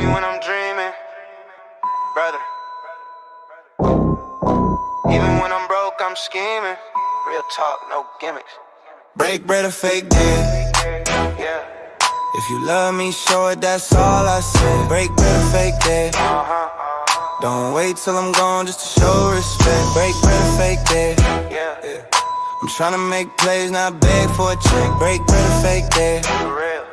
when I'm dreaming, brother. Even when I'm broke, I'm scheming. Real talk, no gimmicks. Break bread or fake dead. Yeah. If you love me, show it, that's all I say. Break bread or fake dead. Don't wait till I'm gone just to show respect. Break bread or fake dead. Yeah. I'm tryna make plays, not beg for a check. Break bread or fake dead. For real.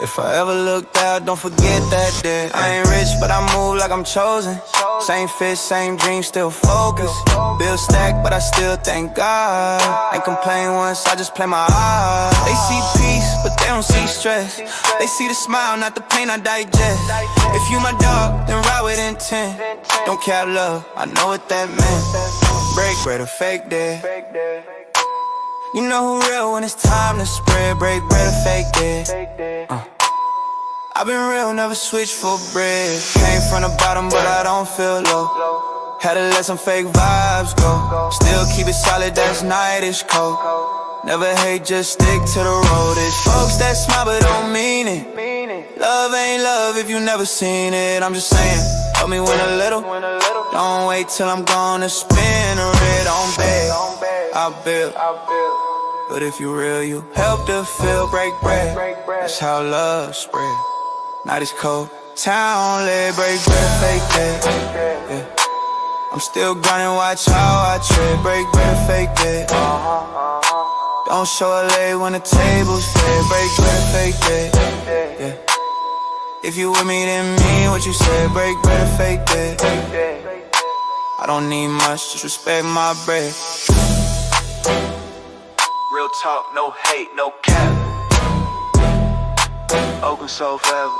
If I ever looked out, don't forget that day. I ain't rich, but I move like I'm chosen. Same fish, same dream, still focused. Bill stacked, but I still thank God. Ain't complain once, I just play my odds. They see peace, but they don't see stress. They see the smile, not the pain I digest. If you my dog, then ride with intent. Don't cap love, I know what that meant. Break bread or fake dead. You know who real when it's time to spread. Break bread or fake dead. I've been real, never switch for bread. Came from the bottom, but I don't feel low. Had to let some fake vibes go. Still keep it solid, that's nightish cold. Never hate, just stick to the road. It's folks that smile but don't mean it. Love ain't love if you never seen it. I'm just saying, help me win a little. Don't wait till I'm gone to spin a red on bed. I'll build. But if you real, you help to feel. Break bread, that's how love spread. Night is cold, town lit. Break bread, fake dead. Yeah. I'm still grinding, watch how I tread. Break bread, fake dead. Don't show a leg when the table's fed. Break bread, fake dead. Yeah. If you with me, then mean what you said. Break bread, fake dead. I don't need much, just respect my bread. Real talk, no hate, no cap. Open soul forever.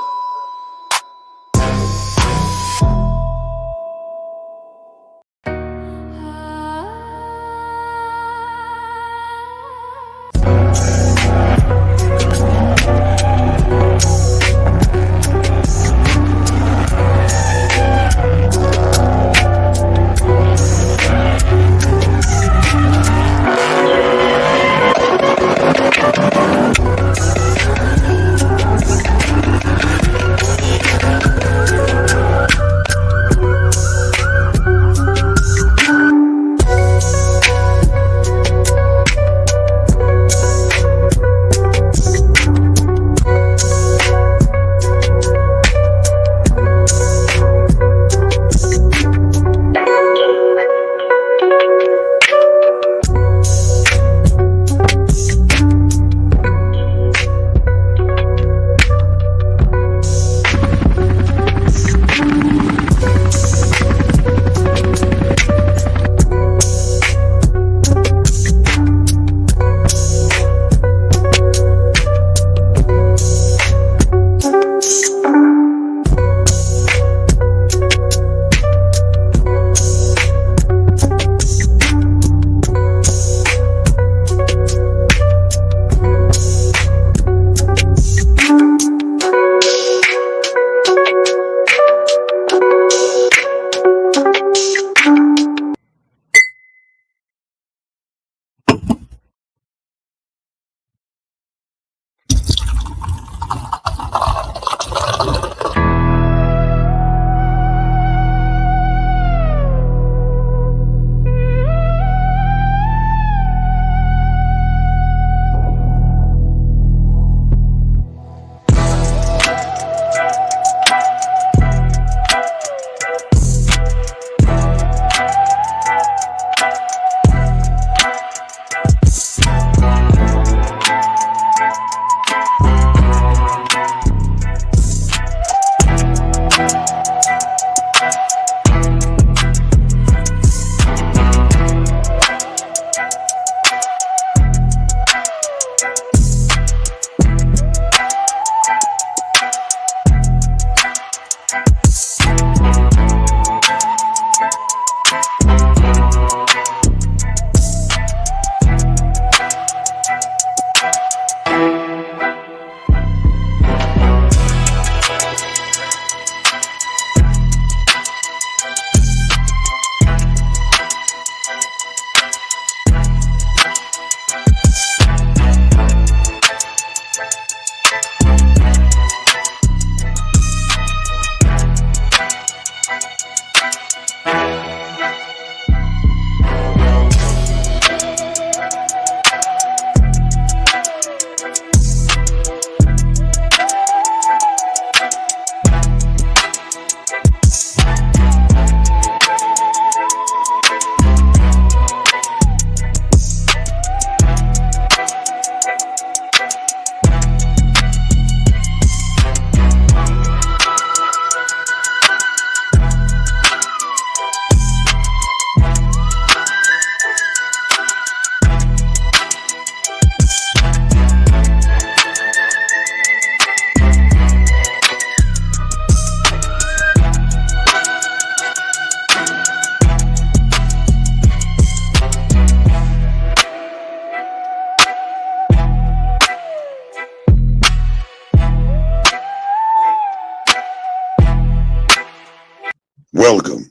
Welcome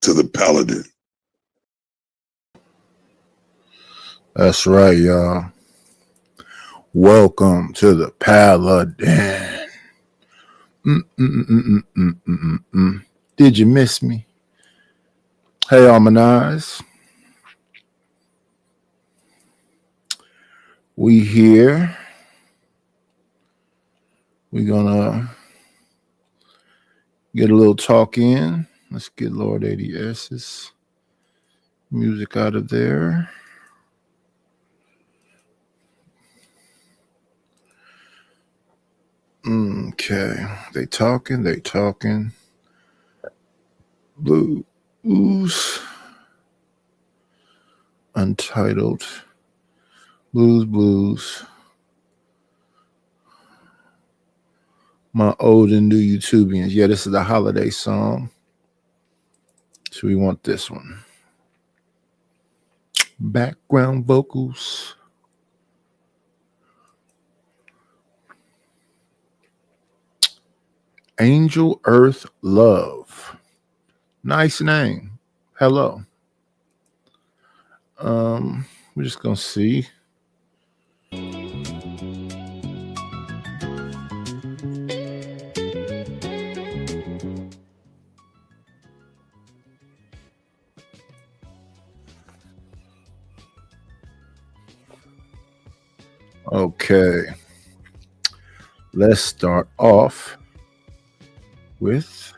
to the Paladin. That's right, y'all. Welcome to the Paladin. Did you miss me? Hey, Harmonize. We here. We're gonna get a little talk in. Let's get Lord ADS's music out of there. Okay, they talking. Blues. Untitled. Blues. My old and new YouTubians. Yeah, this is the holiday song. So we want this one. Background vocals. Angel Earth Love. Nice name. Hello. We're just gonna see. Okay. Let's start off with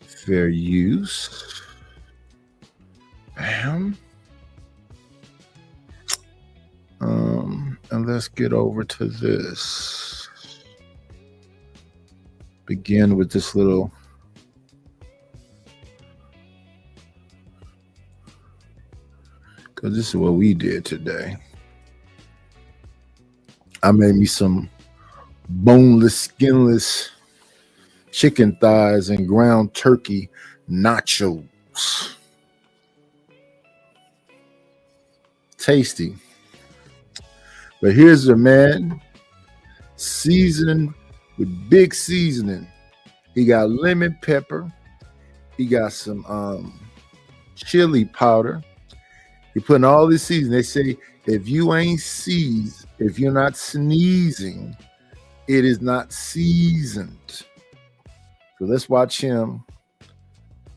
fair use. Bam. And let's get over to this. Begin with this little because this is what we did today. I made me some boneless, skinless chicken thighs and ground turkey nachos. Tasty. But here's the man seasoning with big seasoning. He got lemon pepper. He got some chili powder. He putting all this seasoning. They say if you ain't seasoned, if you're not sneezing, it is not seasoned. So let's watch him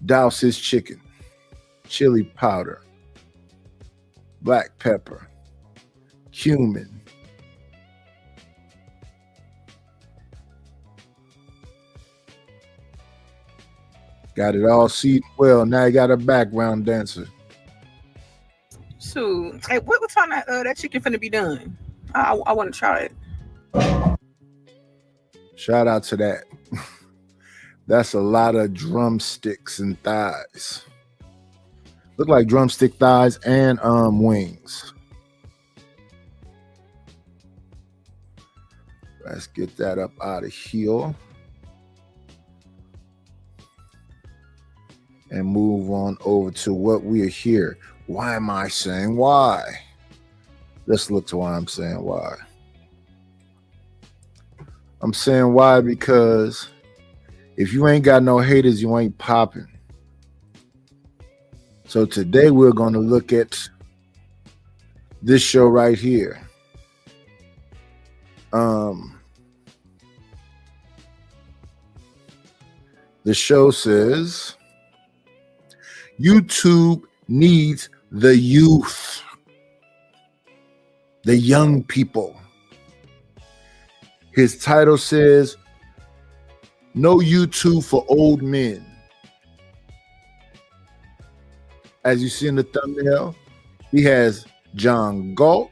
douse his chicken. Chili powder, black pepper, cumin. Got it all seasoned well. Now you got a background dancer. So, hey, what time that chicken finna be done? I want to try it. Shout out to that. That's a lot of drumsticks and thighs. Look like drumstick thighs and wings. Let's get that up out of here. And move on over to what we are here. Why am I saying why? Let's look to why I'm saying why. I'm saying why because if you ain't got no haters, you ain't popping. So today we're going to look at this show right here. The show says YouTube needs the youth, the young people. His title says, No YouTube for Old Men. As you see in the thumbnail, he has John Galt,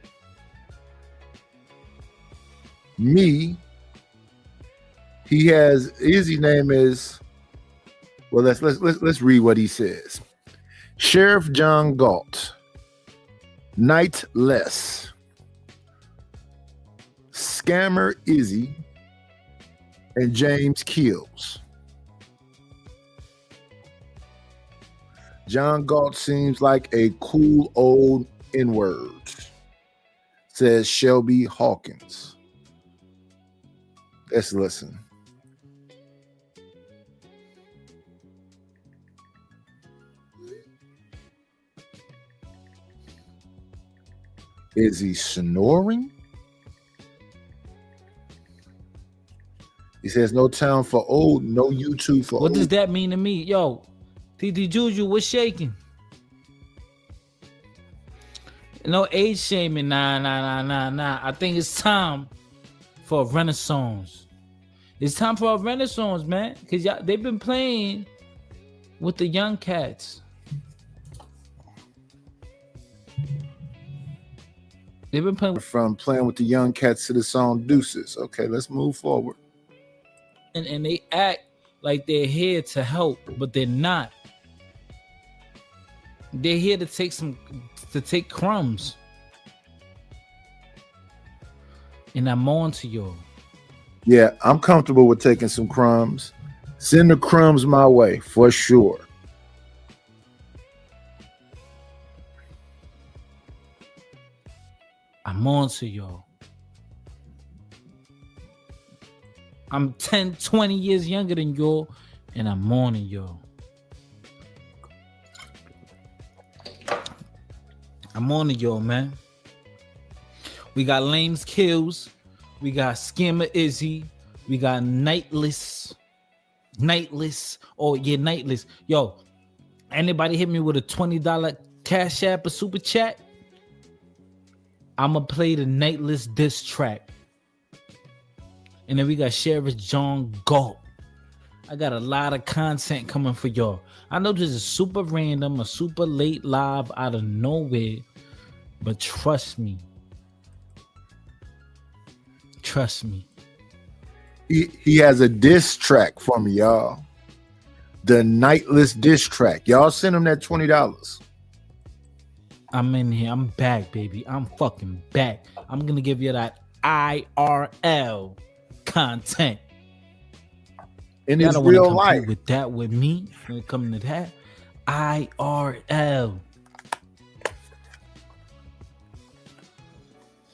me. He has his name is, well, let's read what he says. Sheriff John Galt, Nightless, Scammer Izzy, and James Kills. John Galt seems like a cool old N-word, says Shelby Hawkins. Let's listen. Is he snoring? He says no town for old, no YouTube for What old. does that mean to me? Yo, TT Juju, what's shaking? No age shaming. Nah. I think it's time for a renaissance. It's time for a renaissance, man. Because they've been playing with the young cats. They've been playing From playing with the young cats to the song Deuces. Okay, let's move forward. and they act like they're here to help, but they're not. They're here to take crumbs. And I'm on to y'all. Yeah, I'm comfortable with taking some crumbs. Send the crumbs my way for sure. I'm on to y'all. I'm 10, 20 years younger than y'all, and I'm on to y'all. I'm on to y'all, man. We got Lames Kills. We got Scammer Izzy. We got Nightless. Oh, yeah, Nightless. Yo, anybody hit me with a $20 Cash App or Super Chat? I'ma play the Nightless diss track. And then we got Sheriff John Galt. I got a lot of content coming for y'all. I know this is super random, a super late live out of nowhere, but trust me. Trust me. He has a diss track for me, y'all. The Nightless diss track. Y'all send him that $20. I'm in here. I'm back, baby. I'm fucking back. I'm gonna give you that IRL content. In Y'all his don't wanna real compete life. with that with me when it comes to that. IRL.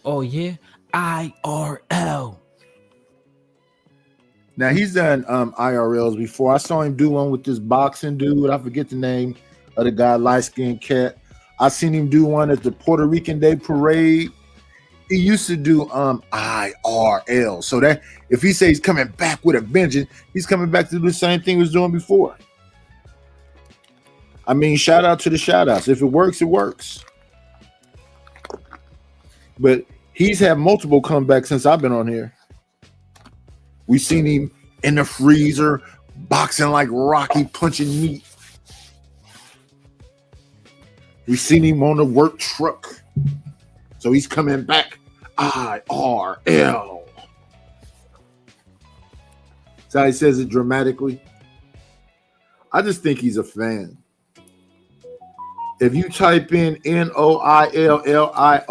Oh yeah, IRL. Now he's done IRLs before. I saw him do one with this boxing dude. I forget the name of the guy, light skinned cat. I seen him do one at the Puerto Rican Day Parade. He used to do IRL. So that if he says he's coming back with a vengeance, he's coming back to do the same thing he was doing before. I mean, shout out to the shout outs. If it works, it works. But he's had multiple comebacks since I've been on here. We seen him in the freezer, boxing like Rocky, punching meat. We seen him on the work truck. So he's coming back. IRL. That's how he says it dramatically. I just think he's a fan. If you type in NOILLIONIFY,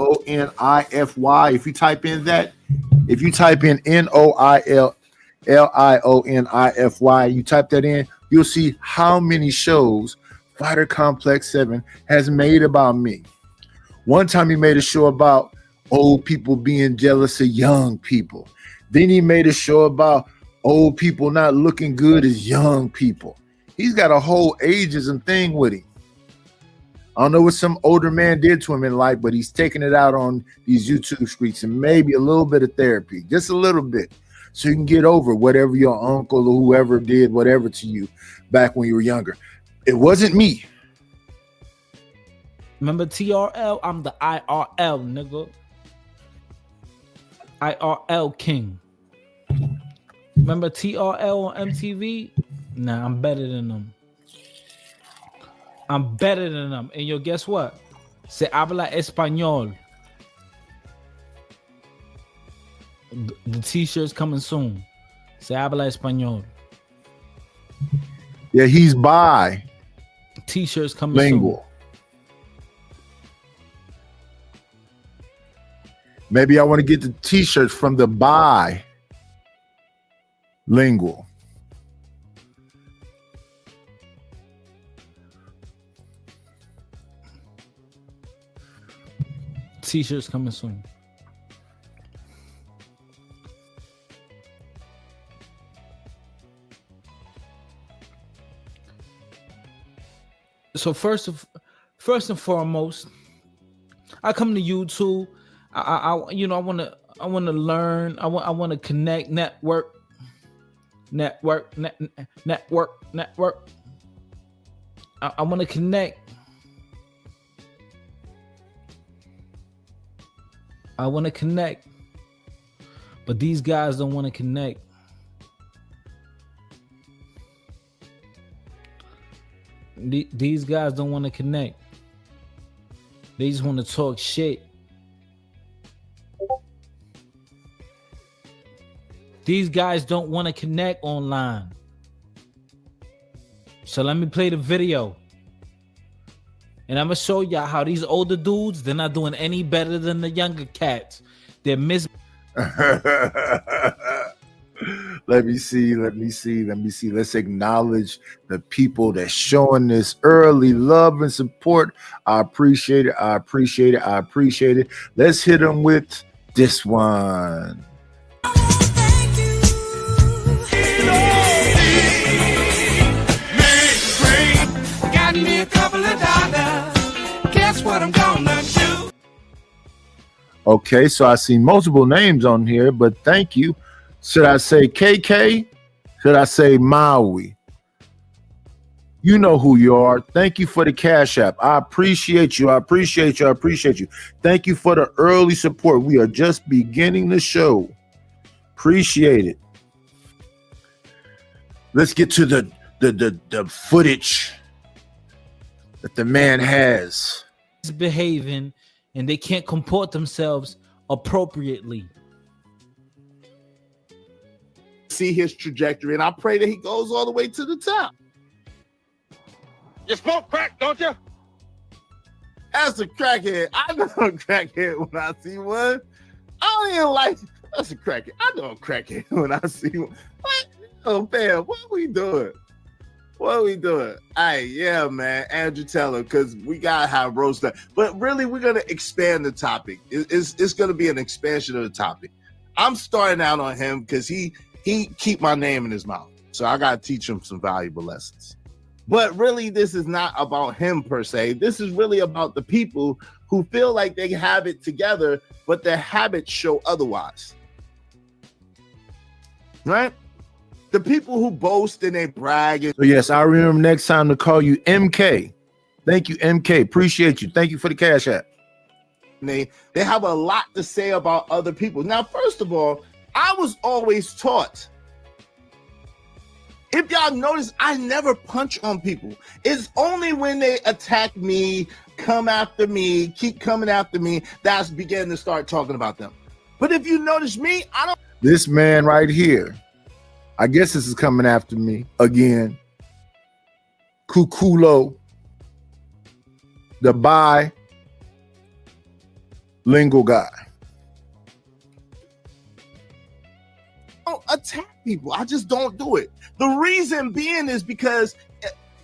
if you type in NOILLIONIFY, you type that in, you'll see how many shows Fighter Complex 7 has made about me. One time he made a show about old people being jealous of young people. Then he made a show about old people not looking good as young people. He's got a whole ageism thing with him. I don't know what some older man did to him in life, but he's taking it out on these YouTube streets and maybe a little bit of therapy, just a little bit, so you can get over whatever your uncle or whoever did whatever to you back when you were younger. It wasn't me. Remember TRL? I'm the IRL, nigga. IRL king. Remember TRL on MTV? Nah, I'm better than them. I'm better than them. And yo, guess what? Se habla español. The t-shirt's coming soon. Se habla español. Yeah, he's bi. T-shirts coming Lingual. soon. Maybe I want to get the t-shirts from the bi lingual. T-shirts coming soon. So first and foremost, I come to YouTube I want to learn. I want to connect, network. I want to connect. I want to connect, but these guys don't want to connect. These guys don't want to connect. They just want to talk shit. These guys don't want to connect online. So let me play the video. And I'm going to show y'all how these older dudes, they're not doing any better than the younger cats. They're Let me see. Let's acknowledge the people that's showing this early love and support. I appreciate it. Let's hit them with this one. Got me a couple of dollars. Guess what I'm gonna do? Okay, so I see multiple names on here, but thank you. Should I say KK? Should I say Maui? You know who you are. Thank you for the Cash App. I appreciate you. Thank you for the early support. We are just beginning the show. Appreciate it. Let's get to the footage that the man has. misbehaving and they can't comport themselves appropriately. See his trajectory, and I pray that he goes all the way to the top. You smoke crack, don't you? As a crackhead, I know a crackhead when I see one. I don't even like, that's a crackhead. I know a crackhead when I see one. What? Oh, man, what are we doing? Hey, yeah, man, Andrew Taylor, because we got to have roast that. But really, we're going to expand the topic. It's going to be an expansion of the topic. I'm starting out on him because he keep my name in his mouth. So I got to teach him some valuable lessons. But really, this is not about him per se. This is really about the people who feel like they have it together, but their habits show otherwise. Right? The people who boast and they brag. So yes, I remember next time to call you MK. Thank you, MK. Appreciate you. Thank you for the Cash App. They have a lot to say about other people. Now, first of all, I was always taught, if y'all notice, I never punch on people. It's only when they attack me, come after me, keep coming after me, that's beginning to start talking about them. But if you notice me, I don't. This man right here, I guess this is coming after me again. Kukulo, the bilingual guy. Don't attack people. I just don't do it. The reason being is because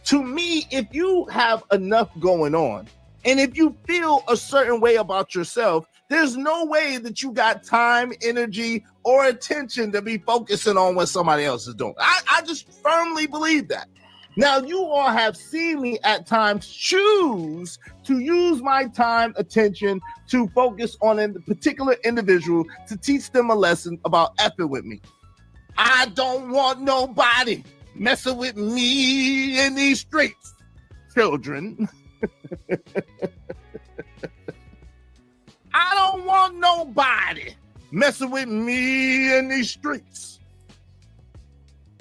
to me, if you have enough going on and if you feel a certain way about yourself, there's no way that you got time, energy, or attention to be focusing on what somebody else is doing. I just firmly believe that. Now, you all have seen me at times choose to use my time, attention to focus on a particular individual to teach them a lesson about effing with me. I don't want nobody messing with me in these streets, children. I don't want nobody messing with me in these streets.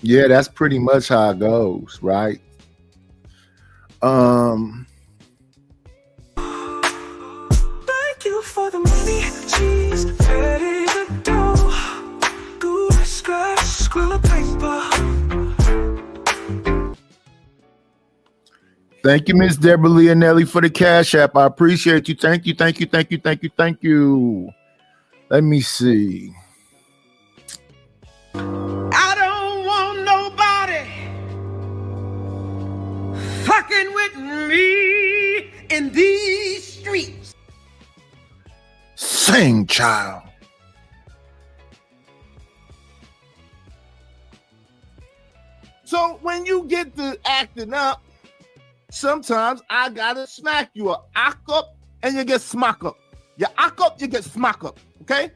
Yeah, that's pretty much how it goes, right? Thank you for the money, cheese, petty the dough. Good scratch, scroll of paper. Thank you, Miss Deborah Leonelli, for the Cash App. I appreciate you. Thank you. Let me see. I don't want nobody fucking with me in these streets. Sing, child. So when you get to acting up, sometimes I gotta smack you a ock up and you get smack up. You act up, you get smack up. Okay?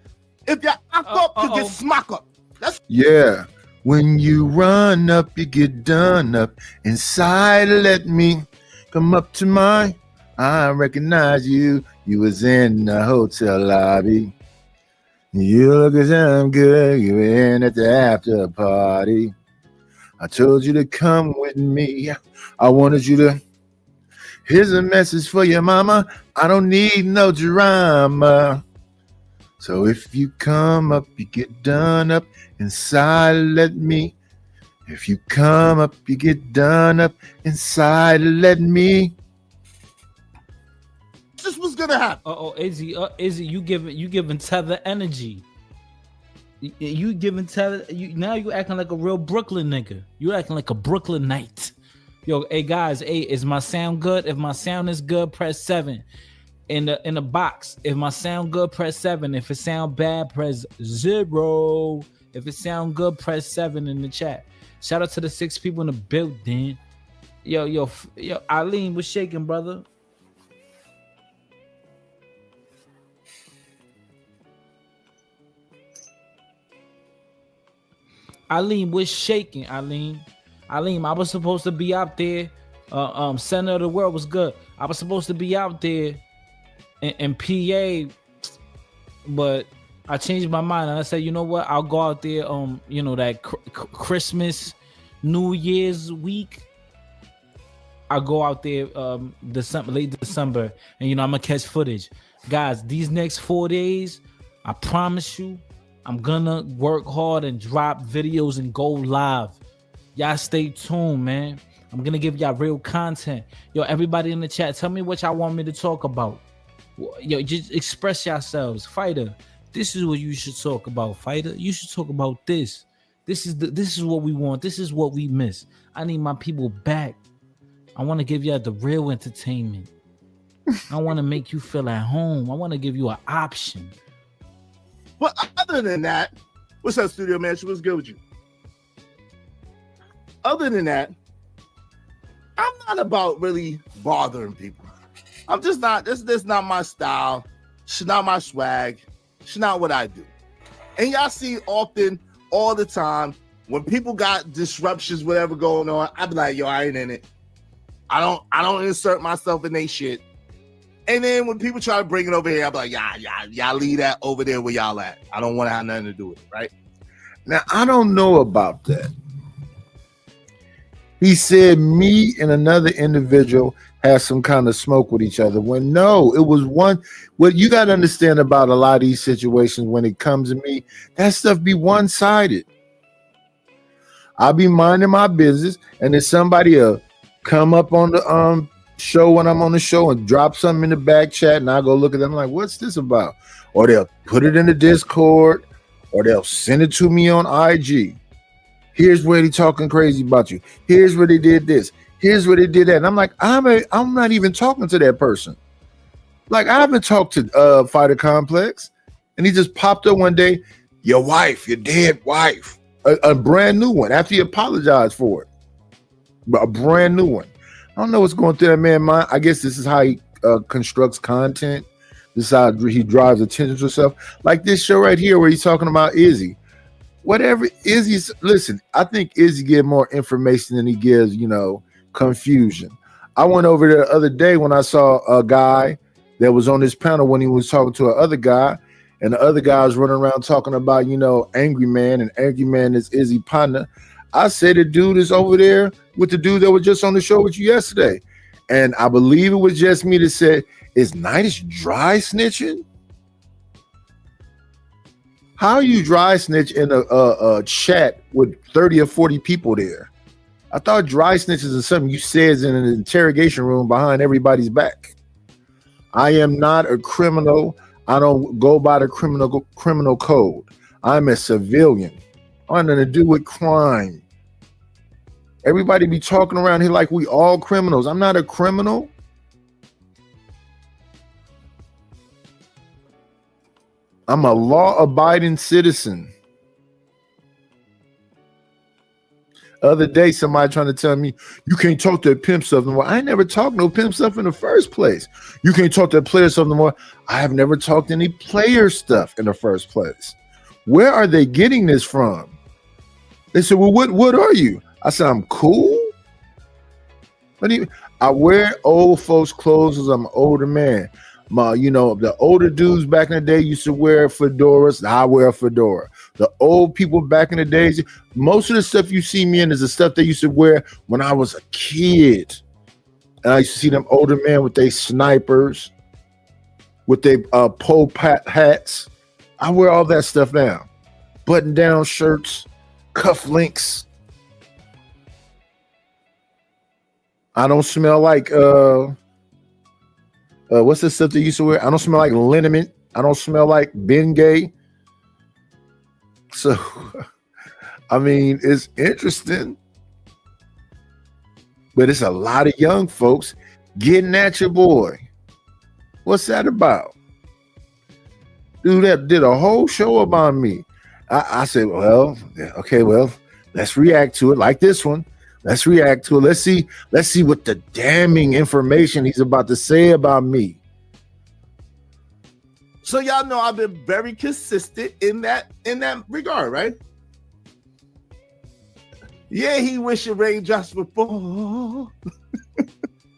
If you act up, you get smack up. That's Yeah. When you run up, you get done up. Inside, let me come up to mine. I recognize you. You was in the hotel lobby. You look as damn good. You were in at the after party. I told you to come with me. I wanted you to. Here's a message for your mama. I don't need no drama. So if you come up, you get done up. Inside, let me. If you come up, you get done up. Inside, let me. just what's gonna happen. Izzy, you giving Tether energy. You giving Tether. Now you acting like a real Brooklyn nigga. You acting like a Brooklynite. Yo, hey guys, hey, is my sound good? If my sound is good, press 7. In the box, if my sound good, press 7. If it sound bad, press 0. If it sound good, press 7 in the chat. Shout out to the 6 people in the building. Yo, Eileen was shaking, brother. Eileen was shaking. Eileen, I was supposed to be out there. Center of the world was good. I was supposed to be out there in PA, but I changed my mind and I said, you know what? I'll go out there. That Christmas, New Year's week. I'll go out there late December, and I'm gonna catch footage, guys. These next 4 days, I promise you, I'm gonna work hard and drop videos and go live. Y'all stay tuned, man. I'm gonna give y'all real content. Yo, everybody in the chat, tell me what y'all want me to talk about. Yo, just express yourselves. Fighter, this is what you should talk about. Fighter, you should talk about this. This is what we want. This is what we miss. I need my people back. I want to give y'all the real entertainment. I want to make you feel at home. I want to give you an option. But other than that, what's up, Studio Mansion? What's good with you? Other than that, I'm not about really bothering people. I'm just not. This not my style. It's not my swag. It's not what I do. And y'all see often, all the time, when people got disruptions, whatever going on, I be like, yo, I ain't in it. I don't insert myself in they shit. And then when people try to bring it over here, I'm like, y'all leave that over there where y'all at. I don't want to have nothing to do with it, right? Now, I don't know about that. He said me and another individual had some kind of smoke with each other. When no, it was one. What you got to understand about a lot of these situations when it comes to me, that stuff be one-sided. I'll be minding my business, and then somebody come up on the show when I'm on the show and drop something in the back chat, and I go look at them like, what's this about? Or they'll put it in the Discord, or they'll send it to me on IG. Here's where they talking crazy about you. Here's where they did this. Here's where they did that. And I'm like, I'm not even talking to that person. Like, I haven't talked to Fighter Complex, and he just popped up one day. Your wife, your dead wife, a brand new one after he apologized for it. A brand new one. I don't know what's going through that man's mind. I guess this is how he constructs content. This is how he drives attention to himself. Like this show right here where he's talking about Izzy. Whatever Izzy's, listen, I think Izzy gives more information than he gives, confusion. I went over there the other day when I saw a guy that was on this panel when he was talking to another guy, and the other guy was running around talking about, Angry Man, and Angry Man is Izzy partner. I said the dude is over there with the dude that was just on the show with you yesterday. And I believe it was just me that said, is Nightest dry snitching? How you dry snitch in a chat with 30 or 40 people there? I thought dry snitches is something you says in an interrogation room behind everybody's back. I am not a criminal. I don't go by the criminal code. I'm a civilian. I have nothing to do with crime. Everybody be talking around here like we all criminals. I'm not a criminal. I'm a law-abiding citizen. Other day, somebody trying to tell me you can't talk to pimp stuff no more. I ain't never talked no pimp stuff in the first place. You can't talk to player stuff no more. I have never talked any player stuff in the first place. Where are they getting this from? They said, well, what are you? I said, I'm cool. I wear old folks' clothes as I'm an older man. The older dudes back in the day used to wear fedoras. I wear a fedora. The old people back in the days, most of the stuff you see me in is the stuff they used to wear when I was a kid. And I used to see them older men with their snipers, with their pole hats. I wear all that stuff now. Button-down shirts, cufflinks. I don't smell like what's the stuff they used to wear? I don't smell like liniment. I don't smell like Bengay. So, I mean, it's interesting, but it's a lot of young folks getting at your boy. What's that about? Dude, that did a whole show about me. I said, well, let's react to it like this one. Let's react to it. Let's see what the damning information he's about to say about me. So y'all know I've been very consistent in that regard, right? Yeah, he wish the raindrops would fall.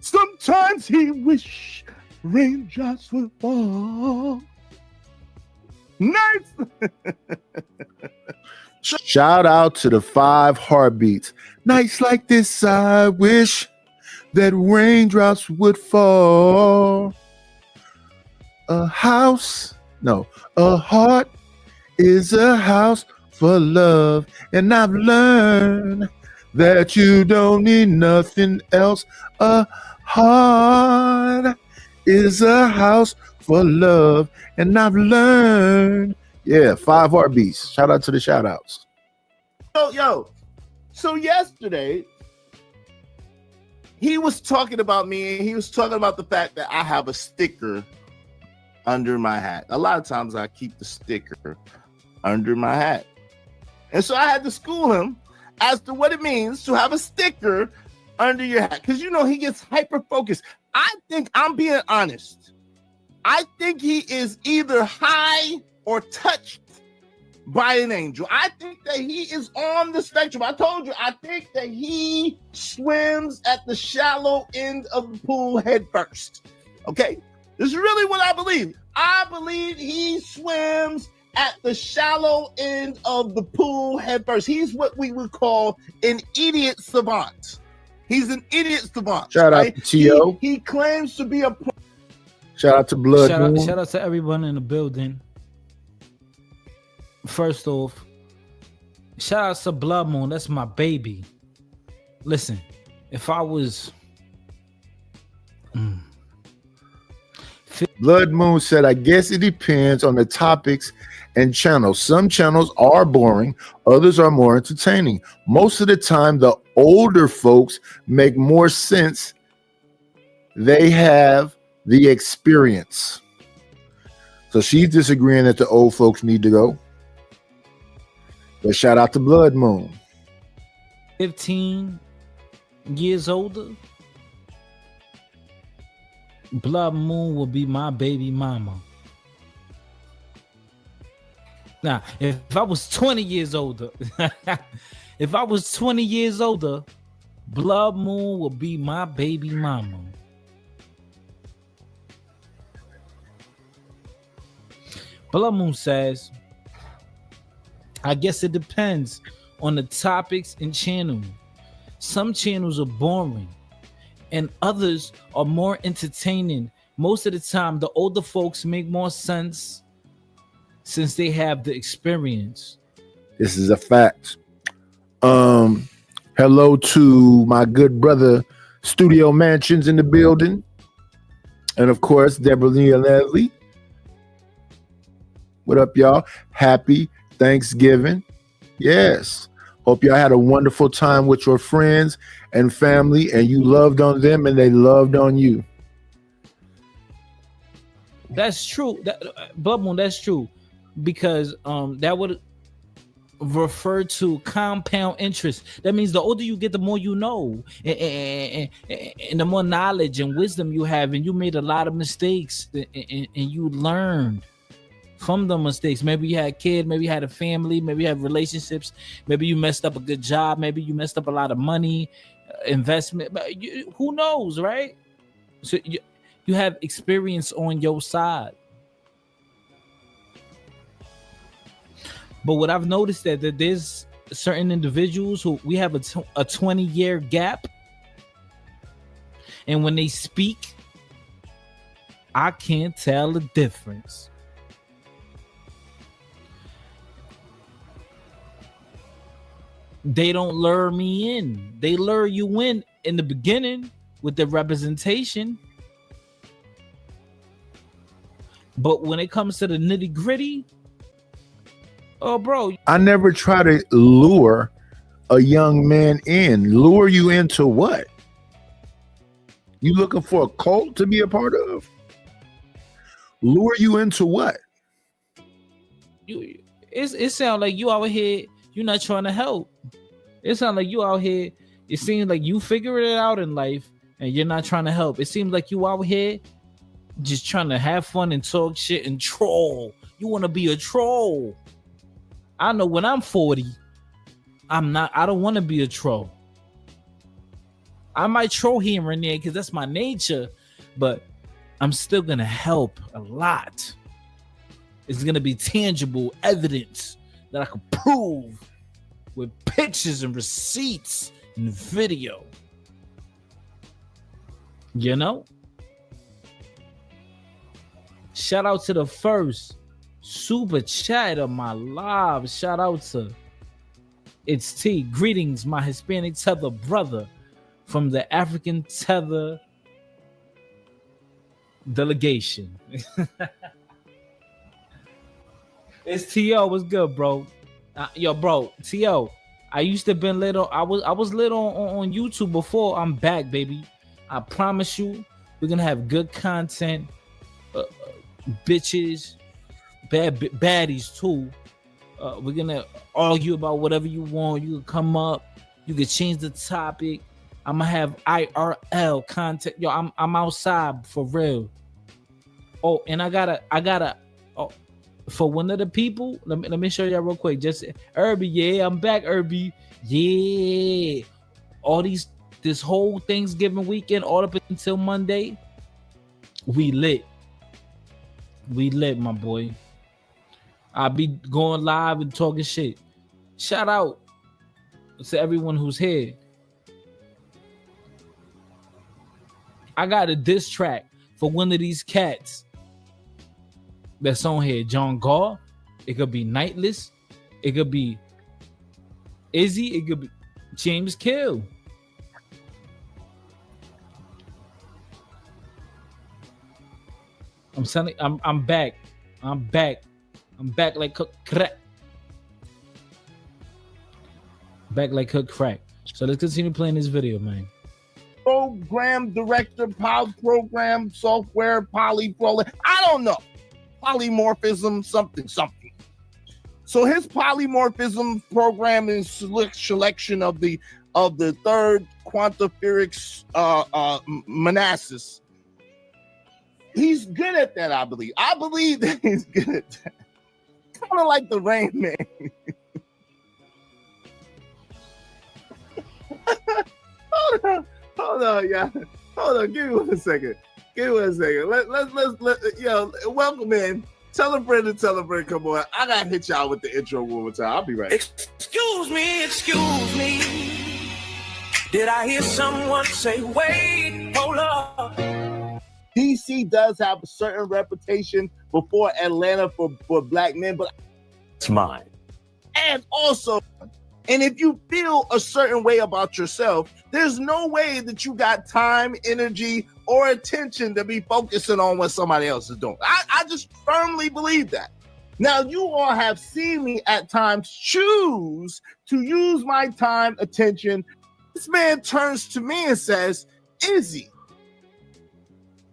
Sometimes he wish raindrops would fall. Nice. Shout out to the 5 Heartbeats. Nights like this, I wish that raindrops would fall. A heart is a house for love. And I've learned that you don't need nothing else. A heart is a house for love. And I've learned. Yeah, 5 Heartbeats. Shout out to the shout outs. So yesterday, he was talking about me, and he was talking about the fact that I have a sticker under my hat. A lot of times I keep the sticker under my hat. And so I had to school him as to what it means to have a sticker under your hat. Because, he gets hyper-focused. I think, I'm being honest, I think he is either high or touched by an angel. I think that he is on the spectrum. I told you, I think that he swims at the shallow end of the pool head first. Okay? This is really what I believe. I believe he swims at the shallow end of the pool head first. He's what we would call an idiot savant. He's an idiot savant. Shout out to T.O. He claims to be a... Shout out to Blood. Shout out to everyone in the building. First off, shout out to Blood Moon. That's my baby. Listen, if I was Blood Moon said, I guess it depends on the topics and channels. Some channels are boring, others are more entertaining. Most of the time, the older folks make more sense. They have the experience. So she's disagreeing that the old folks need to go. But shout out to Blood Moon. 15 years older, Blood Moon will be my baby mama. Now, if I was 20 years older, Blood Moon will be my baby mama. Blood Moon says, I guess it depends on the topics and channel. Some channels are boring and others are more entertaining. Most of the time, the older folks make more sense since they have the experience. This is a fact. Hello to my good brother, Studio Mansions in the building. And of course, Deborah Leah Leslie. What up, y'all? Happy Thanksgiving. Yes. Hope y'all had a wonderful time with your friends and family, and you loved on them and they loved on you. That's true. Blood Moon, that's true. Because that would refer to compound interest. That means the older you get, the more you know, and the more knowledge and wisdom you have, and you made a lot of mistakes, and you learned from the mistakes. Maybe you had a kid, maybe you had a family, maybe you had relationships, maybe you messed up a good job, maybe you messed up a lot of money, investment, but who knows, right? So you have experience on your side. But what I've noticed that there's certain individuals who we have a 20-year gap, and when they speak, I can't tell the difference. They don't lure me in. They lure you in the beginning with the representation. But when it comes to the nitty gritty, oh, bro. I never try to lure a young man in. Lure you into what? You looking for a cult to be a part of? Lure you into what? It sounds like you out here, you're not trying to help. It sounds like you out here, it seems like you figured it out in life and you're not trying to help. It seems like you out here just trying to have fun and talk shit and troll. You want to be a troll. I know when I'm 40, I don't want to be a troll. I might troll here and there because that's my nature, but I'm still going to help a lot. It's going to be tangible evidence that I can prove with pictures and receipts and video. You know? Shout out to the first super chat of my live. Shout out to It's T. Greetings, my Hispanic tether brother from the African tether delegation. It's T.O. What's good, bro? Yo, bro, T.O. I used to been lit on. I was lit on YouTube before. I'm back, baby. I promise you, we're gonna have good content. Bitches, baddies too. We're gonna argue about whatever you want. You can come up. You can change the topic. I'm gonna have IRL content. Yo, I'm outside for real. Oh, and I gotta. Oh, for one of the people, let me show y'all real quick. Just Irby, yeah, I'm back, Irby. Yeah, all this whole Thanksgiving weekend, all up until Monday, we lit. We lit, my boy. I'll be going live and talking shit. Shout out to everyone who's here. I got a diss track for one of these cats that's on here. John Gaw. It could be Nightless. It could be Izzy. It could be James Kill. I'm telling. I'm back. I'm back. I'm back like cook crack. Back like cook crack. So let's continue playing this video, man. Program director, power program, software, polyprogram. I don't know. Polymorphism, something. So his polymorphism program is selection of the third quantiferous Manassas. He's good at that, I believe. I believe that he's good at that. Kind of like the Rain Man. Hold on, y'all. Hold on, give me 1 second. Let's welcome in. Tell a friend, come on. I gotta hit y'all with the intro one more time. I'll be right. Excuse me. Did I hear someone say, wait, hold up? DC does have a certain reputation before Atlanta for black men, but It's mine. and also, and if you feel a certain way about yourself, there's no way that you got time, energy, or attention to be focusing on what somebody else is doing. I just firmly believe that. Now, you all have seen me at times choose to use my time, attention. This man turns to me and says, Izzy,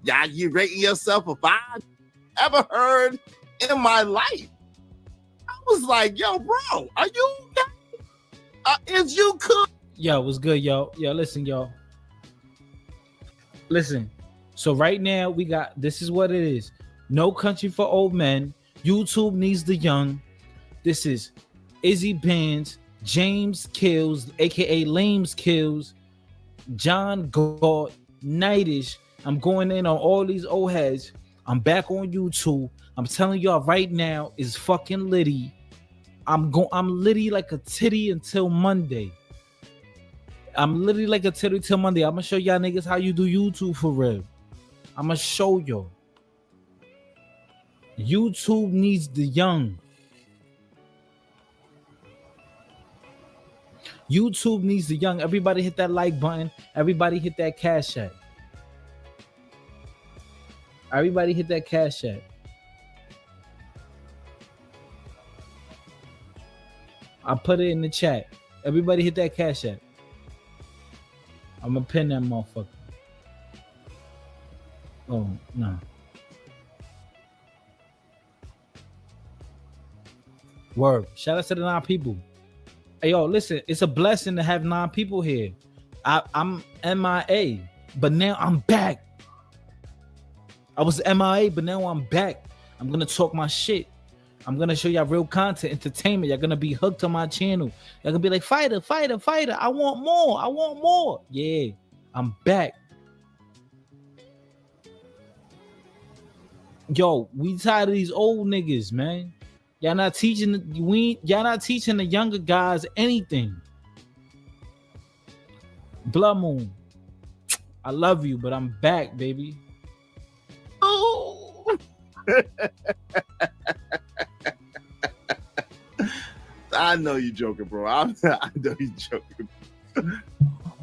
yeah, you rating yourself a 5? Ever heard in my life? I was like, yo, bro, are you? Is you cool? Yo, what's good, yo? Yo, listen, yo. Listen. So right now we got, this is what it is. No Country for Old Men. YouTube Needs the Young. This is Izzy Bands, James Kills, aka Lames Kills, John Galt, Nightish. I'm going in on all these old heads. I'm back on YouTube. I'm telling y'all right now, is fucking litty. I'm litty like a titty until Monday. I'm literally like a titty till Monday. I'm gonna show y'all niggas how you do YouTube for real. I'm gonna show y'all. YouTube needs the young. YouTube needs the young. Everybody hit that like button. Everybody hit that cash app. Everybody hit that cash app. I put it in the chat. Everybody hit that cash app. I'm gonna pin that motherfucker. Oh, no. Word. Shout out to the 9 people. Hey, yo, listen, it's a blessing to have 9 people here. I'm MIA, but now I'm back. I was MIA, but now I'm back. I'm gonna talk my shit. I'm gonna show y'all real content, entertainment. Y'all gonna be hooked on my channel. Y'all gonna be like, fighter. I want more. Yeah, I'm back. Yo, we tired of these old niggas, man. Y'all not teaching the younger guys anything. Blood Moon, I love you, but I'm back, baby. Oh. I know you joking, bro. I know you joking.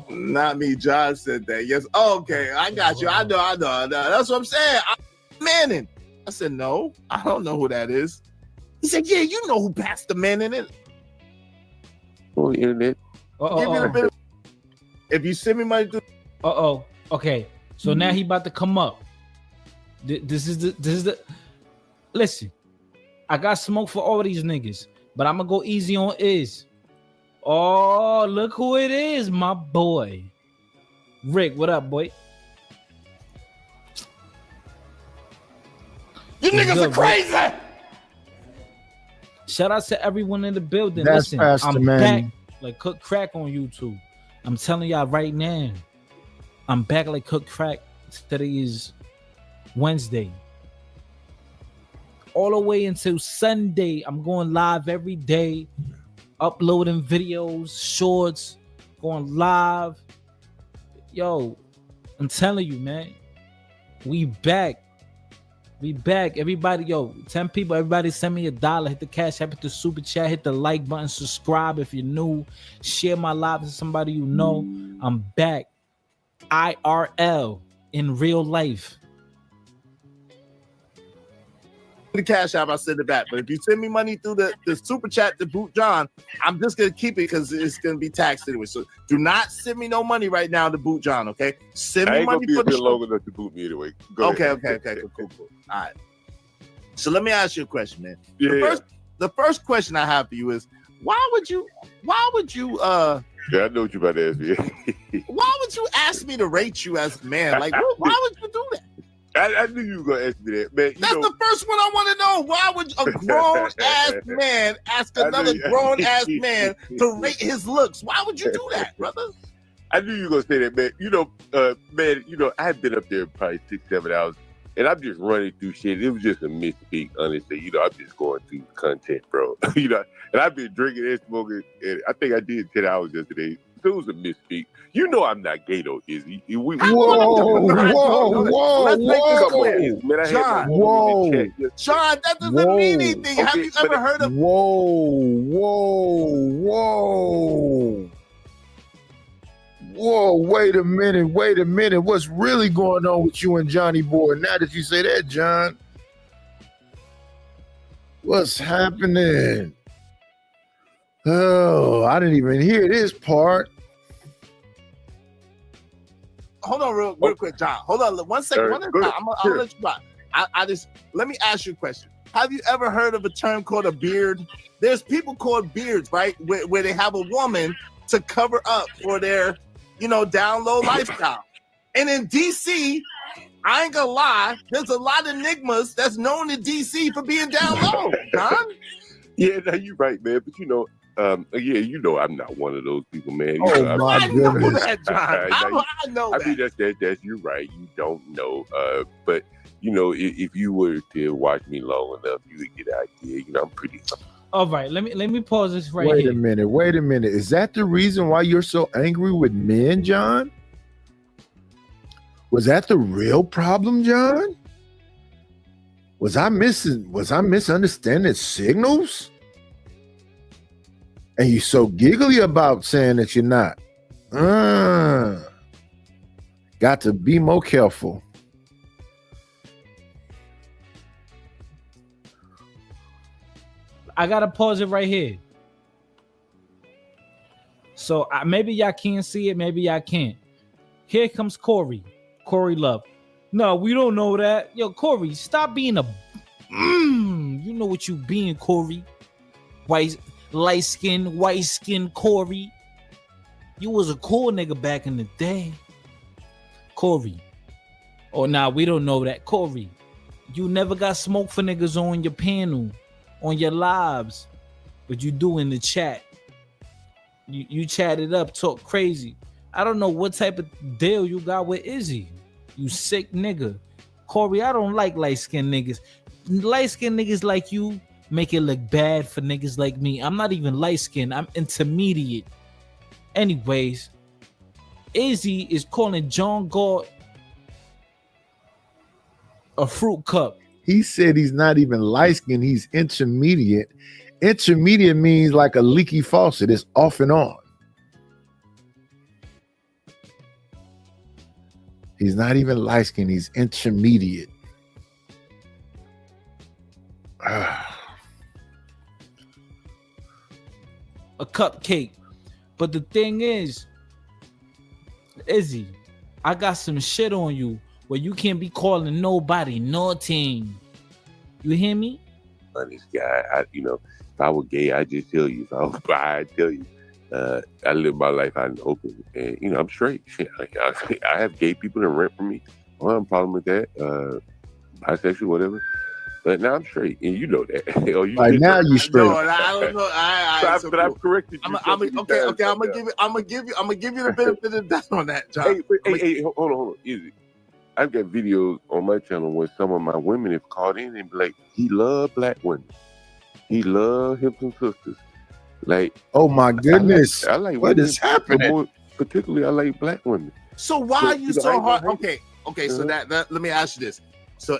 Not me. John said that. Yes. Oh, okay. I got you. I know. That's what I'm saying. Manning. I said, no, I don't know who that is. He said, yeah, you know who Pastor Manning is. Oh, internet. Give me a bit. If you send me money to. Okay. So now he about to come up. This is the. Listen, I got smoke for all these niggas, but I'm gonna go easy on Iz. Oh, look who it is, my boy. Rick, what up, boy? You niggas are crazy. Bro. Shout out to everyone in the building. That's Listen, Pastor I'm Manning. back like cook crack on YouTube. I'm telling y'all right now, I'm back like cook crack. Today is Wednesday. All the way until Sunday, I'm going live every day, uploading videos, shorts, going live. Yo, I'm telling you, man, we back. We back. Everybody, yo, 10 people, everybody send me $1. Hit the cash app, hit the super chat, hit the like button, subscribe if you're new, share my live with somebody you know. I'm back. IRL in real life. The cash app, I send it back. But if you send me money through the super chat to Boot John, I'm just gonna keep it because it's gonna be taxed anyway. So do not send me no money right now to Boot John, okay? Send I me ain't gonna money be for a the bit show. long enough to boot me anyway. Go Okay, ahead. cool. All right. So let me ask you a question, man. Yeah. The first question I have for you is why would you Yeah, I know what you about to ask me. why would you ask me to rate you as a man? Like why would you do that? I knew you were gonna ask me that, man. That's the first one I want to know. Why would a grown ass man ask another grown ass man to rate his looks? Why would you do that, brother? I knew you were gonna say that, man. I had been up there probably 6-7 hours, and I'm just running through shit. It was just a misspeak, honestly. I'm just going through content, bro. And I've been drinking and smoking, and I think I did 10 hours yesterday. So it was a misspeak. You know I'm not gay though, Izzy. Whoa. Man, I John, Sean, that doesn't mean anything. Have you ever heard of? Whoa, wait a minute. What's really going on with you and Johnny Boy? Now that you say that, John, what's happening? Oh, I didn't even hear this part. Hold on real quick, John. Hold on 1 second. I'm gonna let you rock. I just let me ask you a question. have you ever heard of a term called a beard? There's people called beards, right? Where they have a woman to cover up for their, down low lifestyle. And in DC, I ain't gonna lie, there's a lot of enigmas that's known in DC for being down low, John. Yeah, no, you're right, man. But I'm not one of those people, man. Oh my I know goodness. that, John. I know that. I mean, that's you're right. You don't know, but if you were to watch me long enough, you would get an idea. I'm pretty. All right, let me pause this right Wait here. a minute. Is that the reason why you're so angry with men, John? Was that the real problem, John? Was I misunderstanding signals? And you so giggly about saying that you're not. Got to be more careful. I gotta pause it right here. So maybe y'all can't see it, maybe y'all can't. Here comes Corey Love. No, we don't know that. Yo, Corey, stop being a you know what you being, Corey. Light skin Corey. You was a cool nigga back in the day. Corey. Oh, nah, we don't know that. Corey, you never got smoke for niggas on your panel, on your lives, but you do in the chat. You chat it up, talk crazy. I don't know what type of deal you got with Izzy. You sick nigga. Corey, I don't like light-skinned niggas. Light-skinned niggas like you make it look bad for niggas like me. I'm not even light-skinned. I'm intermediate. Anyways, Izzy is calling John Galt a fruit cup. He said he's not even light-skinned, he's intermediate. Intermediate means like a leaky faucet. It's off and on. He's not even light-skinned, he's intermediate. A cupcake. But the thing is, Izzy, I got some shit on you where you can't be calling nobody nothing. You hear me? Honest guy, if I were gay, I'd just tell you. If I was bi, I'd tell you. I live my life out in the open, and I'm straight. Shit, I have gay people that rent from me. I don't have a problem with that. Bisexual, whatever. But now I'm straight, and you know that. Right now you straight. No, I don't know. But I've corrected you. Okay. I'm gonna give you the benefit of the doubt on that, John. Hey, hold on. Easy. I've got videos on my channel where some of my women have called in and be like, he love black women. He love hips and sisters. Like, oh my goodness. I like what is happening? More, particularly, I like black women. So why are you so hard? Okay. So that let me ask you this. So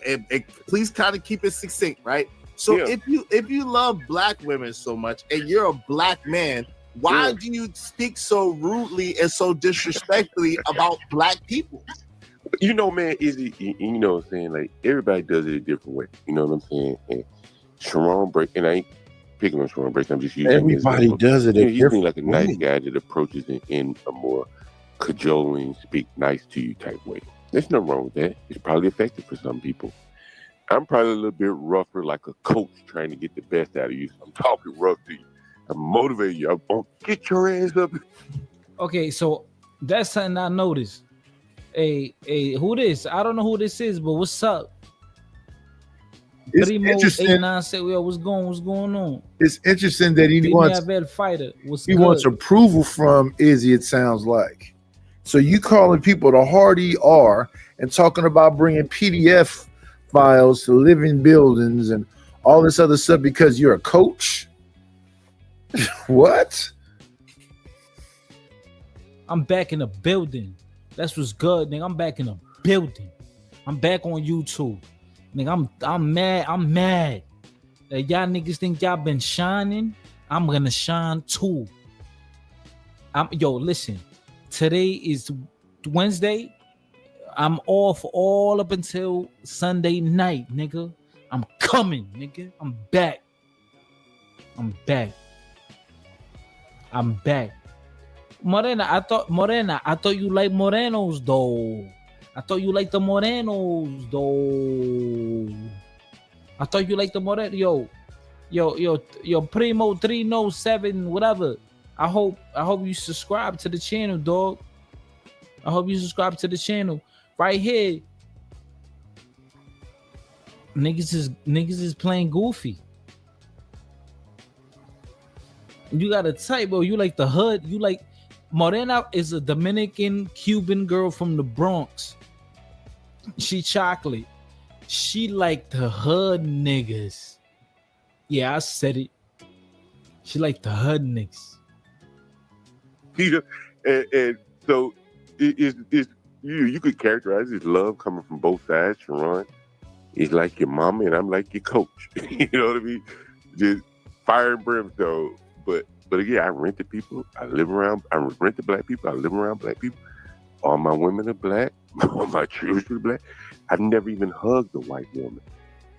please kind of keep it succinct, right? So if you love black women so much and you're a black man, why do you speak so rudely and so disrespectfully about black people? Man, Izzy, you know what I'm saying? Like, everybody does it a different way. You know what I'm saying? And Sharon Break, and I ain't picking on Sharon Break, I'm just using everybody does it a different way. He's like a nice guy that approaches it in a more cajoling, speak nice to you type way. There's nothing wrong with that. It's probably effective for some people. I'm probably a little bit rougher, like a coach trying to get the best out of you. So I'm talking rough to you. I'm motivating you. I'm going to get your ass up. Okay, so that's something I noticed. Hey, who this? I don't know who this is, but what's up? It's Primo interesting. 89 said, "Yo, what's going on?" It's interesting that he wants approval from Izzy, it sounds like. So you calling people the hard ER and talking about bringing PDF files to living buildings and all this other stuff because you're a coach? What? I'm back in the building. That's what's good, nigga. I'm back in the building. I'm back on YouTube. Nigga, I'm mad. That y'all niggas think y'all been shining. I'm gonna shine too. Listen. Today is Wednesday. I'm off all up until Sunday night, nigga. I'm coming, nigga. I'm back. Morena, I thought you like Morenos though. I thought you liked the Morenos though. I thought you liked the more that yo Primo 307 whatever. I hope you subscribe to the channel, dog. I hope you subscribe to the channel right here. Niggas is playing goofy. You got a type, bro. You like the hood. You like Morena is a Dominican Cuban girl from the Bronx. She chocolate. She like the hood niggas. Yeah, I said it. She like the hood niggas. You know, and so it's you could characterize his love coming from both sides, Sharon. He's like your mama and I'm like your coach. You know what I mean? Just fire and brimstone. But again, I rented people. I rented black people. I live around black people. All my women are black. All my children are black. I've never even hugged a white woman,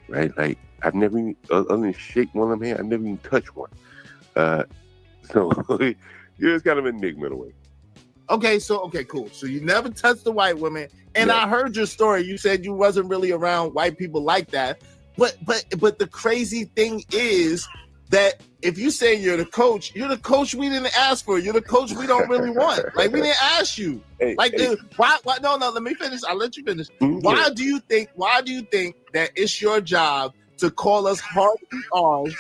right? Like I've never even, other than shake one of them hands, I've never even touched one. So it's kind of an enigma in a way. Okay, cool. So you never touched the white women, and I heard your story. You said you wasn't really around white people like that. But the crazy thing is that if you say you're the coach we didn't ask for. You're the coach we don't really want. Like we didn't ask you. Why? No. Let me finish. I'll let you finish. Why do you think that it's your job to call us hard R's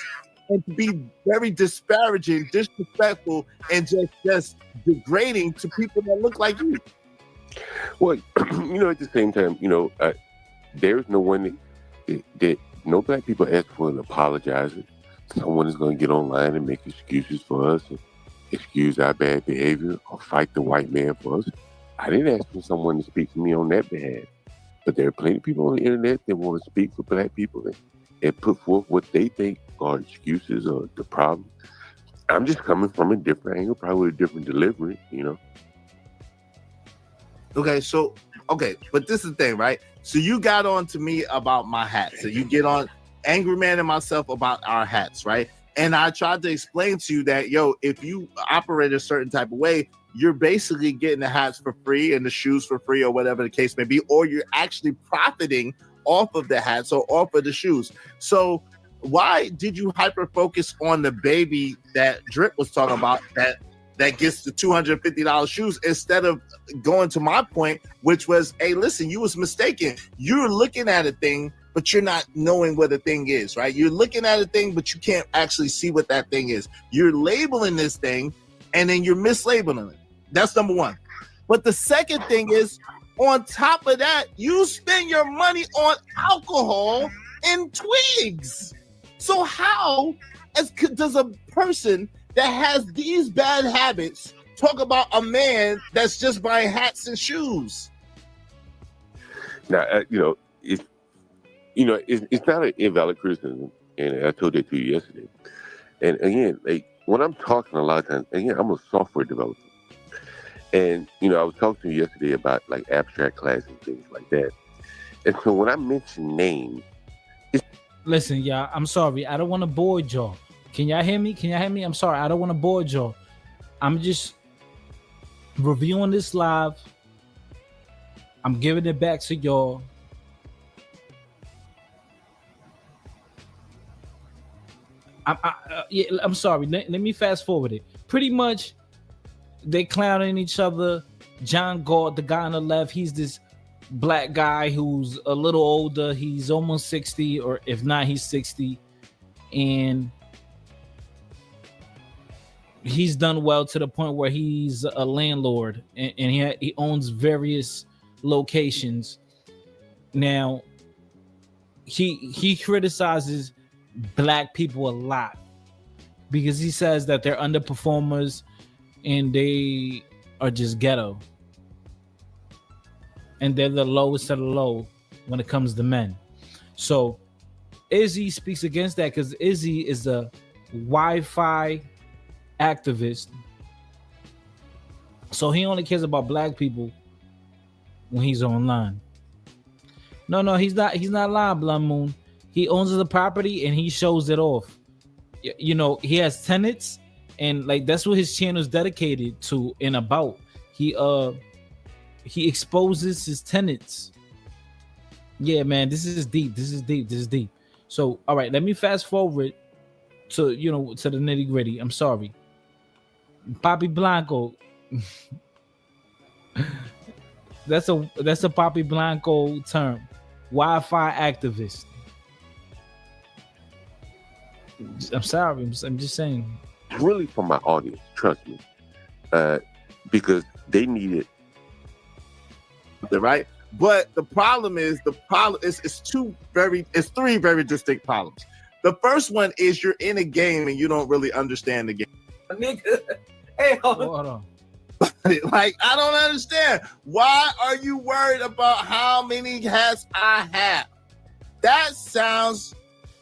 and to be very disparaging, disrespectful, and just degrading to people that look like you? Well, at the same time, there's no one that no black people ask for an apologizer. Someone is going to get online and make excuses for us, and excuse our bad behavior, or fight the white man for us. I didn't ask for someone to speak for me on that behalf. But there are plenty of people on the internet that want to speak for black people and put forth what they think are excuses or the problem. I'm just coming from a different angle, probably with a different delivery, Okay, but this is the thing, right? So you got on to me about my hat. So you get on Angry Man and myself about our hats, right? And I tried to explain to you that, if you operate a certain type of way, you're basically getting the hats for free and the shoes for free or whatever the case may be, or you're actually profiting off of the hats or off of the shoes. So why did you hyper focus on the baby that Drip was talking about that gets the $250 shoes instead of going to my point, which was, hey, listen, you was mistaken. You're looking at a thing, but you're not knowing what a thing is, right? You're looking at a thing, but you can't actually see what that thing is. You're labeling this thing, and then you're mislabeling it. That's number one. But the second thing is, on top of that, you spend your money on alcohol and twigs. So how does a person that has these bad habits talk about a man that's just buying hats and shoes? Now, it's not an invalid criticism, and I told that to you yesterday. And again, when I'm talking a lot of times, again, I'm a software developer. And, I was talking to you yesterday about like abstract class and things like that. And so when I mention names, listen, y'all, I'm sorry. I don't want to bore y'all. Can y'all hear me? I'm sorry. I don't want to bore y'all. I'm just reviewing this live. I'm giving it back to y'all. I'm sorry. Let me fast forward it. Pretty much, they clowning each other. John Galt, the guy on the left, he's this black guy who's a little older. He's almost 60, or if not, he's 60, and he's done well to the point where he's a landlord, and he owns various locations. Now, he criticizes black people a lot because he says that they're underperformers and they are just ghetto, and they're the lowest of the low when it comes to men. So Izzy speaks against that because Izzy is a Wi-Fi activist, so he only cares about black people when he's online. No, he's not lying, Blood Moon. He owns the property and he shows it off. He has tenants, and like that's what his channel is dedicated to and about. He exposes his tenants. Yeah, man, this is deep. So, all right, let me fast forward to to the nitty gritty. I'm sorry, Papi Blanco. that's a Papi Blanco term. Wi-Fi activist. I'm sorry. I'm just saying. Really for my audience, trust me, because they need it. Right? But the problem is it's three very distinct problems. The first one is you're in a game and you don't really understand the game. Nigga, hey, Hold on. Like, I don't understand. Why are you worried about how many hats I have? That sounds,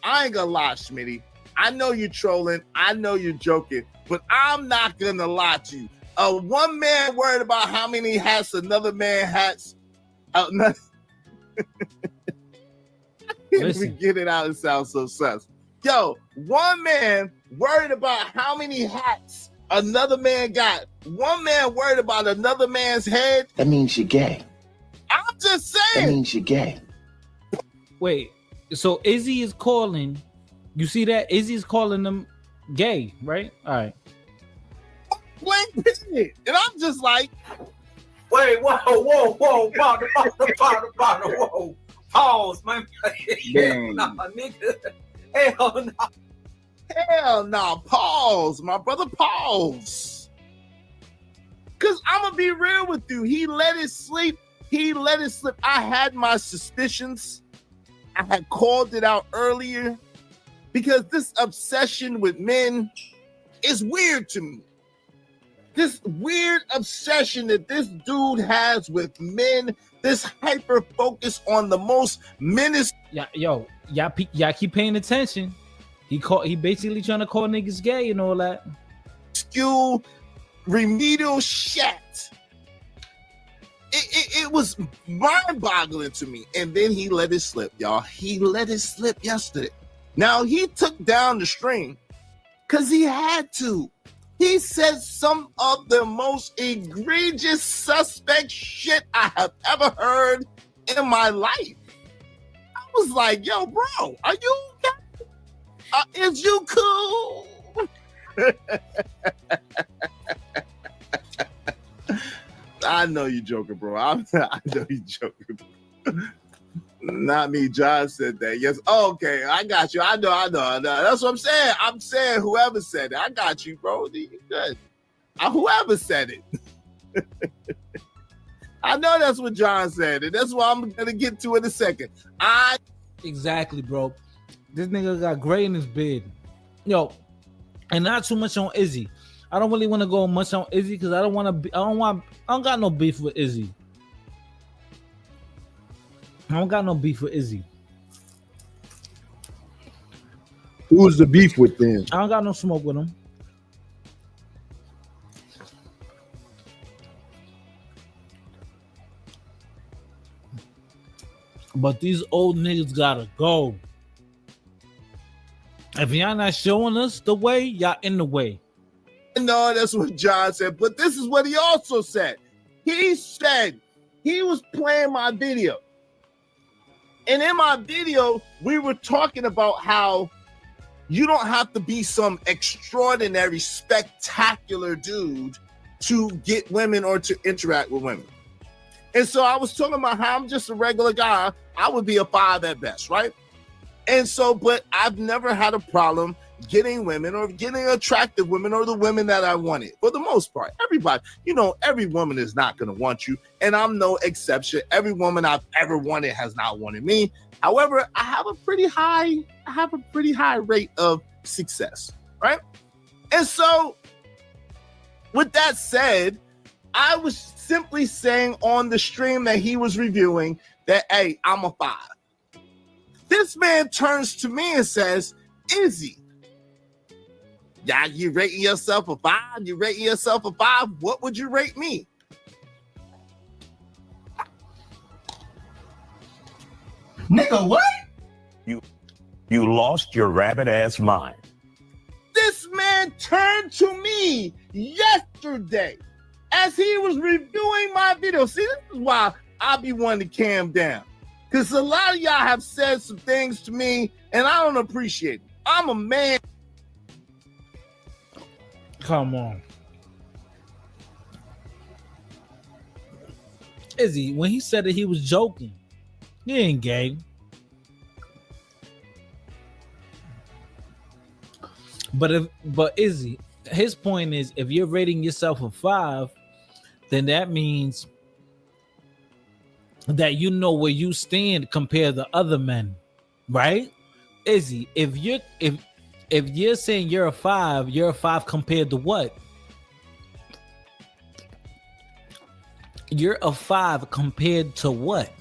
I ain't gonna lie, Schmitty. I know you're trolling. I know you're joking, but I'm not gonna lie to you. One man worried about how many hats another man has. Can't even get it out. It sounds so sus. Yo, one man worried about how many hats another man got. One man worried about another man's head. That means you're gay. I'm just That saying. means you're gay. Wait, so Izzy is calling. You see that? Izzy's calling them gay, right? All right. Blank period. And I'm just like, wait, whoa, whoa. Pause, man. Nah, nigga. Hell no. hell no, pause, my brother, pause. Because I'm going to be real with you. He let it slip. I had my suspicions. I had called it out earlier because this obsession with men is weird to me. This weird obsession that this dude has with men, this hyper focus on the most menace. Yeah, yo, y'all keep paying attention. He basically trying to call niggas gay and all that. Skew remedial shit. It was mind-boggling to me. And then he let it slip, y'all. He let it slip yesterday. Now he took down the stream because he had to. He said some of the most egregious suspect shit I have ever heard in my life. I was like, yo, bro, are you okay? Is you cool? I know you joking, bro. I know you joking. Not me. John said that. Yes. Oh, okay. I got you. I know. That's what I'm saying. I'm saying whoever said it. I got you, bro. You good. Whoever said it. I know that's what John said. And that's what I'm going to get to in a second. Exactly, bro. This nigga got gray in his beard. Yo, and not too much on Izzy. I don't really want to go much on Izzy because I don't got no beef with Izzy. I don't got no beef with Izzy. Who's the beef with then? I don't got no smoke with him. But these old niggas gotta go. If y'all not showing us the way, y'all in the way. No, that's what John said. But this is what he also said. He said he was playing my video. And in my video, we were talking about how you don't have to be some extraordinary, spectacular dude to get women or to interact with women. And so I was talking about how I'm just a regular guy. I would be a 5 at best, right? And so, but I've never had a problem getting women or getting attractive women or the women that I wanted. For the most part, everybody, every woman is not going to want you. And I'm no exception. Every woman I've ever wanted has not wanted me. However, I have a pretty high rate of success, right? And so with that said, I was simply saying on the stream that he was reviewing that, hey, I'm a 5. This man turns to me and says, Izzy, yeah, you rating yourself a 5? You rating yourself a 5? What would you rate me? Nigga, what? You lost your rabbit ass mind. This man turned to me yesterday as he was reviewing my video. See, this is why I be wanting to calm down. Because a lot of y'all have said some things to me, and I don't appreciate it. I'm a man. Come on. Izzy, when he said that he was joking, he ain't gay. But Izzy, his point is, if you're rating yourself a 5, then that means that you know where you stand compared to other men, right? Izzy, if you're saying you're a 5 compared to what? You're a 5 compared to what?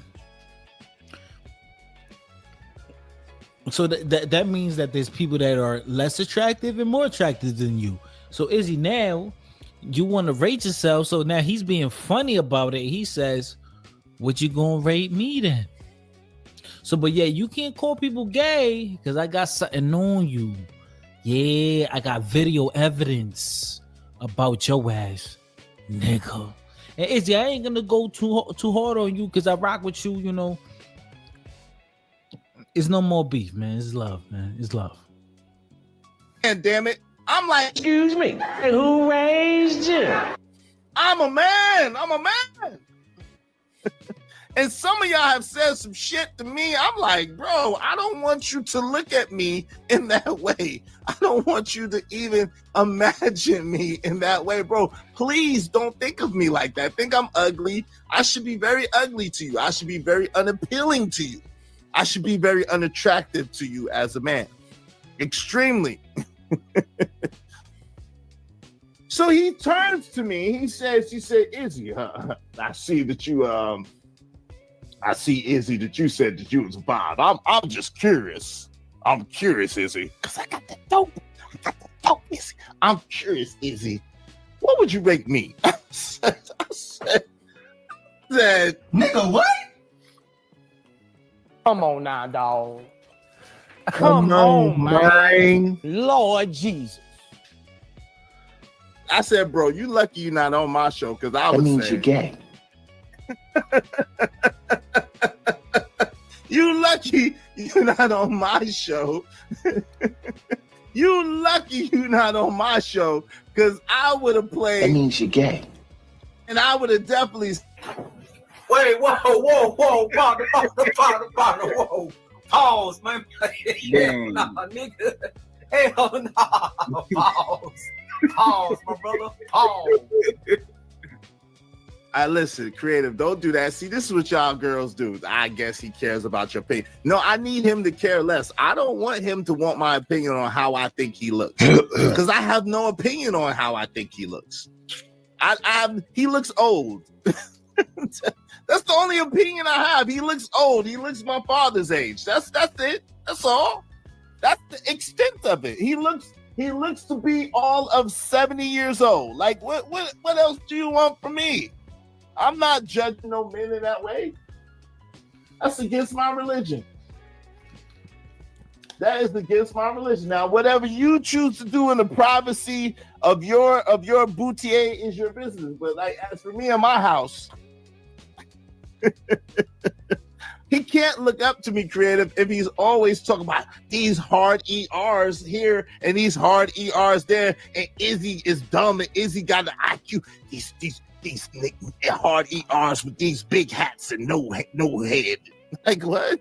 So that means that there's people that are less attractive and more attractive than you. So Izzy, now you want to rate yourself. So now he's being funny about it. He says, "What you gonna rate me then?" So, but yeah, you can't call people gay because I got something on you. Yeah, I got video evidence about your ass, nigga. And Izzy, I ain't gonna go too hard on you because I rock with you, you know. It's no more beef, man. It's love, man. It's love. And damn it, I'm like, Excuse me. Who raised you? I'm a man. I'm a man. And some of y'all have said some shit to me. I'm like, bro, I don't want you to look at me in that way. I don't want you to even imagine me in that way, bro. Please don't think of me like that. Think I'm ugly. I should be very ugly to you. I should be very unappealing to you. I should be very unattractive to you as a man. Extremely. So he turns to me. He said, Izzy, I see that you, I see, Izzy, that you said that you was a 5. I'm just curious. I'm curious, Izzy. Because I got the dope. Izzy. I'm curious, Izzy. What would you rate me? I said, Nigga, what? Come on now, dog. come on, man. Lord Jesus. I said, bro, you lucky you're not on my show, because I would say gay. you lucky you're not on my show. You lucky you're not on my show, because I would have played. That means you're gay. And I would have definitely. Wait, whoa, partner, whoa. Pause, man. Damn. Nah, nigga. Hell no. Pause, my brother. Pause. I listen, creative, don't do that. See, this is what y'all girls do. I guess he cares about your opinion. No, I need him to care less. I don't want him to want my opinion on how I think he looks, because I have no opinion on how I think he looks. He looks old. That's the only opinion I have. He looks old. He looks my father's age. That's it. That's all. That's the extent of it. He looks to be all of 70 years old. Like, what else do you want from me? I'm not judging no men in that way. That's against my religion. That is against my religion. Now, whatever you choose to do in the privacy of your boutier is your business. But like, as for me and my house, he can't look up to me, creative, if he's always talking about these hard ERs here and these hard ERs there, and Izzy is dumb and Izzy got an IQ. These hard ERs with these big hats and no head. Like, what?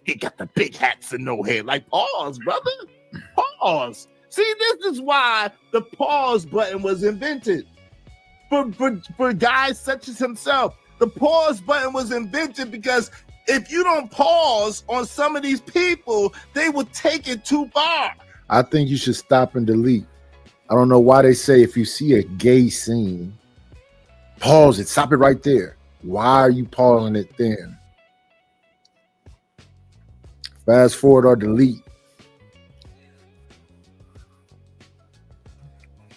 He got the big hats and no head. Like, pause, brother. Pause. See, this is why the pause button was invented. For guys such as himself. The pause button was invented because if you don't pause on some of these people, they will take it too far. I think you should stop and delete. I don't know why they say if you see a gay scene, pause it, stop it right there. Why are you pausing it then? Fast forward or delete.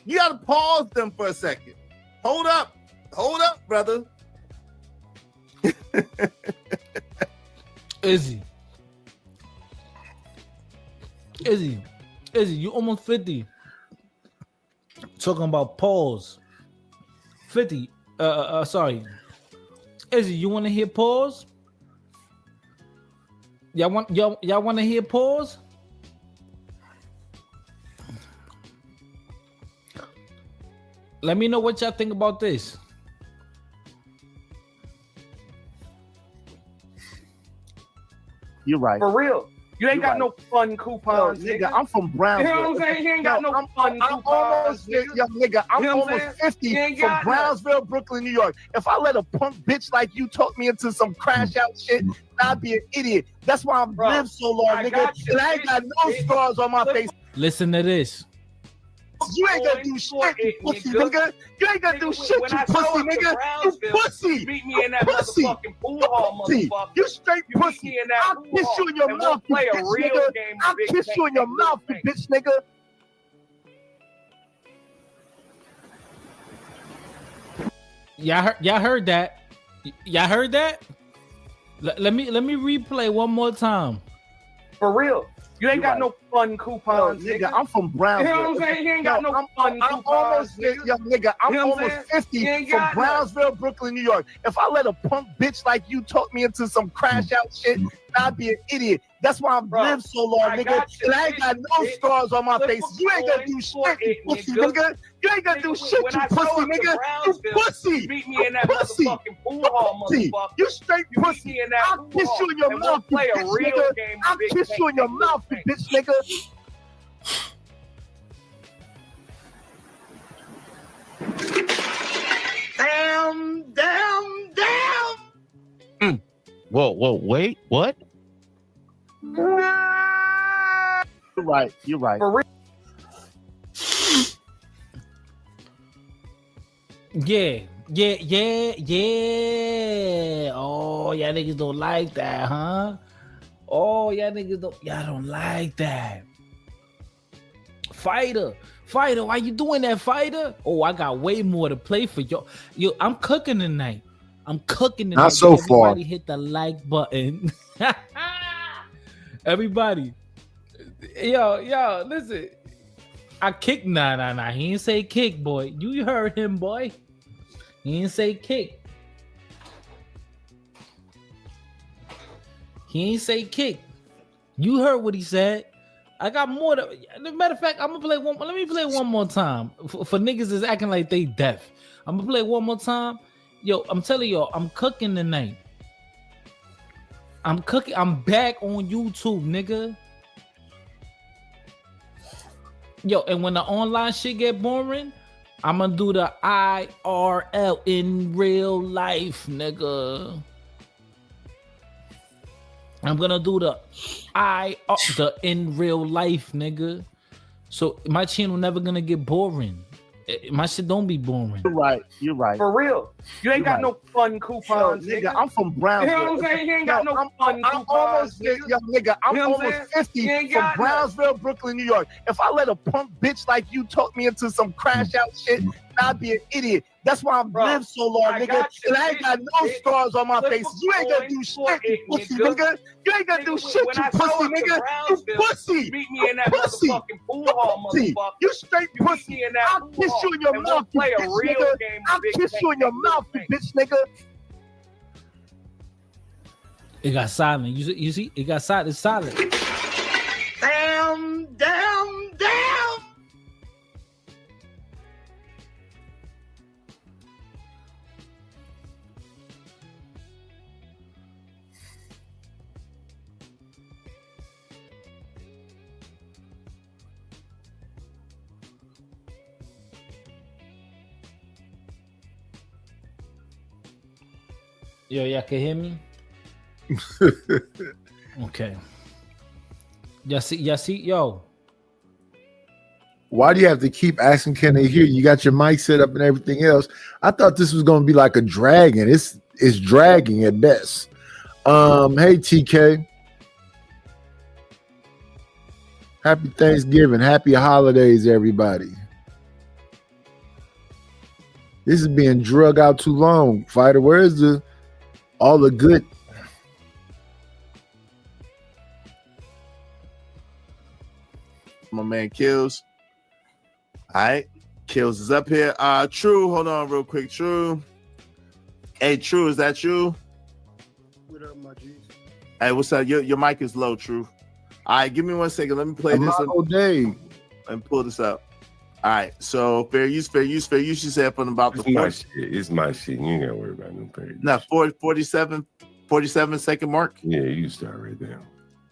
You got to pause them for a second. Hold up, brother. Izzy, you almost 50. Talking about pause. 50. Sorry. Izzy, you want to hear pause? Y'all want to hear pause? Let me know what y'all think about this. You're right. For real. You ain't You're got right. no fun coupons, nigga. I'm from Brownsville. You know what I'm saying? He ain't got no fun I'm coupons, almost, nigga. I'm You know what I'm almost saying? 50 You ain't from got Brownsville, Brooklyn, New York. If I let a punk bitch like you talk me into some crash out shit, I'd be an idiot. That's why I've lived so long, I nigga. got you, And I ain't got no bitch. scars on my face. Listen to this. You ain't gonna do shit, you pussy, nigga. You ain't gonna do shit, when you I show pussy, up to nigga. You Brownsville, pussy. Meet me in that Pussy. motherfucking pool hall, Pussy. motherfucker. You straight You meet pussy. me in that I'll pool kiss hall, you in your and we'll mouth, you play a bitch, real nigga. game of I'll big kiss you in your bang, mouth, you bang. bitch, nigga. Y'all heard that? Y'all heard that? Let me replay one more time. For real. You ain't You're got right. no fun coupons, nigga. I'm from You Brownsville. know what I'm saying? He ain't got no I'm fun almost, coupons, nigga. I'm You know what I'm almost saying? 50 He ain't from got Brownsville, Brooklyn, New York. If I let a punk bitch like you talk me into some crash out shit, I'd be an idiot. That's why I've Bro, lived so long, I nigga. got you, And I ain't got no bitch. scars on my Flip face. a You ain't gonna coin do for shit, you it, pussy, nigga. nigga. You ain't gonna do Nigga, shit, when you I show pussy, up to nigga. You Brownsville, pussy. Meet me in that Pussy. motherfucking pool hall, Pussy. motherfucker. You straight You meet pussy. me in that I'll pool kiss hall, you in your and we'll mouth, you play a bitch, real nigga. game of I'll big kiss bang, you in your bang, mouth, you bang. bitch, nigga. Damn. Whoa, wait, what? You're right. You're right. For real. Yeah. Oh, y'all niggas don't like that, huh? Oh, y'all don't like that. Fighter, why you doing that, Fighter? Oh, I got way more to play for y'all. Yo, I'm cooking tonight. Not so far. Everybody hit the like button. Everybody. Yo, listen. I kick. Nah. He didn't say kick, boy. You heard him, boy. He didn't say kick. He ain't say kick. You heard what he said. I got more to. Matter of fact, I'm gonna play one. Let me play one more time for niggas is acting like they deaf. I'm gonna play one more time. Yo, I'm telling y'all, I'm cooking tonight. I'm cooking. I'm back on YouTube, nigga. Yo, and when the online shit get boring, I'm gonna do the IRL in real life, nigga. I'm gonna do the in real life, nigga. So my channel never gonna get boring. My shit don't be boring. You're right. For real. You ain't got no fun coupons, nigga. I'm from Brownsville. You know what I'm saying? He ain't got no fun I'm coupons, almost, nigga. I'm You know what I'm almost saying? 50 He ain't from got Brownsville, Brooklyn, New York. If I let a punk bitch like you talk me into some crash out shit, I'd be an idiot. That's why I've lived so long, I nigga. got you, And I ain't got no bitch. scars on my Flip face. a You ain't gonna coin do for shit, you it, pussy, nigga. nigga. You ain't gonna do Nigga, shit, when you I show pussy, up to nigga. You Brownsville, pussy. Meet me in that Pussy. motherfucking pool hall, Pussy. motherfucker. You straight You meet pussy. me in that I'll pool kiss hall, you in your and we'll mouth, you play a bitch, real nigga. game of I'll big kiss bang, you in your bang, mouth, you bang. bitch, nigga. It got silent. You see? It got silent. It's silent. Damn. Yo, y'all can hear me? Okay. Y'all see, yo. Why do you have to keep asking, can they hear you? You got your mic set up and everything else. I thought this was going to be like a dragon. It's dragging at best. Hey, TK. Happy Thanksgiving. Happy holidays, everybody. This is being drug out too long. Fighter, where's all the good? My man Kills. All right. Kills is up here. True. Hold on real quick. True. Hey, True, is that you? What up, my G's? Hey, what's up? Your mic is low, Truth. All right, give me 1 second. Let me play this. All day. And pull this up. All right, so fair use. You said something about It's the my 40, shit. It's my shit. You ain't gotta worry about no page. no, 47 second mark. Yeah, you start right there.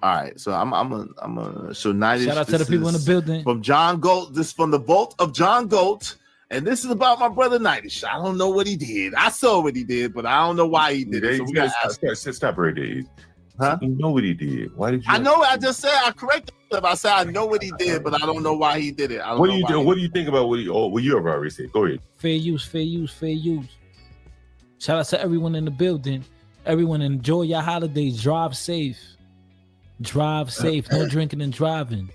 All right, so I'm gonna show 90. Shout out to the people in the building. From John Gold. This is from the vault of John Gold. And this is about my brother Nightish. I don't know what he did. I saw what he did, but I don't know why he did it. So we gotta ask. Stop right there. Huh? You know what he did. Why did you? I know. I just said I corrected him. I said I know what he did, but I don't know why he did it. What do you do? What do you think about what you have already said? Go ahead. Fair use. Shout out to everyone in the building. Everyone enjoy your holidays. Drive safe. No drinking and driving.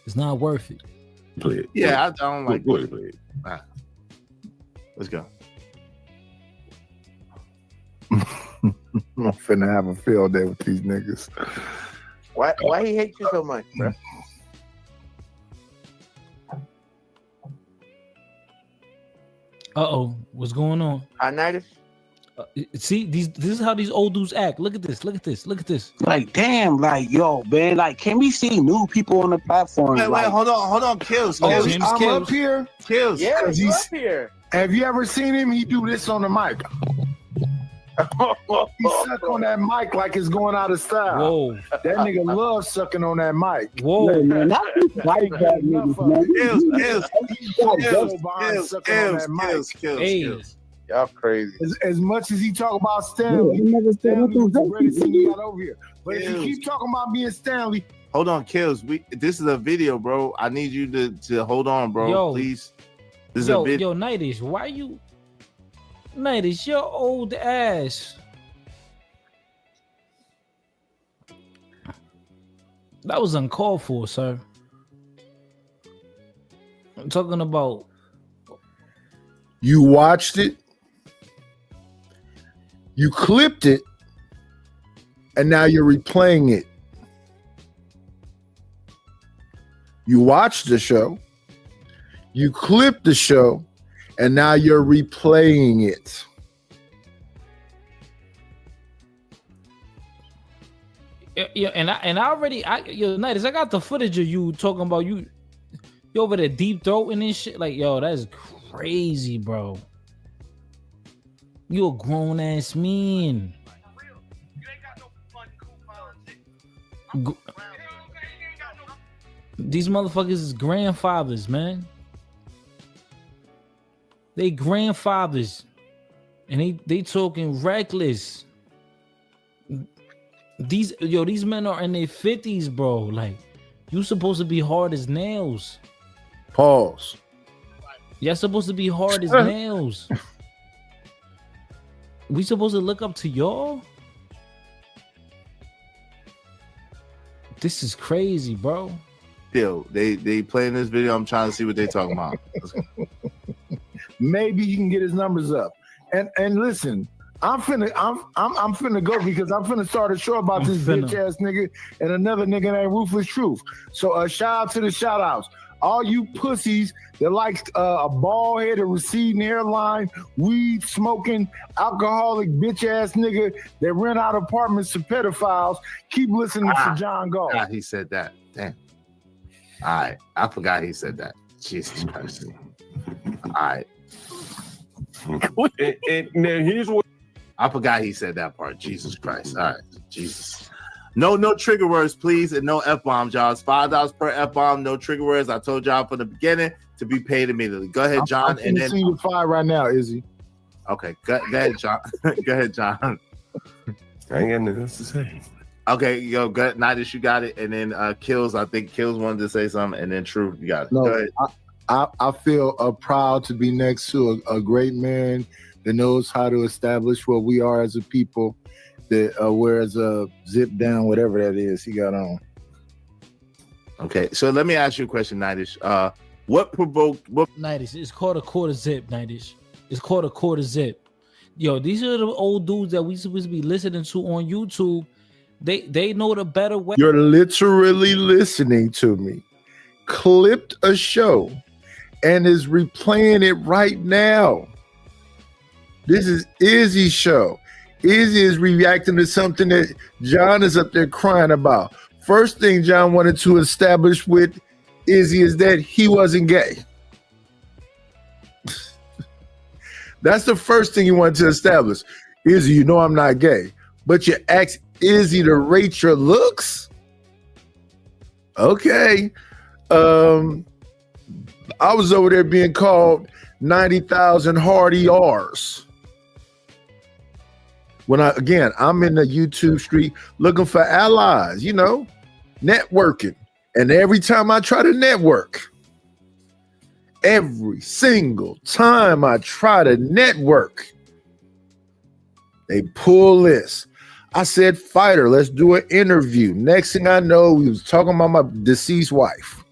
It's not worth it. Play it. Yeah, I don't like. Go ahead, play it. Right. Let's go. I'm finna have a field day with these niggas. Why he hates you so much, bro? What's going on? Nightish? See, this is how these old dudes act. Look at this. Like, damn, like, yo, man, like, can we see new people on the platform? Wait, like, hold on, Kills. James I'm Kills. up here. Kills. Yeah, He's- he's up here. Have you ever seen him? He do this on the mic. He suck on that mic like it's going out of style. Whoa. That nigga loves sucking on that mic. Whoa. Hey, man, not these white guys niggas, man. Kills. Y'all crazy. As much as he talk about Stanley, Stanley was the greatest thing he got over here. But if you keep talking about being Stanley, Hold on, Kills. This is a video, bro. I need you to hold on, bro. Yo. Please. This is a video. Yo, Nightish, why you? Nightish, your old ass. That was uncalled for, sir. I'm talking about. you watched it, you clipped it, and now you're replaying it. You watched the show, you clipped the show, and now you're replaying it. Yeah, and I Nightish, I got the footage of you talking about you over there deep throating and shit. Like, yo, that's crazy, bro. You a grown ass man. These motherfuckers is grandfathers, man. They grandfathers, and they talking reckless. These men are in their 50s, bro. Like, you supposed to be hard as nails. Pause. You're supposed to be hard as nails. We supposed to look up to y'all? This is crazy, bro. Yo, they playing this video. I'm trying to see what they talking about. Maybe he can get his numbers up. And listen, I'm finna go because I'm finna start a show about this bitch ass nigga and another nigga named Ruthless Truth. So shout out to the shout outs. All you pussies that like a bald headed receding hairline, weed smoking, alcoholic bitch ass nigga that rent out apartments to pedophiles, keep listening to John Gall. He said that. Damn. All right. I forgot he said that. Jesus Christ. All right. And now here's what I forgot he said that part. Jesus Christ. All right. Jesus. No trigger words, please, and no F-bombs, y'all. It's $5 per F-bomb, no trigger words. I told y'all from the beginning to be paid immediately. Go ahead, John. I'm see you 5 right now, Izzy. Okay, go ahead, John. Go ahead, John. I ain't got nothing else to say. Okay, yo, go ahead. Nightish, you got it. And then Kills, I think Kills wanted to say something, and then True, you got it. No, go ahead. I feel proud to be next to a great man that knows how to establish what we are as a people, that wears a zip down, whatever that is he got on. Okay, so let me ask you a question, Nightish. What provoked Nightish? It's called a quarter zip, Nightish. It's called a quarter zip. Yo, these are the old dudes that we supposed to be listening to on YouTube. They know the better way. You're literally listening to me. Clipped a show and is replaying it right now. This is Izzy's show. Izzy is reacting to something that John is up there crying about. First thing John wanted to establish with Izzy is that he wasn't gay. That's the first thing you wanted to establish. Izzy, you know I'm not gay. But you asked Izzy to rate your looks? Okay. I was over there being called 90,000 hard ERs. When I'm in the YouTube street looking for allies, networking. And every time I try to network, every single time I try to network, they pull this. I said, fighter, let's do an interview. Next thing I know, we was talking about my deceased wife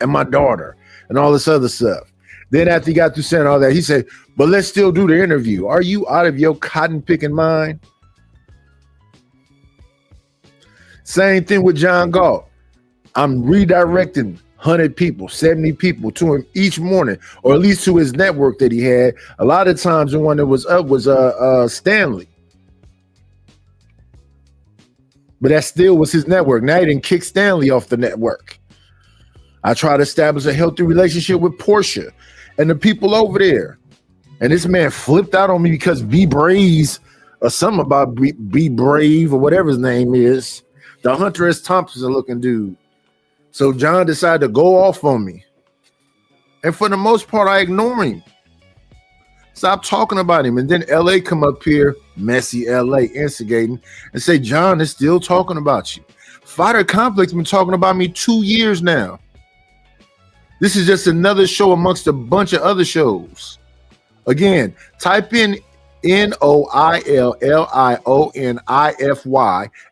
and my daughter and all this other stuff. Then after he got through saying all that, he said, but let's still do the interview. Are you out of your cotton picking mind? Same thing with John Galt. I'm redirecting 100 people, 70 people to him each morning, or at least to his network that he had. A lot of times the one that was up was Stanley. But that still was his network. Now he didn't kick Stanley off the network. I tried to establish a healthy relationship with Portia and the people over there. And this man flipped out on me because B Braves or something about Be Brave or whatever his name is. The Hunter S. Thompson looking dude. So John decided to go off on me. And for the most part, I ignore him. Stop talking about him. And then LA come up here, messy LA, instigating, and say, John is still talking about you. Fighter Complex been talking about me 2 years now. This is just another show amongst a bunch of other shows. Again, type in NOILLIONIFY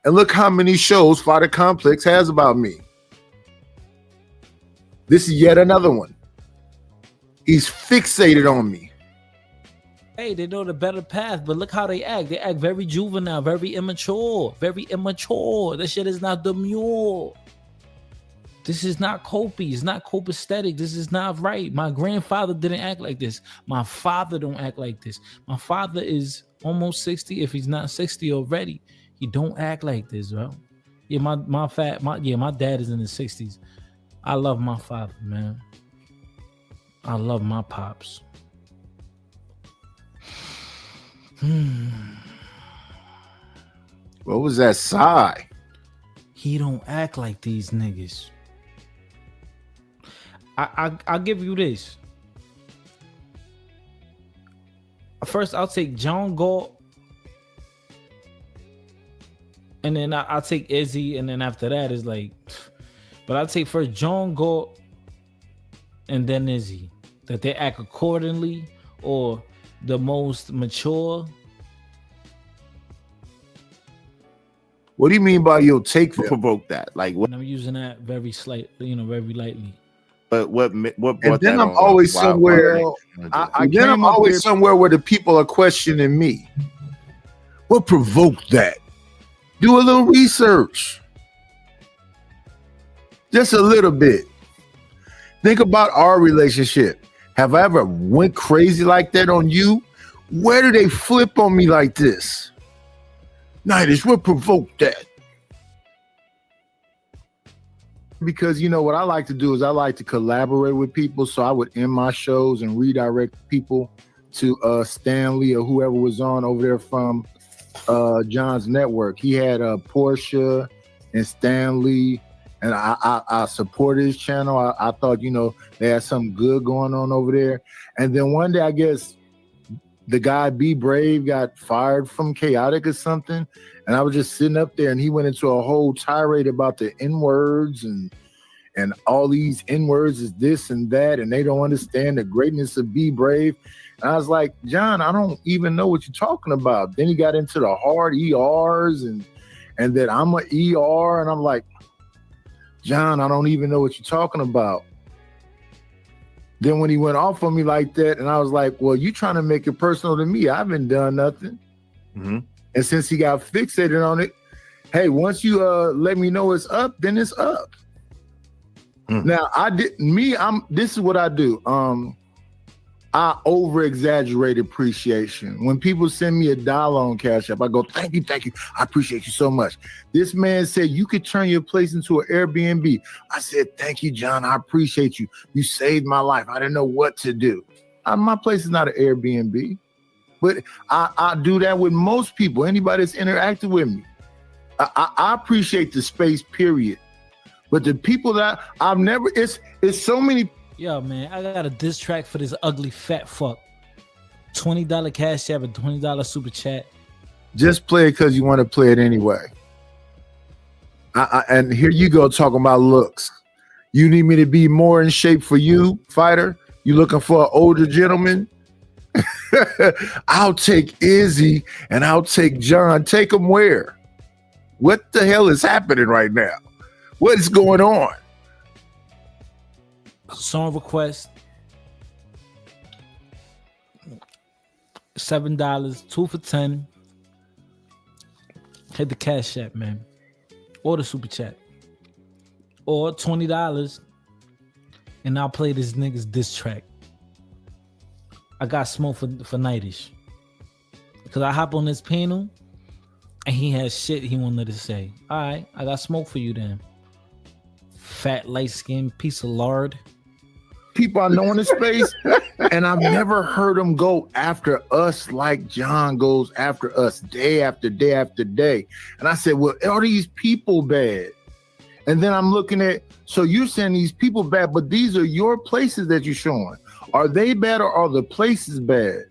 and look how many shows Fighter Complex has about me. This is yet another one. He's fixated on me. Hey, they know the better path, but look how they act. They act very juvenile, very immature, very immature. This shit is not demure. This is not copy. It's not copacetic. This is not right. My grandfather didn't act like this. My father don't act like this. My father is almost 60. If he's not 60 already, he don't act like this, bro. Yeah, my dad is in his 60s. I love my father, man. I love my pops. What was that sigh? He don't act like these niggas. I'll give you this. First, I'll take John Galt, and then I'll take Izzy, and then after that is like, but I'll take first John Galt, and then Izzy. That they act accordingly, or the most mature. What do you mean by you'll take them? Provoke that? Like what? And I'm using that very very lightly. But what brought and then that I'm on? always Why- somewhere. why- Then I'm always somewhere where the people are questioning me. What provoked that? Do a little research. Just a little bit. Think about our relationship. Have I ever went crazy like that on you? Where do they flip on me like this? Nightish, what provoked that? Because what I like to do is I like to collaborate with people. So I would end my shows and redirect people to Stanley or whoever was on over there from John's network. He had Portia and Stanley, and I supported his channel. I thought, they had something good going on over there. And then one day, I guess the guy Be Brave got fired from Chaotic or something. And I was just sitting up there and he went into a whole tirade about the N-words and all these N-words is this and that. And they don't understand the greatness of Be Brave. And I was like, John, I don't even know what you're talking about. Then he got into the hard ERs and that I'm an ER. And I'm like, John, I don't even know what you're talking about. Then when he went off on me like that, and I was like, well, you trying to make it personal to me. I haven't done nothing. Mm-hmm. And since he got fixated on it, hey, once you let me know it's up, then it's up. Now, this is what I do. I over exaggerate appreciation. When people send me $1 on Cash App, I go, thank you. I appreciate you so much. This man said you could turn your place into an Airbnb. I said, thank you, John. I appreciate you. You saved my life. I didn't know what to do. My place is not an Airbnb, but I do that with most people. Anybody that's interacted with me, I appreciate the space, period. But the people that I've never, it's so many. Yo, man, I got a diss track for this ugly fat fuck. $20 Cash App and $20 Super Chat. Just play it because you want to play it anyway. And here you go talking about looks. You need me to be more in shape for you, fighter? You looking for an older gentleman? I'll take Izzy and I'll take John. Take them where? What the hell is happening right now? What is going on? Song request $7, 2 for 10. Hit the Cash App, man, or the Super Chat, or $20, and I'll play this nigga's diss track. I got smoke for Nightish because I hop on this panel and he has shit he wanted to say. All right, I got smoke for you then. Fat, light-skinned piece of lard. People I know in the space, and I've never heard them go after us like John goes after us day after day after day. And I said, well, are these people bad? And then I'm looking at, so you're saying these people bad, but these are your places that you're showing. Are they bad or are the places bad?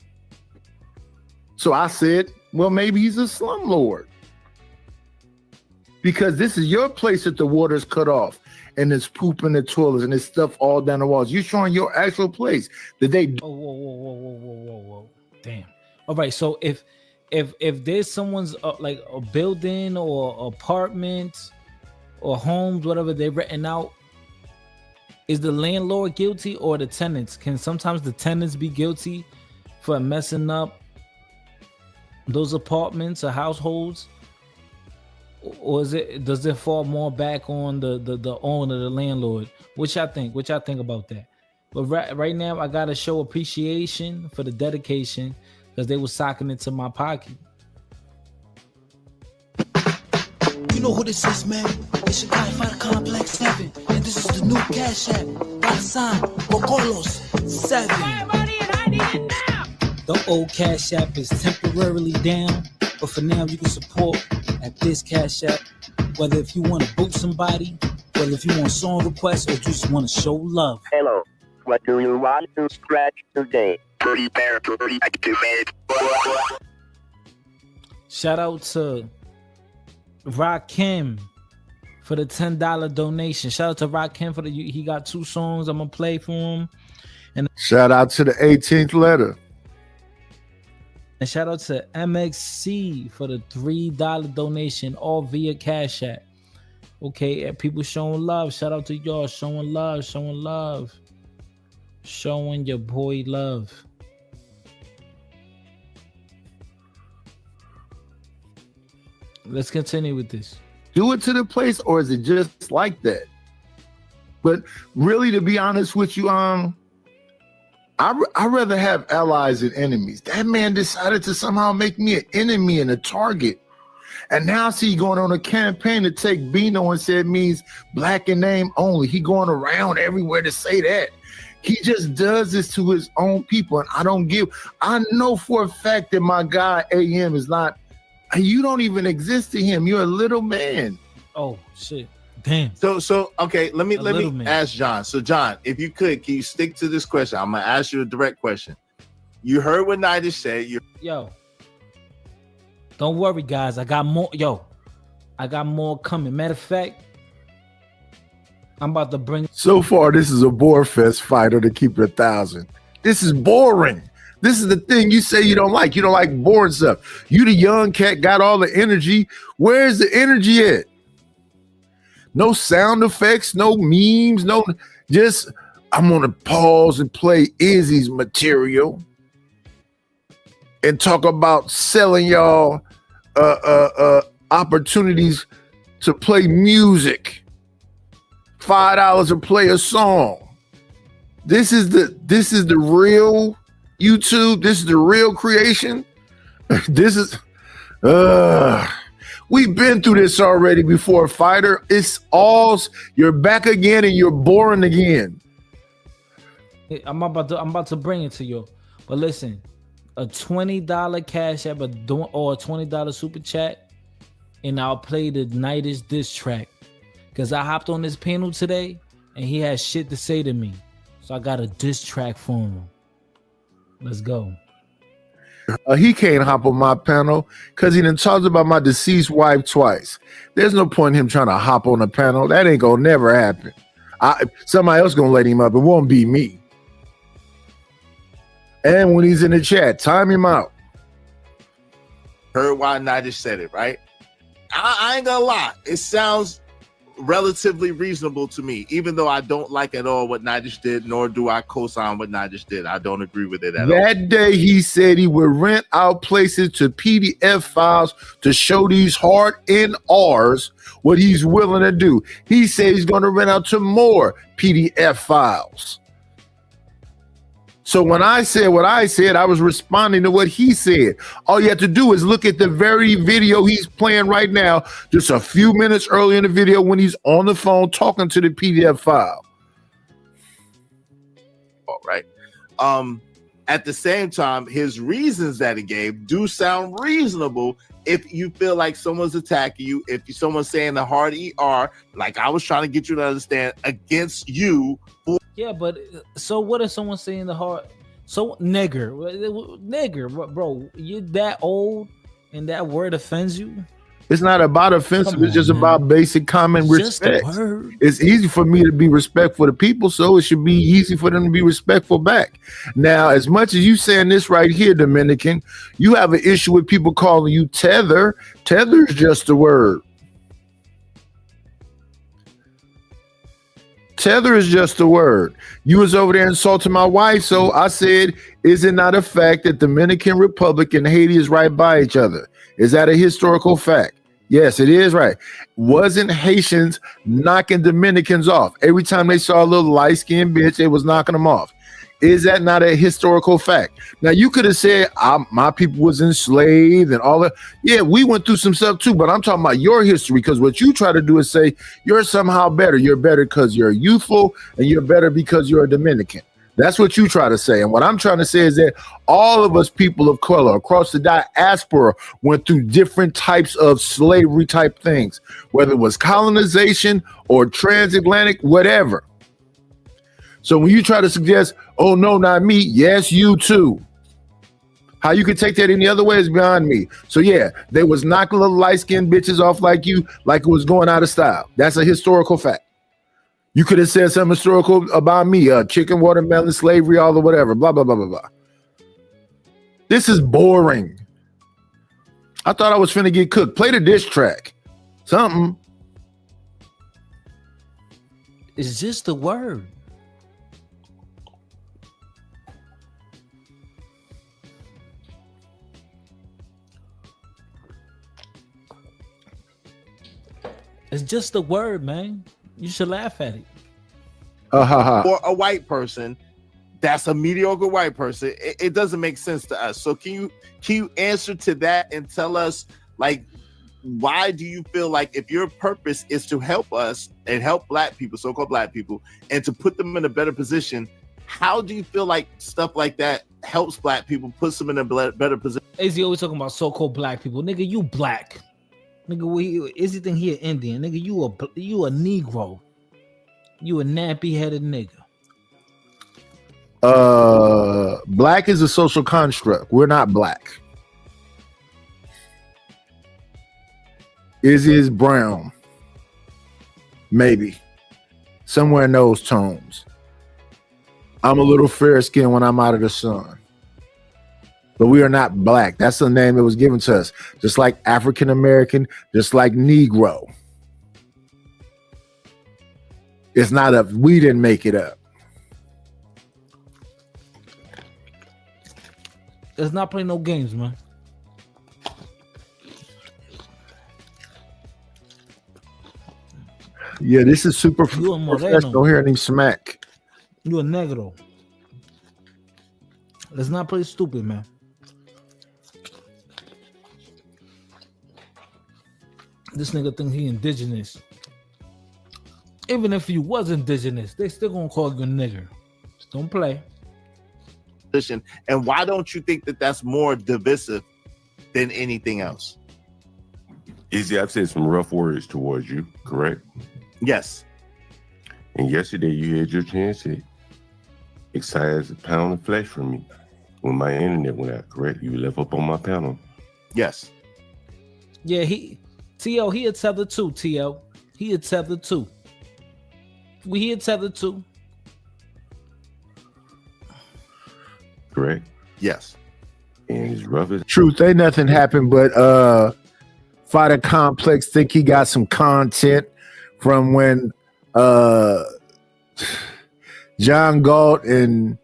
So I said, well, maybe he's a slumlord. Because this is your place that the water's cut off. And there's poop in the toilets and there's stuff all down the walls. You're showing your actual place. Did they? Whoa. Damn. All right. So if there's someone's like a building or apartment or homes, whatever they're renting out, is the landlord guilty or the tenants? Can sometimes the tenants be guilty for messing up those apartments or households? Or does it fall more back on the owner, the landlord? Which I think about that. But right now, I gotta show appreciation for the dedication because they were socking into my pocket. You know who this is, man? It's your guy, Fighter Complex 7, and this is the new Cash App. By sign, Carlos 7. The old Cash App is temporarily down, but for now, you can support at this Cash App, whether if you want to boot somebody, whether if you want song requests, or just want to show love. Hello, what do you want to scratch today? Pretty bear, pretty activate. Shout out to Rakim for the $10 donation. Shout out to Rakim for he got 2 songs I'm gonna play for him. And shout out to the 18th letter. And shout out to MXC for the $3 donation, all via Cash App. Okay, people showing love. Shout out to y'all showing love. Showing your boy love. Let's continue with this. Do it to the place, or is it just like that? But really, to be honest with you, I'd rather have allies than enemies. That man decided to somehow make me an enemy and a target. And now I see he going on a campaign to take Bino and say it means black in name only. He going around everywhere to say that. He just does this to his own people. And I know for a fact that my guy AM is not, you don't even exist to him. You're a little man. Oh, shit. Damn. So okay, let me ask John. So John, if you could, can you stick to this question? I'm gonna ask you a direct question. You heard what Nightish said. Yo, don't worry, guys. I got more. I got more coming. Matter of fact, I'm about to bring. So far, this is a bore fest, fighter, to keep it 1,000. This is boring. This is the thing you say you don't like. You don't like boring stuff. You, the young cat, got all the energy. Where's the energy at? No sound effects, no memes, just I'm gonna pause and play Izzy's material and talk about selling y'all opportunities to play music. $5 to play a song. This is the real YouTube, this is the real creation. This is we've been through this already before, fighter. It's all you're back again and you're boring again. I'm about to bring it to you. But listen, a $20 cash app or a $20 super chat, and I'll play the Night's diss track. Cause I hopped on this panel today and he had shit to say to me. So I got a diss track for him. Let's go. He can't hop on my panel because he done talked about my deceased wife twice. There's no point in him trying to hop on the panel. That ain't gonna never happen. Somebody else gonna let him up. It won't be me. And when he's in the chat, time him out. Heard why Nigel said it, right? I ain't gonna lie. It sounds relatively reasonable to me, even though I don't like at all what Nigel did, nor do I co-sign what Nigel did. I don't agree with it at all. That day he said he would rent out places to PDF files to show these hard NRs what he's willing to do. He said he's going to rent out to more PDF files. So when I said what I said, I was responding to what he said. All you have to do is look at the very video he's playing right now, just a few minutes early in the video when he's on the phone talking to the PDF file. All right. At the same time, his reasons that he gave do sound reasonable if you feel like someone's attacking you, if someone's saying the hard ER, like I was trying to get you to understand, against you. Yeah, but so what if someone's saying the hard? So nigger, bro, you that old and that word offends you? It's not about offensive. It's just about basic common respect. It's easy for me to be respectful to people, so it should be easy for them to be respectful back. Now, as much as you saying this right here, Dominican, you have an issue with people calling you tether. Tether is just a word. Tether is just a word. You was over there insulting my wife, so I said, is it not a fact that Dominican Republic and Haiti is right by each other? Is that a historical fact? Yes, it is right. Wasn't Haitians knocking Dominicans off? Every time they saw a little light-skinned bitch, they was knocking them off. Is that not a historical fact? Now, you could have said, my people was enslaved and all that. Yeah, we went through some stuff too, but I'm talking about your history, because what you try to do is say you're somehow better. You're better because you're youthful, and you're better because you're a Dominican. That's what you try to say. And what I'm trying to say is that all of us people of color across the diaspora went through different types of slavery type things, whether it was colonization or transatlantic, whatever. So when you try to suggest, oh, no, not me. Yes, you too. How you could take that any other way is beyond me. So yeah, they was knocking little light-skinned bitches off like you, like it was going out of style. That's a historical fact. You could have said something historical about me, chicken, watermelon, slavery, all the whatever, blah, blah, blah, blah, blah. This is boring. I thought I was finna get cooked. Play the diss track. Something. It's just a word. It's just a word, man. You should laugh at it. Or a white person that's a mediocre white person, it doesn't make sense to us. So can you answer to that and tell us, like, why do you feel like if your purpose is to help us and help black people, so-called black people, and to put them in a better position, how do you feel like stuff like that helps black people, puts them in a better position? Is he always talking about so-called black people? Nigga, you black. Nigga, is he think he an Indian? Nigga, you a Negro. You a nappy-headed nigga. Black is a social construct. We're not black. Izzy is brown. Maybe. Somewhere in those tones. I'm a little fair skinned when I'm out of the sun. But we are not black. That's the name that was given to us. Just like African American, just like Negro. It's not we didn't make it up. Let's not play no games, man. Yeah, this is super professional hearing him smack. You a negro. Let's not play stupid, man. This nigga think he indigenous. Even if you was indigenous, they still gonna call you a nigger. Just don't play. And why don't you think that that's more divisive than anything else? Izzy, I've said some rough words towards you, correct? Yes. And yesterday you had your chance to excise a pound of flesh from me when my internet went out, correct? You left up on my panel. Yes. Yeah, T.O., he a tether too, T.O. He a tether too. He a tether too. Correct? Yes. And as rough as Truth, ain't nothing happened, but Fighter Complex think he got some content from when John Galt and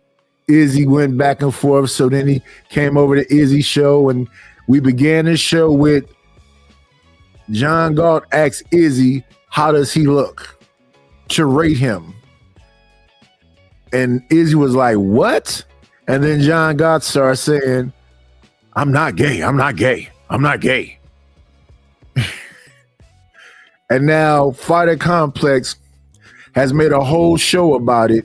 Izzy went back and forth. So then he came over to Izzy's show, and we began this show with John Galt asked Izzy, how does he look? To rate him. And Izzy was like, what? And then John Galt started saying, I'm not gay. I'm not gay. I'm not gay. And now Fighter Complex has made a whole show about it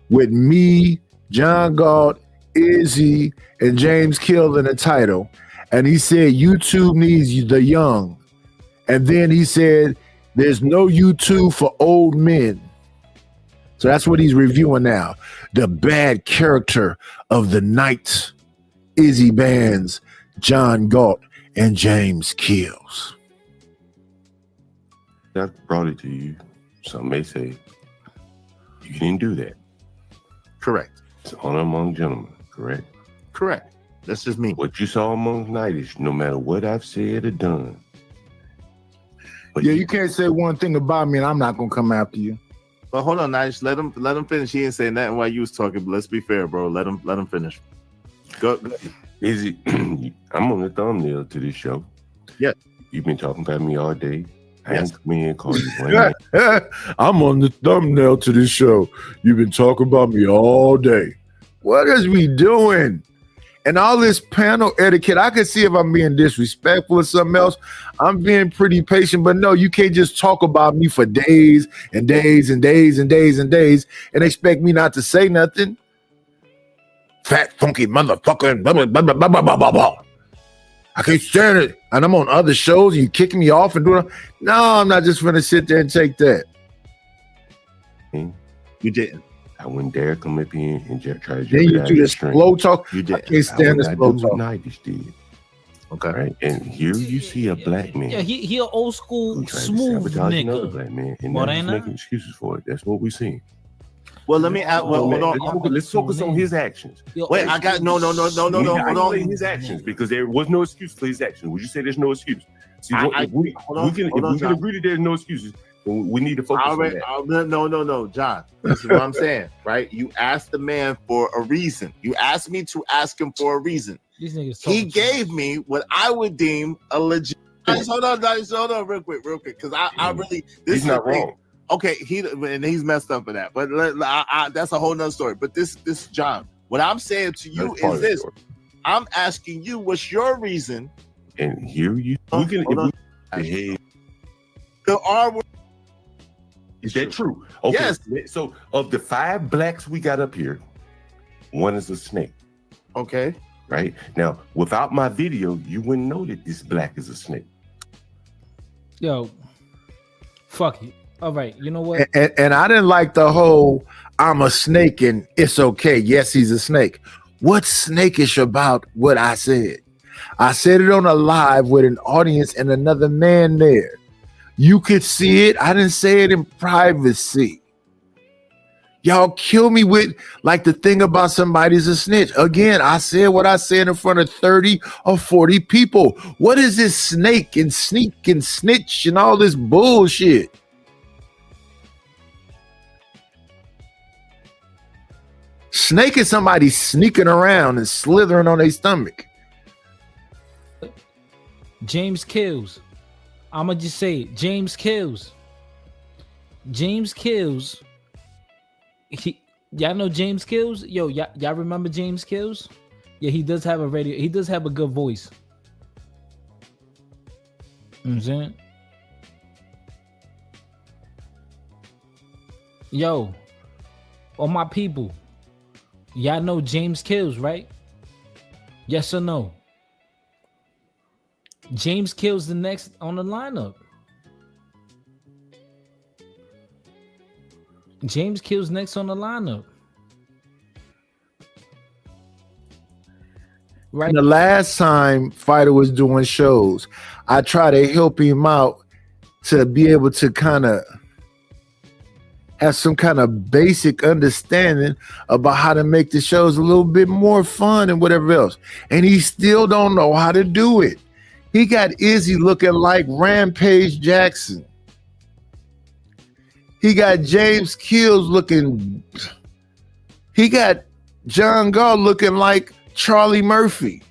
with me, John Galt, Izzy, and James Kill in the title. And he said YouTube needs the young. And then he said there's no YouTube for old men. So that's what he's reviewing now. The bad character of the night. Izzy Bands, John Galt, and James Kills. I brought it to you. Some may say you didn't do that. Correct. It's honor among gentlemen, correct? Correct. That's just me. What you saw among knightish, no matter what I've said or done. But yeah, you can't say one thing about me and I'm not gonna come after you. But hold on, Nice. Let him finish. He ain't saying nothing while you was talking, but let's be fair, bro. Let him finish. Go. Izzy, I'm on the thumbnail to this show. Yeah. You've been talking about me all day. I Yes. ain't come in and call you one name. I'm on the thumbnail to this show. You've been talking about me all day. What is we doing? And all this panel etiquette, I can see if I'm being disrespectful or something else. I'm being pretty patient, but no, you can't just talk about me for days and days and days and days and days and expect me not to say nothing. Fat, funky motherfucker. Blah, blah, blah, blah, blah, blah, blah, blah. I can't stand it. And I'm on other shows and you kicking me off and doing. No, I'm not just gonna sit there and take that. You didn't. I wouldn't dare come up here and just try to. Then you do this slow talk. You did. I can't stand this slow talk. Knightish did. Okay. Right. And here you see a black man. Yeah, he an old school who tried to smooth sabotage another nigga. black man, and What now he's ain't I? making excuses for it. That's what we're seeing. Well, let me add. Well, hold on. Let's focus on his actions. Wait, I got no. Hold on. His actions, because there was no excuse for his actions. Would you say there's no excuse? See, if we can agree that there's no excuses, then we need to focus on that. No, John. This is what I'm saying, right? You asked the man for a reason. You asked me to ask him for a reason. These niggas He gave me what I would deem a legit. Hold on, real quick, because I really. This He's not wrong. Okay, he's messed up for that, but that's a whole nother story. But this John, what I'm saying to you is this: I'm asking you, what's your reason? And here you, There are. Is that true? Okay. Yes. So of the 5 blacks we got up here, one is a snake. Okay. Right now, without my video, you wouldn't know that this black is a snake. Yo, fuck it. All right, you know what? And I didn't like the whole I'm a snake and it's okay. Yes, he's a snake. What's snakish about what I said? I said it on a live with an audience and another man there. You could see it. I didn't say it in privacy. Y'all kill me with like the thing about somebody's a snitch. Again, I said what I said in front of 30 or 40 people. What is this snake and sneak and snitch and all this bullshit? Snake is somebody sneaking around and slithering on their stomach. James Kills. I'ma just say it. James Kills. James Kills. Y'all know James Kills? Yo, y'all remember James Kills? Yeah, he does have a radio. He does have a good voice. You know what I'm saying? Yo, all my people, y'all know James Kills, right? Yes or no? James Kills the next on the lineup. James Kills next on the lineup. Right. The last time Fighter was doing shows, I try to help him out to be able to kind of have some kind of basic understanding about how to make the shows a little bit more fun and whatever else. And he still don't know how to do it. He got Izzy looking like Rampage Jackson. He got James Kills looking. He got John Gall looking like Charlie Murphy.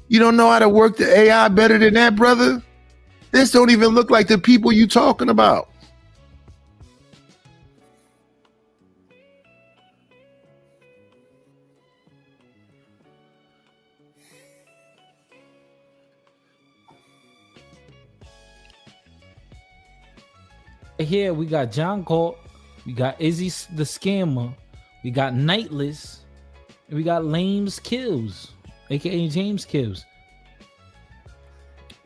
You don't know how to work the AI better than that, brother? This don't even look like the people you talking about. Here we got John Colt, we got Izzy the Scammer, we got Nightless, and we got Lames Kills, aka James Kills.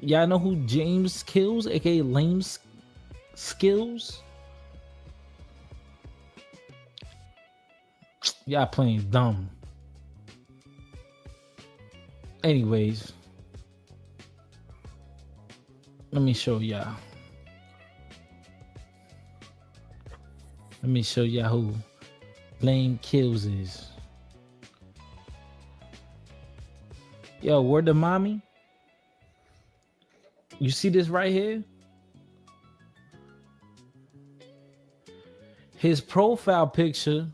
Y'all know who James Kills, aka Lames Skills? Y'all playing dumb. Anyways, let me show y'all. Let me show y'all who Lame Kills is. Yo, word to mommy. You see this right here? His profile picture.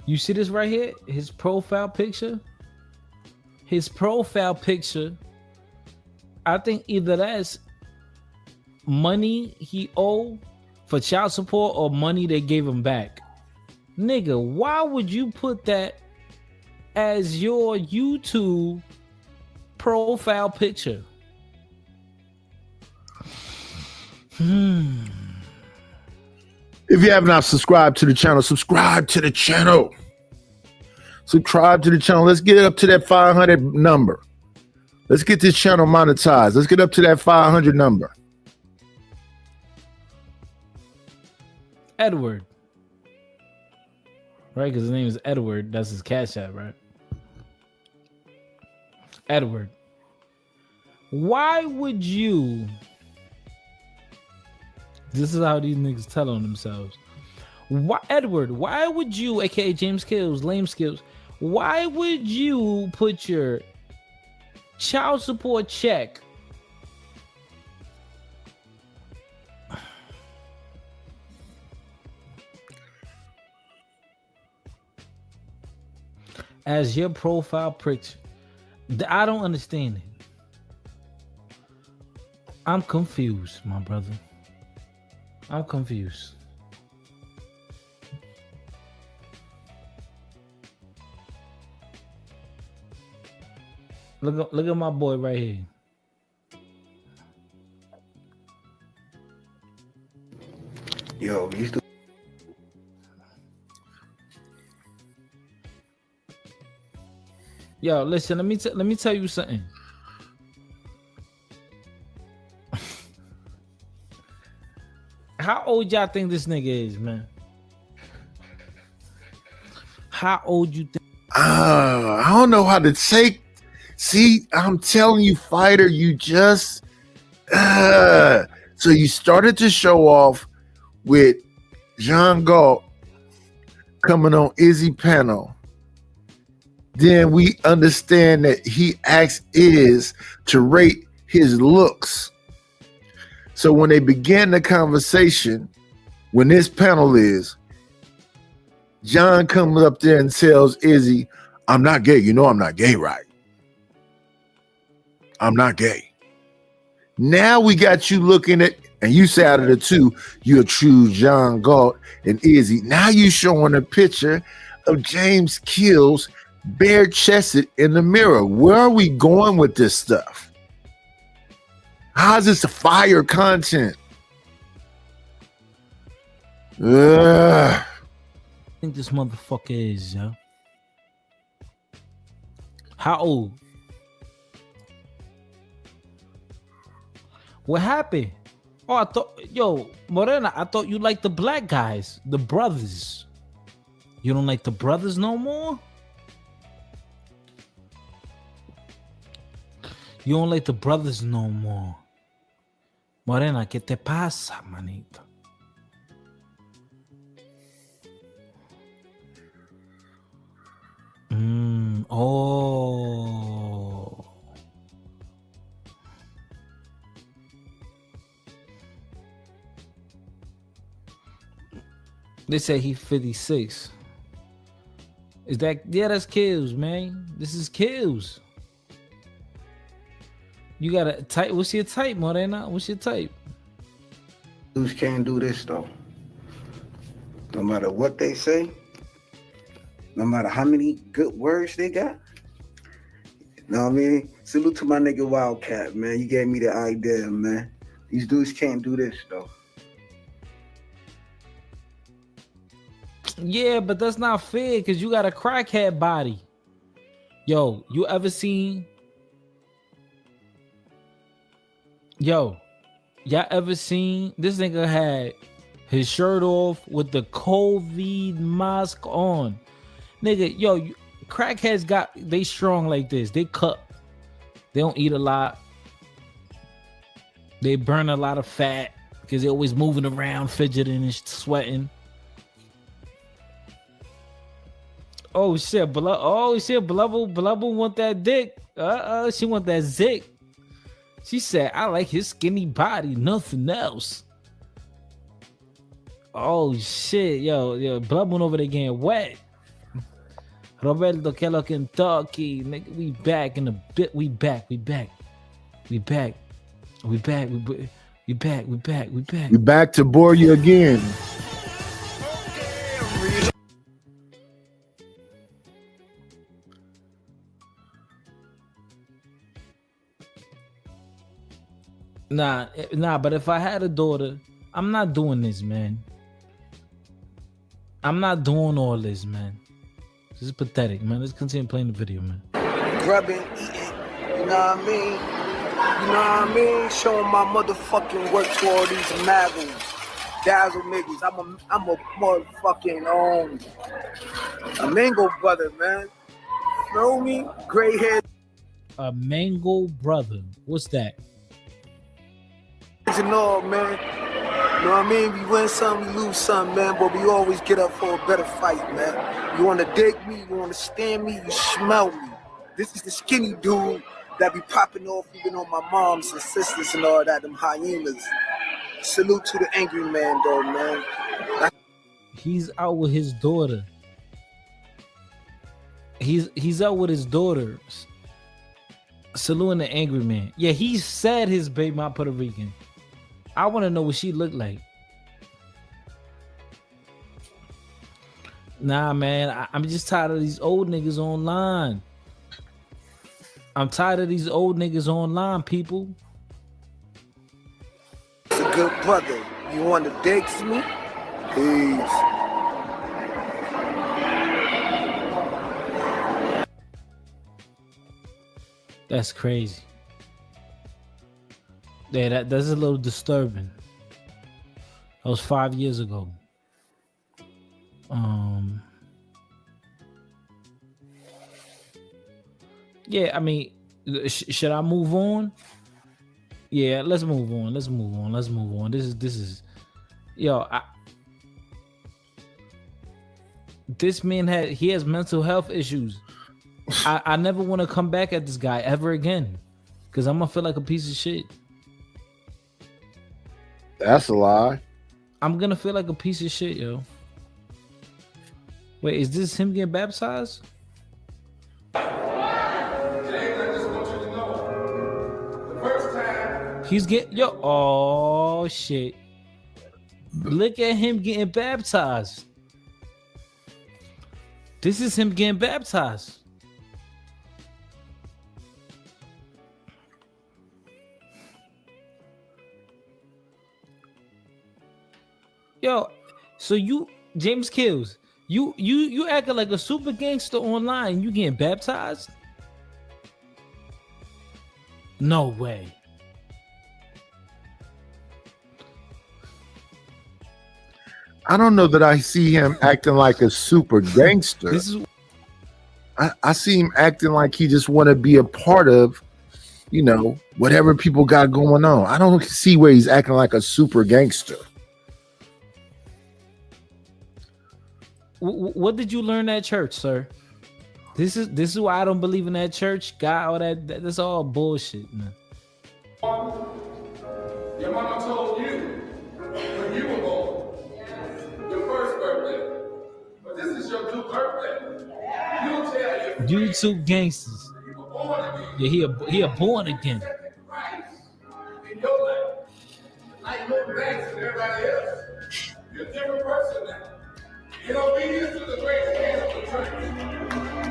You see this right here? His profile picture. His profile picture. I think either that's money he owed for child support or money they gave him back. Nigga, why would you put that as your YouTube profile picture? If you have not subscribed to the channel, subscribe to the channel. Subscribe to the channel. Let's get it up to that 500 number. Let's get this channel monetized. Let's get up to that 500 number. Edward. Right? Because his name is Edward. That's his cash app, right? Edward. Why would you... This is how these niggas tell on themselves. Why, Edward, why would you, aka James Kills, Lame Skills, why would you put your child support check as your profile picture? I don't understand it. I'm confused, my brother. I'm confused. Look at my boy right here. Yo, you still... Yo, listen, let me tell you something. How old y'all think this nigga is, man? How old you think? I don't know how to take. See, I'm telling you, Fighter, you just. So you started to show off with John Galt coming on Izzy panel. Then we understand that he asked Iz to rate his looks. So when they began the conversation, when this panel is, John comes up there and tells Izzy, I'm not gay. You know I'm not gay, right? I'm not gay. Now we got you looking at, And you say out of the two, you'll choose John Galt and Izzy. Now you showing a picture of James Kills bare chested in the mirror. Where are we going with this stuff? How's this fire content? I think this motherfucker is, yo. How old? What happened? Oh, I thought, yo, Morena, I thought you liked the black guys, the brothers. You don't like the brothers no more? You don't like the brothers no more. Morena, ¿qué te pasa, manito? Oh. They say he 56. Is that, yeah, that's Kills, man. This is Kills. You got a type. What's your type, Morena? What's your type? Dudes can't do this though. No matter what they say, no matter how many good words they got. You know what I mean? Salute to my nigga Wildcat, man. You gave me the idea, man. These dudes can't do this though. Yeah, but that's not fair because you got a crackhead body. Yo, you ever seen? Yo, y'all ever seen this nigga had his shirt off with the COVID mask on? Nigga, yo, crackheads they strong like this. They cut. They don't eat a lot. They burn a lot of fat because they're always moving around, fidgeting and sweating. Oh shit, Blubble want that dick. She want that zick. She said, I like his skinny body, nothing else. Oh shit, yo, Blubble over there getting wet. Roberto Kello Kentucky, nigga, we back in a bit. We back. You back to bore you again. Nah, but if I had a daughter, I'm not doing this, man. I'm not doing all this, man. This is pathetic, man. Let's continue playing the video, man. Grubbing, eating, you know what I mean? You know what I mean? Showing my motherfucking work to all these maggots, dazzle niggas. I'm a motherfucking a mango brother, man. Feel me? Gray hair. A mango brother. What's that? And all, man. You know what I mean? We win some, we lose some, man, but we always get up for a better fight, man. You want to dig me, you want to stand me, you smell me. This is the skinny dude that be popping off even on my moms and sisters and all that, them hyenas. Salute to the angry man, though, man. He's out with his daughter. He's out with his daughter. Saluting the angry man. Yeah, he said his baby mom Puerto Rican. I want to know what she looked like. Nah, man, I'm just tired of these old niggas online. I'm tired of these old niggas online, people. It's a good brother. You want to dig me? Peace. That's crazy. Yeah, that's a little disturbing. That was 5 years ago. Yeah, I mean, should I move on? Yeah, let's move on. This is, yo, this man has mental health issues. I never want to come back at this guy ever again because I'm gonna feel like a piece of shit. That's a lie. I'm gonna feel like a piece of shit, yo. Wait, is this him getting baptized? James, I just want you to know, the first time He's getting oh shit. Look at him getting baptized. This is him getting baptized. Yo, so you, James Kills, you acting like a super gangster online. You getting baptized? No way. I don't know that I see him acting like a super gangster. This is I see him acting like he just want to be a part of, you know, whatever people got going on. I don't see where he's acting like a super gangster. What did you learn at church, sir? This is why I don't believe in that church. God, all that's all bullshit, man. Your mama told you when you were born, your first birthday. But this is your new birthday. You tell your You two gangsters. Yeah, he a born again. Christ in your life. Like no thanks to everybody else. You're a different person now. In obedience to the great man of the church.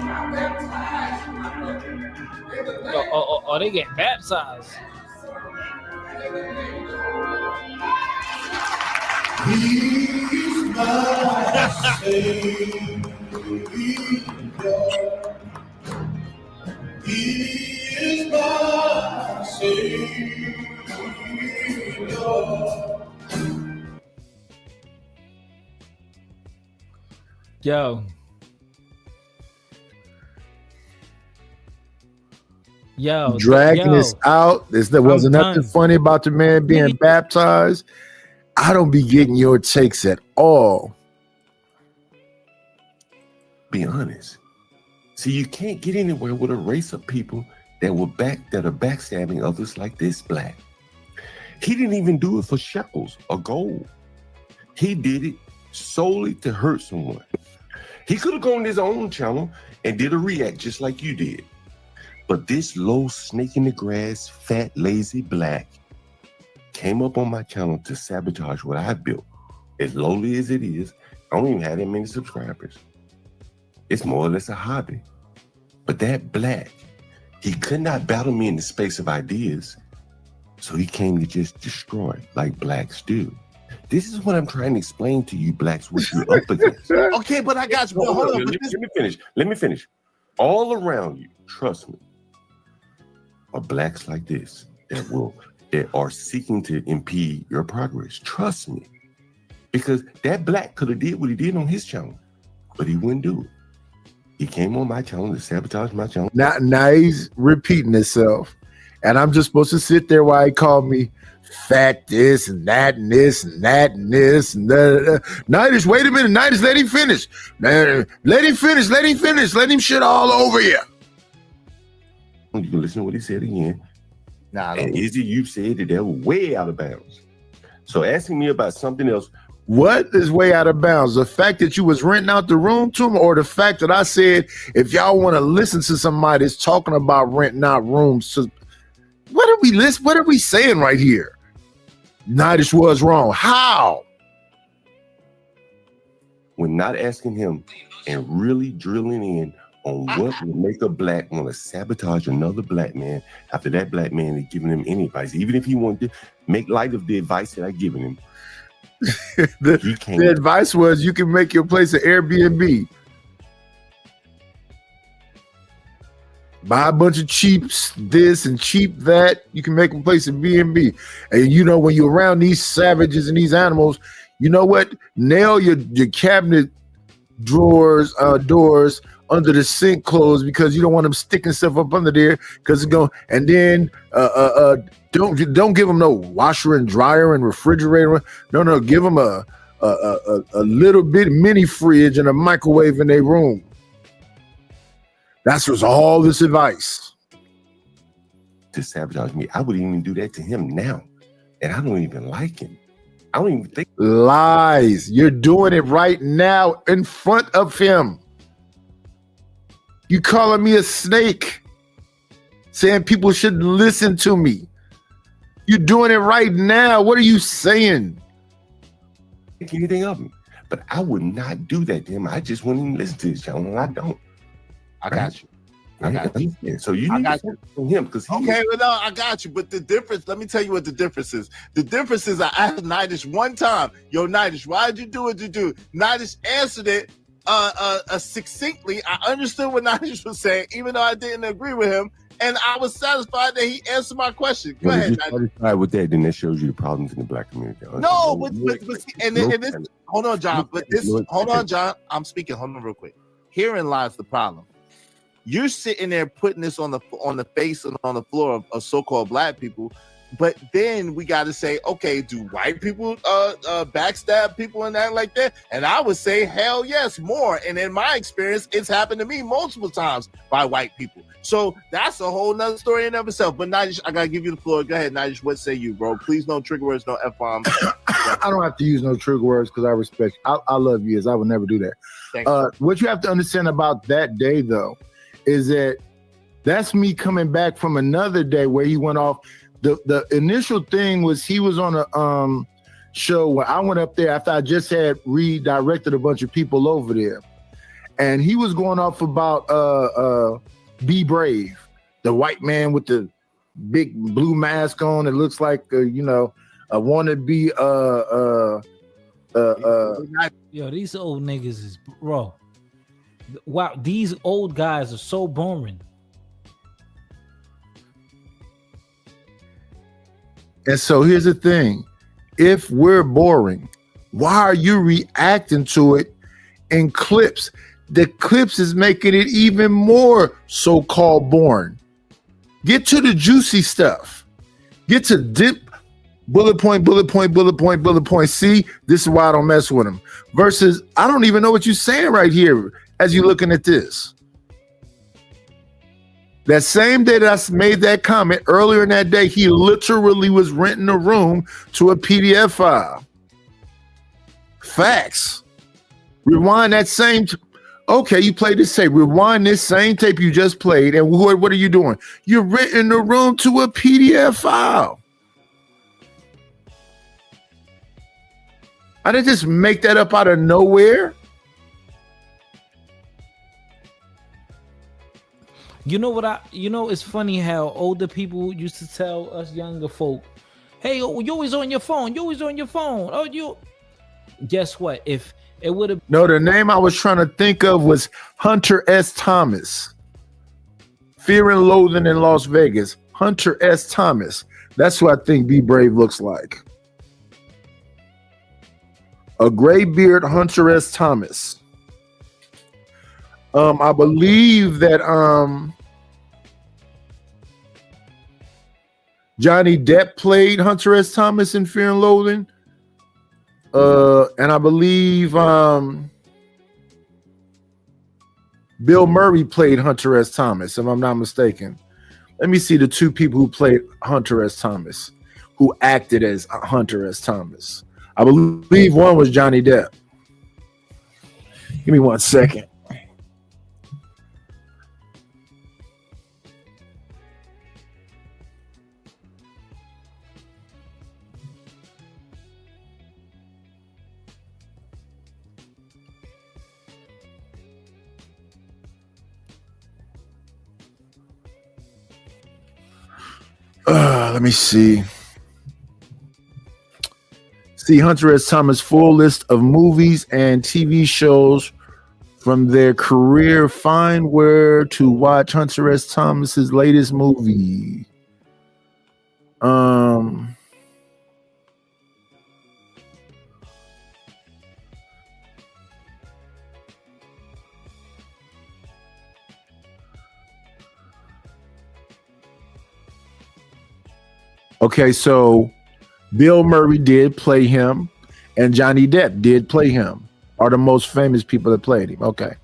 I baptize you, my brother. In the name Oh, they get baptized. He's my Savior. He is my Savior. Dragging this out. There wasn't nothing funny about the man being baptized. I don't be getting your takes at all. Be honest. See, you can't get anywhere with a race of people that are backstabbing others like this black. He didn't even do it for shekels or gold. He did it solely to hurt someone. He could have gone on his own channel and did a react just like you did. But this low snake in the grass, fat, lazy black came up on my channel to sabotage what I built. As lowly as it is, I don't even have that many subscribers. It's more or less a hobby. But that black, he could not battle me in the space of ideas. So he came to just destroy like blacks do. This is what I'm trying to explain to you blacks what you're up against. Okay, but I got you. But hold on. Let me finish. All around you, trust me, are blacks like this that are seeking to impede your progress. Trust me. Because that black could have did what he did on his channel, but he wouldn't do it. He came on my channel to sabotage my channel. Now he's repeating himself. And I'm just supposed to sit there while he called me fat this and that and this and that and this and that. Nightish, wait a minute. Nightish, let him finish. Let him finish. Let him finish. Let him shit all over you. You can listen to what he said again. And Izzy, you said that they were way out of bounds. So asking me about something else. What is way out of bounds? The fact that you was renting out the room to him, or the fact that I said, if y'all want to listen to somebody that's talking about renting out rooms to, what are we saying right here? Nightish was wrong. How? When not asking him and really drilling in on what would make a black want to sabotage another black man after that black man had given him any advice, even if he wanted to make light of the advice that I given him. The advice was you can make your place an Airbnb. Buy a bunch of cheaps this and cheap that. You can make a place an Airbnb. And you know, when you're around these savages and these animals, you know what? Nail your cabinet drawers, doors under the sink closed, because you don't want them sticking stuff up under there because it's going. And then don't give them no washer and dryer and refrigerator. No, give them a little bit mini fridge and a microwave in their room. That's was all this advice. To sabotage me. I would even do that to him now. And I don't even like him. I don't even think. Lies. You're doing it right now in front of him. You calling me a snake, saying people shouldn't listen to me. You're doing it right now. What are you saying? Think anything of me. But I would not do that to him. I just wouldn't even listen to his channel, and I don't. I got you. I got you. So you need to focus on him because okay, well, no, I got you. But the difference, let me tell you what the difference is. The difference is I asked Nidish one time, yo, Nidish, why'd you do what you do? Nidish answered it succinctly. I understood what Nidish was saying, even though I didn't agree with him. And I was satisfied that he answered my question. Go ahead, If you're satisfied with that, then that shows you the problems in the black community. No, but see, and this, hold on, John. But this, hold on, John. I'm speaking. Hold on, real quick. Herein lies the problem. You're sitting there putting this on the face and on the floor of so-called black people, but then we got to say, okay, do white people backstab people and that like that? And I would say, hell yes, more. And in my experience, it's happened to me multiple times by white people. So that's a whole nother story in of itself. But Nidish, I gotta give you the floor. Go ahead, Nidish. What say you, bro? Please, no trigger words, no F-bombs. I don't have to use no trigger words because I respect you. I love you, as I would never do that. Thank you. What you have to understand about that day, though, is that that's me coming back from another day where he went off. The initial thing was he was on a show where I went up there after I just had redirected a bunch of people over there, and he was going off about Be Brave, the white man with the big blue mask on. It looks like a wannabe Yo, these old niggas is bro. Wow, these old guys are so boring. And so here's the thing. If we're boring, why are you reacting to it in clips? The clips is making it even more so-called boring. Get to the juicy stuff. Get to dip, bullet point, bullet point, bullet point, bullet point. See, this is why I don't mess with them. Versus, I don't even know what you're saying right here as you're looking at this. That same day that I made that comment earlier in that day, he literally was renting a room to a PDF file. Facts. Rewind that same. Okay, you played this tape. Rewind this same tape you just played, and what are you doing? You're renting the room to a PDF file. I didn't just make that up out of nowhere. You know what it's funny how older people used to tell us younger folk, hey, you always on your phone. You always on your phone. Oh, you. Guess what? If it would have. No, the name I was trying to think of was Hunter S. Thomas. Fear and Loathing in Las Vegas. Hunter S. Thomas. That's who I think Be Brave looks like. A gray beard Hunter S. Thomas. I believe that Johnny Depp played Hunter S. Thomas in Fear and Loathing. And I believe Bill Murray played Hunter S. Thomas, if I'm not mistaken. Let me see the two people who played Hunter S. Thomas, who acted as Hunter S. Thomas. I believe one was Johnny Depp. Give me 1 second. Let me see. See Hunter S. Thomas' full list of movies and TV shows from their career. Find where to watch Hunter S. Thomas's latest movie. Okay, so Bill Murray did play him, and Johnny Depp did play him. Are the most famous people that played him. Okay.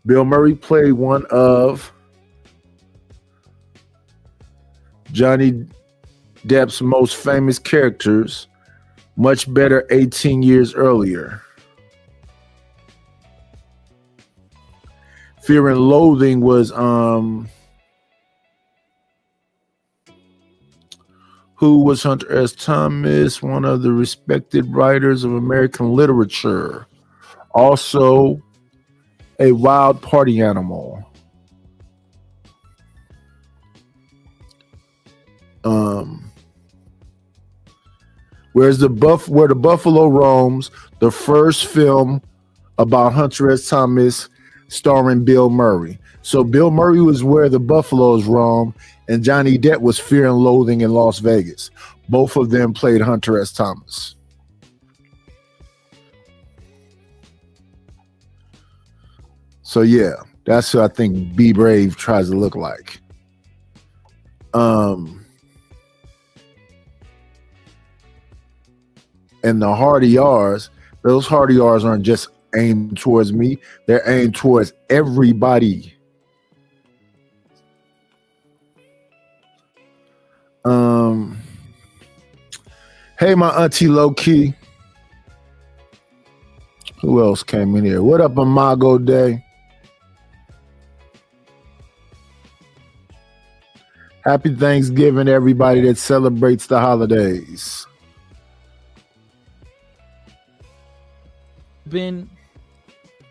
Bill Murray played one of Johnny Depp's most famous characters, Much Better 18 years earlier. Fear and Loathing was who was Hunter S. Thomas, one of the respected writers of American literature. Also a wild party animal. Where the Buffalo Roams, the first film about Hunter S. Thomas starring Bill Murray. So Bill Murray was Where the Buffaloes Roam, and Johnny Depp was Fear and Loathing in Las Vegas. Both of them played Hunter S. Thomas. So yeah, that's who I think Be Brave tries to look like. And the Hardy R's, those Hardy R's aren't just aimed towards me, they're aimed towards everybody. Hey, my auntie Low Key. Who else came in here? What up, Imago Day? Happy Thanksgiving, everybody that celebrates the holidays. Been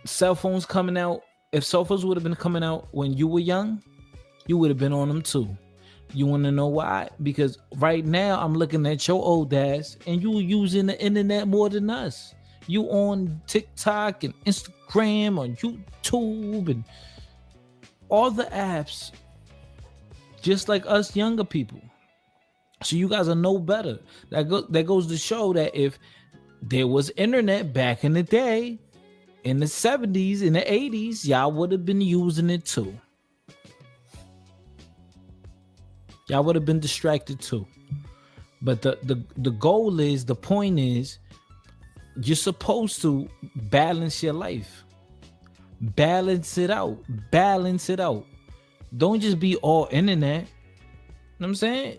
cell phones coming out. If cell phones would have been coming out when you were young, you would have been on them too. You want to know why? Because right now I'm looking at your old ass and you using the internet more than us. You on TikTok and Instagram or YouTube and all the apps, just like us younger people. So you guys are no better. That goes to show that if there was internet back in the day, in the 70s, in the 80s, y'all would have been using it too. Y'all would have been distracted too. But the goal is, the point is, you're supposed to balance your life. Balance it out. Balance it out. Don't just be all internet. You know what I'm saying?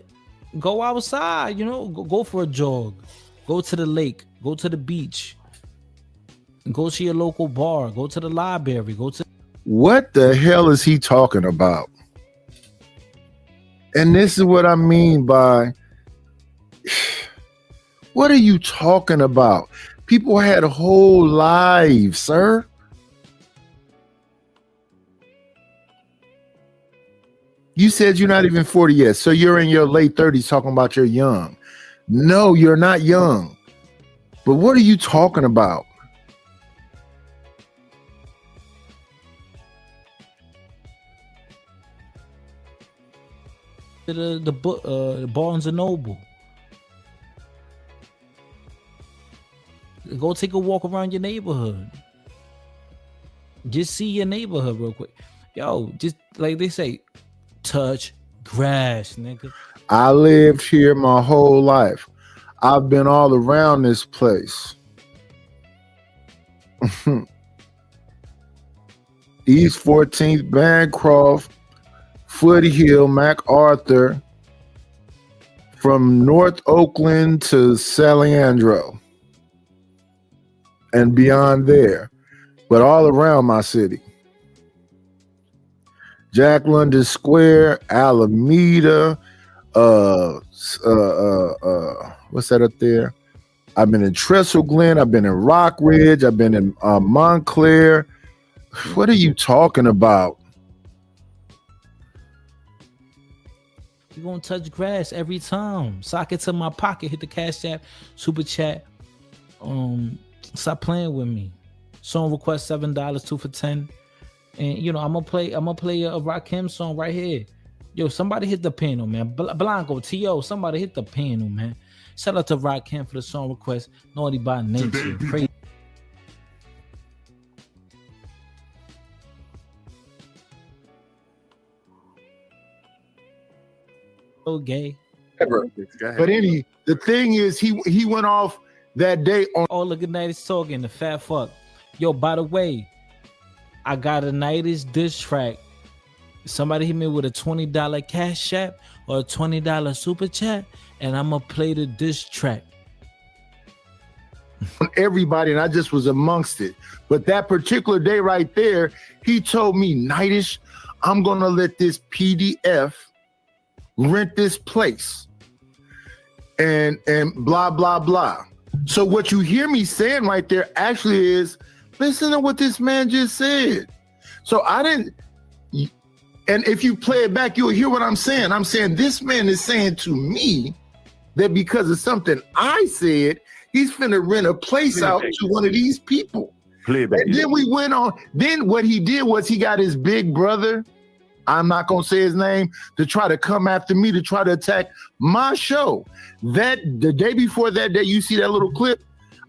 Go outside, go for a jog. Go to the lake. Go to the beach. Go to your local bar. Go to the library. What the hell is he talking about? And this is what I mean by, what are you talking about? People had whole lives, sir. You said you're not even 40 yet, so you're in your late 30s talking about you're young. No, you're not young. But what are you talking about? The Barnes and Noble. Go take a walk around your neighborhood. Just see your neighborhood real quick. Yo, just like they say, touch grass, nigga. I lived here my whole life. I've been all around this place. East 14th, Bancroft, Foothill, MacArthur, from North Oakland to Saliandro and beyond there, but all around my city. Jack London Square, Alameda, what's that up there? I've been in Trestle Glen, I've been in Rock Ridge, I've been in Montclair. What are you talking about? You're gonna touch grass every time. Sock it to my pocket, hit the Cash App, Super Chat. Stop playing with me. Song request $7, 2 for 10. And I'm gonna play a Rakim song right here. Yo, somebody hit the piano, man. Blanco, T.O., somebody hit the piano, man. Shout out to Rakim for the song request. Naughty by Nature. Crazy. So gay. But the thing is, he went off that day on. Oh, look at Nighty's talking, the fat fuck. Yo, by the way, I got a Nighty's diss track. Somebody hit me with a $20 Cash App or a $20 Super Chat, and I'm gonna play the diss track. on everybody, and I just was amongst it. But that particular day right there, he told me, Nightish, I'm gonna let this PDF rent this place, and blah blah blah. So what you hear me saying right there actually is, listen to what this man just said. So I didn't. And if you play it back, you'll hear what I'm saying. I'm saying this man is saying to me that because of something I said, he's finna rent a place out to one of these people. And then we went on. Then what he did was he got his big brother, I'm not gonna say his name, to try to come after me, to try to attack my show. That the day before that day, you see that little clip,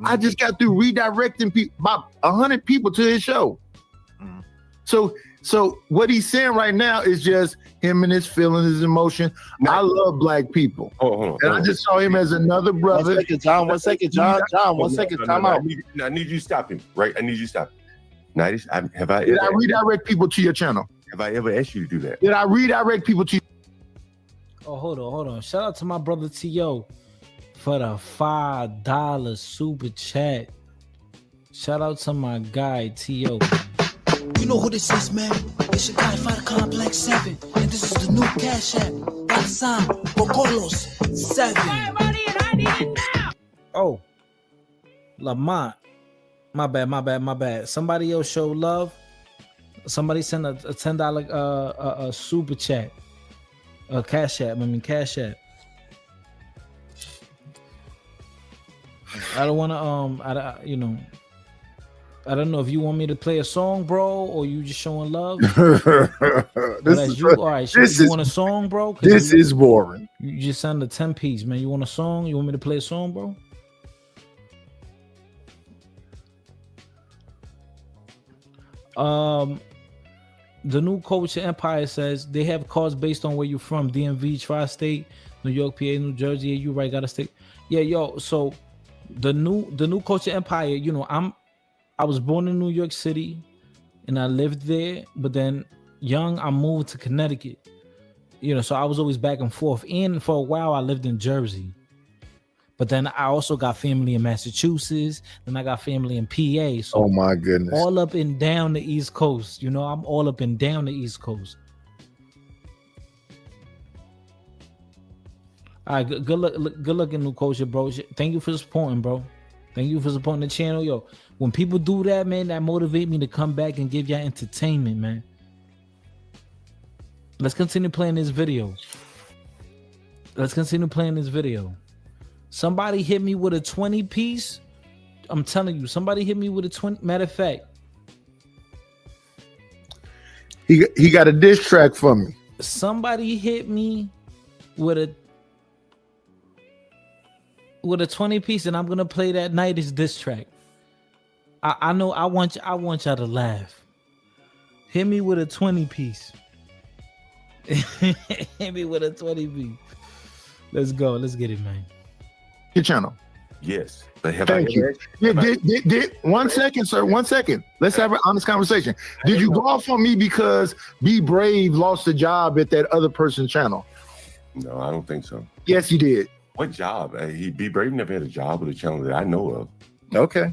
I just got through redirecting about 100 people to his show. So what he's saying right now is just him and his feelings, his emotion. I love black people. And I just saw him as another brother. 1 second, John. 1 second, John. John, 1 second. Time out. I need you to stop him, right? I need you to stop him. Nightish, Did I redirect people to your channel? Have I ever asked you to do that? Did I redirect people to? Oh, hold on. Shout out to my brother T.O. for the $5 super chat. Shout out to my guy T.O. You know who this is, man? It's your guy, Fighter Complex 7. And this is the new Cash App. By the sign, Carlos 7. Oh, Lamont. My bad. Somebody else show love. Somebody sent a $10 super chat. Cash App. Cash App. I don't want to I don't know if you want me to play a song, bro, or you just showing love. You want a song, bro? This is boring. You just sent a 10-piece, man. You want a song? You want me to play a song, bro? The new Culture Empire says they have cards based on where you're from. DMV, Tri-State, New York, PA, New Jersey. Yeah, you right, got a state. Yeah, yo. So the new Culture Empire. I was born in New York City, and I lived there. But then, young, I moved to Connecticut. So I was always back and forth. And for a while, I lived in Jersey. But then I also got family in Massachusetts. Then I got family in PA. So oh my goodness! All up and down the East Coast. I'm all up and down the East Coast. All right, good luck in New Culture, bro. Thank you for supporting, bro. Thank you for supporting the channel, yo. When people do that, man, that motivate me to come back and give y'all entertainment, man. Let's continue playing this video. Somebody hit me with a 20-piece. I'm telling you, somebody hit me with a 20. Matter of fact, he got a diss track for me. Somebody hit me with a 20-piece, and I'm gonna play that Nightish diss track. I know I want y'all to laugh. Hit me with a 20-piece. Hit me with a 20-piece. Let's go. Let's get it, man. Your channel. Yes. Thank you. Did 1 second, sir. 1 second. Let's have an honest conversation. Did you go off on me because Be Brave lost a job at that other person's channel? No, I don't think so. Yes, he did. What job? Be Brave never had a job with a channel that I know of. Okay.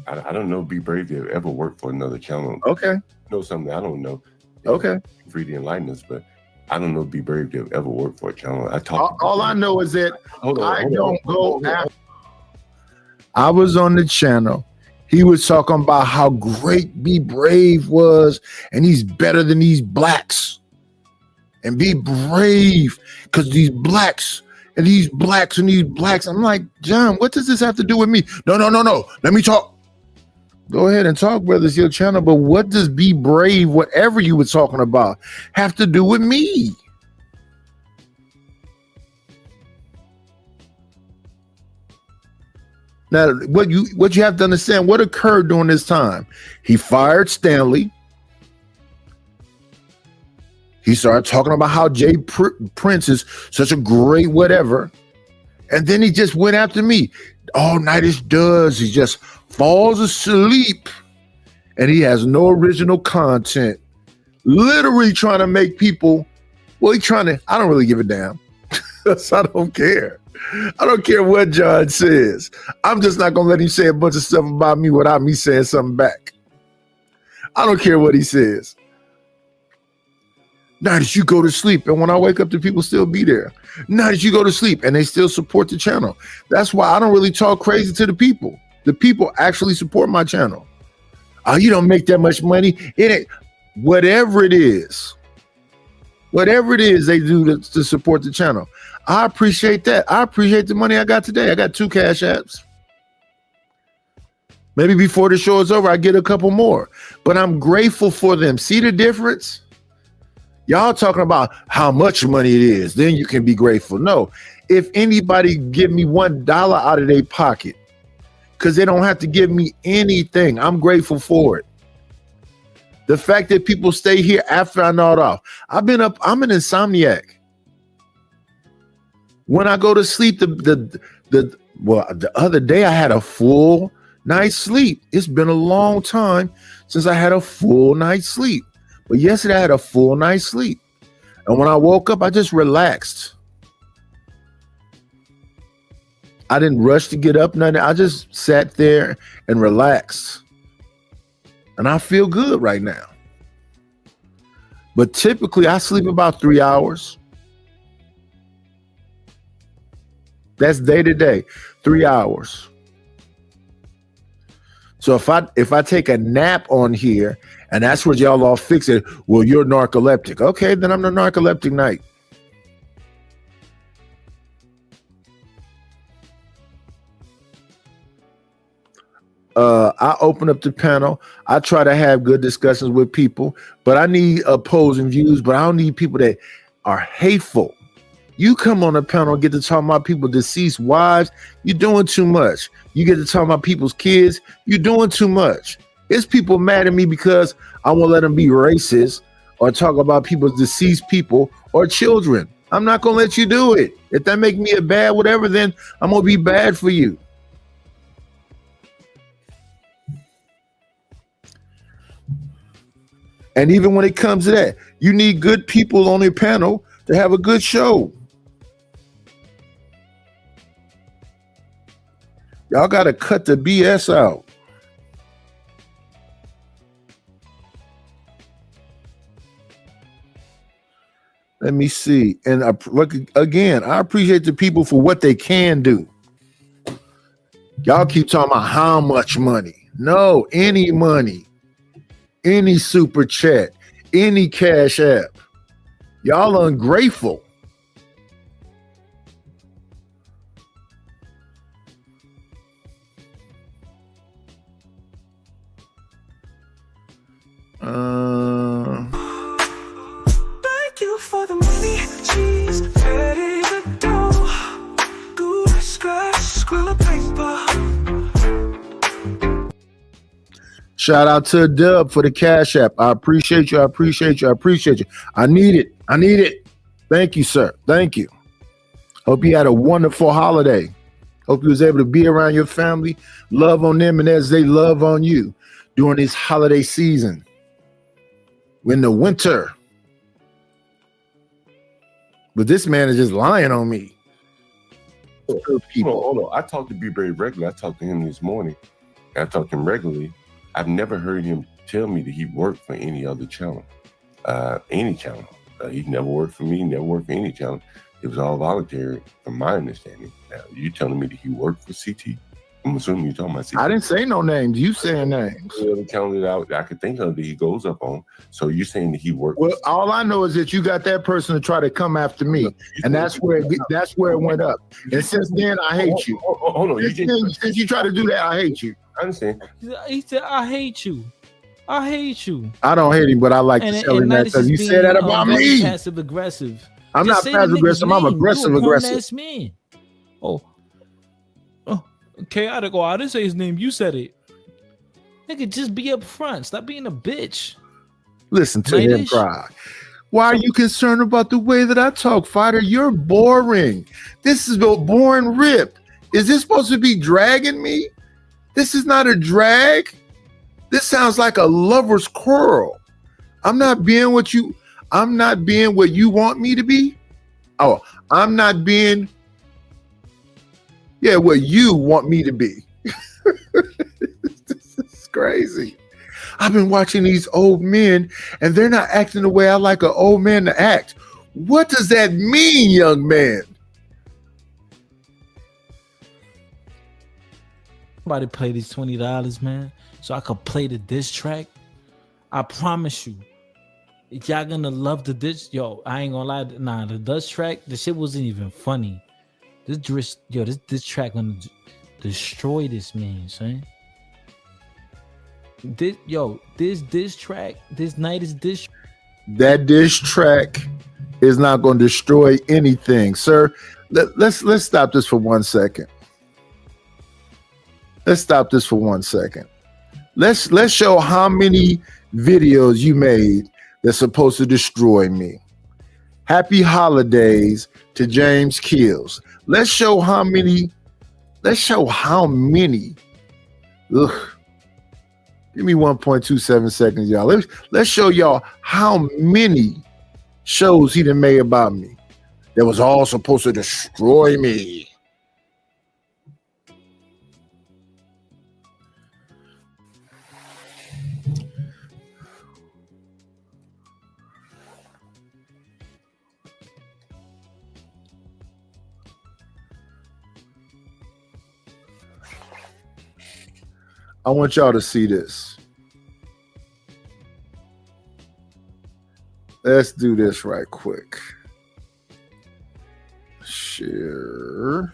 I don't know Be Brave to ever worked for another channel. Okay. Know something I don't know. Okay. Free to enlighten us, but I don't know Be Brave to ever worked for a channel. All I know is that I don't go after. I was on the channel. He was talking about how great Be Brave was, and he's better than these blacks. And Be Brave, because these blacks. And these blacks and these blacks. I'm like, John, what does this have to do with me? No. Let me talk. Go ahead and talk, brother. It's your channel. But what does Be Brave, whatever you were talking about, have to do with me? Now, what you have to understand, what occurred during this time? He fired Stanley. He started talking about how Jay Prince is such a great whatever. And then he just went after me. All Nightish does, he just falls asleep and he has no original content. Literally trying to make people, I don't really give a damn. So I don't care. I don't care what John says. I'm just not gonna let him say a bunch of stuff about me without me saying something back. I don't care what he says. Now that you go to sleep, and when I wake up, the people still be there. Now that you go to sleep, and they still support the channel. That's why I don't really talk crazy to the people. The people actually support my channel. Oh, you don't make that much money. It ain't. Whatever it is they do to support the channel. I appreciate that. I appreciate the money I got today. I got 2 Cash Apps. Maybe before the show is over, I get a couple more. But I'm grateful for them. See the difference? Y'all talking about how much money it is, then you can be grateful. No, if anybody give me $1 out of their pocket, because they don't have to give me anything, I'm grateful for it. The fact that people stay here after I nod off. I'm an insomniac. When I go to sleep, the other day I had a full night's sleep. It's been a long time since I had a full night's sleep. But yesterday I had a full night's sleep. And when I woke up, I just relaxed. I didn't rush to get up, nothing. I just sat there and relaxed. And I feel good right now. But typically I sleep about 3 hours. That's day to day, 3 hours. So if I take a nap on here, and that's where y'all all fix it, well, you're narcoleptic. Okay, then I'm the narcoleptic night. I open up the panel. I try to have good discussions with people, but I need opposing views, but I don't need people that are hateful. You come on the panel and get to talk about people's deceased wives, you're doing too much. You get to talk about people's kids, you're doing too much. It's people mad at me because I won't let them be racist or talk about people's deceased people or children. I'm not going to let you do it. If that make me a bad whatever, then I'm going to be bad for you. And even when it comes to that, you need good people on your panel to have a good show. Y'all got to cut the BS out. Let me see. And look again, I appreciate the people for what they can do. Y'all keep talking about how much money. No, any money, any super chat, any Cash App. Y'all ungrateful. Thank you for the money. She's ready to go. Good scratch, squirrel paper. Shout out to Dub for the Cash App. I appreciate you. I appreciate you. I appreciate you. I need it. I need it. Thank you, sir. Thank you. Hope you had a wonderful holiday. Hope you was able to be around your family, love on them, and as they love on you during this holiday season. In the winter. But this man is just lying on me. Hold on. I talked to B-Berry regularly. I talked to him this morning. I talked to him regularly. I've never heard him tell me that he worked for any other channel. Any channel. He never worked for me, never worked for any channel. It was all voluntary, from my understanding. Now, you telling me that he worked for CT? I'm assuming you're talking about CT. I didn't say no names. You saying names. The channel that I could think of that he goes up on. So you're saying that he worked. Well, all I know is that you got that person to try to come after me, and that's where it went up. And since then, I hate you. Hold on. Since you try to do that, I hate you. I understand. He said, "I hate you. I hate you." I don't hate him, but I like to tell him that because you said that about me. Passive aggressive. I'm not passive aggressive. I'm aggressive aggressive. That's me. Oh, okay. I didn't say his name. You said it. Nigga, just be up front. Stop being a bitch. Listen to him cry. Why are you concerned about the way that I talk, fighter? You're boring. This is a boring rip. Is this supposed to be dragging me? This is not a drag. This sounds like a lover's quarrel. I'm not being what you want me to be. Oh, I'm not being Yeah, what you want me to be. This is crazy. I've been watching these old men and they're not acting the way I like an old man to act. What does that mean, young man? Somebody play these $20, man, so I could play the diss track. I promise you, if y'all gonna love the diss, yo, I ain't gonna lie. Nah, the diss track, the shit wasn't even funny. This diss track gonna destroy this man, son. This track, this night is diss. That diss track is not going to destroy anything, sir. Let's stop this for 1 second. Let's stop this for 1 second. Let's show how many videos you made that's supposed to destroy me. Happy holidays to James Kills. Let's show how many. Ugh. Give me 1.27 seconds, y'all. Let's show y'all how many shows he done made about me that was all supposed to destroy me. I want y'all to see this. Let's do this right quick. Share.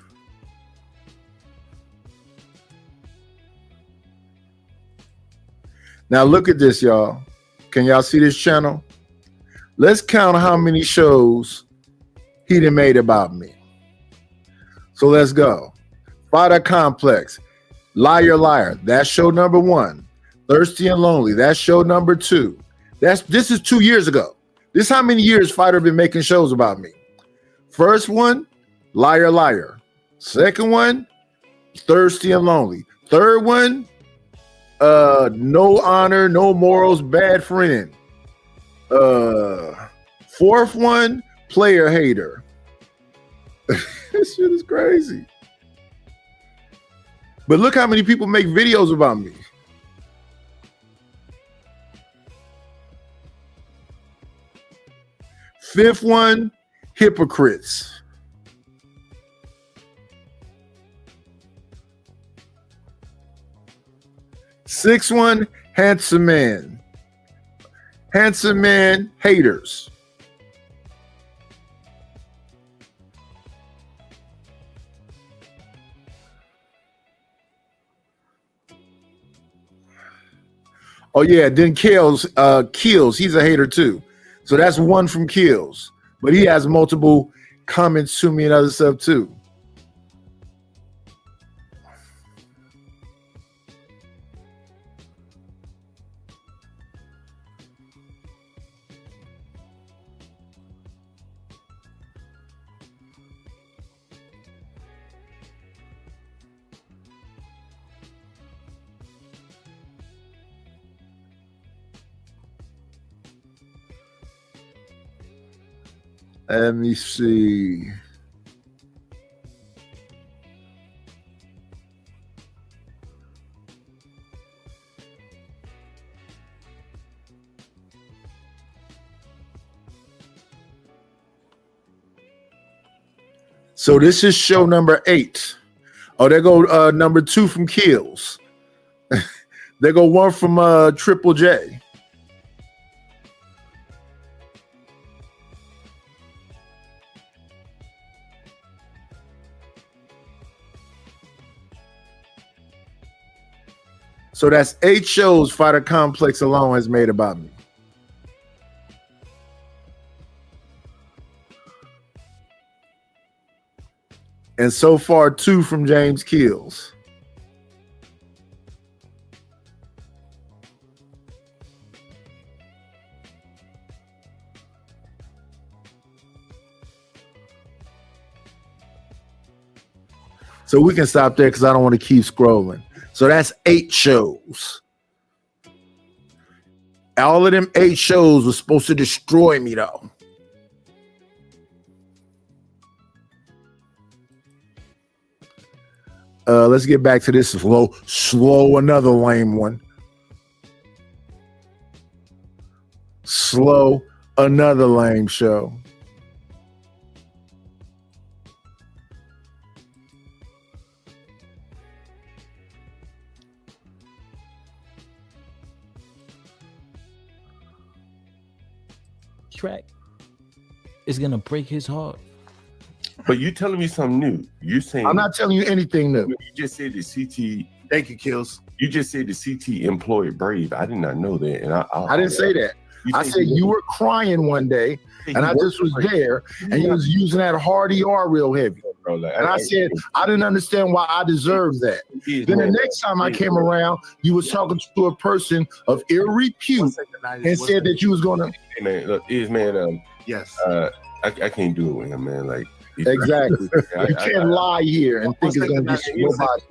Now look at this, y'all. Can y'all see this channel? Let's count how many shows he done made about me. So let's go. Fighter Complex. Liar, Liar, that's show number 1. Thirsty and Lonely, that's show number 2. This is 2 years ago. This is how many years Fighter been making shows about me. First one, Liar, Liar. Second one, Thirsty and Lonely. Third one, No Honor, No Morals, Bad Friend. Fourth one, Player Hater. This shit is crazy. But look how many people make videos about me. Fifth one, Hypocrites. Sixth one, Handsome Man. Handsome Man Haters. Oh yeah, then Kills, he's a hater too. So that's one from Kills. But he has multiple comments to me and other stuff too. Let me see. So this is show number 8. Oh, there go number 2 from Kills. There go 1 from Triple J. So that's 8 shows Fighter Complex alone has made about me. And so far, 2 from James Kills. So we can stop there because I don't want to keep scrolling. So that's 8 shows. All of them 8 shows were supposed to destroy me, though. Let's get back to this slow, another lame one. Slow, another lame show. Track is gonna break his heart. But you telling me something new. You're saying I'm not telling you anything new. You just said the CT. Thank you, Kills. You just said the CT employed Brave. I did not know that, and I didn't say that. I said you were crying one day, and I just was there, and you was using that hard ER real heavy. And I said I didn't understand why I deserved that. Then the next time I came around, you was talking to a person of ill repute and said that you was gonna. Hey man, look, yes. I can't do it with him, man. Like exactly, you can't lie here and think it's gonna be robot.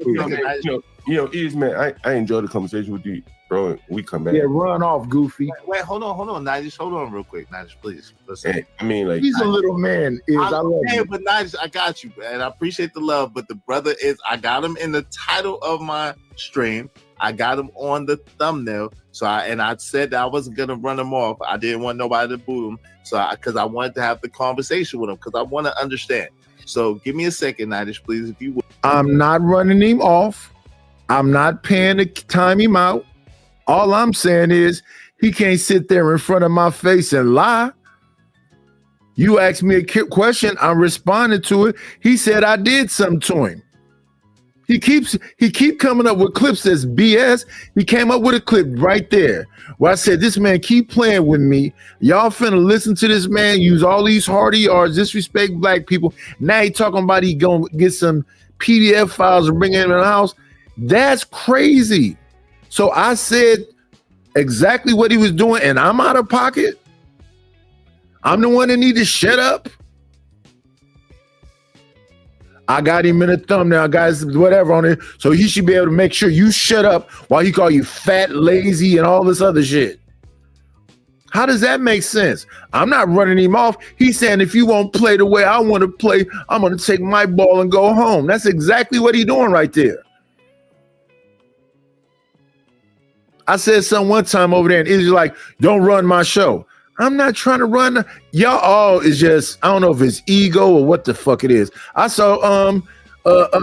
Man, I enjoy the conversation with you, bro. We come back. Yeah, run off, Goofy. Wait, hold on, Nigel. Hold on real quick, Nigel, please. Listen. Hey, I mean, like he's a little man. I love you. But Nigel, I got you, and I appreciate the love. But the brother is, I got him in the title of my stream. I got him on the thumbnail. So I said that I wasn't gonna run him off. I didn't want nobody to boo him. So because I wanted to have the conversation with him because I want to understand. So give me a second, Nigel, please, if you would. I'm not running him off. I'm not paying to time him out. All I'm saying is he can't sit there in front of my face and lie. You asked me a question, I responded to it. He said I did something to him. He keep coming up with clips that's BS. He came up with a clip right there where I said, this man keep playing with me. Y'all finna listen to this man use all these hard ERs, disrespect black people. Now he talking about he gonna get some PDF files and bring it in the house. That's crazy. So I said exactly what he was doing, and I'm out of pocket. I'm the one that need to shut up. I got him in a thumbnail, guys, whatever on it. So he should be able to make sure you shut up while he call you fat, lazy, and all this other shit. How does that make sense? I'm not running him off. He's saying if you won't play the way I want to play, I'm going to take my ball and go home. That's exactly what he's doing right there. I said something one time over there, and he's like, don't run my show. I'm not trying to run. Y'all all is just, I don't know if it's ego or what the fuck it is. I saw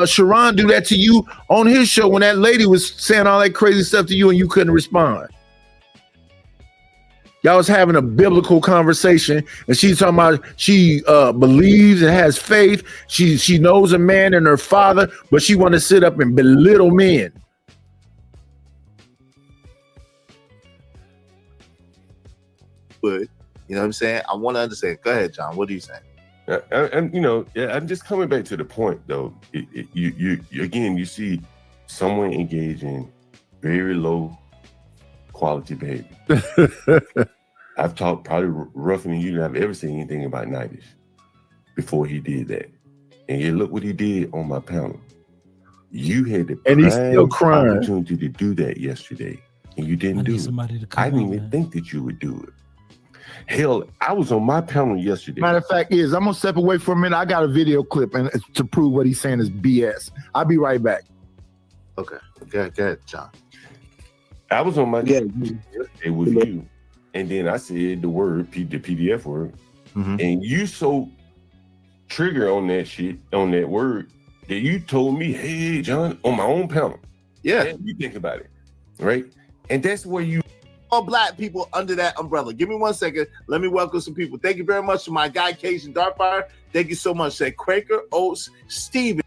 Sharon do that to you on his show when that lady was saying all that crazy stuff to you and you couldn't respond. Y'all was having a biblical conversation, and she's talking about she believes and has faith. She knows a man and her father, but she want to sit up and belittle men. But you know what I'm saying? I want to understand. Go ahead, John. What are you saying? I'm just coming back to the point though. You see someone engage in very low quality behavior. I've talked probably rougher than you have ever seen anything about Nightish before he did that. And you look what he did on my panel. You had the and he's still crying opportunity to do that yesterday, and you didn't do it. I didn't even think that you would do it. Hell, I was on my panel yesterday. Matter of fact is, I'm gonna step away for a minute. I got a video clip and to prove what he's saying is BS. I'll be right back. Okay, go ahead, John. I was on my yesterday with you, and then I said the word, the PDF word, and you so trigger on that shit, on that word, that you told me, hey, John, on my own panel. Yeah. You think about it, right? And that's where you all black people under that umbrella. Give me 1 second. Let me welcome some people. Thank you very much to my guy, Cajun Darkfire. Thank you so much. Say Quaker Oats, Steven.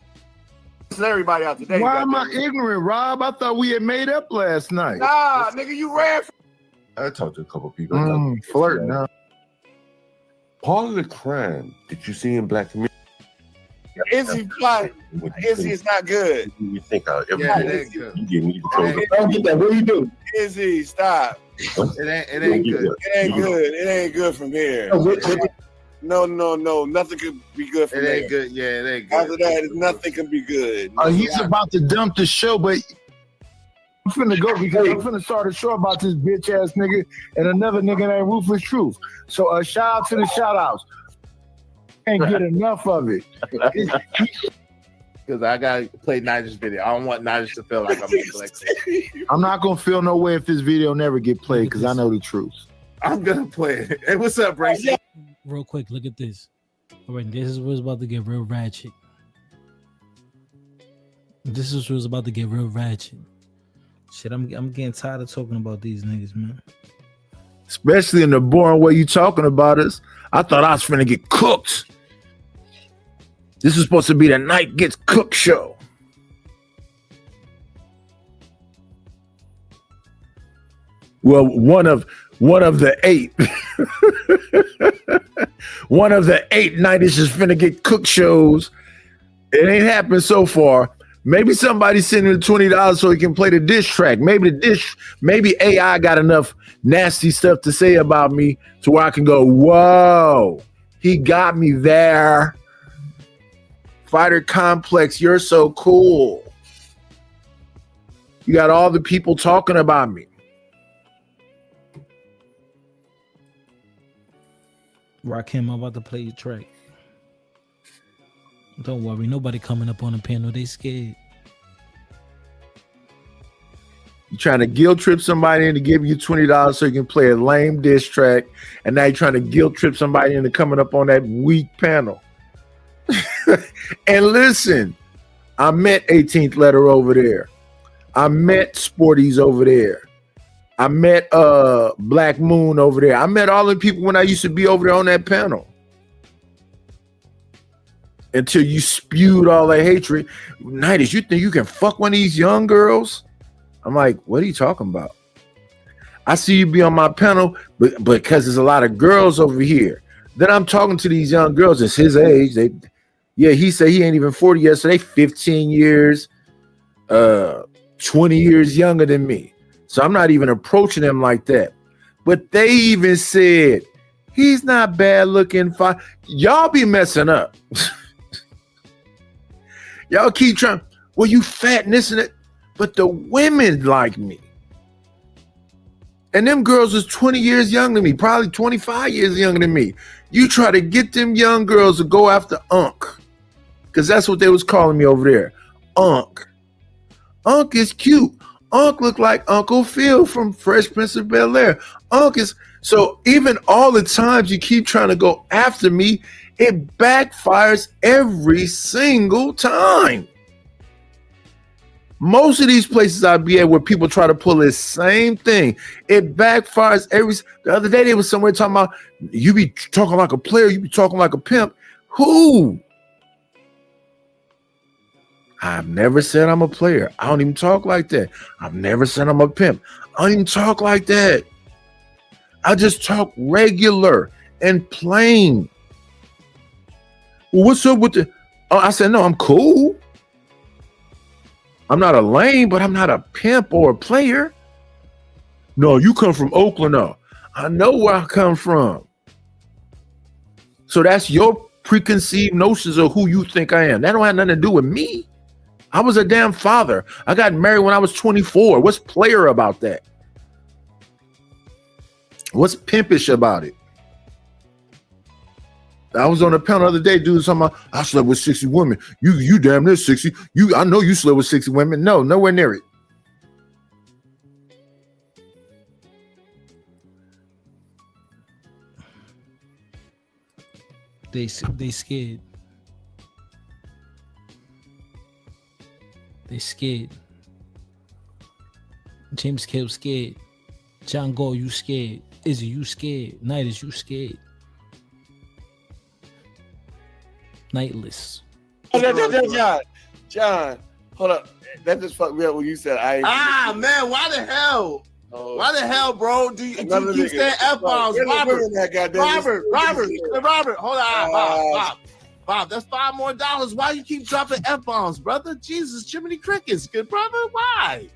Everybody out today. Why am I ignorant, Rob? I thought we had made up last night. Nah, nigga, you ran. I talked to a couple people. Flirting, huh? Part of the crime that you see in black community. Izzy fly. Izzy is not good. You think I ever ain't good. You give me the Don't get that. What do you do? Izzy, stop. It ain't good. It ain't good. It ain't good from here. No. Nothing could be good from there. It ain't good. Yeah, it ain't good. After that, nothing can be good. He's about to dump the show, but I'm finna go because I'm finna start a show about this bitch ass nigga and another nigga named Ruthless Truth. So shout out to the shout outs. Can't get enough of it. because I gotta play Night's video. I don't want Night's to feel like I'm neglected. I'm not gonna feel no way if this video never get played because I know the truth. I'm gonna play it. Hey, what's up, Bracy? Real quick, look at this. All right, this is what's about to get real ratchet. This is what's about to get real ratchet. Shit, I'm getting tired of talking about these niggas, man. Especially in the boring way you talking about us. I thought I was finna get cooked. This is supposed to be the Night Gets Cooked show. Well, one of the 8. One of the 8 Nights is finna get cooked shows. It ain't happened so far. Maybe somebody's sending him $20 so he can play the diss track. Maybe AI got enough nasty stuff to say about me to where I can go, whoa, he got me there. Fighter Complex, you're so cool. You got all the people talking about me. Rakim, I'm about to play your track. Don't worry, nobody coming up on the panel. They scared. You're trying to guilt trip somebody into giving you $20 so you can play a lame diss track, and now you're trying to guilt trip somebody into coming up on that weak panel. And listen, I met 18th Letter over there. I met Sporties over there. I met Black Moon over there. I met all the people when I used to be over there on that panel. Until you spewed all that hatred. Nighties, you think you can fuck one of these young girls? I'm like, what are you talking about? I see you be on my panel, but because there's a lot of girls over here. Then I'm talking to these young girls. It's his age. He said he ain't even 40 yet, so they 15 years, 20 years younger than me. So I'm not even approaching them like that. But they even said, he's not bad looking. Y'all be messing up. Y'all keep trying, well, you fat and this and that. But the women like me. And them girls is 20 years younger than me, probably 25 years younger than me. You try to get them young girls to go after Unc. Because that's what they was calling me over there. Unc. Unc is cute. Unc look like Uncle Phil from Fresh Prince of Bel-Air. Unc is, so even all the times you keep trying to go after me, it backfires every single time. Most of these places I be at where people try to pull this same thing, it backfires the other day they was somewhere talking about, you be talking like a player, you be talking like a pimp. Who? I've never said I'm a player. I don't even talk like that. I've never said I'm a pimp. I don't even talk like that. I just talk regular and plain. Well, what's up with the? Oh, I said, no, I'm cool. I'm not a lame, but I'm not a pimp or a player. No, you come from Oakland. No, I know where I come from. So that's your preconceived notions of who you think I am. That don't have nothing to do with me. I was a damn father. I got married when I was 24. What's player about that? What's pimpish about it? I was on a panel the other day, dude, talking about, I slept with 60 women. You damn near 60. I know you slept with 60 women. No, nowhere near it. They scared. They scared. James Kill scared. John Gore, you scared. Izzy, you scared. Nightis, you scared. Nightless. John, hold up. That just fucked me up when you said I. Man, why the hell? Why the hell, bro? Do you keep saying F-bombs? Robert, hold on. Bob, that's $5 more. Why you keep dropping F-bombs, brother? Jesus, Jiminy Crickets, good brother. Why?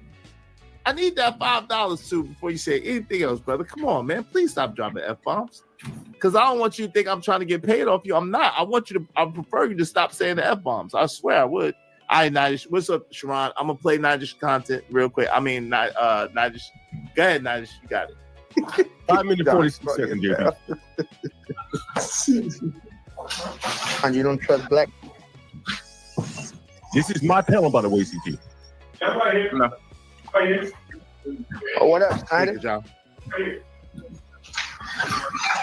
I need that $5 too before you say anything else, brother. Come on, man. Please stop dropping F-bombs. Because I don't want you to think I'm trying to get paid off you. I'm not. I prefer you to stop saying the F-bombs. I swear I would. All right, Nidish. What's up, Sharon? I'm going to play Nidish content real quick. I mean, Nidish. Go ahead, Nidish. You got it. 5 minutes, 46 seconds, JB. And you don't trust black? This is my panel, by the way, CT. No. Oh, what up, Thank you, John.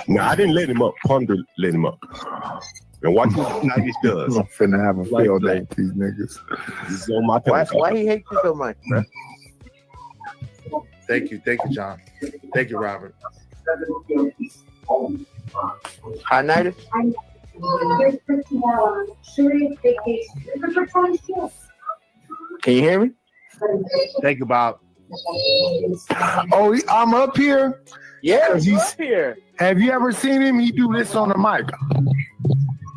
No, I didn't let him up. Ponder let him up. And watch what Nuggies does. I'm finna have a Like field day that. with these niggas. This is on my panel. Why he hate you so much, bro? Thank you, John. Thank you, Robert. High nighter? Can you hear me? Thank you, Bob. Oh, I'm up here. Yeah, he's up here. Have you ever seen him? He do this on the mic.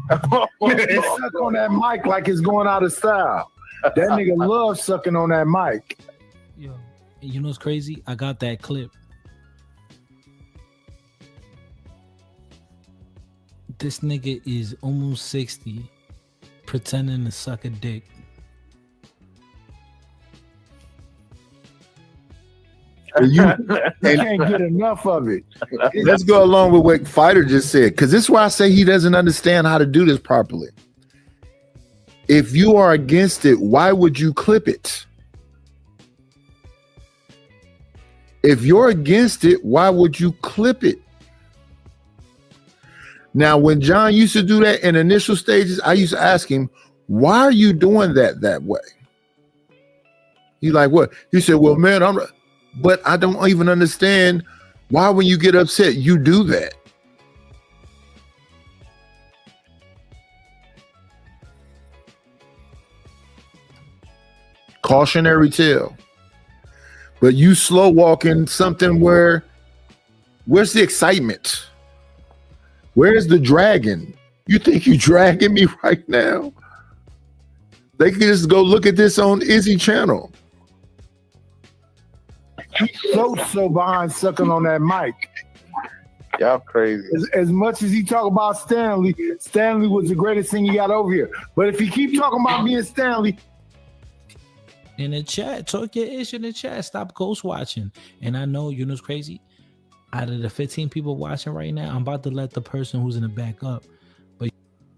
He suck on that mic like it's going out of style. That nigga loves sucking on that mic. Yo, you know what's crazy? I got that clip. This nigga is almost 60, pretending to suck a dick. You can't get enough of it. Let's go along with what Fighter just said, because this is why I say he doesn't understand how to do this properly. If you are against it, why would you clip it? If you're against it, why would you clip it? Now, when John used to do that in initial stages, I used to ask him, why are you doing that way? He's like, what? He said, well, man, but I don't even understand why when you get upset, you do that. Cautionary tale. But you slow walking something where's the excitement? Where's the dragon? You think you dragging me right now? They can just go look at this on Izzy channel. He's so behind sucking on that mic. Y'all crazy. As much as he talk about Stanley was the greatest thing he got over here. But if he keep talking about me and Stanley, In the chat, talk your ish in the chat. Stop ghost watching. And I know you know what's crazy. Out of the 15 people watching right now, I'm about to let the person who's in the back up, but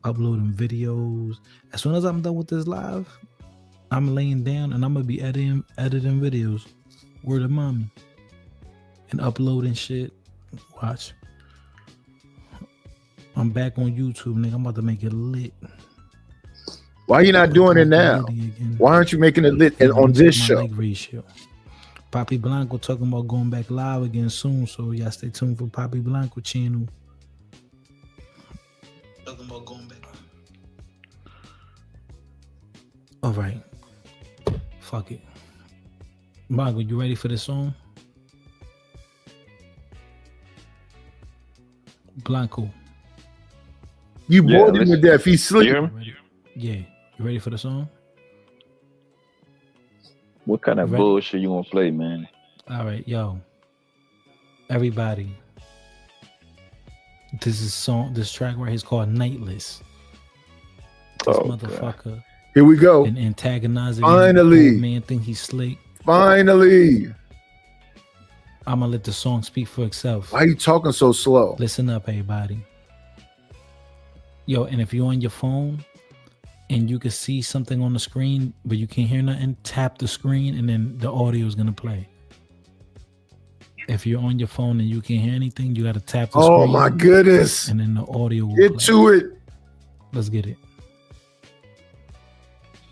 uploading videos. As soon as I'm done with this live, I'm laying down and I'm gonna be editing videos. Word of mommy. And uploading shit. Watch. I'm back on YouTube, nigga. I'm about to make it lit. why you not doing it now? Why aren't you making it lit on this My show? leg ratio. Papi Blanco talking about going back live again soon, so y'all stay tuned for Papi Blanco channel. Talking about going back. All right, fuck it. Blanco, you ready for this song? Blanco. You bored him to death. He's sleeping. Yeah, you ready for the song? What kind of Ready? bullshit you want to play, man? All right, yo, everybody. This track right here is called Nightless. This motherfucker. Here we go. And antagonizing. Finally. Man think he's slick. Finally. I'm gonna let the song speak for itself. Why are you talking so slow? Listen up, everybody. Yo, and if you're on your phone and you can see something on the screen, but you can't hear nothing, tap the screen and then the audio is gonna play. If you're on your phone and you can't hear anything, you gotta tap the screen. Oh my goodness. And then the audio will Get play. to it. Let's get it.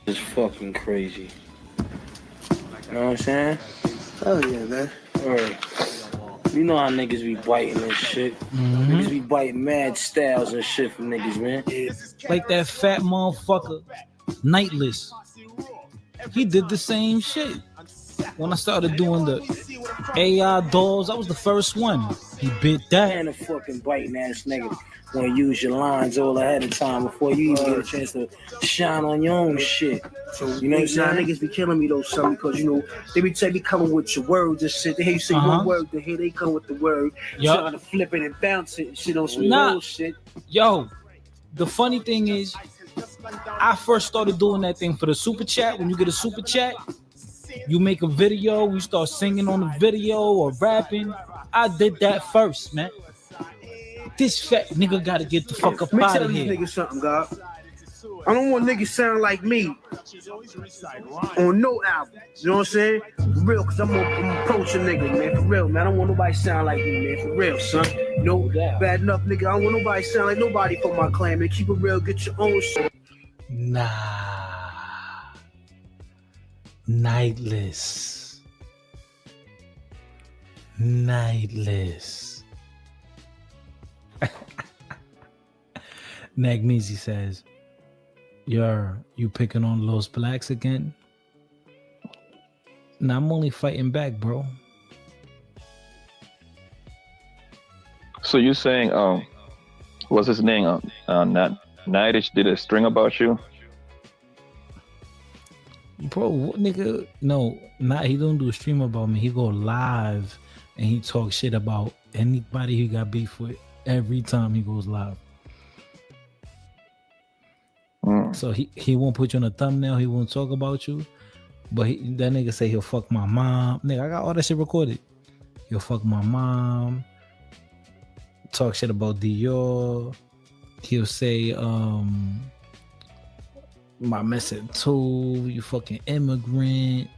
It's fucking crazy. You know what I'm saying? Oh yeah, man. Word. You know how niggas be biting and shit. Niggas be biting mad styles and shit from niggas, man. Like that fat motherfucker, Nightless. He did the same shit. When I started doing the AI dolls, I was the first one. He bit that. And a fucking biting ass nigga wanna use your lines all ahead of time before you even get a chance to shine on your own shit. So You know what I'm saying? Niggas be killing me though, son, because you know they be coming with your words and shit. They hear you say one word, then here they come with the word, Yup. trying to flip it and bounce it and shit on some Nah. bullshit. Yo, the funny thing is, I first started doing that thing for the super chat. When you get a super chat, you make a video, you start singing on the video or rapping. I did that first, man. This fat nigga gotta get the fuck up Let me out tell of these here. niggas something, God. I don't want niggas sound like me on no album. You know what I'm saying? For real, cause I'm gonna approach a nigga, man. For real, man. I don't want nobody sound like me, man. For real, son. No, bad enough, nigga. I don't want nobody sound like nobody for my clan, man. Keep it real. Get your own shit. Nah. Nightless. Nagmeezy says, you picking on Los Blacks again? Nah, I'm only fighting back, bro. So you saying, what's his name? Nightish did a string about you? Bro, what nigga? No, he don't do a stream about me. He go live and he talk shit about anybody he got beef with every time he goes live. So he won't put you on a thumbnail. He won't talk about you. But that nigga say he'll fuck my mom. Nigga, I got all that shit recorded. He'll fuck my mom. Talk shit about Dior. He'll say, my message too, you fucking immigrant.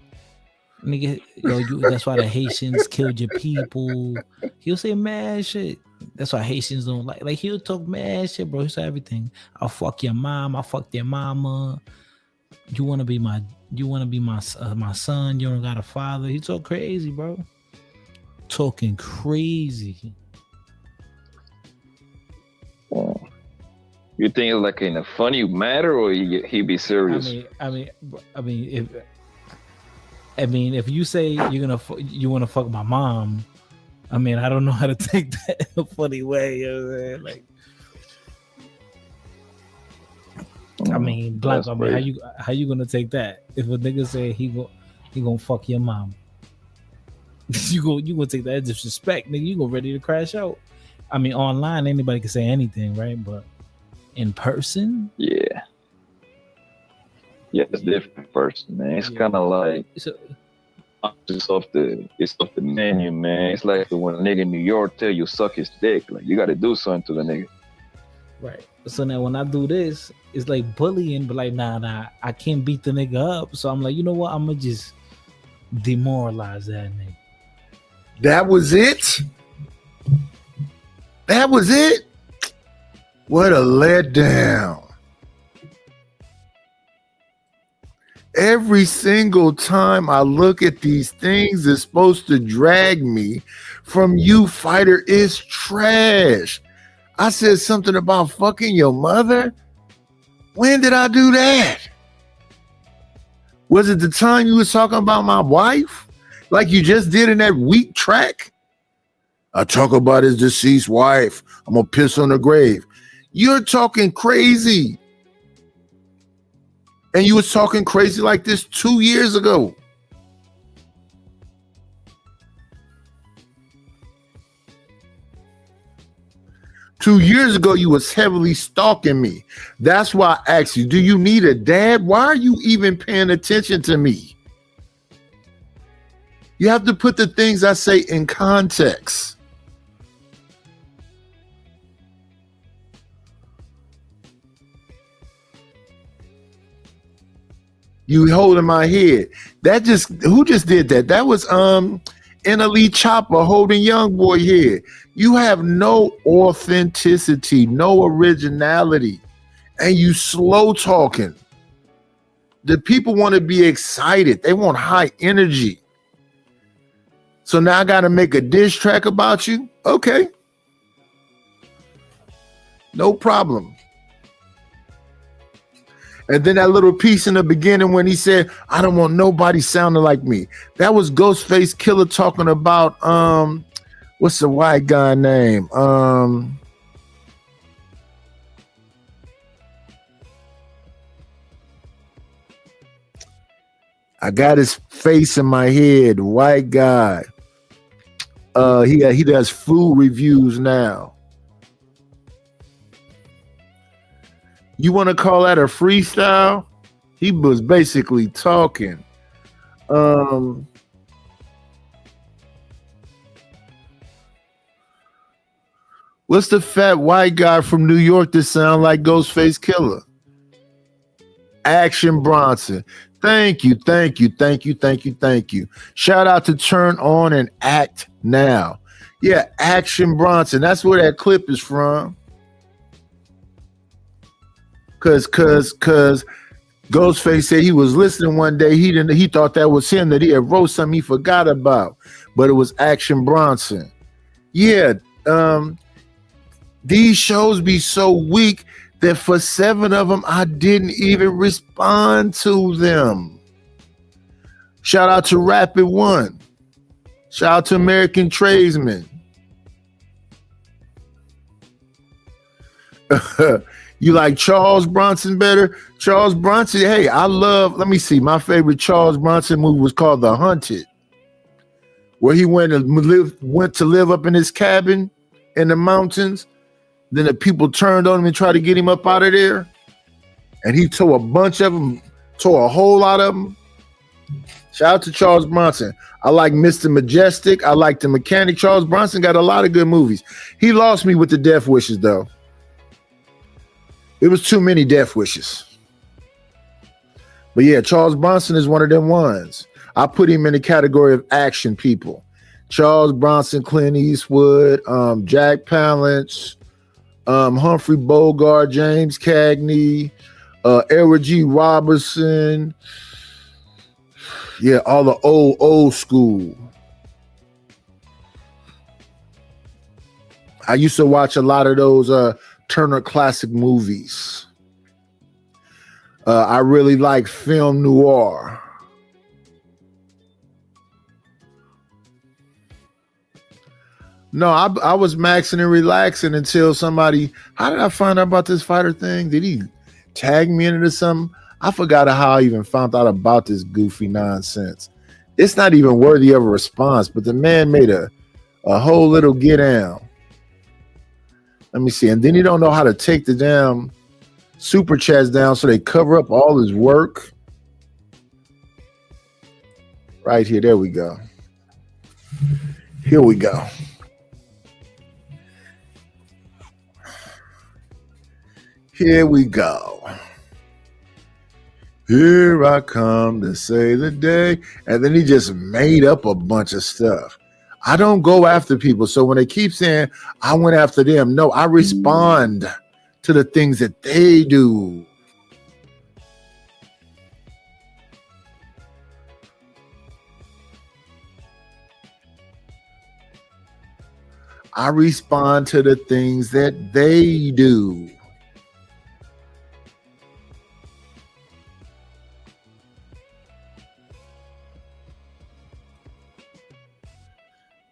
Nigga, that's why the Haitians killed your people. He'll say mad shit. That's why Haitians don't like he'll talk mad shit, bro. He'll say everything. I'll fuck your mom, I'll fuck your mama. You wanna be my son, you don't got a father. He talk crazy, bro. Talking crazy. You think it's like in a funny matter, or he be serious? I mean, if you say you want to fuck my mom, I mean, I don't know how to take that in a funny way. You know what I'm saying? Like, I mean, Black. I mean, how you gonna take that? If a nigga say he gonna fuck your mom, you gonna take that as disrespect, nigga? You gonna ready to crash out? I mean, online anybody can say anything, right? But in person, yeah, it's different person, man. It's kind of like it's off the menu, man. It's like when a nigga in New York tell you suck his dick, like you got to do something to the nigga. Right. So now when I do this, it's like bullying, but like nah, I can't beat the nigga up. So I'm like, you know what? I'm gonna just demoralize that nigga. That was it. That was it. What a letdown. Every single time I look at these things that's supposed to drag me from you, fighter is trash. I said something about fucking your mother. When did I do that? Was it the time you was talking about my wife? Like you just did in that weak track? I talk about his deceased wife. I'm gonna piss on the grave. You're talking crazy. And you was talking crazy like this 2 years ago. Two years ago, you was heavily stalking me. That's why I asked you, do you need a dad? Why are you even paying attention to me? You have to put the things I say in context. You holding my head. Who just did that? That was NLE Chopper holding Young Boy head. You have no authenticity, no originality, and you slow talking. The people want to be excited. They want high energy. So now I got to make a diss track about you? Okay. No problem. And then that little piece in the beginning when he said, I don't want nobody sounding like me. That was Ghostface Killer talking about, what's the white guy name? I got his face in my head, white guy. He does food reviews now. You want to call that a freestyle? He was basically talking. What's the fat white guy from New York that sound like Ghostface Killer? Action Bronson. Thank you. Shout out to Turn On and Act Now. Yeah, Action Bronson. That's where that clip is from. Cause Ghostface said he was listening one day. He thought that was him, that he had wrote something he forgot about, but it was Action Bronson. Yeah, these shows be so weak that for 7 of them, I didn't even respond to them. Shout out to Rapid One. Shout out to American Tradesman. You like Charles Bronson better? Charles Bronson, hey, let me see. My favorite Charles Bronson movie was called The Hunted, where he went to live up in his cabin in the mountains. Then the people turned on him and tried to get him up out of there. And he tore a bunch of them, tore a whole lot of them. Shout out to Charles Bronson. I like Mr. Majestic. I like The Mechanic. Charles Bronson got a lot of good movies. He lost me with the Death Wishes, though. It was too many Death Wishes. But yeah, Charles Bronson is one of them ones. I put him in the category of action people. Charles Bronson, Clint Eastwood, Jack Palance, Humphrey Bogart, James Cagney, Edward G. Robertson. Yeah, all the old school. I used to watch a lot of those Turner Classic movies. I really like film noir. No, I was maxing and relaxing until somebody, how did I find out about this fighter thing? Did he tag me into something? I forgot how I even found out about this goofy nonsense. It's not even worthy of a response, but the man made a whole little get down. Let me see. And then he don't know how to take the damn super chats down so they cover up all his work. Right here. There we go. Here we go. Here we go. Here I come to say the day. And then he just made up a bunch of stuff. I don't go after people. So when they keep saying I went after them, no, I respond to the things that they do. I respond to the things that they do.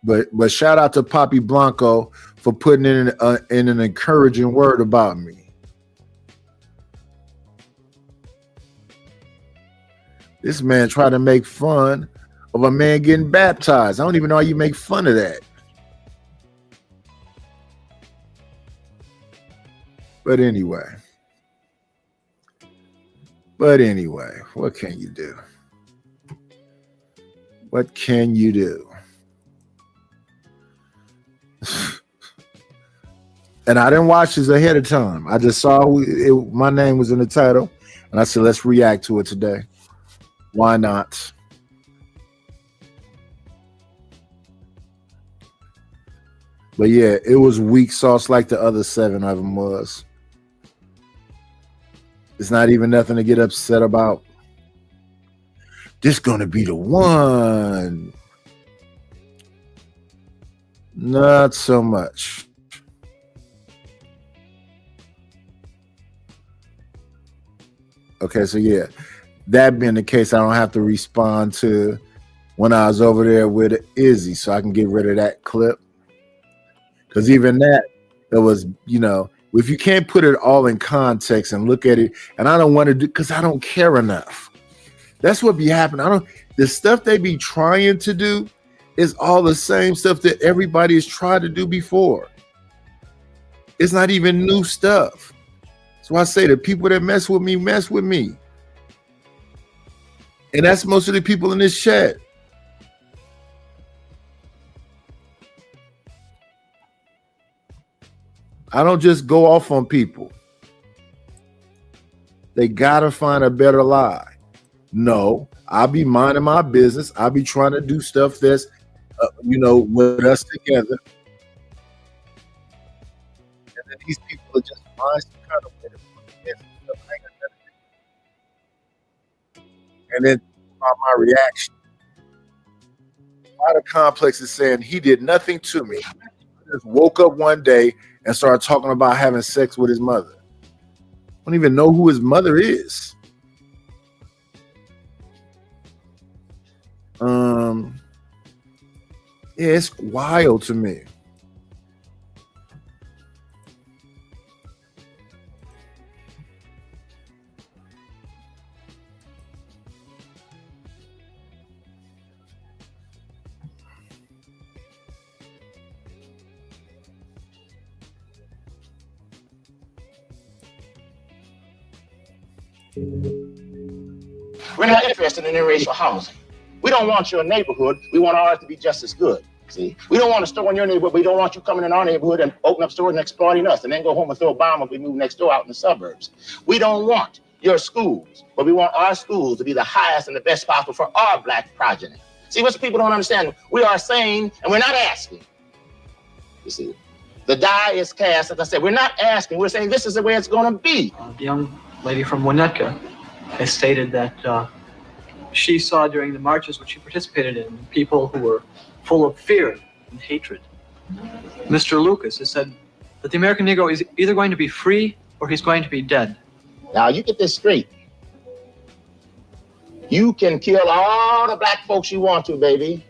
But shout out to Poppy Blanco for putting in an encouraging word about me. This man tried to make fun of a man getting baptized. I don't even know how you make fun of that. But anyway, what can you do? What can you do? And I didn't watch this ahead of time. I just saw my name was in the title, and I said, let's react to it today. Why not? But yeah, it was weak sauce like the other 7 of them was. It's not even nothing to get upset about. This gonna be the one. Not so much. Okay, so yeah, that being the case, I don't have to respond to when I was over there with Izzy, so I can get rid of that clip. Because even that, it was, if you can't put it all in context and look at it, and I don't want to do, because I don't care enough. That's what be happening. The stuff they be trying to do is all the same stuff that everybody has tried to do before. It's not even new stuff. So I say the people that mess with me. And that's most of the people in this chat. I don't just go off on people. They gotta find a better lie. No, I'll be minding my business. I'll be trying to do stuff that's, with us together. And then these people are just mind some kind of way to put against stuff. And then about my reaction. Why the complex is saying he did nothing to me. He just woke up one day and started talking about having sex with his mother. I don't even know who his mother is. Yeah, it's wild to me. We're not interested in interracial housing. We don't want your neighborhood. We want ours to be just as good. See, we don't want to store in your neighborhood. We don't want you coming in our neighborhood and open up stores and exploiting us and then go home and throw a bomb if we move next door out in the suburbs. We don't want your schools, but we want our schools to be the highest and the best possible for our black progeny. See, what people don't understand, we are saying, and we're not asking. You see, the die is cast. As I said, we're not asking. We're saying this is the way it's going to be. The young lady from Winnetka has stated that she saw during the marches which she participated in people who were full of fear and hatred. Mr. Lucas has said that the American Negro is either going to be free or he's going to be dead. Now, you get this straight. You can kill all the black folks you want to, baby,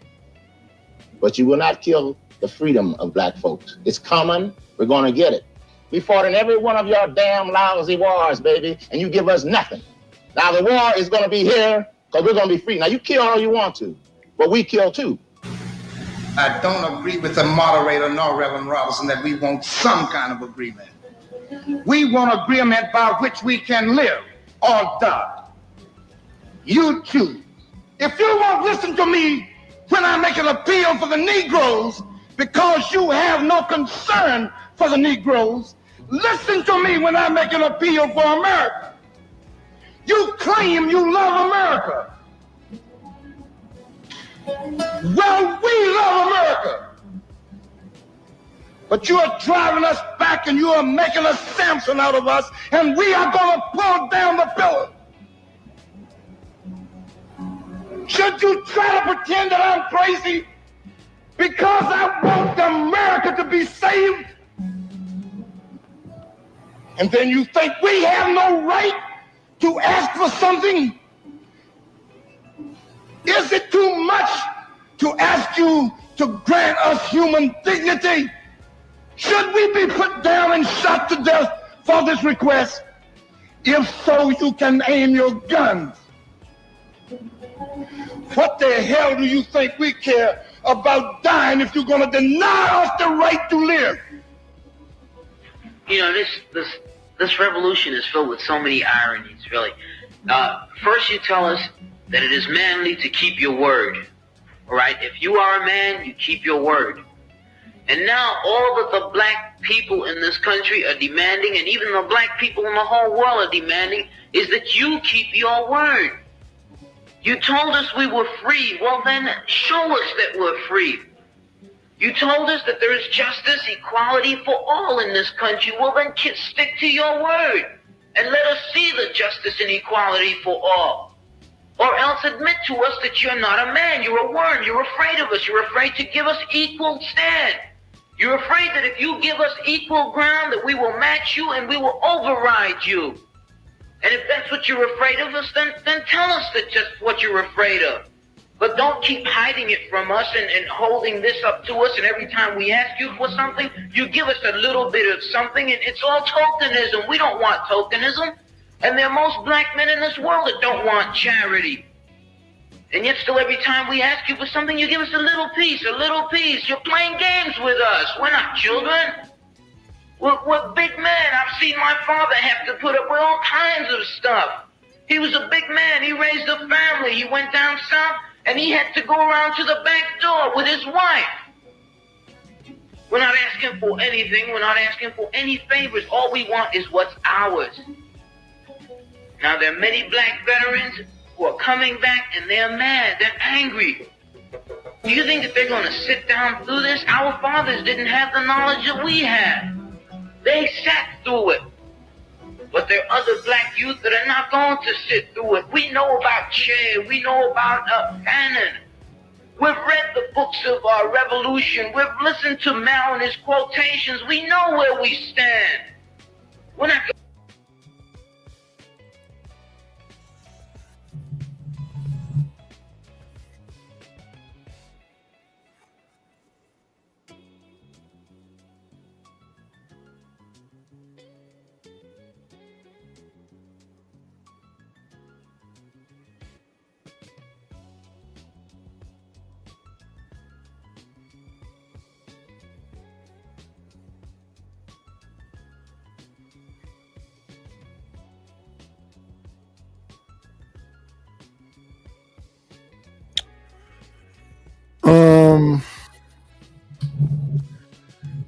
but you will not kill the freedom of black folks. It's coming. We're going to get it. We fought in every one of your damn lousy wars, baby, and you give us nothing. Now, the war is going to be here because we're going to be free. Now, you kill all you want to, but we kill too. I don't agree with the moderator nor Reverend Robinson that we want some kind of agreement. We want agreement by which we can live or die. You choose. If you won't listen to me when I make an appeal for the Negroes because you have no concern for the Negroes, listen to me when I make an appeal for America. You claim you love America. Well, we love America. But you are driving us back and you are making a Samson out of us, and we are going to pull down the pillar. Should you try to pretend that I'm crazy because I want America to be saved? And then you think we have no right to ask for something? Is it too much to ask you to grant us human dignity? Should we be put down and shot to death for this request? If so, you can aim your guns. What the hell do you think we care about dying if you're going to deny us the right to live? You know, this revolution is filled with so many ironies, really. First, you tell us that it is manly to keep your word. All right? If you are a man, you keep your word. And now all that the black people in this country are demanding, and even the black people in the whole world are demanding, is that you keep your word. You told us we were free. Well, then show us that we're free. You told us that there is justice, equality for all in this country. Well, then stick to your word and let us see the justice and equality for all. Or else admit to us that you're not a man, you're a worm, you're afraid of us, you're afraid to give us equal stand. You're afraid that if you give us equal ground, that we will match you and we will override you. And if that's what you're afraid of us, then tell us that just what you're afraid of. But don't keep hiding it from us and holding this up to us, and every time we ask you for something, you give us a little bit of something, and it's all tokenism. We don't want tokenism. And there are most black men in this world that don't want charity. And yet still every time we ask you for something, you give us a little piece, a little piece. You're playing games with us. We're not children. We're big men. I've seen my father have to put up with all kinds of stuff. He was a big man. He raised a family. He went down south, and he had to go around to the back door with his wife. We're not asking for anything. We're not asking for any favors. All we want is what's ours. Now, there are many black veterans who are coming back and they're mad, they're angry. Do you think that they're going to sit down through this? Our fathers didn't have the knowledge that we have. They sat through it. But there are other black youth that are not going to sit through it. We know about Che. We know about Fanon. We've read the books of our revolution. We've listened to Mao and his quotations. We know where we stand. We're not.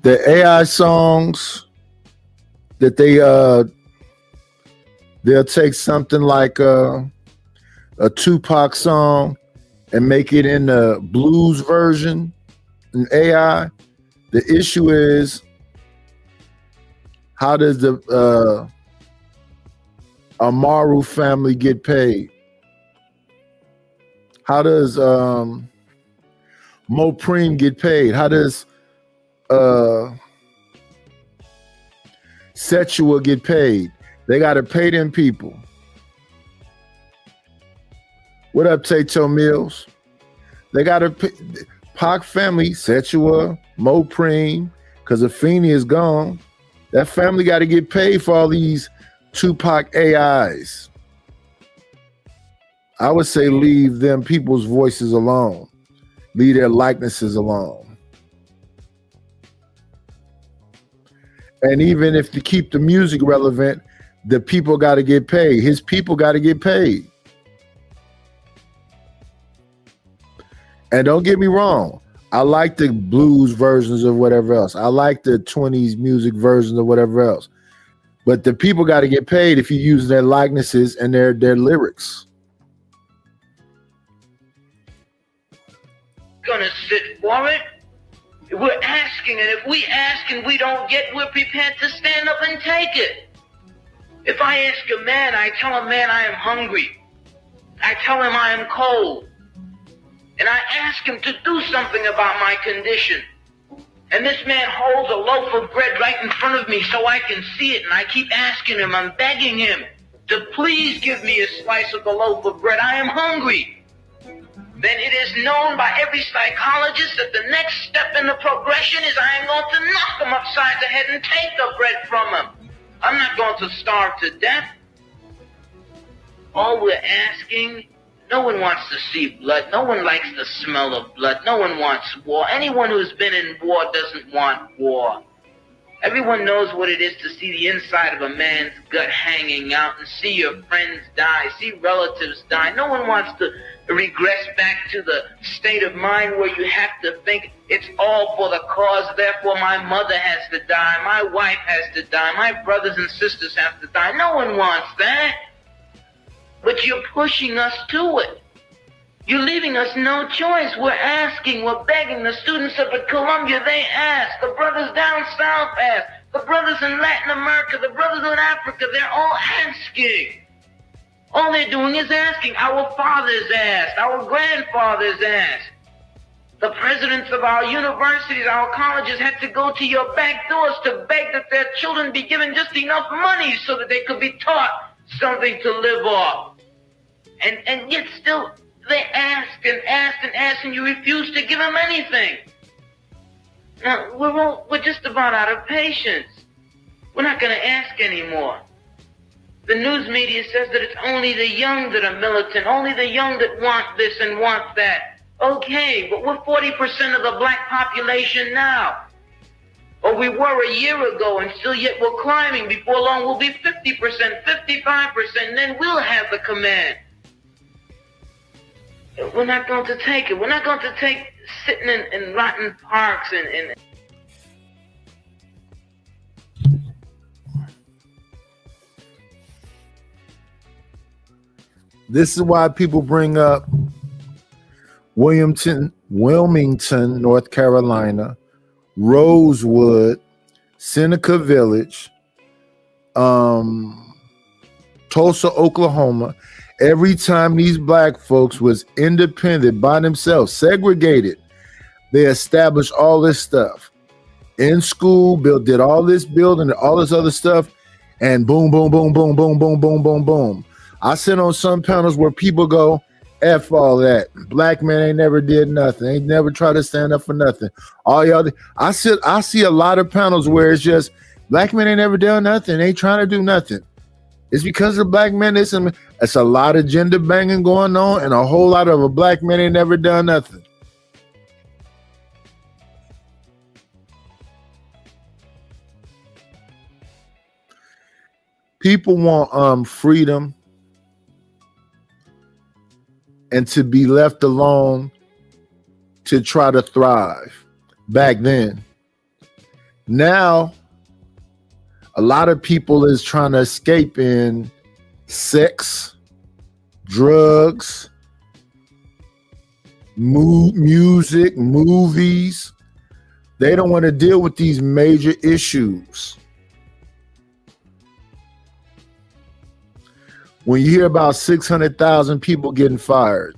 The AI songs that they'll take something like a Tupac song and make it in the blues version in AI. The issue is, how does the Amaru family get paid? How does Mopreme get paid? How does Setua get paid? They got to pay them people. What up, Tato Mills? They got to pay Pac family, Setua, Mopreme, because Afeni is gone. That family got to get paid for all these Tupac AIs. I would say leave them people's voices alone. Leave their likenesses alone. And even if to keep the music relevant, the people got to get paid. His people got to get paid. And don't get me wrong, I like the blues versions of whatever else. I like the 20s music versions of whatever else. But the people got to get paid if you use their likenesses and their lyrics. Gonna sit for it. We're asking, and if we ask and we don't get, we're prepared to stand up and take it. If I ask a man, I tell a man I am hungry. I tell him I am cold. And I ask him to do something about my condition. And this man holds a loaf of bread right in front of me so I can see it. And I keep asking him, I'm begging him to please give me a slice of the loaf of bread. I am hungry. Then it is known by every psychologist that the next step in the progression is I am going to knock him upside the head and take the bread from him. I'm not going to starve to death. All we're asking, no one wants to see blood. No one likes the smell of blood. No one wants war. Anyone who's been in war doesn't want war. Everyone knows what it is to see the inside of a man's gut hanging out and see your friends die, see relatives die. No one wants to regress back to the state of mind where you have to think it's all for the cause, therefore my mother has to die, my wife has to die, my brothers and sisters have to die. No one wants that. But you're pushing us to it. You're leaving us no choice. We're asking, we're begging. The students up at Columbia, they ask. The brothers down south ask. The brothers in Latin America, the brothers in Africa, they're all asking. All they're doing is asking. Our fathers asked. Our grandfathers asked. The presidents of our universities, our colleges had to go to your back doors to beg that their children be given just enough money so that they could be taught something to live off. And yet still they ask and ask and ask, and you refuse to give them anything. Now, we're just about out of patience. We're not going to ask anymore. The news media says that it's only the young that are militant, only the young that want this and want that. Okay, but we're 40% of the black population now. Or we were a year ago, and still yet we're climbing. Before long, we'll be 50%, 55%, and then we'll have the command. We're not going to take it. We're not going to take sitting in rotten parks and This is why people bring up Wilmington, North Carolina, Rosewood, Seneca Village, Tulsa, Oklahoma. Every time these black folks was independent by themselves, segregated, they established all this stuff in school, did all this building, all this other stuff, and boom, boom, boom, boom, boom, boom, boom, boom, boom. I sit on some panels where people go, F all that. Black men ain't never did nothing. Ain't never tried to stand up for nothing. All y'all, I see a lot of panels where it's just black men ain't never done nothing. Ain't trying to do nothing. It's because of black men. It's a lot of gender banging going on, and a whole lot of a black men ain't never done nothing. People want freedom and to be left alone to try to thrive back then. Now, a lot of people is trying to escape in sex, drugs, music, movies. They don't want to deal with these major issues. When you hear about 600,000 people getting fired,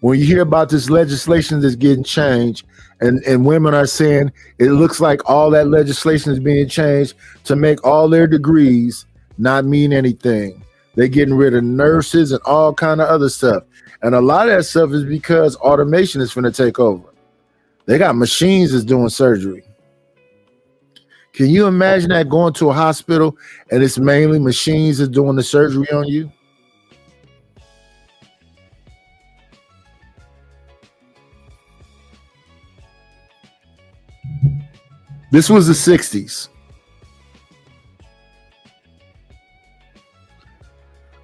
when you hear about this legislation that's getting changed, and women are saying it looks like all that legislation is being changed to make all their degrees not mean anything. They're getting rid of nurses and all kind of other stuff. And a lot of that stuff is because automation is going to take over. They got machines that's doing surgery. Can you imagine that, going to a hospital and it's mainly machines that's doing the surgery on you? This was the 60s.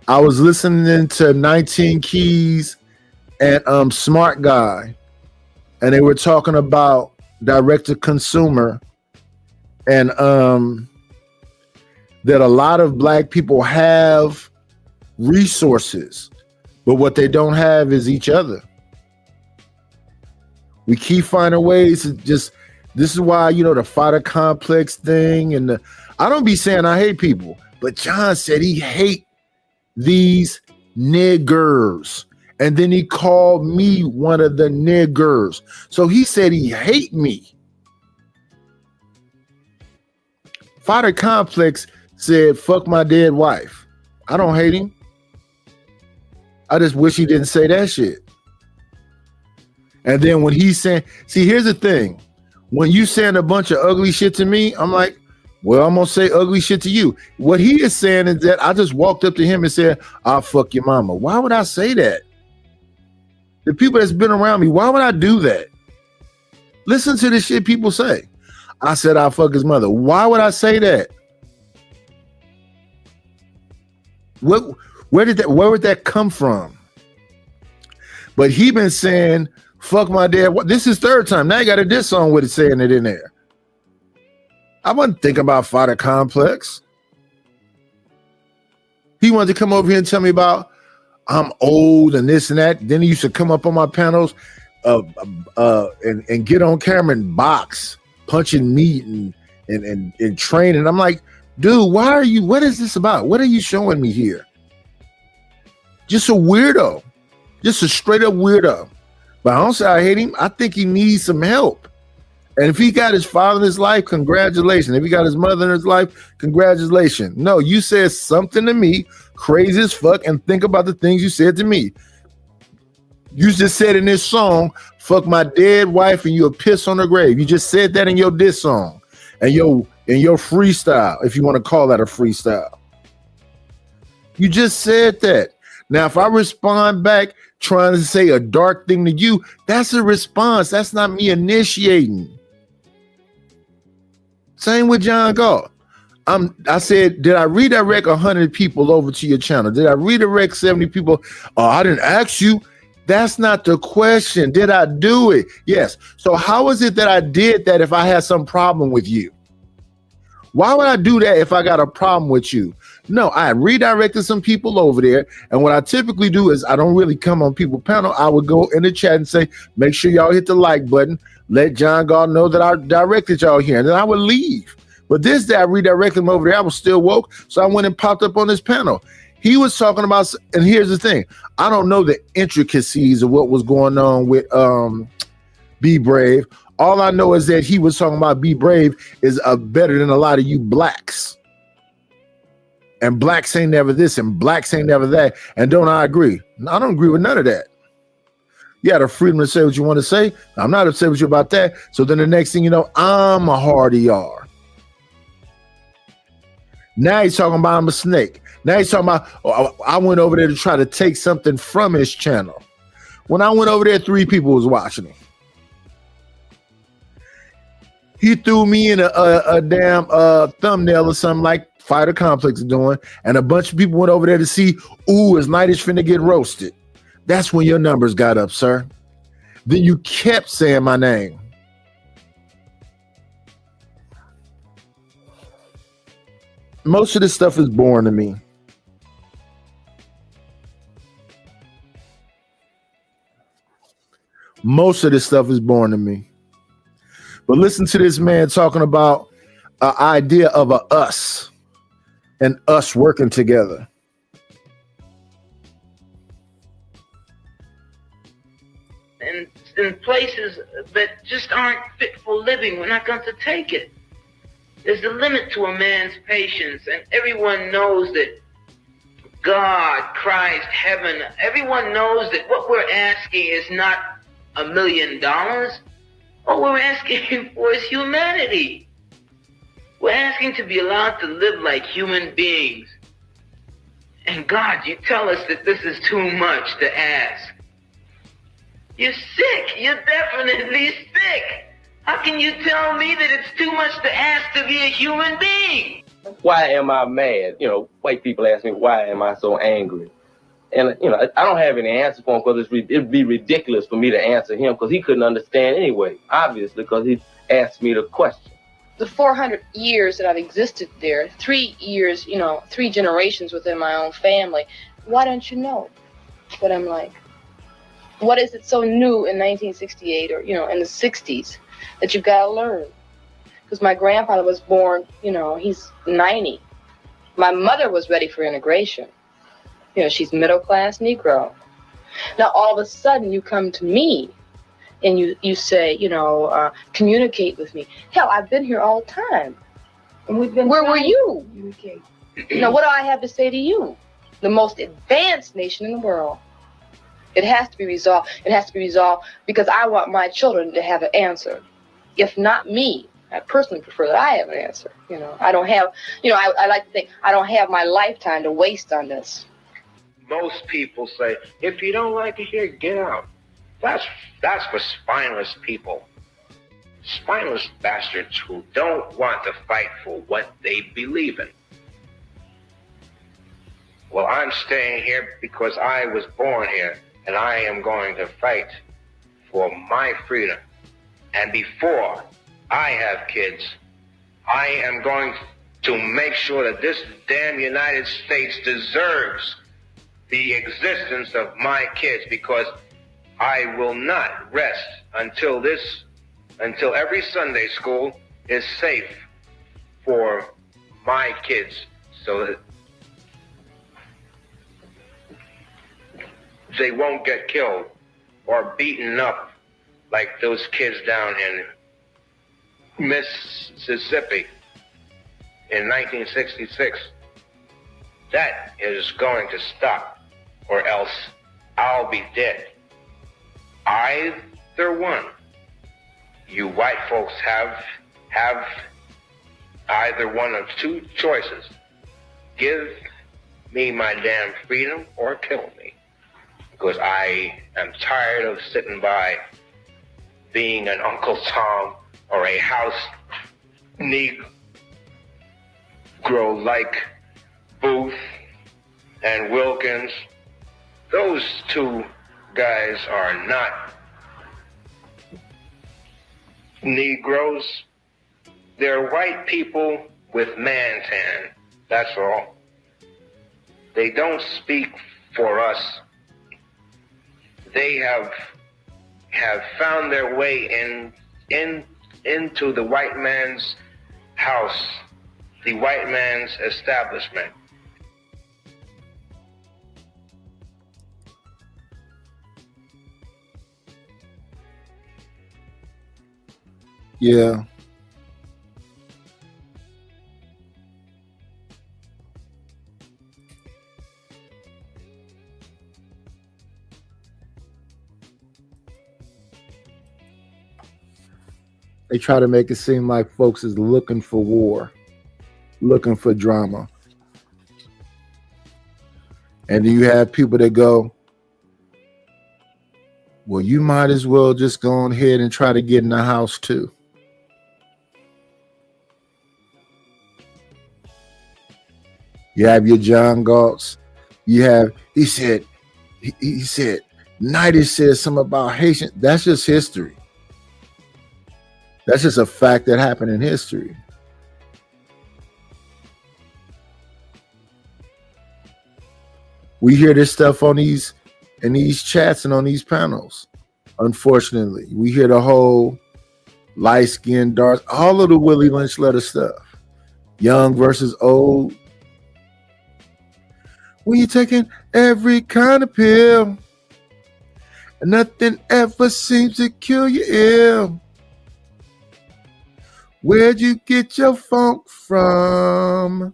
I was listening to 19 Keys and Smart Guy, and they were talking about direct to consumer, and that a lot of black people have resources, but what they don't have is each other. We keep finding ways to just, this is why, you know, the fighter complex thing, and I don't be saying I hate people, but John said he hate these niggers, and then he called me one of the niggers. So he said he hate me. Fighter complex said, fuck my dead wife. I don't hate him. I just wish he didn't say that shit. And then when he's saying, see, here's the thing. When you saying a bunch of ugly shit to me, I'm like, well, I'm gonna say ugly shit to you. What he is saying is that I just walked up to him and said, I'll fuck your mama. Why would I say that? The people that's been around me, why would I do that? Listen to the shit people say. I said I'll fuck his mother. Why would I say that? Where would that come from? But he been saying, fuck my dad. This is third time. Now you got a diss song with it saying it in there. I wasn't thinking about Fighter Complex. He wanted to come over here and tell me about I'm old and this and that. Then he used to come up on my panels and get on camera and box, punching meat and training. I'm like, dude, what is this about? What are you showing me here? Just a weirdo. Just a straight up weirdo. But I don't say I hate him. I think he needs some help. And if he got his father in his life, congratulations. If he got his mother in his life, congratulations. No, you said something to me, crazy as fuck, and think about the things you said to me. You just said in this song, fuck my dead wife and you'll piss on her grave. You just said that in your diss song and your freestyle, if you want to call that a freestyle. You just said that. Now, if I respond back trying to say a dark thing to you, that's a response. That's not me initiating. Same with John Galt. I said, did I redirect 100 people over to your channel? Did I redirect 70 people? Oh, I didn't ask you. That's not the question. Did I do it? Yes. So how is it that I did that if I had some problem with you? Why would I do that if I got a problem with you? No, I redirected some people over there. And what I typically do is I don't really come on people's panel. I would go in the chat and say, make sure y'all hit the like button. Let John Gall know that I directed y'all here. And then I would leave. But this day I redirected him over there. I was still woke. So I went and popped up on this panel. He was talking about, and here's the thing. I don't know the intricacies of what was going on with Be Brave. All I know is that he was talking about Be Brave is better than a lot of you blacks. And blacks ain't never this and blacks ain't never that. And don't I agree? I don't agree with none of that. You got the freedom to say what you want to say. I'm not upset with you about that. So then the next thing you know, I'm a hardy R. Now he's talking about I'm a snake. Now he's talking about, oh, I went over there to try to take something from his channel. When I went over there, 3 people was watching him. He threw me in a damn thumbnail or something like Fighter Complex is doing, and a bunch of people went over there to see, ooh, is Nightish finna get roasted? That's when your numbers got up, sir. Then you kept saying my name. Most of this stuff is boring to me. Most of this stuff is boring to me. But listen to this man talking about an idea of a us and us working together. And in places that just aren't fit for living, we're not going to take it. There's a limit to a man's patience, and everyone knows that God, Christ, heaven, everyone knows that what we're asking is not $1 million. What we're asking for is humanity. We're asking to be allowed to live like human beings. And God, you tell us that this is too much to ask. You're sick. You're definitely sick. How can you tell me that it's too much to ask to be a human being? Why am I mad? You know, white people ask me, why am I so angry? And, you know, I don't have any answer for him because it'd be ridiculous for me to answer him because he couldn't understand anyway, obviously, because he asked me the question. The 400 years that I've existed there, 3 years, 3 generations within my own family, why don't you know what I'm like? What is it so new in 1968 or, in the 60s that you've got to learn? Because my grandfather was born, he's 90. My mother was ready for integration. She's middle-class Negro. Now, all of a sudden, you come to me and you say, communicate with me. Hell, I've been here all the time. And we've been. Where were you? Communicate. Now, what do I have to say to you? The most advanced nation in the world. It has to be resolved. It has to be resolved because I want my children to have an answer. If not me, I personally prefer that I have an answer. I don't have, I like to think I don't have my lifetime to waste on this. Most people say, if you don't like it here, get out. That's for spineless people. Spineless bastards who don't want to fight for what they believe in. Well, I'm staying here because I was born here, and I am going to fight for my freedom. And before I have kids, I am going to make sure that this damn United States deserves the existence of my kids, because I will not rest until every Sunday school is safe for my kids, so that they won't get killed or beaten up like those kids down in Mississippi in 1966. That is going to stop, or else I'll be dead. Either one. You white folks have either one of 2 choices. Give me my damn freedom or kill me. Because I am tired of sitting by being an Uncle Tom or a House Negro like Booth and Wilkins. Those 2 guys are not Negroes. They're white people with man's hand. That's all. They don't speak for us. They have found their way into the white man's house, the white man's establishment. Yeah. They try to make it seem like folks is looking for war, looking for drama. And then you have people that go, well, you might as well just go on ahead and try to get in the house too. You have your John Galt's. You have, he said, Knighty said something about Haitian. That's just history. That's just a fact that happened in history. We hear this stuff on these chats and on these panels. Unfortunately, we hear the whole light skin, dark, all of the Willie Lynch letter stuff. Young versus old. When you're taking every kind of pill, and nothing ever seems to cure you ill. Where'd you get your funk from?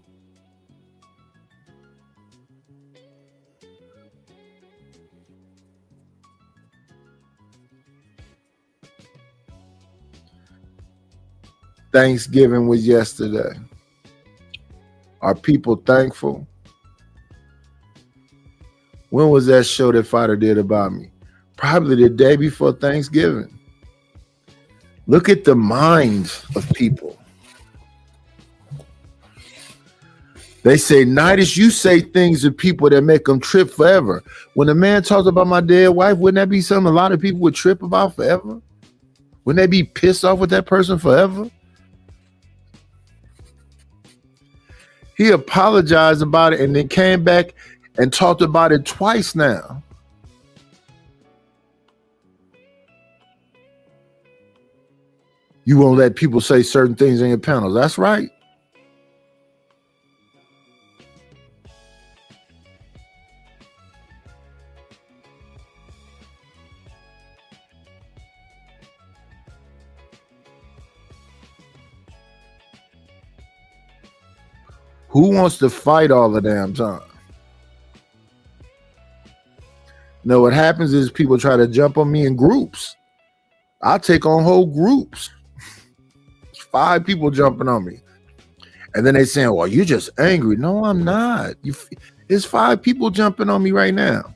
Thanksgiving was yesterday. Are people thankful? When was that show that Fighter did about me? Probably the day before Thanksgiving. Look at the minds of people. They say, Nidus, you say things to people that make them trip forever. When a man talks about my dead wife, wouldn't that be something a lot of people would trip about forever? Wouldn't they be pissed off with that person forever? He apologized about it and then came back and talked about it twice now. You won't let people say certain things in your panels. That's right. Who wants to fight all the damn time? No, what happens is people try to jump on me in groups. I'll take on whole groups. 5 people jumping on me. And then they saying, well, you're just angry. No, I'm not. It's 5 people jumping on me right now.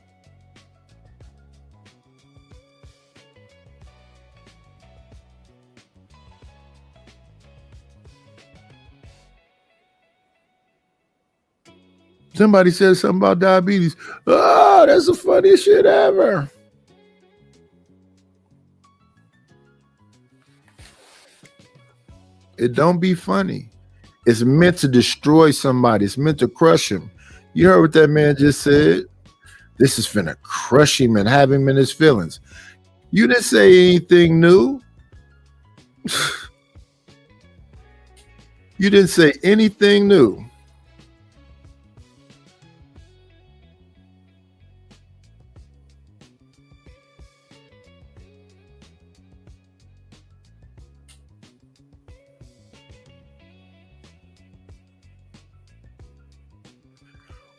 Somebody said something about diabetes. Oh, that's the funniest shit ever. It don't be funny. It's meant to destroy somebody. It's meant to crush him. You heard what that man just said? This is finna crush him and have him in his feelings. You didn't say anything new. You didn't say anything new.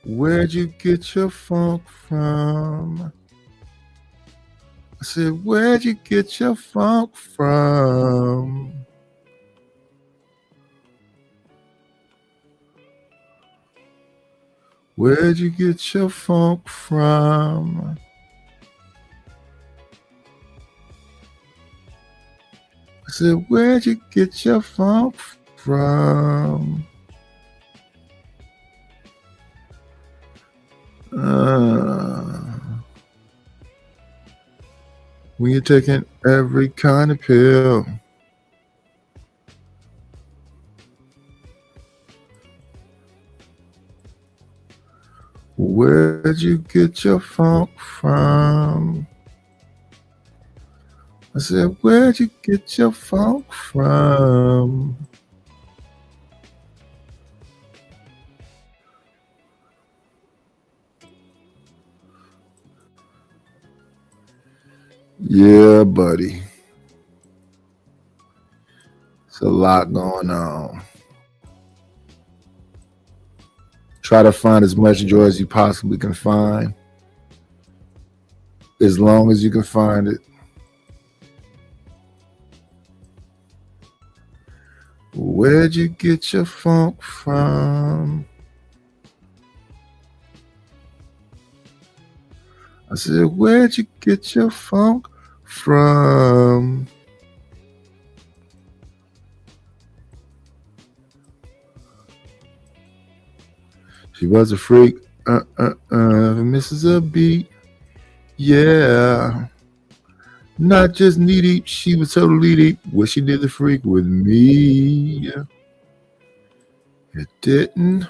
Where'd you get your funk from? I said, where'd you get your funk from? Where'd you get your funk from? I said, where'd you get your funk from? When you're taking every kind of pill, Where'd you get your funk from? I said, where'd you get your funk from? Yeah, buddy. It's a lot going on. Try to find as much joy as you possibly can find. As long as you can find it. Where'd you get your funk from? I said, where'd you get your funk from? She was a freak, misses a beat. Yeah. Not just knee deep, she was totally deep. What she did the freak with me. It didn't.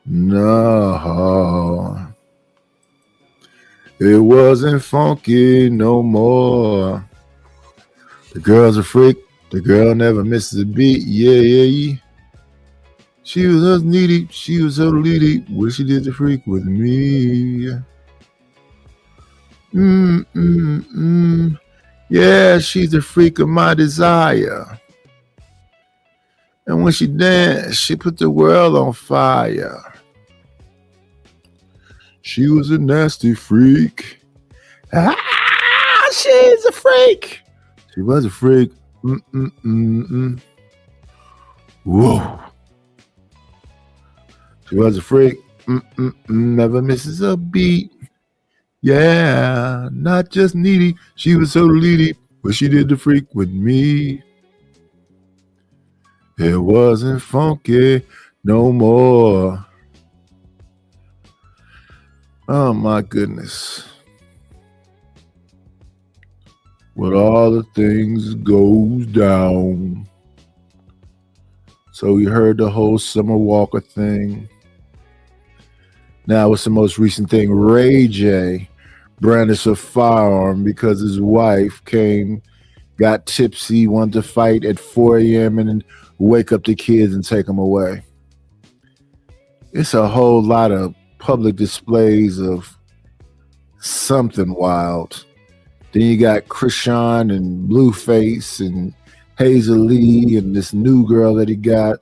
No. It wasn't funky no more. The girl's a freak. The girl never misses a beat. Yeah. She was just knee deep. She was totally deep. What she did the freak with me. Yeah, she's a freak of my desire. And when she danced, she put the world on fire. She was a nasty freak. She's a freak. She was a freak. Whoa. She was a freak. Never misses a beat. Yeah, not just needy. She was so needy, but she did the freak with me. It wasn't funky no more. Oh my goodness. With all the things goes down. So we heard the whole Summer Walker thing. Now what's the most recent thing? Ray J brandished a firearm because his wife got tipsy, wanted to fight at 4 a.m. and wake up the kids and take them away. It's a whole lot of public displays of something wild. Then you got Krishan and Blueface and Hazel Lee and this new girl that he got.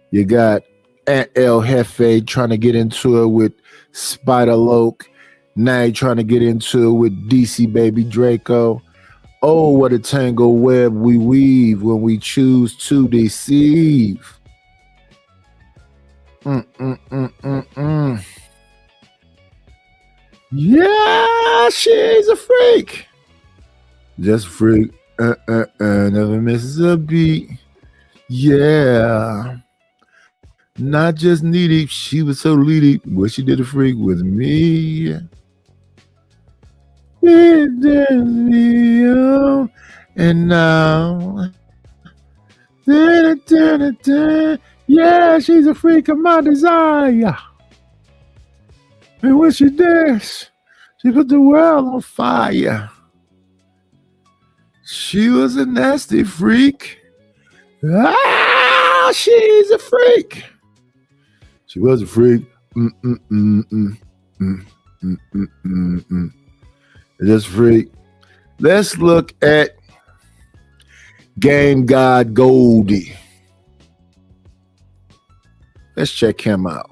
You got Aunt El Jefe trying to get into it with Spider Loke. Now you're trying to get into it with DC Baby Draco. Oh, what a tangled web we weave when we choose to deceive. Yeah, she's a freak. Just a freak. Never misses a beat. Yeah. Not just needy. She was so needy. What she did a freak with me. It did me on. And now. Yeah, she's a freak of my desire. And when she danced, she put the world on fire. She was a nasty freak. She's a freak. She was a freak. Just freak. Let's look at Game God Goldie. Let's check him out.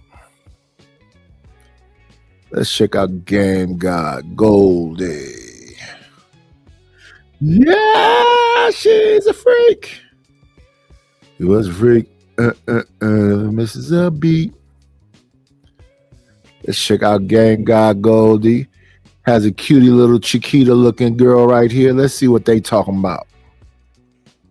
Let's check out Game God Goldie. Yeah, she's a freak. She was a freak. Mrs. A beat. Let's check out Game God Goldie. Has a cutie little Chiquita looking girl right here. Let's see what they talking about.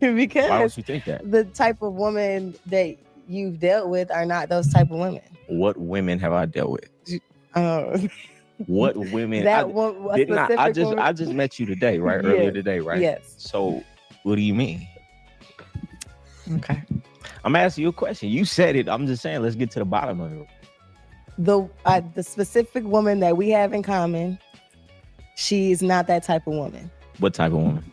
Because Why would you think that? the type of woman that you've dealt with are not those type of women. What women have I dealt with? Oh. What women? That I just met you today, right? Earlier Yes, today, right? yes. So, what do you mean? Okay. I'm asking you a question. You said it. I'm just saying. Let's get to the bottom of it. the specific woman that we have in common, she's not that type of woman. What type of woman?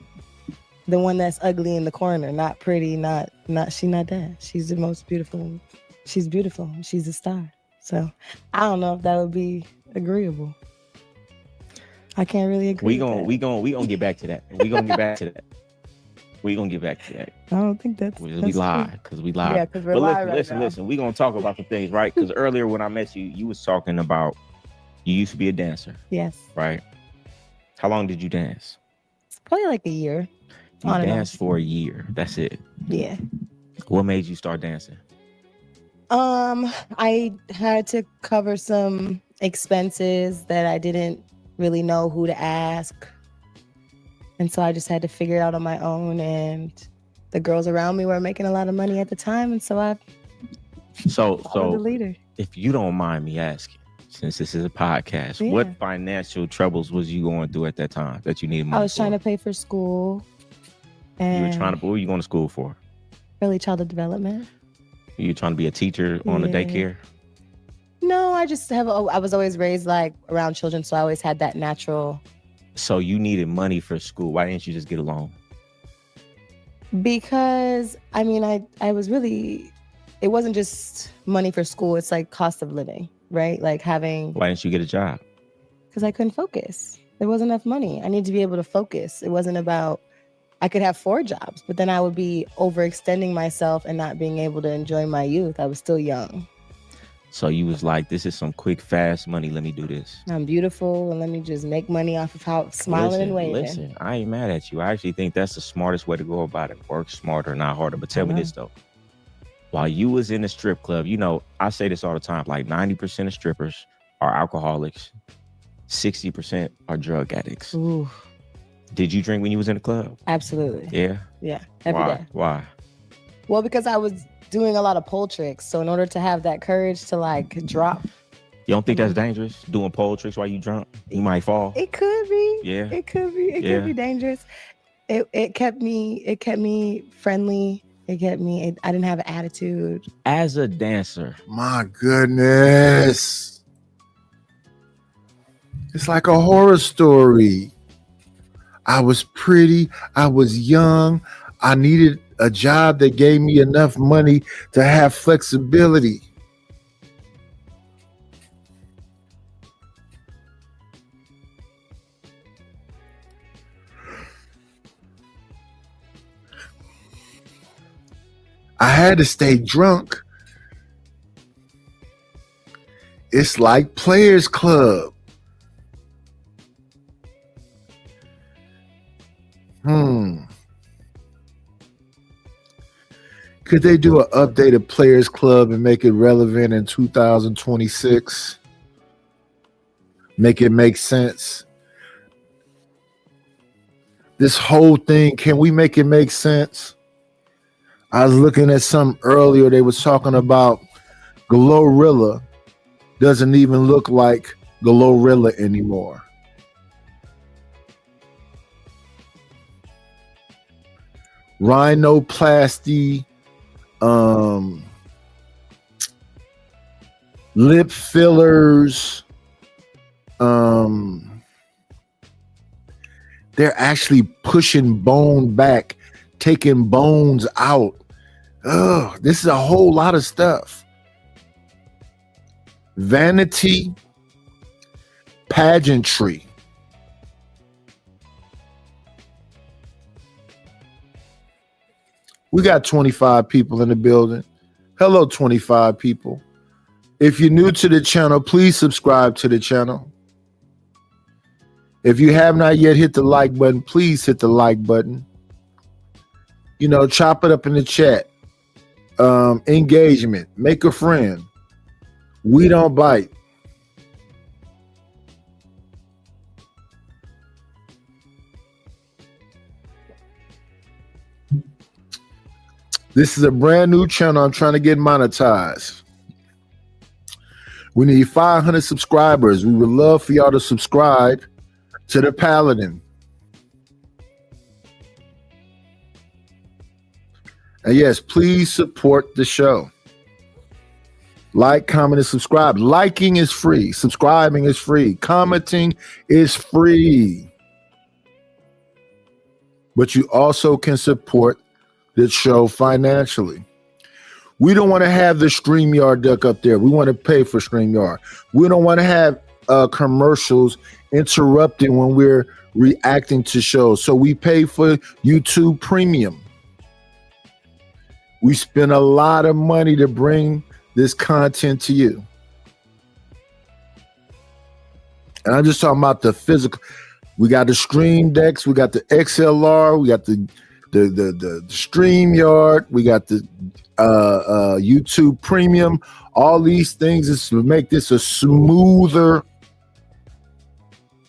The one that's ugly in the corner, not pretty, not she not that. She's the most beautiful woman. She's beautiful. She's a star. So I don't know if that would be agreeable. I can't really agree. We gonna get back to that. We gonna get back to that. We gonna get back to that. I don't think that's We lied because we lied. Yeah, because we're But live right listen. now. We gonna talk about the things, right? Because earlier when I met you, you was talking about you used to be a dancer, Yes. right? How long did you dance? Probably like a year. You On and off. danced for a year. That's it. Yeah. What made you start dancing? I had to cover some expenses that I didn't really know who to ask. And so I just had to figure it out on my own. And the girls around me were making a lot of money at the time. And so I followed the leader. If you don't mind me asking, since this is a podcast, Yeah. what financial troubles was you going through at that time that you needed money? I was trying to pay for school You and were trying to. What were you going to school for? early childhood development. You were trying to be a teacher on the Yeah. daycare. No, I was always raised like around children. So I always had that natural, So you needed money for school. Why didn't you just get a loan? because I mean, I was really, it wasn't just money for school. It's like cost of living, right? Like having, Why didn't you get a job? because I couldn't focus. There wasn't enough money. I need to be able to focus. It wasn't about, I could have 4 jobs, but then I would be overextending myself and not being able to enjoy my youth. I was still young. So you was like, this is some quick, fast money. Let me do this. I'm beautiful, and let me just make money off of how smiling and waving. Listen, I ain't mad at you. I actually think that's the smartest way to go about it. Work smarter, not harder. But tell me this though. While you was in the strip club, you know, I say this all the time, like 90% of strippers are alcoholics. 60% are drug addicts. Ooh, Did you drink when you was in the club? absolutely. Yeah. Yeah, every Why? day. Why? Well, because I was doing a lot of pole tricks. So in order to have that courage to like drop, You don't think that's dangerous? Doing pole tricks while you drunk? You might fall. it could be. Yeah. It could be. It Yeah. could be dangerous. It kept me friendly. I didn't have an attitude. As a dancer, My goodness. It's like a horror story. I was pretty. I was young. I needed a job that gave me enough money to have flexibility. I had to stay drunk. It's like Players Club. Could they do an updated Players Club and make it relevant in 2026? Make it make sense? This whole thing, can we make it make sense? I was looking at some earlier. They was talking about Glorilla doesn't even look like Glorilla anymore. Rhinoplasty, lip fillers, they're actually pushing bone back, taking bones out. Oh, this is a whole lot of stuff. Vanity, pageantry. We got 25 people in the building. Hello, 25 people. If you're new to the channel, please subscribe to the channel. If you have not yet hit the like button, please hit the like button. You know, chop it up in the chat. Engagement. Make a friend. We don't bite. This is a brand new channel. I'm trying to get monetized. We need 500 subscribers. We would love for y'all to subscribe to the Paladin. And yes, please support the show. Like, comment, and subscribe. Liking is free. Subscribing is free. Commenting is free. But you also can support the show financially. We don't want to have the StreamYard duck up there. We want to pay for StreamYard. We don't want to have commercials interrupted when we're reacting to shows. So we pay for YouTube Premium. We spend a lot of money to bring this content to you. And I'm just talking about the physical. We got the Stream Decks, we got the XLR, we got the StreamYard, we got the YouTube Premium. All these things is to make this a smoother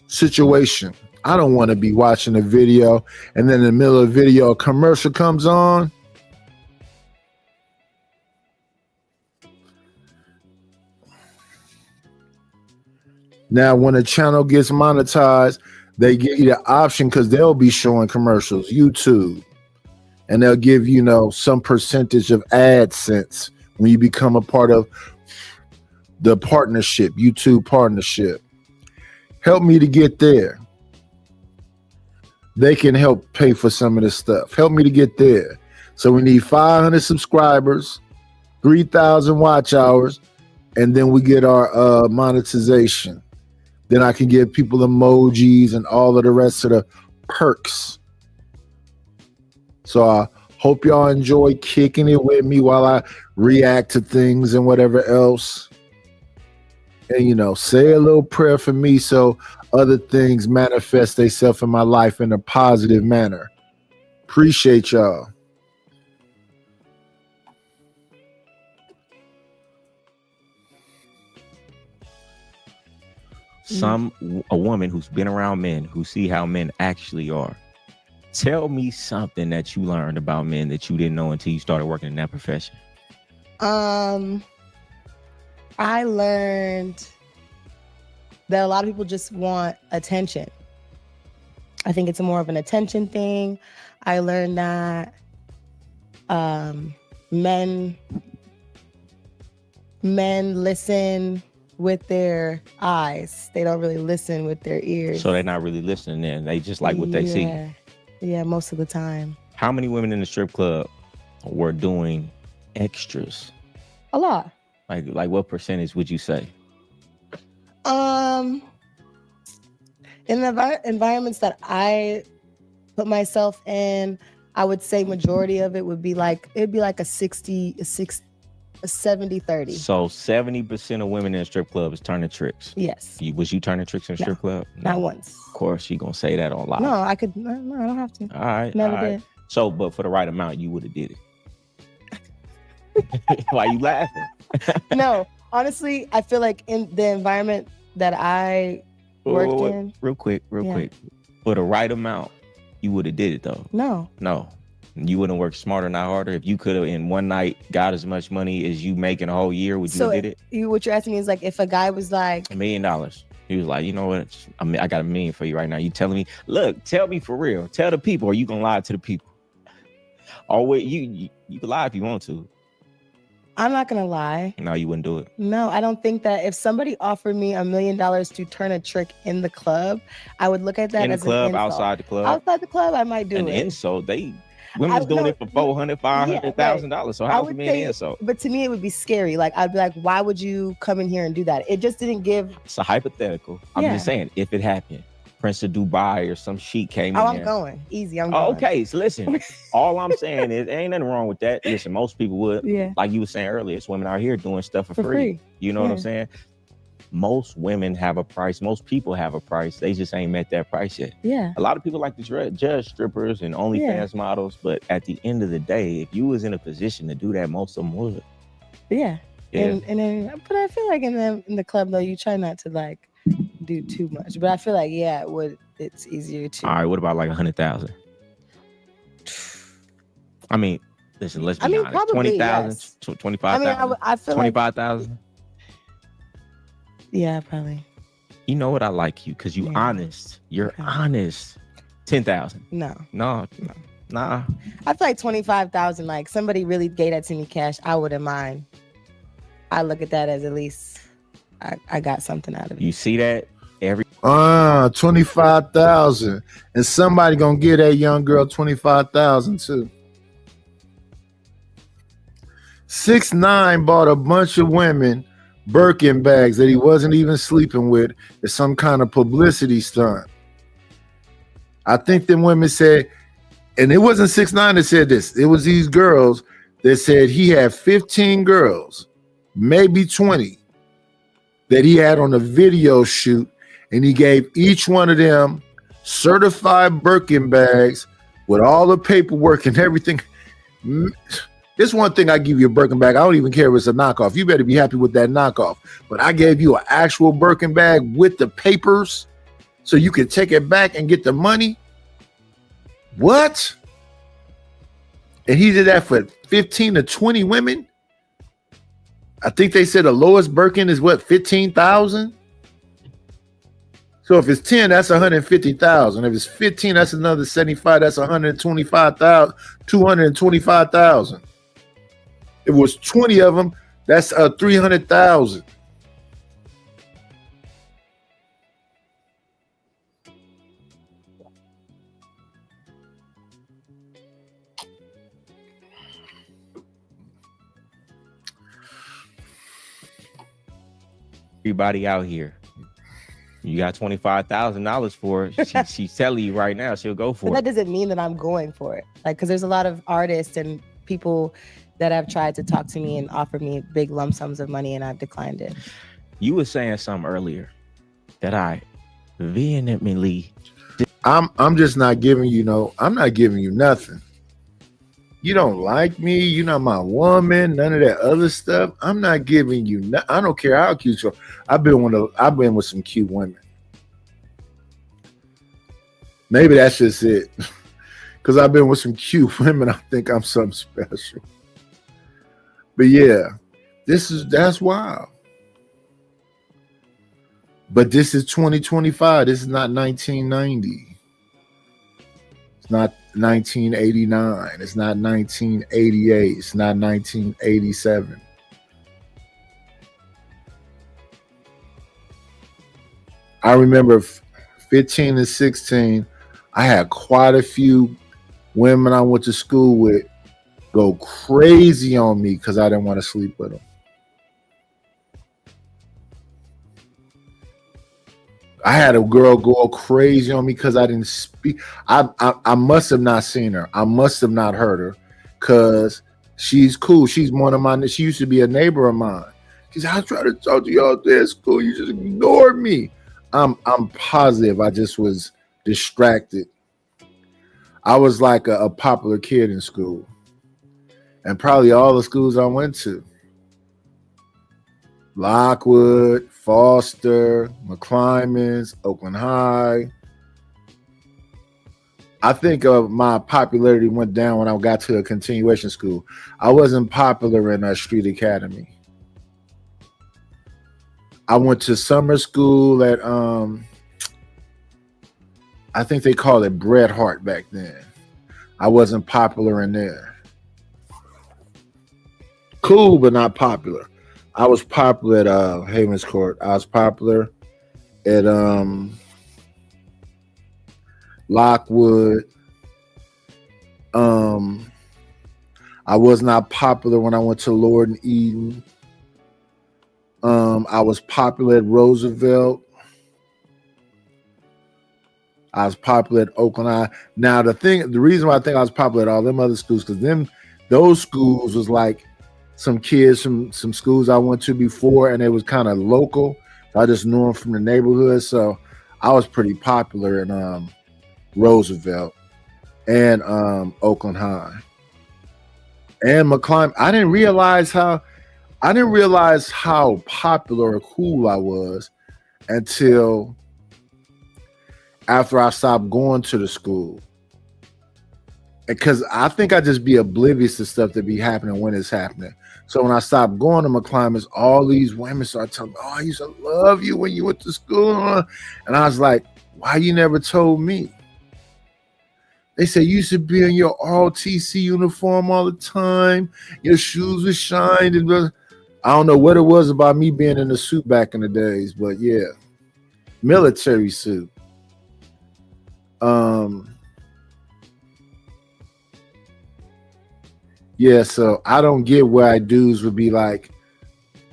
situation. I don't want to be watching a video and then in the middle of the video a commercial comes on. Now, when a channel gets monetized, they give you the option because they'll be showing commercials, YouTube, and they'll give you, some percentage of AdSense when you become a part of the partnership, YouTube partnership. Help me to get there. They can help pay for some of this stuff. Help me to get there. So we need 500 subscribers, 3,000 watch hours, and then we get our monetization. Then I can give people emojis and all of the rest of the perks. So I hope y'all enjoy kicking it with me while I react to things and whatever else. And, say a little prayer for me so other things manifest themselves in my life in a positive manner. Appreciate y'all. A woman who's been around men, who see how men actually are. Tell me something that you learned about men that you didn't know until you started working in that profession. I learned that a lot of people just want attention. I think it's more of an attention thing. I learned that men listen with their eyes. They don't really listen with their ears. So they're not really listening then. They just like what they see. Yeah, most of the time. How many women in the strip club were doing extras? A lot. Like what percentage would you say? In the environments that I put myself in, I would say majority of it would be it'd be like a 70-30. So 70% of women in a strip club is turning tricks. Yes. Was you turning tricks in a strip club? Not once. Of course, you gonna say that on live. No, I could. No, I don't have to. All right. Never all right. did. So, but for the right amount, you would have did it. Why you laughing? No, honestly, I feel like in the environment that I worked in. Real quick. For the right amount, you would have did it though. No. You wouldn't work smarter, not harder. If you could have in one night got as much money as you make in a whole year, would you have did it? What you're asking me is if a guy was like $1 million, he was like, you know what? I got $1 million for you right now. You telling me? Look, tell me for real. Tell the people, or you gonna lie to the people? Or wait, you can lie if you want to. I'm not gonna lie. No, you wouldn't do it. No, I don't think that if somebody offered me $1 million to turn a trick in the club, I would look at that as in the club, an insult. outside the club. Outside the club, I might do an it. Insult. Women's doing it for $400,000, $500,000. So how can be an insult? But to me, it would be scary. I'd be like, why would you come in here and do that? It just didn't give. It's a hypothetical. I'm just saying, if it happened, Prince of Dubai or some sheik came in I'm there. going. Easy, I'm going. Okay, so listen. All I'm saying is, ain't nothing wrong with that. Listen, most people would. Yeah. Like you were saying earlier, it's women out here doing stuff for free. You know what I'm saying? Most women have a price. Most people have a price. They just ain't met that price yet. Yeah. A lot of people like to judge strippers and OnlyFans models, but at the end of the day, if you was in a position to do that, most of them would. Yeah. And then, but I feel like in the club though, you try not to do too much. But I feel like it would. It's easier to. All right. What about 100,000? I mean, listen. Let's be honest. Probably 20,000, yes. 25,000. I feel 25,000. Yeah, probably. You know what? I like you because you honest. You're honest. 10,000. No. Nah. I feel like 25,000. Somebody really gave that to me cash, I wouldn't mind. I look at that as at least I got something out of it. You see that every 25,000, and somebody gonna give that young girl 25,000 too. 6ix9ine bought a bunch of women Birkin bags that he wasn't even sleeping with as some kind of publicity stunt. I think them women said, and it wasn't 6ix9ine that said this, it was these girls that said he had 15 girls, maybe 20, that he had on a video shoot, and he gave each one of them certified Birkin bags with all the paperwork and everything. This one thing, I give you a Birkin bag, I don't even care if it's a knockoff. You better be happy with that knockoff. But I gave you an actual Birkin bag with the papers so you can take it back and get the money. What? And he did that for 15 to 20 women? I think they said the lowest Birkin is what, 15,000? So if it's 10, that's 150,000. If it's 15, that's another 75. That's 125,000, 225,000. If it was 20 of them, that's 300,000. Everybody out here. You got $25,000 for it. She's telling you right now she'll go for But that it. doesn't mean that I'm going for it. Like, because there's a lot of artists and people that have tried to talk to me and offer me big lump sums of money, and I've declined it. You were saying something earlier that I vehemently. I'm just not giving you I'm not giving you nothing. You don't like me, you're not my woman, none of that other stuff. I'm not giving you I don't care how cute you are. I've been with some cute women. Maybe that's just it. Because I've been with some cute women, I think I'm something special. But yeah, that's wild. But this is 2025. This is not 1990. It's not 1989. It's not 1988. It's not 1987. I remember 15 and 16, I had quite a few women I went to school with go crazy on me because I didn't want to sleep with them. I had a girl go crazy on me because I didn't speak. I must have not seen her. I must have not heard her because she's cool. She's one of mine. She used to be a neighbor of mine. She said, I tried to talk to you out there at school. You just ignored me. I'm positive I just was distracted. I was like a popular kid in school. And probably all the schools I went to. Lockwood, Foster, McClymonds, Oakland High. I think my popularity went down when I got to a continuation school. I wasn't popular in Street Academy. I went to summer school at, I think they called it Bret Hart back then. I wasn't popular in there. Cool, but not popular. I was popular at Havens Court. I was popular at Lockwood. I was not popular when I went to Lord and Eden. I was popular at Roosevelt. I was popular at Oakland High. Now the reason why I think I was popular at all them other schools, because those schools was like some kids from some schools I went to before, and it was kind of local. I just knew them from the neighborhood, so I was pretty popular in Roosevelt and Oakland High and McClymonds. I didn't realize how popular or cool I was until after I stopped going to the school. Because I think I just be oblivious to stuff that be happening when it's happening. So when I stopped going to McClymonds, all these women started telling me, oh, I used to love you when you went to school. And I was like, why you never told me? They said you used to be in your ROTC uniform all the time. Your shoes were shined. And I don't know what it was about me being in a suit back in the days, but yeah, military suit. Yeah, so I don't get why dudes would be like,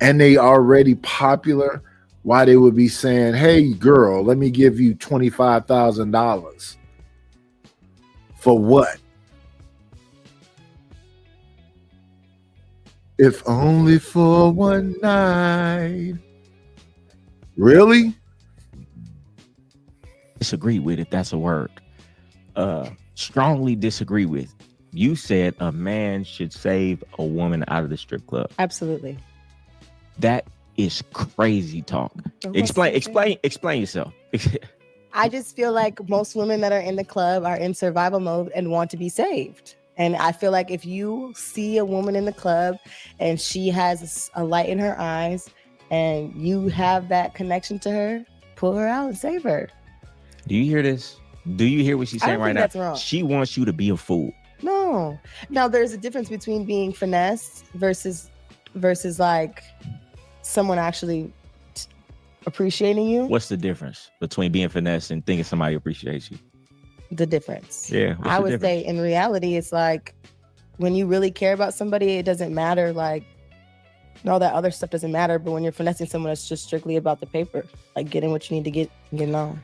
and they already popular, why they would be saying, hey girl, let me give you $25,000. For what? If only for one night. Really? Disagree with, if that's a word. Strongly disagree with. You said a man should save a woman out of the strip club. Absolutely. That is crazy talk. Explain yourself. I just feel like most women that are in the club are in survival mode and want to be saved. And I feel like if you see a woman in the club and she has a light in her eyes and you have that connection to her, pull her out and save her. Do you hear this? Do you hear what she's saying right now? That's wrong. She wants you to be a fool. No. Now there's a difference between being finessed versus like someone actually appreciating you. What's the difference between being finessed and thinking somebody appreciates you? The difference. Yeah. I would say in reality, it's like when you really care about somebody, it doesn't matter. Like all that other stuff doesn't matter. But when you're finessing someone, it's just strictly about the paper, like getting what you need to get and getting on.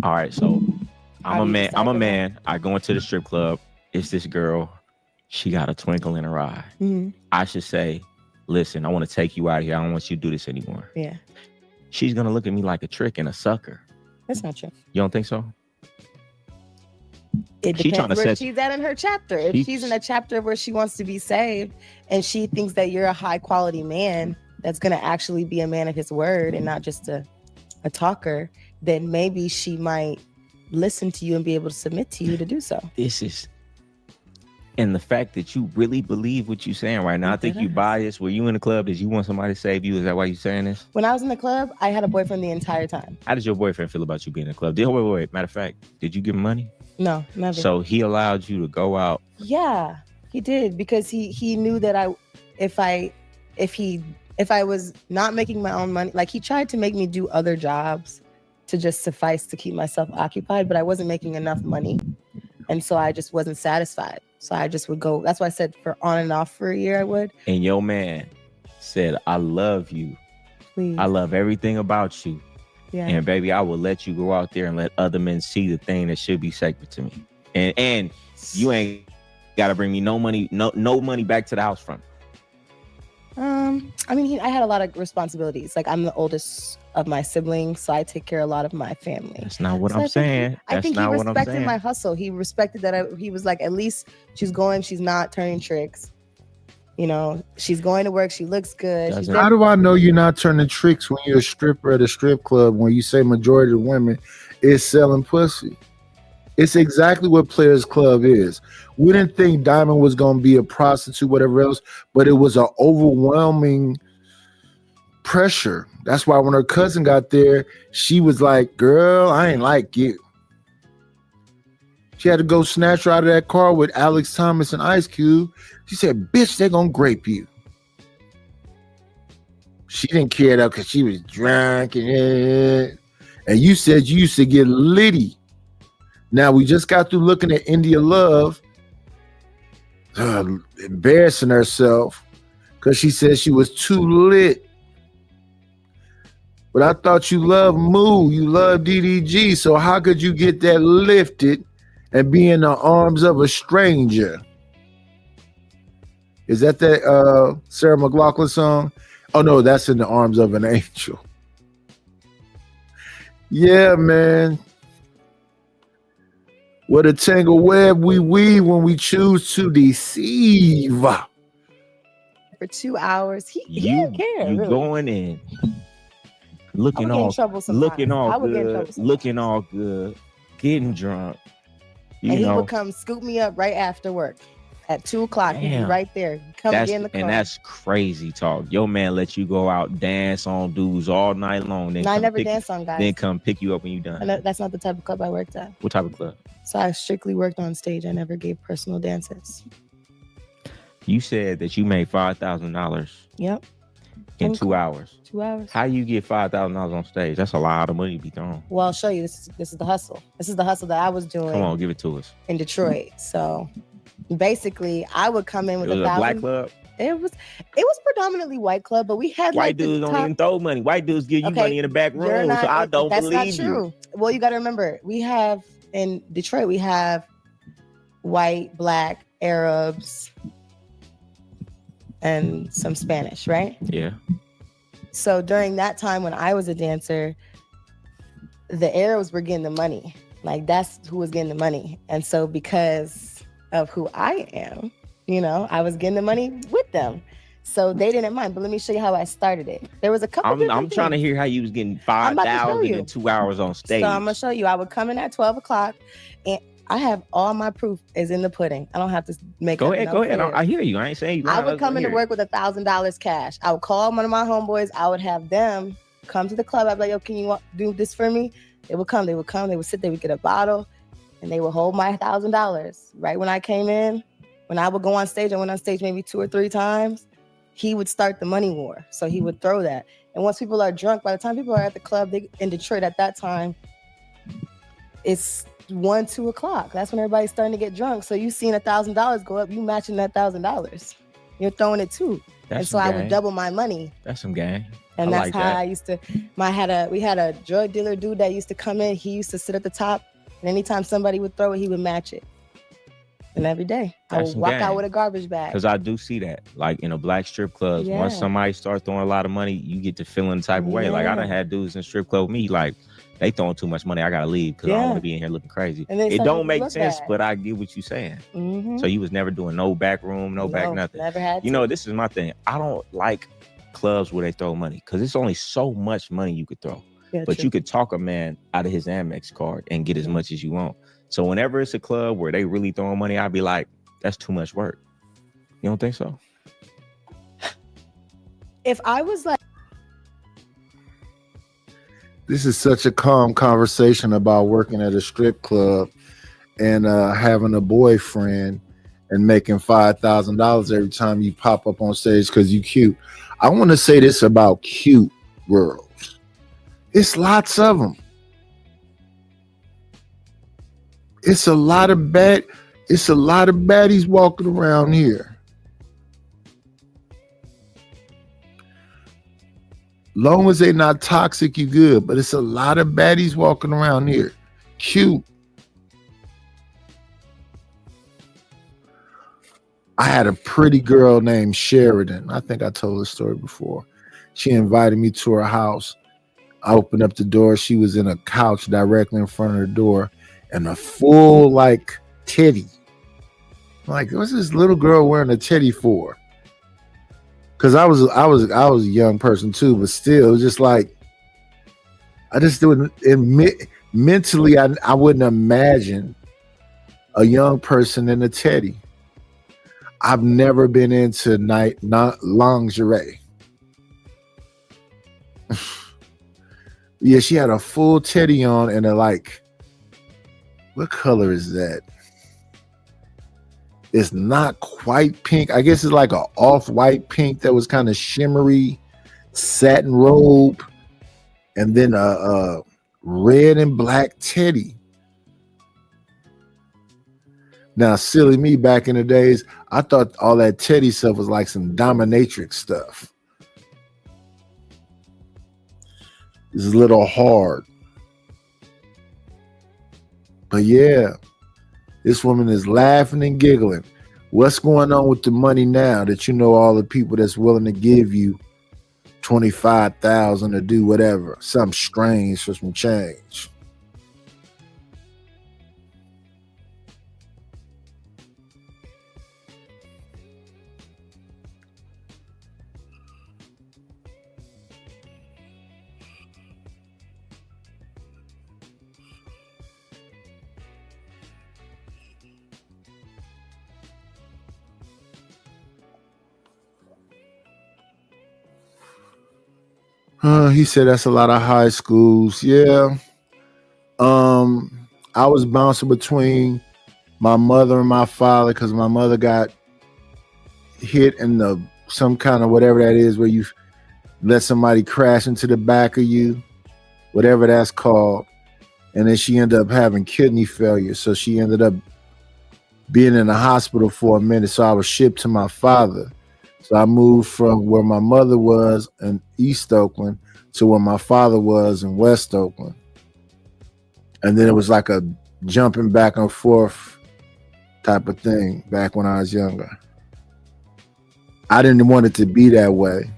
All right. So I'm a man. I go into the strip club. It's this girl. She got a twinkle in her eye. Mm-hmm. I should say, listen, I want to take you out of here. I don't want you to do this anymore. Yeah. She's going to look at me like a trick and a sucker. That's not true. You don't think so? It depends where she's at in her chapter. If she's in a chapter where she wants to be saved and she thinks that you're a high quality man that's going to actually be a man of his word and not just a talker, then maybe she might listen to you and be able to submit to you to do so. And the fact that you really believe what you're saying right now, I think you biased. Were you in the club? Did you want somebody to save you? Is that why you're saying this? When I was in the club, I had a boyfriend the entire time. How did your boyfriend feel about you being in the club? Wait. Matter of fact, did you give him money? No, never. So he allowed you to go out? Yeah, he did, because he knew that if I was not making my own money, like he tried to make me do other jobs to just suffice to keep myself occupied, but I wasn't making enough money. And so I just wasn't satisfied. So I just would go. That's why I said for on and off for a year, I would. And your man said, I love you. Please. I love everything about you. Yeah. And baby, I will let you go out there and let other men see the thing that should be sacred to me. And you ain't got to bring me no money back to the house from. I mean, I had a lot of responsibilities. Like I'm the oldest of my siblings, so I take care of a lot of my family. That's not what I'm saying. I think he respected my hustle. He respected that he was like, at least she's not turning tricks. You know, she's going to work. She looks good. How do I know you're not turning tricks when you're a stripper at a strip club when you say majority of women is selling pussy? It's exactly what Players Club is. We didn't think Diamond was going to be a prostitute, whatever else, but it was an overwhelming pressure. That's why when her cousin got there, she was like, girl, I ain't like you. She had to go snatch her out of that car with Alex Thomas and Ice Cube. She said, bitch, they're going to grape you. She didn't care though because she was drunk. And you said you used to get litty. Now, we just got through looking at India Love, embarrassing herself because she said she was too lit. But I thought you loved Moo, you loved DDG, so how could you get that lifted and be in the arms of a stranger? Is that Sarah McLachlan song? Oh no, that's In the Arms of an Angel. Yeah, man. What a tangled web we weave when we choose to deceive. For 2 hours, he didn't care. You really. going in, looking all good, getting drunk. He would come scoop me up right after work at 2:00. He'd be right there. Come get in the car. And that's crazy talk. Your man let you go out, dance on dudes all night long. Then I never dance on guys. Then come pick you up when you done. And that's not the type of club I worked at. What type of club? So I strictly worked on stage. I never gave personal dances. You said that you made $5,000. Yep. in 2 hours. 2 hours. How you get $5,000 on stage? That's a lot of money to be thrown. Well, I'll show you. This is the hustle. This is the hustle that I was doing. Come on, give it to us. In Detroit. So basically, I would come in with It was a black $1,000. club. It was predominantly white club, but we had White like the dudes don't top- even throw money. White dudes give you Okay, money in the back you're room, not- so I don't that's believe not true. you. Well, you got to remember, we have in Detroit, we have white, black, Arabs, and some Spanish, right? Yeah. So during that time when I was a dancer, the Arabs were getting the money. Like that's who was getting the money. And so because of who I am, you know, I was getting the money with them. So they didn't mind. But let me show you how I started it. There was a couple. I'm trying to hear how you was getting I'm about to show 5,000 you. in 2 hours on stage. So I'm gonna show you. I would come in at 12 o'clock, and I have all my proof is in the pudding. I don't have to make. Go up ahead, no go ahead. figures. I hear you. I ain't saying you. I lying. would come Let's into hear work with $1,000 cash. I would call one of my homeboys. I would have them come to the club. I'd be like, "Yo, can you do this for me?" They would come. They would come. They would sit there. We get a bottle, and they would hold my $1,000. Right when I came in, when I would go on stage, I went on stage maybe 2 or 3 times. He would start the money war. So he would throw that. And once people are drunk, by the time people are at the club in Detroit at that time, it's 1, 2 o'clock. That's when everybody's starting to get drunk. So you seeing $1,000 go up, you matching that $1,000. You're throwing it too. That's and so some I would game. double my money. That's some game. And I that's like how that. I used to. We had a drug dealer dude that used to come in. He used to sit at the top, and anytime somebody would throw it, he would match it. And every day, I That's would some walk game. out with a garbage bag. Because I do see that, like in a black strip clubs, once Yeah. somebody starts throwing a lot of money, you get to feeling the type of way. Like I done Yeah. had dudes in strip club with me, like they throwing too much money. I gotta leave because I don't Yeah. want to be in here looking crazy. And then It some don't people make look sense, bad. but I get what you're saying. Mhm. So you was never doing no back room, no back No, nothing. never had You to. know, this is my thing. I don't like clubs where they throw money because it's only so much money you could throw. Yeah, But true. you could talk a man out of his Amex card and get as much as you want. So whenever it's a club where they really throwing money, I'd be like, that's too much work. You don't think so? If I was like, This is such a calm conversation about working at a strip club and having a boyfriend and making $5,000 every time you pop up on stage because you cute. I want to say this about cute girls. It's lots of them. It's a lot of baddies walking around here. Long as they're not toxic, you good. But it's a lot of baddies walking around here. Cute. I had a pretty girl named Sheridan. I think I told the story before. She invited me to her house. I opened up the door. She was in a couch directly in front of the door and a full like teddy. I'm like, what's this little girl wearing a teddy for? Because I was a young person too, but still, it was just like I just didn't mentally. I wouldn't imagine a young person in a teddy. I've never been into not lingerie. Yeah, she had a full teddy on and a like. What color is that? It's not quite pink. I guess it's like an off-white pink that was kind of shimmery, satin robe, and then a red and black teddy. Now, silly me back in the days, I thought all that teddy stuff was like some dominatrix stuff. It's a little hard. But yeah, this woman is laughing and giggling. What's going on with the money now that you know all the people that's willing to give you $25,000 to do whatever, something strange for some change? He said that's a lot of high schools. Yeah. I was bouncing between my mother and my father because my mother got hit in some kind of whatever that is where you let somebody crash into the back of you, whatever that's called. And then she ended up having kidney failure. So she ended up being in the hospital for a minute. So I was shipped to my father. So I moved from where my mother was in East Oakland to where my father was in West Oakland. And then it was like a jumping back and forth type of thing back when I was younger. I didn't want it to be that way.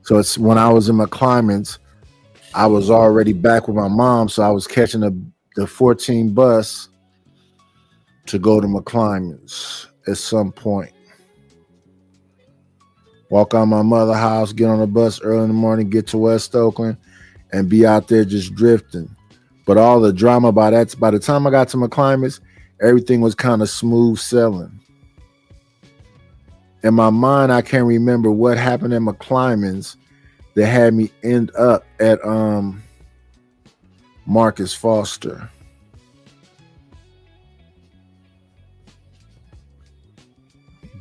So it's when I was in McClymonds, I was already back with my mom. So I was catching the 14 bus to go to McClymonds at some point. Walk out my mother's house, get on the bus early in the morning, get to West Oakland, and be out there just drifting. But all the drama by the time I got to McClymonds, everything was kind of smooth sailing. In my mind, I can't remember what happened at McClymonds that had me end up at Marcus Foster.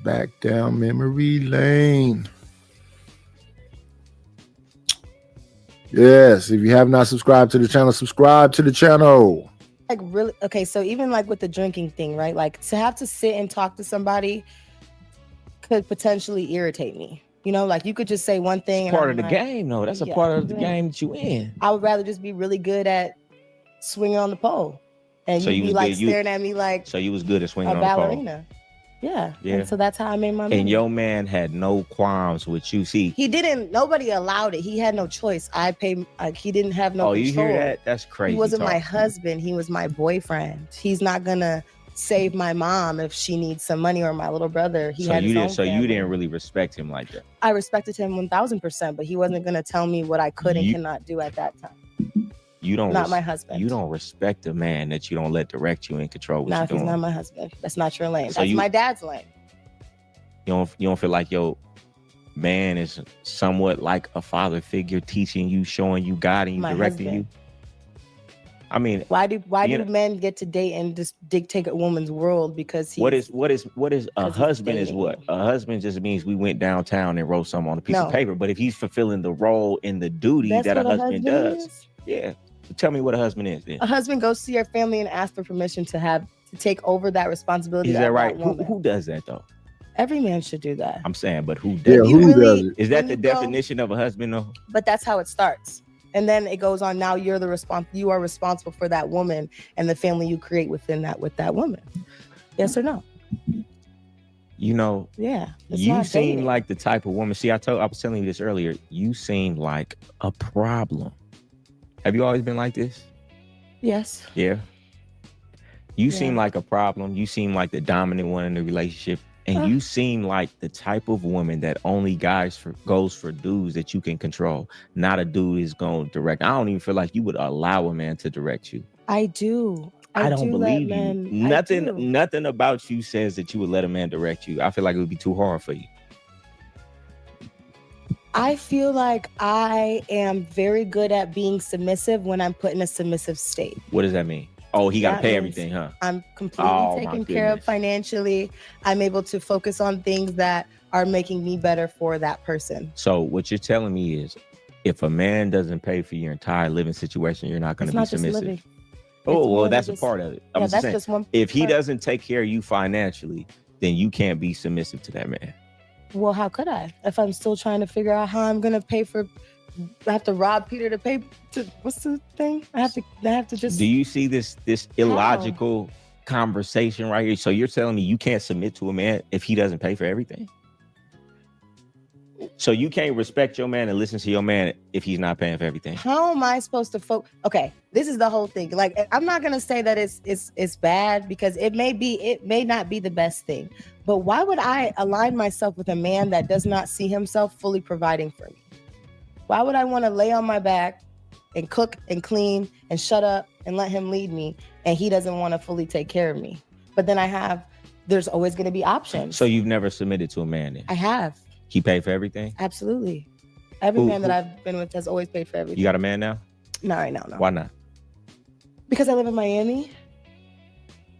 Back down memory lane. Yes, if you have not subscribed to the channel, subscribe to the channel. Like really, okay, so even like with the drinking thing, right? Like to have to sit and talk to somebody could potentially irritate me. You know, like you could just say one thing. Part of the game, though. That's a part of the game that you in. I would rather just be really good at swinging on the pole, and So you'd you be was like good- you- staring at me like So you was good at a swinging on the pole. ballerina. Yeah. Yeah. And so that's how I made my money. And your man had no qualms with you. See, He didn't. Nobody allowed it. He had no choice. I paid. Like he didn't have no oh, you control. hear that? That's crazy. He wasn't my talk. husband. He was my boyfriend. He's not gonna save my mom if she needs some money, or my little brother. He So had you his didn't. own So you family. didn't really respect him like that. I respected him 1000%, but he wasn't gonna tell me what I could and You- cannot do at that time. You don't. Not my husband. You don't respect a man that you don't let direct you and control what Now, you're if he's doing. not my husband, that's not your lane. So That's you- my dad's lane. You don't feel like your man is somewhat like a father figure, teaching you, showing you, guiding you, My directing husband. you. I mean, Why do you know- men get to date and just dictate a woman's world because he? what is a he's husband is dating. what? A husband just means we went downtown and wrote something on a piece No. of paper. But if he's fulfilling the role in the duty That's that a what husband does, is? yeah. Tell me what a husband is then. A husband goes to your family and asks for permission to take over that responsibility. Is that of right? woman. Who does that though? Every man should do that. I'm saying, but who does Yeah, it? who really- does it? Is that when the you go- definition of a husband though? But that's how it starts. And then it goes on. Now you are responsible for that woman and the family you create with that woman. Yes or no? You know, Yeah. It's you not seem dating. like the type of woman. See, I was telling you this earlier. You seem like a problem. Have you always been like this? Yes. Yeah. You Yeah. seem like a problem. You seem like the dominant one in the relationship. And you seem like the type of woman that only goes for dudes that you can control. Not a dude is going to direct. I don't even feel like you would allow a man to direct you. I do. I don't do let believe you. men- I Nothing, do. nothing about you says that you would let a man direct you. I feel like it would be too hard for you. I feel like I am very good at being submissive when I'm put in a submissive state. What does that mean? Oh, he got to That pay means everything, huh? I'm completely Oh, my taken care of goodness. financially. I'm able to focus on things that are making me better for that person. So what you're telling me is, if a man doesn't pay for your entire living situation, you're not going It's to be not just submissive. living. Oh, It's well, more than that's a just- part of it. Yeah, I'm just that's saying, just one if he part. doesn't take care of you financially, then you can't be submissive to that man. Well, how could I? If I'm still trying to figure out how I'm gonna pay for, I have to rob Peter to pay. What's the thing? I have to just. Do you see this illogical conversation right here? So you're telling me you can't submit to a man if he doesn't pay for everything? So you can't respect your man and listen to your man if he's not paying for everything? How am I supposed to focus? Okay, this is the whole thing. Like, I'm not gonna say that it's bad, because it may not be the best thing. But why would I align myself with a man that does not see himself fully providing for me? Why would I want to lay on my back and cook and clean and shut up and let him lead me, and he doesn't want to fully take care of me? But then there's always going to be options. So you've never submitted to a man then? I have. He paid for everything? Absolutely. Every Who- man that who- I've been with has always paid for everything. You got a man now? Not right now, no. Why not? Because I live in Miami,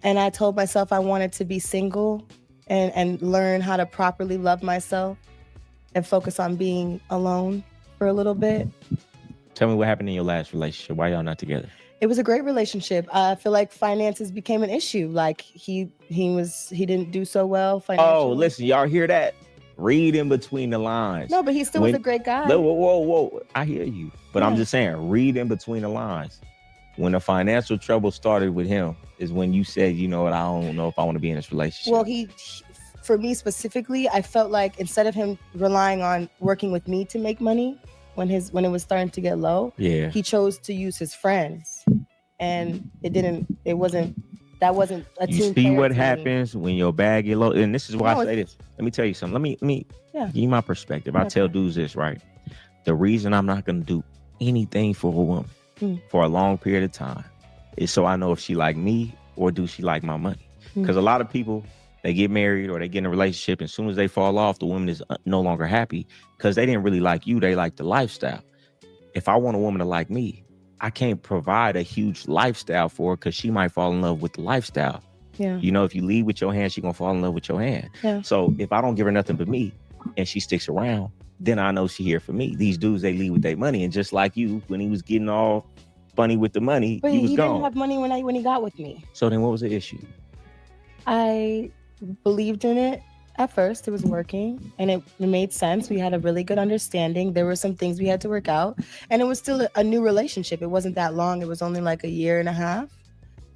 and I told myself I wanted to be single and learn how to properly love myself. and focus on being alone for a little bit. Tell me what happened in your last relationship. Why y'all not together? It was a great relationship. I feel like finances became an issue. Like he didn't do so well financially. Oh, listen, y'all hear that? Read in between the lines. No, but he still was a great guy. Whoa. I hear you. But I'm just saying, read in between the lines. When the financial trouble started with him is when you said, you know what, I don't know if I want to be in this relationship. Well, for me specifically, I felt like instead of him relying on working with me to make money when it was starting to get low, he chose to use his friends. And that wasn't a team. You see what happens when your bag get low? And this is why I say this. Let me tell you something. Let me give you my perspective. I tell dudes this, right? The reason I'm not going to do anything for a woman for a long period of time is so I know if she like me or do she like my money. Because a lot of people, they get married or they get in a relationship, and as soon as they fall off, the woman is no longer happy because they didn't really like you. They like the lifestyle. If I want a woman to like me, I can't provide a huge lifestyle for her because she might fall in love with the lifestyle. Yeah. You know, if you lead with your hand, she's going to fall in love with your hand. Yeah. So if I don't give her nothing but me and she sticks around, then I know she here for me. These dudes, they lead with their money. And just like you, when he was getting all funny with the money, But he was he gone. didn't have money when he got with me. So then what was the issue? I believed in it at first. It was working and it made sense. We had a really good understanding. There were some things we had to work out, and it was still a new relationship. It wasn't that long. It was only like a year and a half.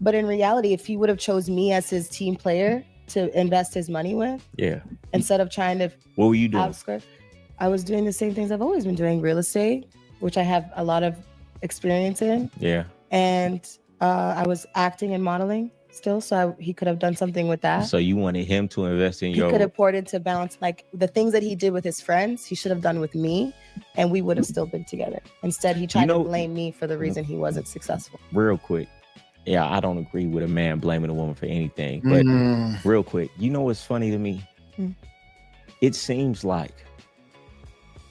But in reality, if he would have chose me as his team player to invest his money with, instead of trying to What were you doing? outskirt, I was doing the same things I've always been doing: real estate, which I have a lot of experience in, Yeah. and I was acting and modeling still. So he could have done something with that. So you wanted him to invest in He your... could have poured into balance, like the things that he did with his friends, he should have done with me, and we would have still been together. Instead, he tried to blame me for the reason he wasn't successful. Real quick. Yeah, I don't agree with a man blaming a woman for anything. But real quick, you know what's funny to me? It seems like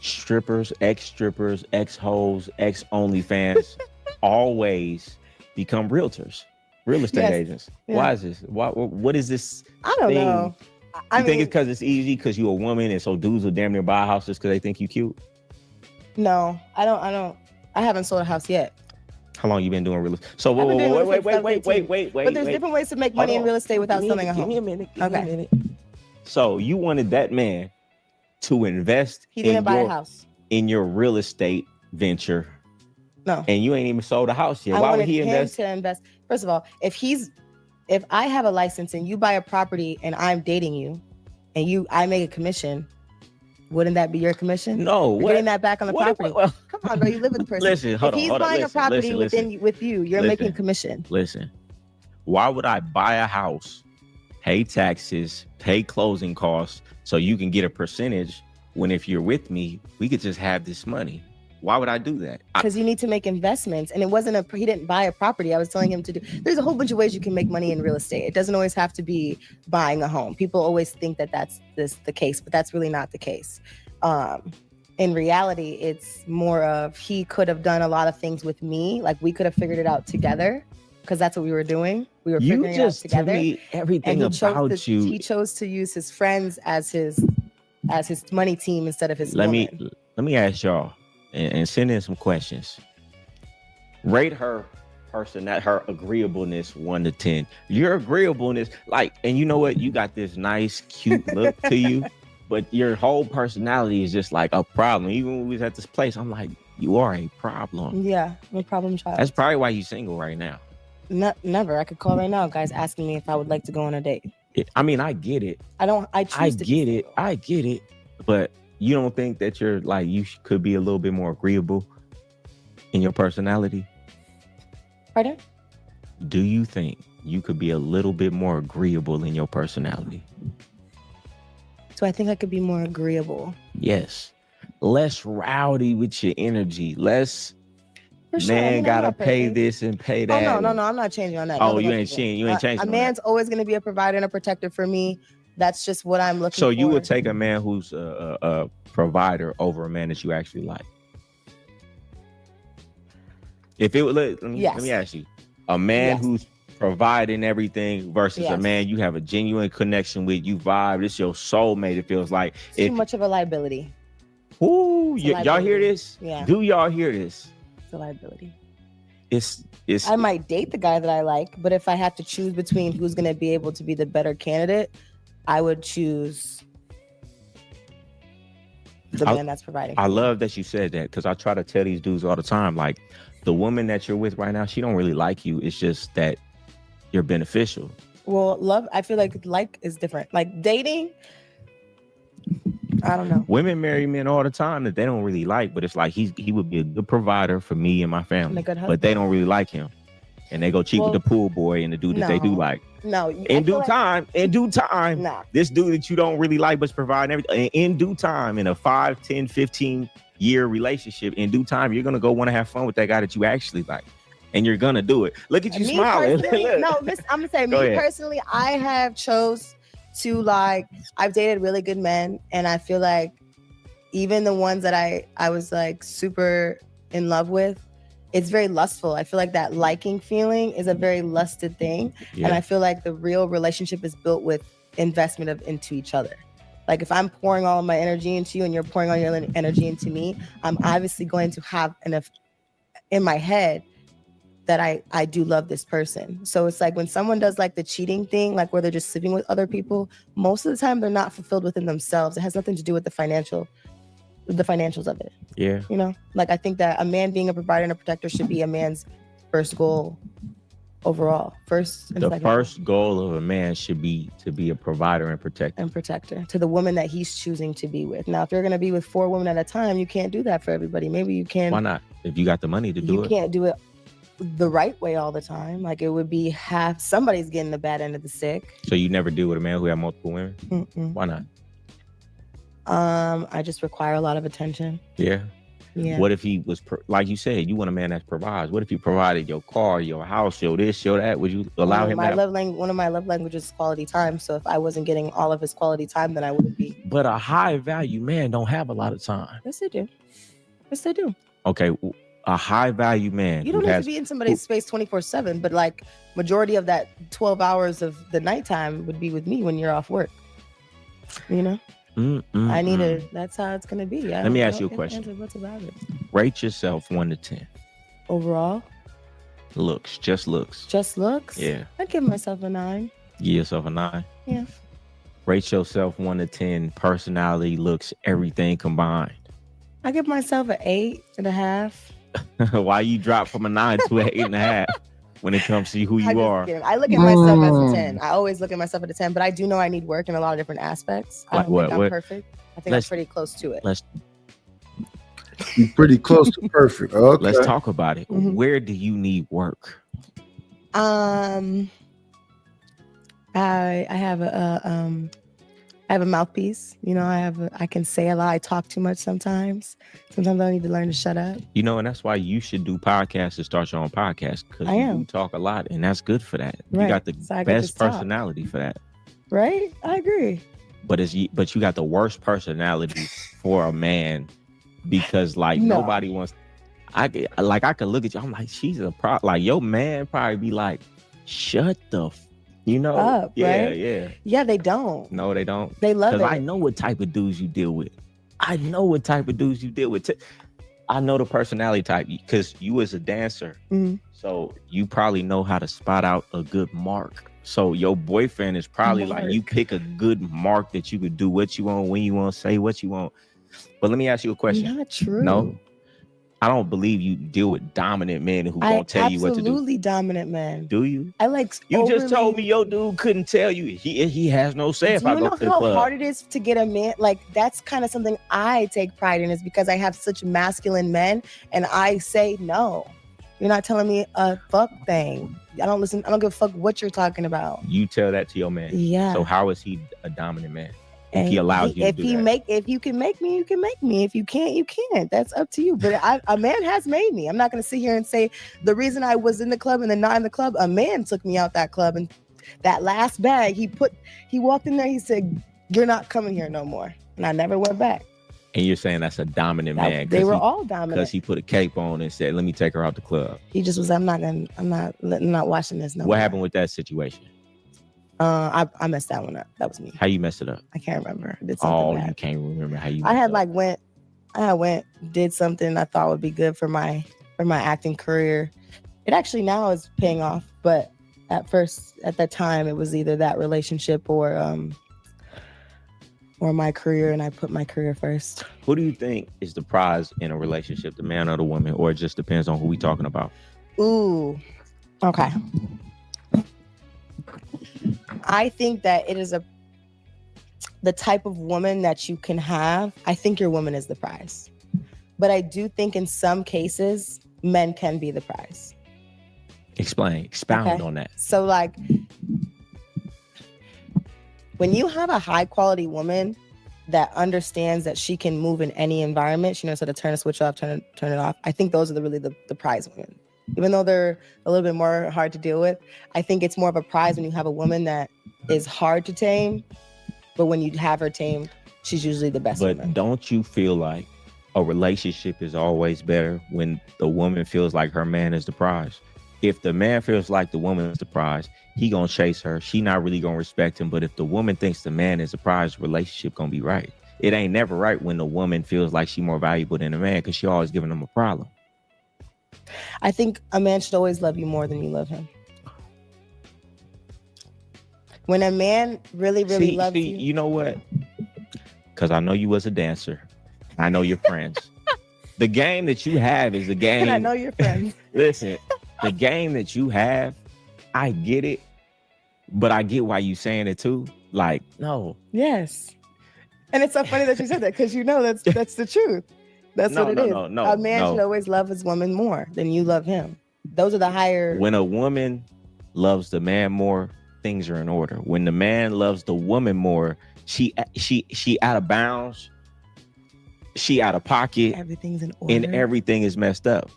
strippers, ex-hoes, ex-OnlyFans always become realtors, real estate agents. Yeah. Why is this? What is this? I don't know. You think it's because it's easy because you're a woman and so dudes will damn near buy a house just because they think you cute? No, I don't. I haven't sold a house yet. How long you been doing real estate? So I've been doing real estate wait. But there's different ways to make money in real estate without selling a home. Give me a minute. Okay. So you wanted that man to invest He didn't buy a house. in your real estate venture. No. And you ain't even sold a house yet. I Why would wanted he him invest? to invest. First of all, if I have a license and you buy a property and I'm dating you, and I make a commission, wouldn't that be your commission? No, You're getting that back on the property. Come on, bro, you live with the person. Listen, hold if on, he's hold on, buying listen, a property listen. with you, you're Listen. making commission. Listen, why would I buy a house, pay taxes, pay closing costs, so you can get a percentage when if you're with me, we could just have this money? Why would I do that? Because you need to make investments, and he didn't buy a property. I was telling him to do. There's a whole bunch of ways you can make money in real estate. It doesn't always have to be buying a home. People always think that that's the case, but that's really not the case. In reality, it's more of he could have done a lot of things with me. Like we could have figured it out together, because that's what we were doing. We were figuring it out together. You just tell me everything And about you. He chose to use his friends as his money team instead of his Let woman. me ask y'all and send in some questions. Rate her her agreeableness 1 to 10. Your agreeableness, and you know what? You got this nice, cute look to you, but your whole personality is just like a problem. Even when we was at this place, I'm like, you are a problem. Yeah, I'm a problem child. That's probably why you're single right now. Never. I could call right now, guys, asking me if I would like to go on a date. I mean, I get it. I choose to get it. I get it. But you don't think that you're you could be a little bit more agreeable in your personality? Pardon? Do you think you could be a little bit more agreeable in your personality? So I think I could be more agreeable. Yes. Less rowdy with your energy. Less For sure. man I'm gotta not pay perfect. this and pay that. Oh no, I'm not changing on that. Oh, Never you gonna ain't do that. changing. You ain't changing. A on man's always going to be a provider and a protector for me. That's just what I'm looking for. So you would take a man who's a provider over a man that you actually like? If it would let me ask you, a man who's providing everything versus a man you have a genuine connection with, you vibe, it's your soulmate. It feels like too much of a liability. Ooh, It's a y'all hear liability. this? Yeah. Do y'all hear this? It's a liability. It's I might date the guy that I like, but if I have to choose between who's going to be able to be the better candidate, I would choose the man that's providing. I love that you said that because I try to tell these dudes all the time, like the woman that you're with right now, she don't really like you. It's just that you're beneficial. Well, love, I feel like is different. Like dating, I don't know. Women marry men all the time that they don't really like, but it's like he would be a good provider for me and my family. And a good But they don't really like him. And they go cheat with Well, the pool boy and the dude that they do no. like. No. In due time, Nah. this dude that you don't really like but's providing everything. In due time, in a 5, 10, 15 year relationship, in due time, you're gonna go want to have fun with that guy that you actually like. And you're gonna do it. Look at you Me smiling. personally- Look. no, I'm gonna say Go me ahead. personally, I have chose to like I've dated really good men, and I feel like even the ones that I was like super in love with, it's very lustful. I feel like that liking feeling is a very lusted thing. Yeah. And I feel like the real relationship is built with investment into each other. Like if I'm pouring all of my energy into you and you're pouring all your energy into me, I'm obviously going to have enough in my head that I do love this person. So it's like when someone does like the cheating thing, like where they're just sleeping with other people, most of the time they're not fulfilled within themselves. It has nothing to do with the financials of it. Yeah. You know, like I think that a man being a provider and a protector should be a man's first goal overall. First and The second first goal of a man should be to be a provider and protector. and protector to the woman that he's choosing to be with. Now, if you're going to be with 4 women at a time, you can't do that for everybody. Maybe you can. Why not? If you got the money to do You it. can't do it the right way all the time. Like it would be half somebody's getting the bad end of the stick. So you never deal with a man who have multiple women? Mm-mm. Why not? I just require a lot of attention. Yeah. Yeah. What if he was like you said, you want a man that provides? What if he provided your car, your house, your this, your that? Would you allow him One that? of my love languages is quality time. So if I wasn't getting all of his quality time, then I wouldn't be. But a high value man don't have a lot of time. Yes, they do. Yes, they do. Okay, a high value man. You who don't have has- to be in somebody's space 24/7, but like majority of that 12 hours of the nighttime would be with me when you're off work. You know, I need a. That's how it's gonna be. Let me ask you a question. What's about it? Rate yourself 1 to 10. Overall, Looks, just looks. just looks. Yeah. I'd give myself a 9. Give yourself a 9. Yeah. Rate yourself 1 to 10. Personality, looks, everything combined. I give myself an 8.5. Why you drop from a 9 to an 8.5 when it comes to who I'm you just are? kidding. I look at myself as a 10. I always look at myself at a 10, but I do know I need work in a lot of different aspects. I Like don't what? think I'm What? perfect. I think Let's- I'm pretty close to it. Let's You're pretty close to perfect. Okay. let's talk about it. Mhm. Where do you need work? I have a mouthpiece. You know, I can say a lot. I talk too much sometimes. Sometimes I need to learn to shut up. You know, and that's why you should do podcasts and start your own podcast because I you am. do talk a lot, and that's good for that. You Right. got the So I can best just talk. personality for that. Right? I agree. But you got the worst personality for a man because like No. nobody wants. I could look at you. I'm like, she's a pro. Like your man probably be like, shut the, you know, Up, yeah, right? yeah. Yeah, they don't. No, they don't. They love Because I it. know what type of dudes you deal with. I know what type of dudes you deal with. I know the personality type because you was a dancer. Mhm. So you probably know how to spot out a good mark. So your boyfriend is probably like, you pick a good mark that you could do what you want, when you want, say what you want. But let me ask you a question. Not true. No, I don't believe you deal with dominant men who I gonna tell you what to do. absolutely dominant man. Do you? I like. You just overly- told me your dude couldn't tell you. He has no say if Do I you go know to the how club. hard it is to get a man? Like that's kind of something I take pride in, is because I have such masculine men, and I say no. You're not telling me a fuck thing. I don't listen. I don't give a fuck what you're talking about. You tell that to your man. Yeah. So how is he a dominant man? If And he allows you to if do he that. if you can make me, you can make me. If you can't, you can't. That's up to you. But a man has made me. I'm not gonna sit here and say the reason I was in the club and then not in the club. A man took me out that club, and that last bag he walked in there. He said, "You're not coming here no more," and I never went back. And you're saying that's a dominant man. They were all dominant. Because he put a cape on and said, let me take her out the club. He just was. I'm not watching this no What more. happened with that situation? I messed that one up. That was me. How you messed it up? I can't remember. I did something Oh, bad. you can't remember how you I messed had up. like I did something I thought would be good for my acting career. It actually now is paying off, but at that time, it was either that relationship or my career, and I put my career first. Who do you think is the prize in a relationship, the man or the woman, or it just depends on who we talking about? Ooh, okay. I think that it is the type of woman that you can have. I think your woman is the prize, but I do think in some cases men can be the prize. Expound on that. So like, when you have a high quality woman that understands that she can move in any environment, she knows how to turn a switch off, turn it off. I think those are really the prize women. Even though they're a little bit more hard to deal with, I think it's more of a prize when you have a woman that is hard to tame, but when you have her tamed, she's usually the best woman. But don't you feel like a relationship is always better when the woman feels like her man is the prize? If the man feels like the woman is the prize, he gonna chase her. She not really gonna respect him. But if the woman thinks the man is the prize, relationship gonna be right. It ain't never right when the woman feels like she's more valuable than the man because she always giving him a problem. I think a man should always love you more than you love him. When a man really loves you. You know what? Because I know you was a dancer. I know your friends. The game that you have is the game. And I know your friends. Listen, the game that you have, I get it, but I get why you saying it too. Like, no. Yes. And it's so funny that you said that because you know that's the truth. That's what it is. No, a man should always love his woman more than you love him. Those are the higher. When a woman loves the man more, things are in order. When the man loves the woman more, she out of bounds. She out of pocket. Everything's in order. And everything is messed up.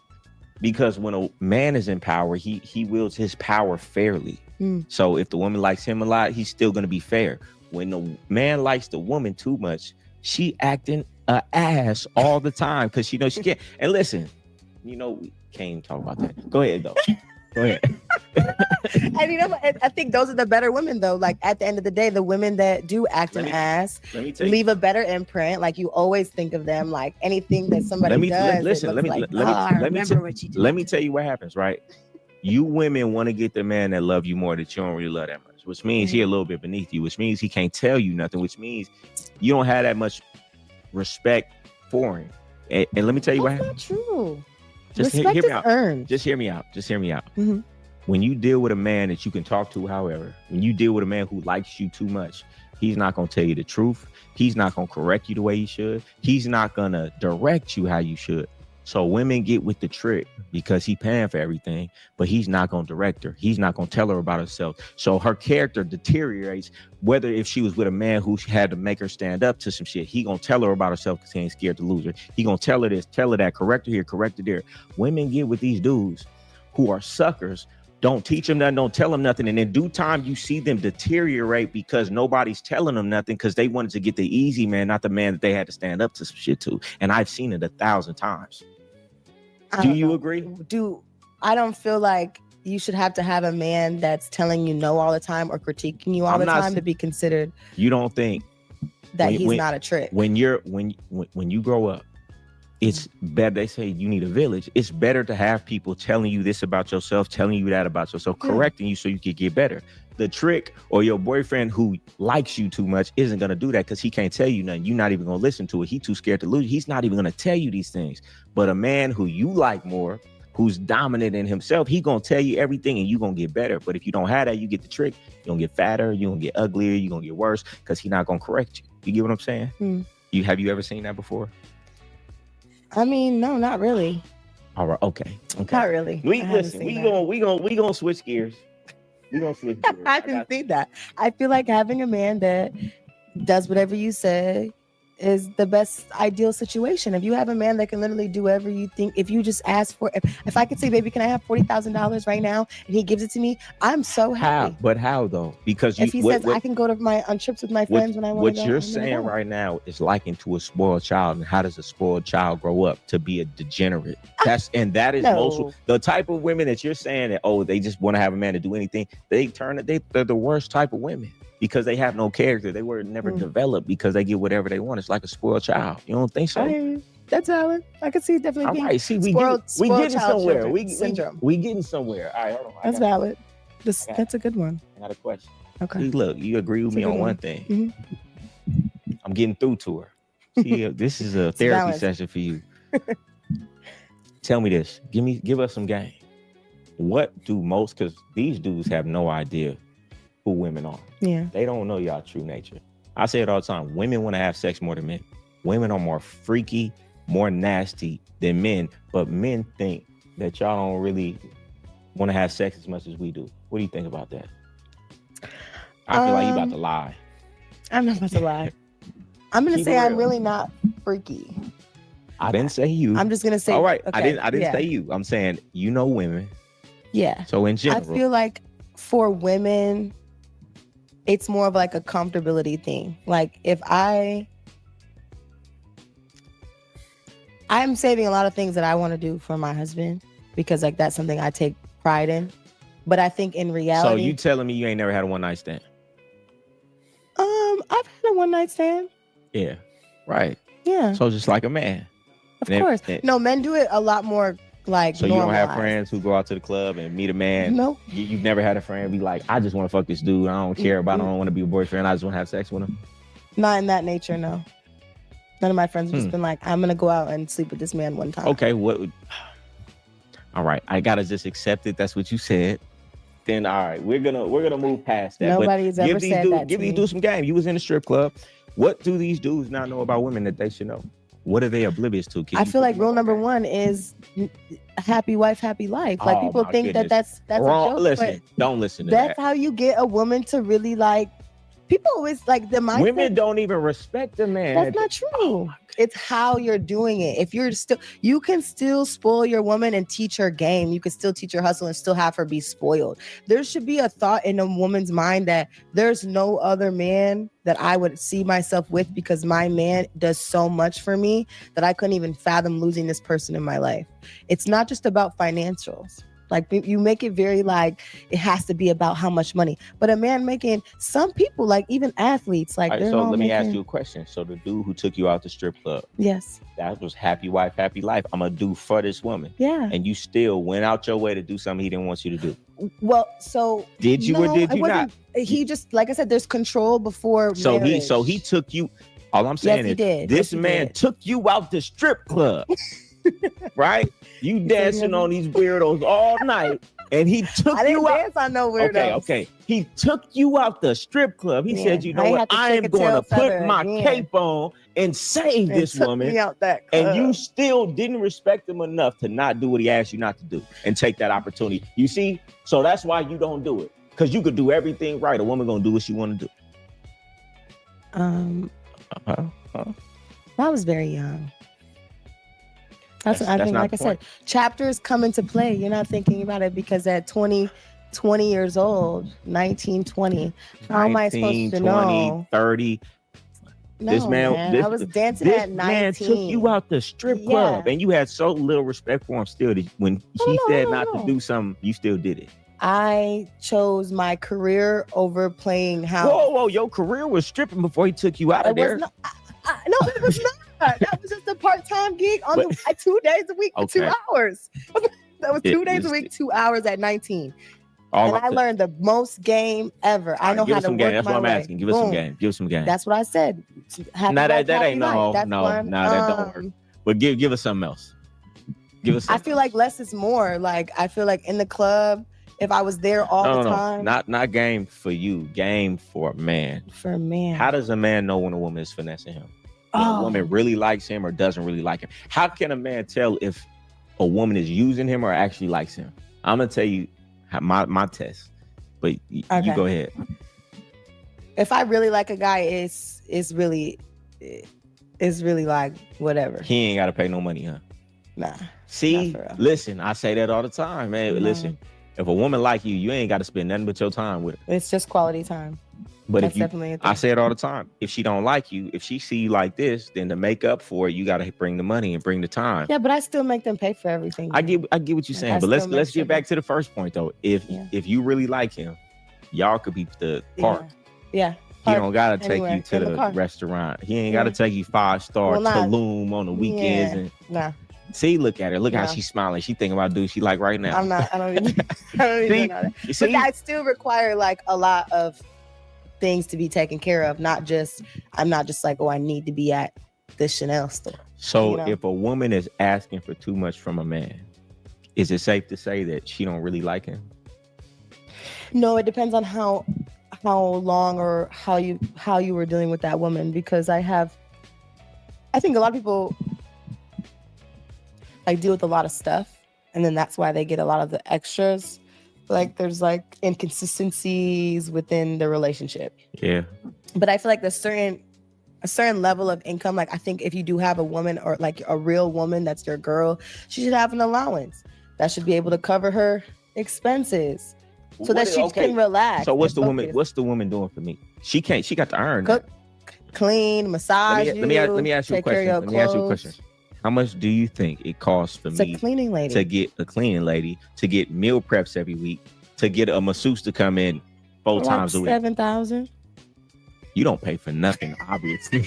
Because when a man is in power, he wields his power fairly. So if the woman likes him a lot, he's still going to be fair. When the man likes the woman too much, she acting a ass all the time because she knows she can't. And listen, we can't even talk about that. Go ahead, though. Go ahead. And I think those are the better women, though. Like at the end of the day, the women that do act an ass leave a better imprint. Like you always think of them. Like anything that somebody does. Let me tell you what happens. Right, you women want to get the man that love you more that you don't really love that much, which means he a little bit beneath you, which means he can't tell you nothing, which means you don't have that much respect for him. And let me tell you what happens. That's not true. Just respect hear me is out. earned. Just hear me out. Mm-hmm. When you deal with a man that you can talk to, however, when you deal with a man who likes you too much, he's not going to tell you the truth. He's not going to correct you the way he should. He's not going to direct you how you should. So women get with the trick because he paying for everything, but he's not going to direct her. He's not going to tell her about herself. So her character deteriorates. Whether if she was with a man who had to make her stand up to some shit, he going to tell her about herself because he ain't scared to lose her. He going to tell her this, tell her that, correct her here, correct her there. Women get with these dudes who are suckers. Don't teach them nothing, don't tell them nothing. And in due time, you see them deteriorate because nobody's telling them nothing because they wanted to get the easy man, not the man that they had to stand up to some shit to. And I've seen it 1,000 times. Do you agree? I don't feel like you should have to have a man that's telling you no all the time or critiquing you all the time to be considered. You don't think that he's not a trick? When you grow up, it's better. They say you need a village. It's better to have people telling you this about yourself, telling you that about yourself, correcting you so you can get better. The trick or your boyfriend who likes you too much isn't going to do that because he can't tell you nothing. You're not even going to listen to it. He's too scared to lose. He's not even going to tell you these things. But a man who you like more, who's dominant in himself, he going to tell you everything and you're going to get better. But if you don't have that, you get the trick. You're going to get fatter. You're going to get uglier. You're going to get worse because he's not going to correct you. You get what I'm saying? Have you ever seen that before? I mean, no, not really. All right. Okay. Not really. We gonna switch gears. I can see that. I feel like having a man that does whatever you say is the best ideal situation. If you have a man that can literally do whatever you think, if you just ask for, if I could say, baby, can I have $40,000 right now? And he gives it to me, I'm so happy. But how though? Because if he says I can go on trips with my friends when I want to go. What you're saying right now is likened to a spoiled child. And how does a spoiled child grow up to be a degenerate? That is most the type of women that you're saying that, they just want to have a man to do anything. They're the worst type of women. Because they have no character. They were never developed because they get whatever they want. It's like a spoiled child. You don't think so? That's valid. I could see it definitely All being right, see, we spoiled getting child somewhere. children We syndrome. getting somewhere. All right, hold on. That's valid. That's a good one. I got a question. Okay. See, look, you agree with It's a me good on one. one thing. Mhm. I'm getting through to her. See, this is a therapy balance. session for you. Tell me this. Give us some game. What do most? Because these dudes have no idea who women are. Yeah. They don't know y'all true nature. I say it all the time. Women want to have sex more than men. Women are more freaky, more nasty than men. But men think that y'all don't really want to have sex as much as we do. What do you think about that? I feel like you about to lie. I'm not about to lie. I'm gonna Keep say it I'm real. really not freaky. I didn't say you. I'm just gonna say. All right. Okay, I didn't yeah. say you. I'm saying you know women. Yeah. So in I general, feel like for women, it's more of like a comfortability thing. Like if I'm saving a lot of things that I want to do for my husband because like that's something I take pride in. But I think in so reality, you telling me you ain't never had a one night stand? I've had a one night stand. Yeah. Right. Yeah. So just like a man. Of And course. then- No, men do it a lot more like So you don't have normalized. friends who go out to the club and meet a man? Nope. You've never had a friend be like, I just want to fuck this dude. I don't care about. I don't want to be a boyfriend. I just want to have sex with him. Not in that nature, no. None of my friends have just been like, I'm gonna go out and sleep with this man one time. Okay. What? All right. I gotta just accept it. That's what you said. Then all right, we're gonna move past that. But Nobody's ever give these said dudes, that to give these me. dudes some game. You was in the strip club. What do these dudes not know about women that they should know? What are they oblivious to? Can I you feel put like them rule on number game? one is happy wife, happy life. Like Oh, people my think goodness. that's Wrong. a joke, Listen, don't listen to but that's that. how you get a woman to really like. People always like the mindset. Women don't even respect a man. That's not true. It's how you're doing it. If you're still, you can still spoil your woman and teach her game. You can still teach her hustle and still have her be spoiled. There should be a thought in a woman's mind that there's no other man that I would see myself with because my man does so much for me that I couldn't even fathom losing this person in my life. It's not just about financials. Like you make it very like it has to be about how much money. But a man making some people like even athletes like All right, they're so all let me ask making- you a question. So the dude who took you out the strip club, Yes. that was happy wife, happy life. I'm gonna do for this woman. Yeah. And you still went out your way to do something he didn't want you to do. Well, so Did you or no, did it you wasn't- He just like I said, there's control before So marriage. he took you. All I'm saying he is did. this Yes, he man did. took you out the strip club. Right? You dancing on these weirdos all night. And he took I didn't you out. dance on no weirdos. Okay. He took you out the strip club. He Yeah, said, you know I ain't what? had to I shake am a going tail to put feather my again." cape on and save And this took woman. me out that And club. you still didn't respect him enough to not do what he asked you not to do and take that opportunity. You see? So that's why you don't do it. Because you could do everything right. A woman gonna do what she want to do. I was very young. That's I That's think, not like I the said, chapters come into play. You're not thinking about it because at 20 years old, 19, 20, how am I supposed 19, to 20, know? 30. No, this man, I was dancing this at 19. man took you out the strip club, Yeah. and you had so little respect for him. Still, that when he said not to do something, you still did it. I chose my career over playing house. Whoa! Your career was stripping before he took you out of It was there. not, no, it was not. That was just a part-time gig on the 2 days a week for 2 Okay. hours. That was It 2 days a was- week, 2 hours at 19. All and I'm I sa- learned the most game ever. I know Give how us to some work game. That's my what I'm way. asking. Give us some Boom. game. Give us some game. That's what I said. Happy Nah, life, that happy ain't life. That's no, one. that don't work. But give us something else. Give us. I feel like less is more. Like I feel like in the club, if I was there all no, the no, time, not game for you. Game for a man. for a man. How does a man know when a woman is finessing him? When a Oh. woman really likes him or doesn't really like him? How can a man tell if a woman is using him or actually likes him? I'm gonna tell you my test, but you Okay. go ahead. If I really like a guy, it's really like whatever. He ain't gotta pay no money, huh? Nah. See, listen, I say that all the time, man. No. Listen, if a woman like you ain't got to spend nothing but your time with her. It's just quality time. But That's if you, definitely a thing. I say it all the time. If she don't like you, if she see you like this, then to make up for it, you got to bring the money and bring the time. Yeah, but I still make them pay for everything. I get what you're saying, I but let's still make sure get back to the first point though. If you really like him, y'all could be the part. Yeah. He don't gotta take anywhere you to in the the car. restaurant. He ain't Yeah. gotta take you 5-star Well, not- Tulum on the weekends. Yeah, And nah. see, look at her. Look how No. she's smiling. She thinking about dude she like right now. I'm not. I don't even. I don't even See? know that. You see? But I still require like a lot of things to be taken care of. Not just. I'm not just like, oh, I need to be at the Chanel store. So you know? if a woman is asking for too much from a man, is it safe to say that she don't really like him? No, it depends on how long or how you were dealing with that woman. Because I think a lot of people like deal with a lot of stuff, and then that's why they get a lot of the extras. Like there's like inconsistencies within the relationship. Yeah. But I feel like a certain level of income, like I think if you do have a woman or like a real woman that's your girl, she should have an allowance that should be able to cover her expenses so that she can relax. So what's and the woman? focus. What's the woman doing for me? She can't. She got to earn. Cook, clean, massage. Let me ask you a take care question. of your Let me ask you a clothes. question. How much do you think it costs for It's me a cleaning lady. to get a cleaning lady, to get meal preps every week, to get a masseuse to come in 4 times a week? 7,000. You don't pay for nothing, obviously.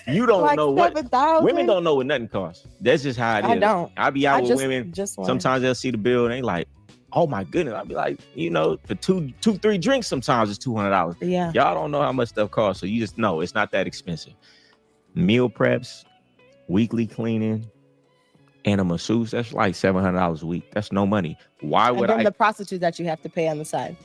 You don't Like know what 7,000? women don't know what nothing costs. That's just how it is. I don't. I be out I with just- women. just one. Sometimes they'll see the bill and they like, oh my goodness. I'll be like, for two, 3 drinks, sometimes it's $200. Yeah. Y'all don't know how much stuff costs. So you just know it's not that expensive. Meal preps, weekly cleaning, and a masseuse, that's like $700 a week. That's no money. Why And would then I? the prostitute that you have to pay on the side.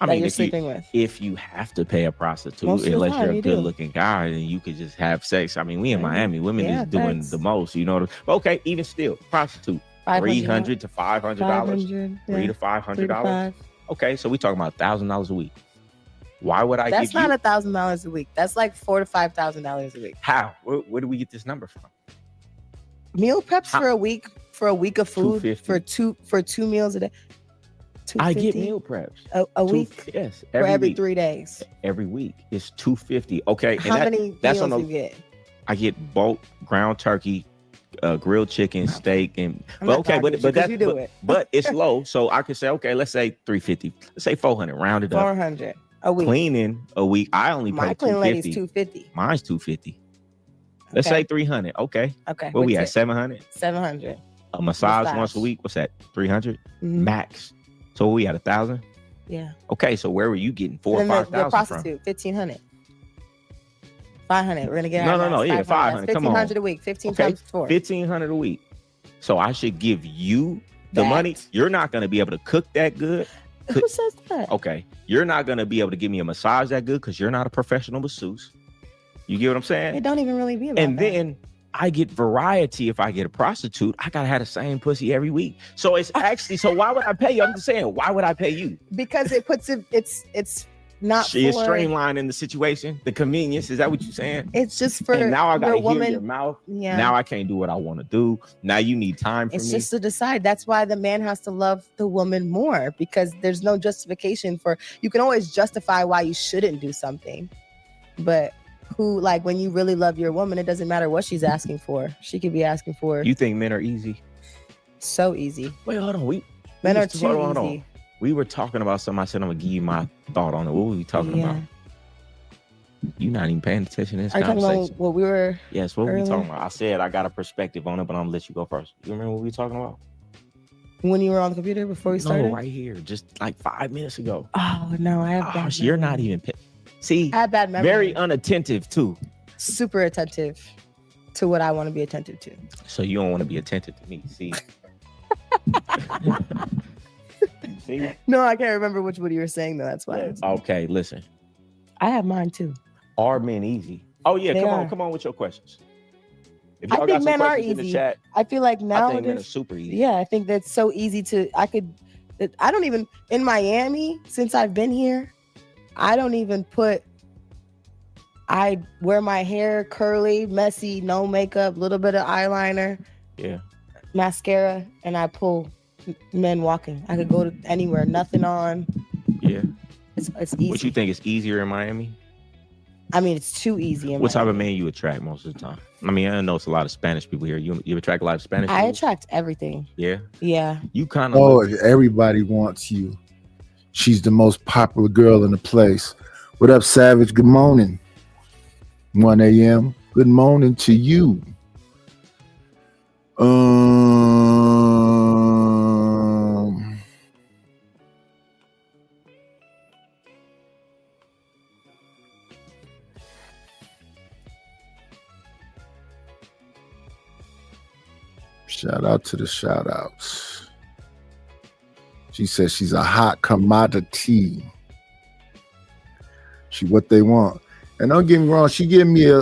I that mean, you're if you, sleeping with. if you have to pay a prostitute, Most of the unless time you're a you do. good-looking guy, then you could just have sex. I mean, we in Yeah. Miami, women Yeah, is doing facts. the most. You know, okay, even still, prostitute, $300 to $500, $500, $300 to $500. Okay, so we talking about $1,000 a week. Why would I That's give you? not $1,000 a week. That's like $4,000 to $5,000 a week. How? Where do we get this number from? Meal preps for a week of food $250. for two meals a day. I get $250 meal preps a week. Yes, for every week. 3 days. Every week it's $250. Okay, How many that's meals on you get? I get bulk ground turkey, grilled chicken, steak, and I'm but not okay, talking but to you 'cause that's you do but, it. but it's low, so I could say okay, let's say 350, let's say 400, round it up. 400 a week. Cleaning a week, I only pay My cleaning lady's 250. $250. Mine's 250. Let's Okay. say 300. Okay. Okay. What we what's at? it? 700. 700. A massage Massage. once a week. What's that? 300 Mhm. max. So we at 1,000. Yeah. Okay, so where were you getting 4 or And then the 5,000 from? prostitute, 1,500. 500. We're gonna get No, our no, no. max, Yeah, 500. Come on. 1,500 a week. 15 Okay, times 4. 1,500 a week. So I should give you the That. money. You're not going to be able to cook that good. Who says that? Okay, you're not going to be able to give me a massage that good because you're not a professional masseuse. You get what I'm saying? It don't even really be about And that. then I get variety. If I get a prostitute, I gotta have the same pussy every week. So it's actually, so why would I pay you? I'm just saying, why would I pay you? Because it puts it, it's not She is for, streamlining the situation, the convenience. Is that what you're saying? it's just for And now I gotta your hear woman. your mouth. Yeah. Now I can't do what I want to do. Now you need time for It's me. just to decide. That's why the man has to love the woman more, because there's no justification for, you can always justify why you shouldn't do something. But who, like, when you really love your woman, it doesn't matter what she's asking for. She could be asking for You think men are easy? so easy. Wait, hold on. Men are hold too on, hold on. easy. We were talking about something. I said I'm gonna give you my thought on it. What were we talking Yeah. about? You're not even paying attention to this Are you talking conversation. about what we were? Yes, what were we earlier? talking about? I said I got a perspective on it, but I'm gonna let you go first. You remember what we were talking about? When you were on the computer before we started? No, right here, just like 5 minutes ago. Oh no, I have bad You're not even see. I have bad memory. Very unattentive too. Super attentive to what I want to be attentive to. So you don't want to be attentive to me. See. See. No, I can't remember which one you were saying though. That's why. Okay, listen. I have mine too. Are men easy? Oh yeah, They come are. on, come on with your questions. If I y'all think got some men are questions in the easy. chat, I feel like now I think men are super easy. Yeah, I think that's so easy to. I don't even in Miami since I've been here. I don't even put. I wear my hair curly, messy, no makeup, little bit of eyeliner, Yeah. mascara, and I pull men walking. I could go to anywhere, nothing on. Yeah. It's easy. What you think is easier in Miami? I mean, it's too easy. In What type Miami. of man you attract most of the time? I mean, I know it's a lot of Spanish people here. You attract a lot of Spanish I people? attract everything. Yeah. Yeah. You kind of Oh, everybody wants you. She's the most popular girl in the place. What up, Savage? Good morning. 1 a.m. Good morning to you. Shout out to the shout outs. She says she's a hot commodity. She what they want. And don't get me wrong, she gave me a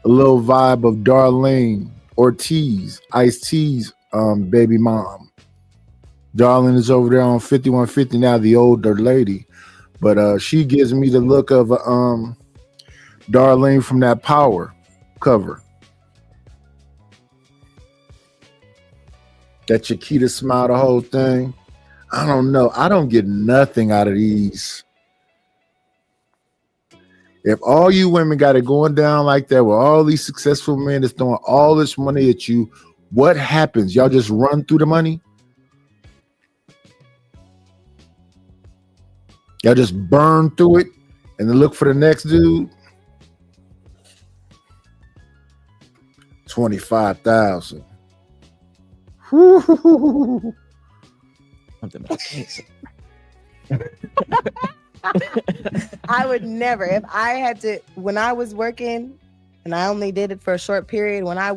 little vibe of Darlene Ortiz, Ice-T's baby mom. Darlene is over there on 5150 now, the older lady. But she gives me the look of Darlene from that Power cover. That Chiquita smile, the whole thing. I don't know. I don't get nothing out of these. If all you women got it going down like that with all these successful men that's throwing all this money at you, what happens? Y'all just run through the money? Y'all just burn through it and then look for the next dude? 25,000. I would never. If I had to, when I was working, and I only did it for a short period, I'm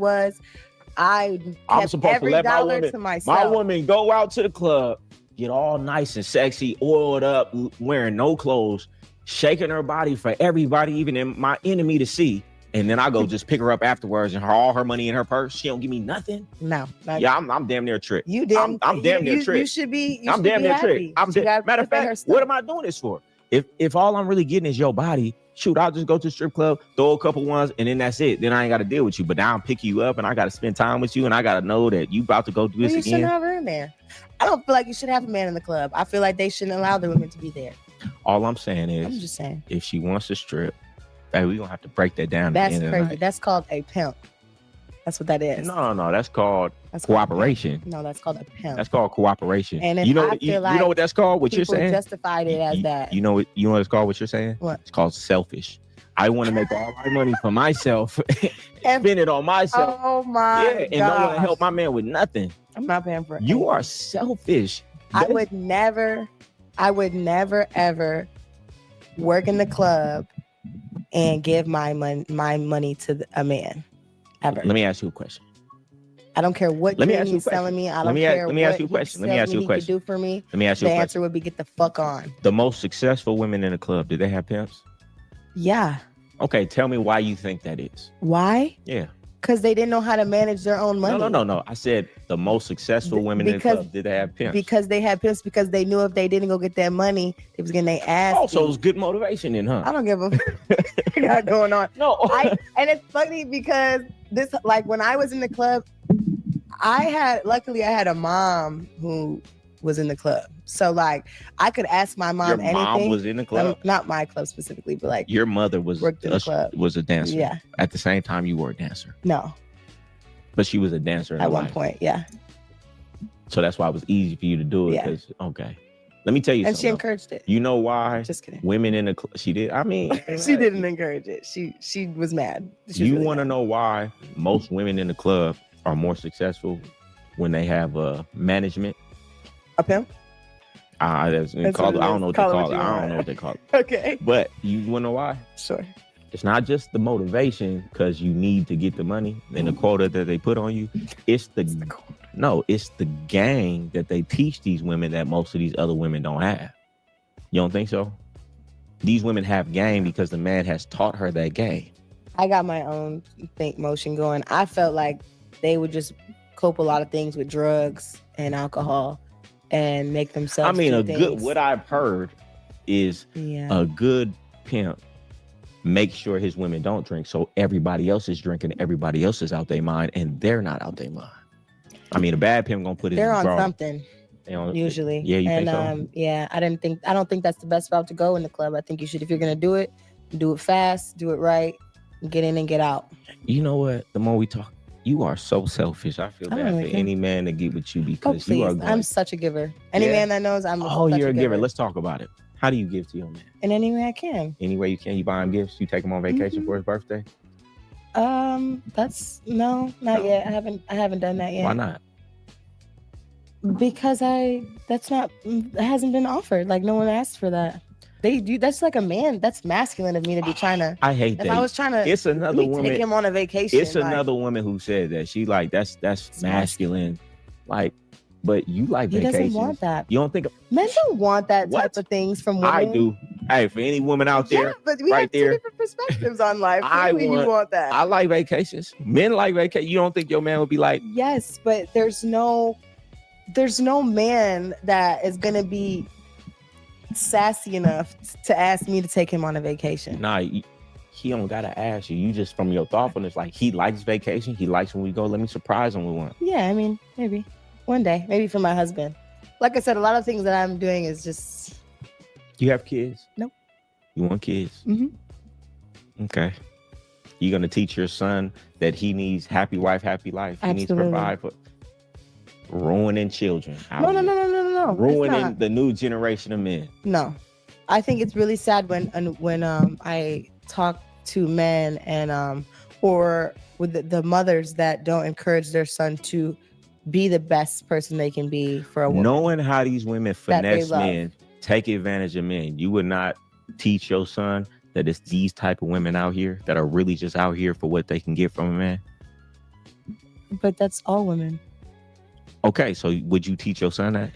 kept supposed every to let dollar to myself. my woman go out to the club, get all nice and sexy, oiled up, wearing no clothes, shaking her body for everybody, even my enemy to see. And then I go just pick her up afterwards and all her money in her purse. She don't give me nothing. No. Yeah, I'm damn near a trick. You damn. I'm damn near a trick. You should be. I'm damn near a trick. Matter of fact, what am I doing this for? If all I'm really getting is your body, shoot, I'll just go to the strip club, throw a couple ones, and then that's it. Then I ain't got to deal with you. But now I'm picking you up, and I got to spend time with you, and I got to know that you about to go do this You again. shouldn't have her in there. I don't feel like you should have a man in the club. I feel like they shouldn't allow the women to be there. All I'm saying is, I'm just saying, if she wants to strip, hey, we're gonna have to break that down. that's at the end of the crazy. night. That's called a pimp. That's what that is. No, that's called That's called a pimp. cooperation. No, that's called a pimp. That's called cooperation. And if you know, I you feel like know what that's called? What you're people saying? justified it as that. You know what it's called? What you're saying? What? It's called selfish. I want to make all my money for myself, spend it on myself. Oh my yeah, and don't want to help my man with nothing. I'm not paying for it. You are selfish. I would never ever work in the club and give my money to a man ever. Let me ask you a question. I don't care what Let me dream ask you a he's selling me. I don't Let care me ask what you a he question. Let me tells ask you a he could question. do for me. Let me ask you The a answer question. would be get the fuck on. The most successful women in the club, did they have pimps? Yeah. Okay, tell me why you think that is. Why? Yeah. Because they didn't know how to manage their own money. No. I said the most successful women in the club, did they have pimps? Because they had pimps, because they knew if they didn't go get that money, they was getting their ass. Also, beat. it was good motivation then, huh? I don't give a fuck got going on. No. And it's funny because this, like when I was in the club, luckily I had a mom who was in the club. So like I could ask my mom Your anything. mom was in the club? Not my club specifically, but like Your mother was worked in the club. was a dancer. Yeah. At the same time, you were a dancer, No, but she was a dancer in at her one life. point, yeah. So that's why it was easy for you to do it. Yeah. Because let me tell you And she something. encouraged it. You know why? Just kidding. Women in the club, she did. I mean, She didn't encourage it. She was mad. She was you really want to know why most women in the club are more successful when they have management? A pimp? That's That's called, what it I don't is. know what Call it they what call it. you I don't want. know what they call it. Okay. But you want to know why? Sure. It's not just the motivation because you need to get the money and the quota that they put on you. It's the game that they teach these women that most of these other women don't have. You don't think so? These women have game because the man has taught her that game. I got my own think motion going. I felt like they would just cope a lot of things with drugs and alcohol and make themselves. I mean, do a things. good. What I've heard is Yeah. a good pimp make sure his women don't drink, so everybody else is drinking, everybody else is out their mind, and they're not out their mind. I mean, a bad pimp gonna put his. They're on bro, something. they on- Usually. Yeah, you and think so? yeah, I don't think that's the best route to go in the club. I think you should, if you're gonna do it fast, do it right, get in and get out. You know what? The more we talk, you are so selfish. I feel I don't bad really for care. any man to get with you Oh because please. you are going. I'm such a giver. Any Yeah? man that knows I'm Oh, such you're a giver. giver. Let's talk about it. How do you give to your man? in any way I can. Any way you can. You buy him gifts. You take him on vacation for his birthday. That's not yet. I haven't done that yet. Why not? Because it hasn't been offered. Like no one asked for that. They do. That's like a man. That's masculine of me to be trying to. I hate that. If I was trying to, it's another woman. Take him on a vacation. It's another woman who said that she like that's masculine. Like, but you like He vacations. doesn't want that. You don't think Men don't want that type of things from women. I do. Hey, for any woman out there, Yeah, but we right have two there, different perspectives on life. I Clearly you want that. I like vacations. Men like vacation. You don't think your man would be like, Yes, but there's no man that is gonna be sassy enough to ask me to take him on a vacation. nah, he don't gotta ask you. You just from your thoughtfulness, like he likes vacation. He likes when we go. Let me surprise him with one. Yeah, I mean, maybe one day, maybe for my husband. Like I said, a lot of things that I'm doing is just. You have kids? Nope. You want kids? Mm-hmm. Okay. You gonna teach your son that he needs happy wife, happy life. He needs to Absolutely. provide for ruining children. No. It's Ruining not. the new generation of men. No, I think it's really sad when I talk to men and or with the mothers that don't encourage their son to be the best person they can be for a woman. Knowing how these women that they finesse love. men, take advantage of men, you would not teach your son that it's these type of women out here that are really just out here for what they can get from a man. But that's all women. Okay, so would you teach your son that?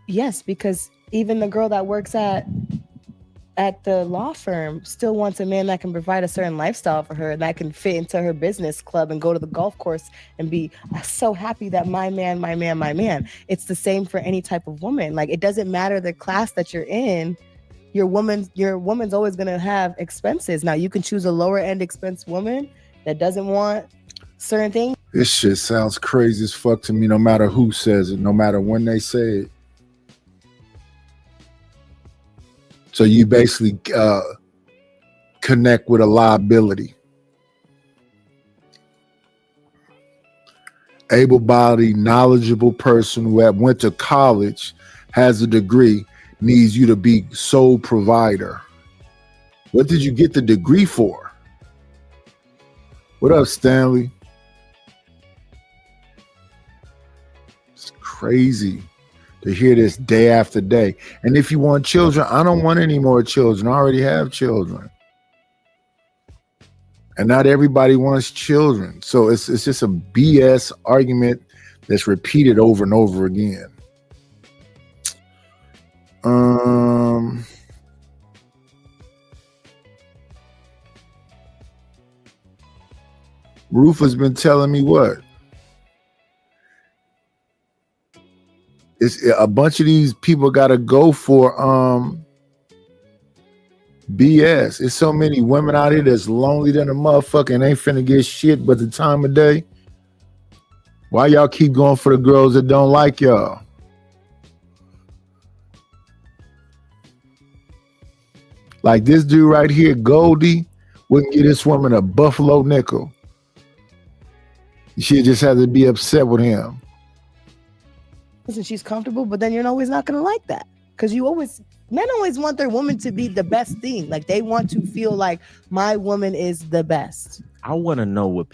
Yes, because even the girl that works at the law firm still wants a man that can provide a certain lifestyle for her, that can fit into her business club and go to the golf course and be so happy that my man. It's the same for any type of woman. Like, it doesn't matter the class that you're in. Your woman's always gonna have expenses. Now you can choose a lower end expense woman that doesn't want certain things. This shit sounds crazy as fuck to me, no matter who says it, no matter when they say it. So you basically connect with a liability. Able-bodied, knowledgeable person who went to college, has a degree, needs you to be sole provider. What did you get the degree for? What up, Stanley? It's crazy to hear this day after day. And if you want children, I don't want any more children. I already have children. And not everybody wants children. So it's just a BS argument that's repeated over and over again. Roof has been telling me what? It's a bunch of these people got to go for BS. It's so many women out here that's lonely than a motherfucker and ain't finna get shit but the time of day. Why y'all keep going for the girls that don't like y'all? Like this dude right here, Goldie, wouldn't get this woman a buffalo nickel. She just had to be upset with him. Listen, she's comfortable, but then you're always not gonna like that. Because men always want their woman to be the best thing. Like they want to feel like my woman is the best. I want to know what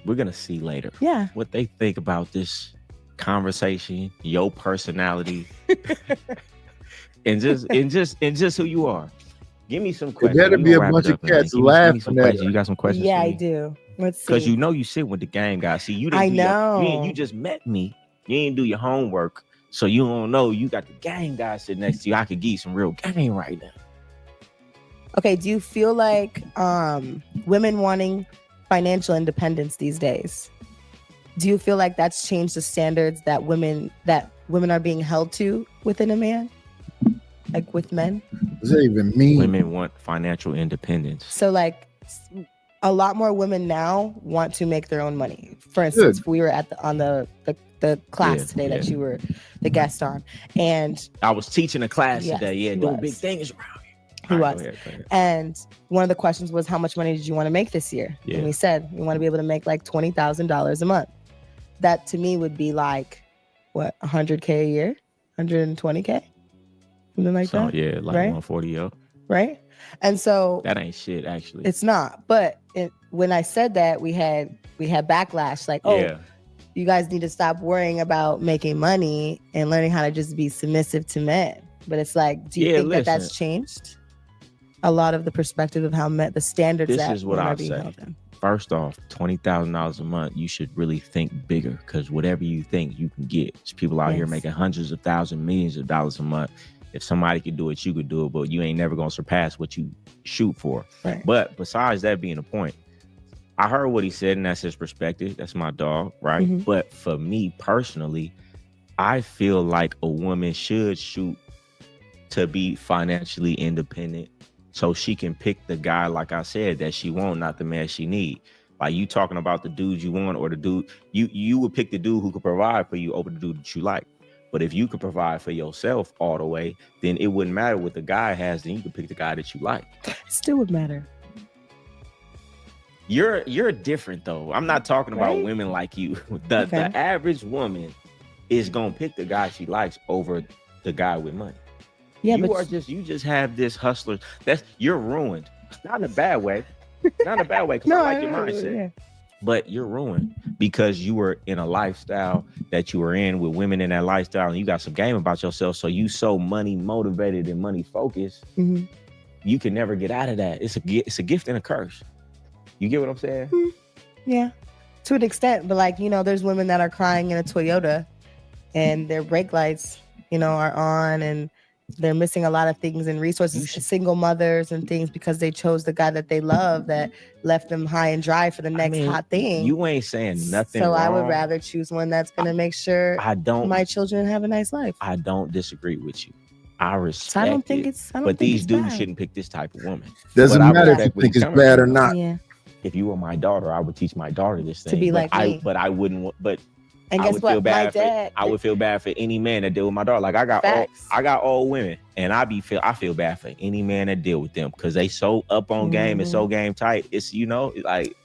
we're gonna see later. Yeah. What they think about this conversation, your personality, and just who you are. Give me some questions. There better be a bunch of cats laughing at you. You got some questions? Yeah, for me? I do. Let's see. Because you sit with the game guys. See, you didn't. I know. You just met me. You didn't do your homework, so you don't know. You got the game guy sitting next to you. I could give you some real game right now. Okay, do you feel like women wanting financial independence these days? Do you feel like that's changed the standards that women are being held to within a man? Like with men? What does that even mean? Women want financial independence. So like a lot more women now want to make their own money. For instance, we were on the class today that you were the guest on, and I was teaching a class today. Yeah, doing big things around here. He was. Go ahead. And one of the questions was, how much money did you want to make this year? Yeah. And we said we want to be able to make like $20,000 a month. That to me would be like what, $100K a year, $120K. something like So that. yeah, like right? 140 up. Right. And so That ain't shit, actually. it's not. But when I said that, we had backlash. Like, oh, Yeah. you guys need to stop worrying about making money and learning how to just be submissive to men. But it's like, do you Yeah, think that listen. that's changed a lot of the perspective of how the standards This that is what men are I'll being say. held in? First off, $20,000 a month, you should really think bigger, because whatever you think you can get. There's people out here Yes. making hundreds of thousands, millions of dollars a month. If somebody could do it, you could do it, but you ain't never gonna surpass what you shoot for. Right. But besides that being the point, I heard what he said, and that's his perspective. That's my dog, right? Mhm. But for me personally, I feel like a woman should shoot to be financially independent, so she can pick the guy, like I said, that she want, not the man she need. Like, you talking about the dude you want, or the dude you would pick the dude who could provide for you over the dude that you like. But if you could provide for yourself all the way, then it wouldn't matter what the guy has. Then you could pick the guy that you like. It still would matter. You're different though. I'm not talking about Right? women like you. The Okay. average woman is gonna pick the guy she likes over the guy with money. Yeah, you but you just have this hustler. You're ruined. Not in a bad way. Not in a bad way, because I like your mindset. yeah. But you're ruined because you were in a lifestyle that you were in with women in that lifestyle, and you got some game about yourself. So you so money motivated and money focused, Mhm. you can never get out of that. It's a gift and a curse. You get what I'm saying? Yeah, to an extent. But like, there's women that are crying in a Toyota and their brake lights, are on, and they're missing a lot of things and resources, single mothers and things, because they chose the guy that they love that left them high and dry for the next hot thing. You ain't saying nothing So wrong. I would rather choose one that's going to make sure my children have a nice life. I don't disagree with you. I respect So I don't think it, it's. I don't but think these it's dudes bad. shouldn't pick this type of woman. Doesn't But I matter if respect you where think he's it's coming bad or from. not. Yeah. If you were my daughter, I would teach my daughter this thing. To be but like me. But I wouldn't. But And I guess would what? feel bad My for. dad. I would feel bad for any man that deal with my daughter. Like I got old women, and I feel bad for any man that deal with them, because they so up on game and so game tight. It's like.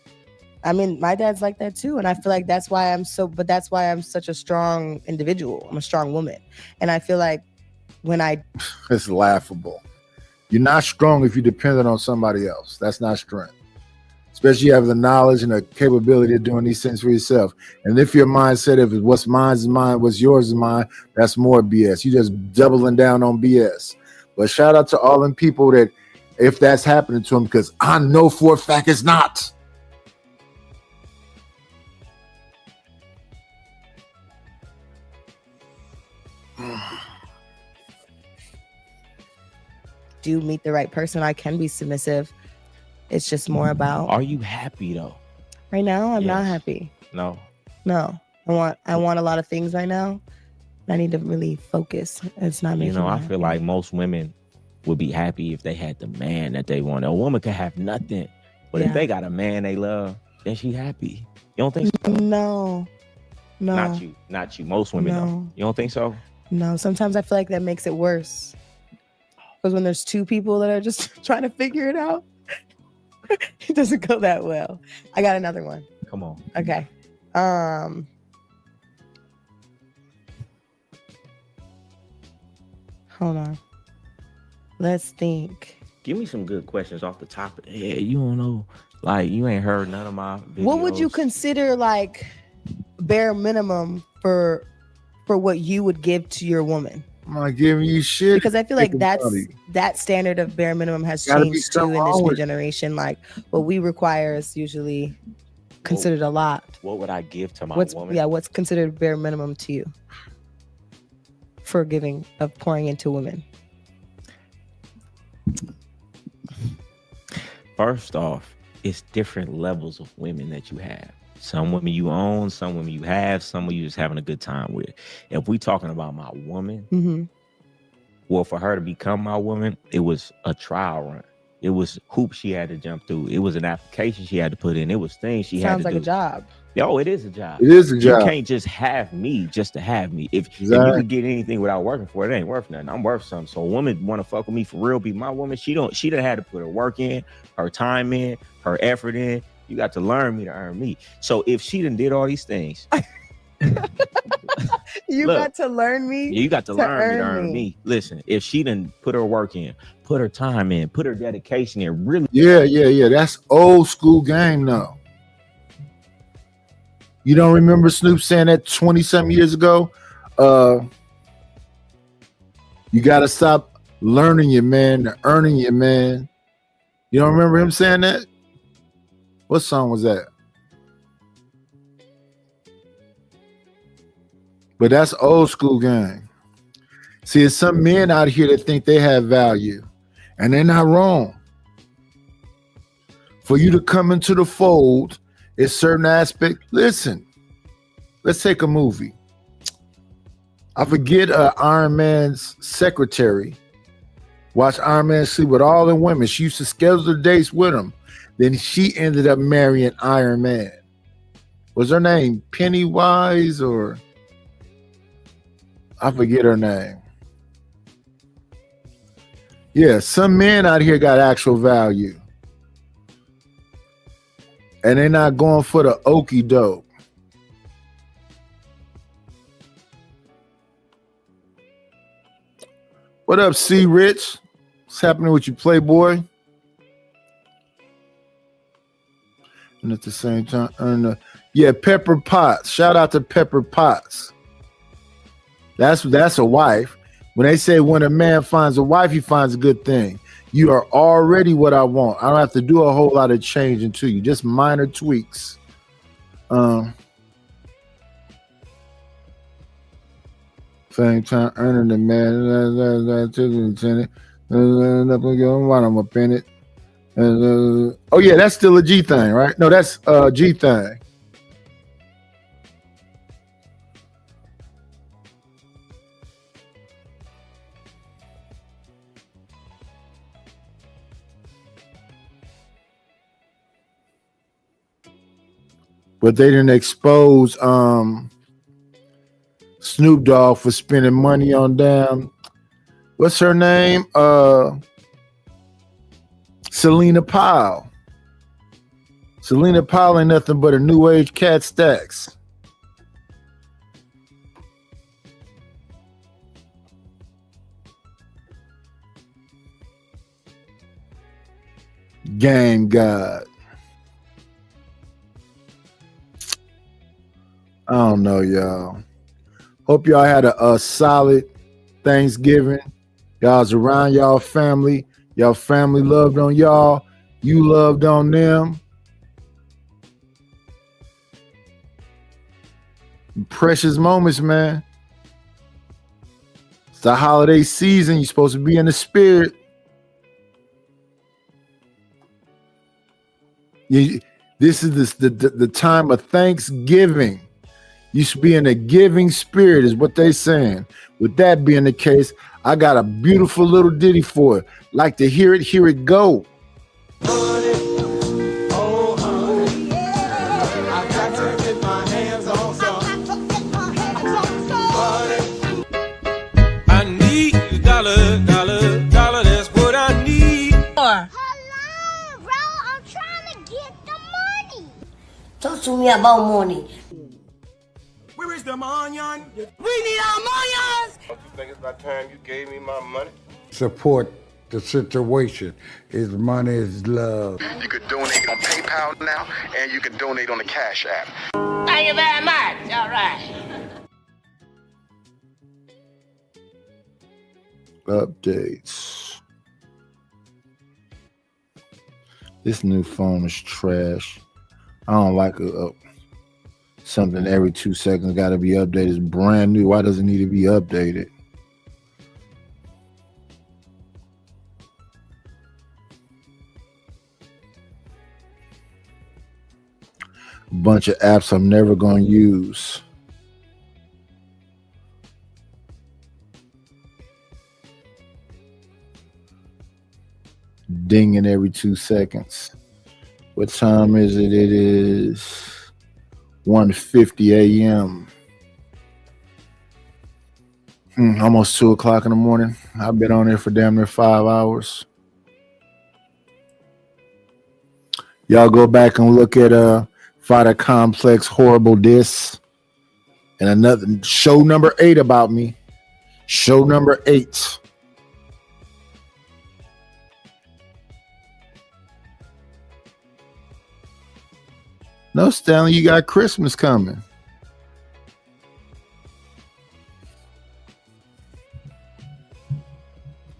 I mean, my dad's like that too, and I feel like that's why I'm such a strong individual. I'm a strong woman, and I feel like when I It's laughable. You're not strong if you're dependent on somebody else. That's not strength. Especially you have the knowledge and the capability of doing these things for yourself. And if your mindset, if it's what's mine is mine, what's yours is mine, that's more BS. You just doubling down on BS. But shout out to all them people that, if that's happening to them, because I know for a fact it's not. do meet the right person, I can be submissive. It's just more about. Are you happy though? Right now, I'm not Yes. happy. No. No, I want a lot of things right now. I need to really focus. It's not making. I me feel like most women would be happy if they had the man that they want. A woman could have nothing, but if Yeah. they got a man they love, then she happy. You don't think so? No. Not you. Most women No. don't. You don't think so? No, sometimes I feel like that makes it worse. Because when there's two people that are just trying to figure it out, it doesn't go that well. I got another one. Come on. Okay. Hold on. Let's think. Give me some good questions off the top of the head. You don't know. Like, you ain't heard none of my videos. What would you consider like bare minimum for what you would give to your woman? I'm not giving you shit. Because I feel like Think that's about it. that standard of bare minimum has Gotta be changed too something in this wrong new with it. generation. Like what we require is usually considered a lot. What would I give to my What's woman? what's considered bare minimum to you for giving of pouring into women? First off, it's different levels of women that you have. Some women you own, some women you have, some women you just having a good time with. If we talking about my woman, Mm-hmm. well, for her to become my woman, it was a trial run. It was hoops she had to jump through. It was an application she had to put in. It was things she had Sounds to like do. a job. Yo, it is a job. It is a job. You can't just have me just to have me. If you Exactly. could get anything without working for it, it ain't worth nothing. I'm worth something. So a woman want to fuck with me for real, be my woman. She done had to put her work in, her time in, her effort in. You got to learn me to earn me. So if she done did all these things, You Look, got to learn me. you got to learn me to earn me. me. Listen, if she didn't put her work in, put her time in, put her dedication in, really. Yeah. That's old school game now. You don't remember Snoop saying that 20-something years ago? You got to stop learning your man, earning your man. You don't remember him saying that? What song was that? But that's old school game. See, there's some men out here that think they have value, and they're not wrong. For you to come into the fold, it's certain aspect. Listen, let's take a movie. I forget Iron Man's secretary. Watch Iron Man sleep with all the women. She used to schedule dates with him. Then she ended up marrying Iron Man. Was her name Pennywise or I forget her name. Yeah, some men out here got actual value. And they're not going for the okie doke. What up, C Rich? What's happening with you, Playboy? And at the same time, Pepper Potts. Shout out to Pepper Potts. That's a wife. When they say when a man finds a wife, he finds a good thing. You are already what I want. I don't have to do a whole lot of changing to you, just minor tweaks. Same time earning the man to the lieutenant. I'm up in it. Oh yeah, that's still a G thing, right? No, that's a G thing. But they didn't expose Snoop Dogg for spending money on damn, what's her name? Selena Powell. Selena Powell ain't nothing but a new age Cat Stacks. Game God. I don't know, y'all. Hope y'all had a solid Thanksgiving. Y'all's around y'all family. Y'all family loved on y'all. You loved on them. Precious moments, man. It's the holiday season. You're supposed to be in the spirit. This is the time of Thanksgiving. You should be in a giving spirit, is what they saying. With that being the case, I got a beautiful little ditty for it. Like to hear it go. I need a dollar, that's what I need. Hello, bro, I'm trying to get the money. Talk to me about money. Where is the money? We need our money. Don't you think it's about time you gave me my money? Support the situation. Is money is love. You could donate on PayPal now, and you can donate on the Cash App. Thank you very much. All right. Updates. This new phone is trash. I don't like something every 2 seconds got to be updated. It's brand new. Why does it need to be updated? A bunch of apps I'm never going to use. Dinging every 2 seconds. What time is it? It is 1:50 a.m. Almost 2 o'clock in the morning. I've been on there for damn near 5 hours. Y'all go back and look at Fighter Complex Horrible Diss. And another show number 8 about me. Show number 8. No, Stanley, you got Christmas coming.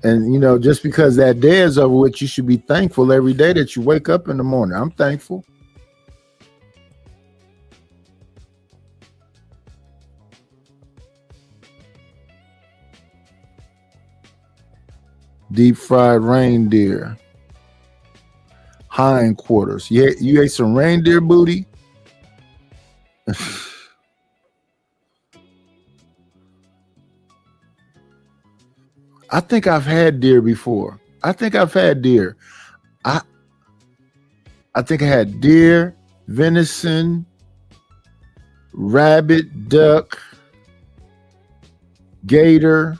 And, you know, just because that day is over with, you should be thankful every day that you wake up in the morning. I'm thankful. Deep fried reindeer. Hindquarters. You ate some reindeer booty? I think I've had deer before. I think I had deer, venison, rabbit, duck, gator.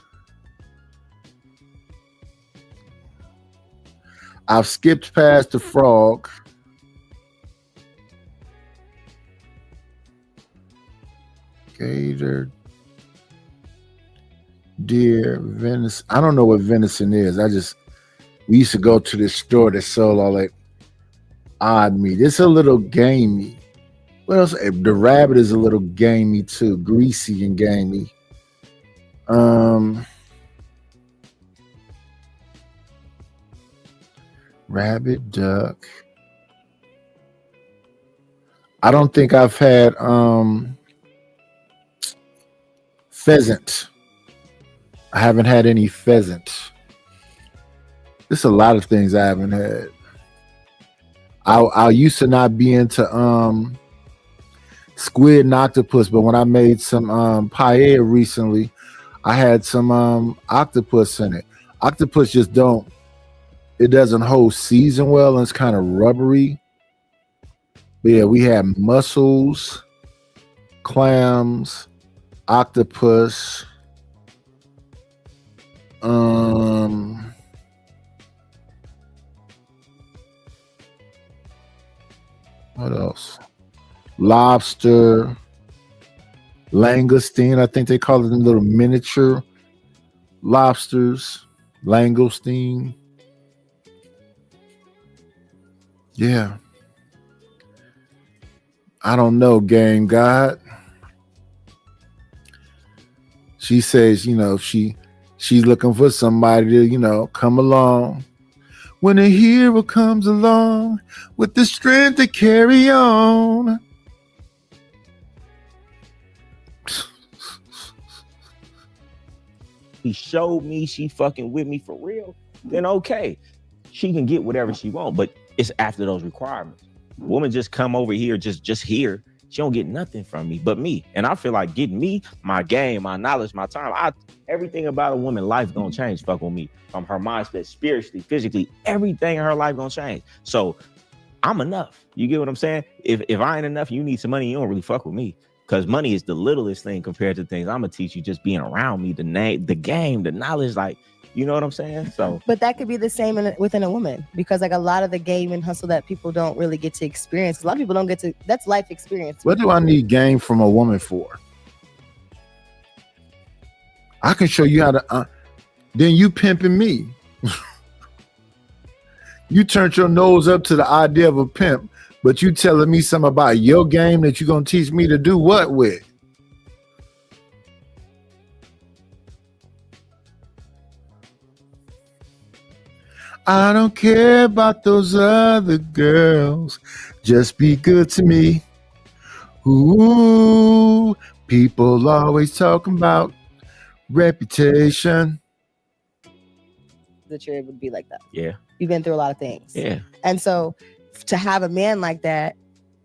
I've skipped past the frog. Gator, deer, venison. I don't know what venison is. We used to go to this store that sold all that odd meat. It's a little gamey. What else? The rabbit is a little gamey too, greasy and gamey. Rabbit, duck. I don't think I've had pheasant. I haven't had any pheasant. There's a lot of things I haven't had. I used to not be into squid and octopus, but when I made some paella recently, I had some octopus in it. Octopus just doesn't hold season well, and it's kind of rubbery. But yeah, we had mussels, clams, octopus, what else? Lobster, langoustine. I think they call it the little miniature lobsters. Langoustine. Yeah. I don't know, Game God. She says, you know, she's looking for somebody to, you know, come along. When a hero comes along with the strength to carry on. He showed me she fucking with me for real, then okay. She can get whatever she wants, but it's after those requirements. Woman just come over here, just here. She don't get nothing from me but me. And I feel like getting me, my game, my knowledge, my time, everything about a woman's life gonna change. Fuck with me. From her mindset, spiritually, physically, everything in her life gonna change. So I'm enough. You get what I'm saying? If I ain't enough, you need some money, you don't really fuck with me. Because money is the littlest thing compared to things I'm gonna teach you just being around me, the game, the knowledge, like, you know what I'm saying? So, but that could be the same within a woman, because like a lot of the game and hustle that people don't really get to experience. A lot of people don't get to. That's life experience. What do I need game from a woman for? I can show you how to. Then you pimping me. You turned your nose up to the idea of a pimp, but you telling me something about your game that you're gonna teach me to do what with? I don't care about those other girls. Just be good to me. Ooh, people always talking about reputation. That you're able to be like that. Yeah. You've been through a lot of things. Yeah. And so to have a man like that,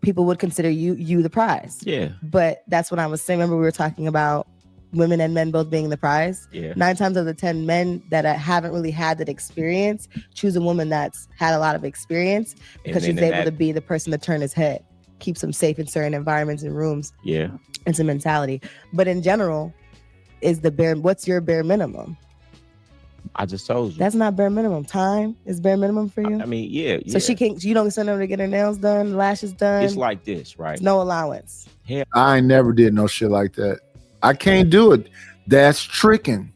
people would consider you the prize. Yeah. But that's what I was saying. Remember we were talking about women and men both being the prize. Yeah. 9 times out of the 10 men that haven't really had that experience choose a woman that's had a lot of experience, because she's able to be the person to turn his head, keeps him safe in certain environments and rooms. Yeah. It's a mentality. But in general, what's your bare minimum? I just told you. That's not bare minimum. Time is bare minimum for you. I mean, yeah. So you don't send her to get her nails done, lashes done. It's like this, right? There's no allowance. Yeah. I ain't never did no shit like that. I can't do it. That's tricking.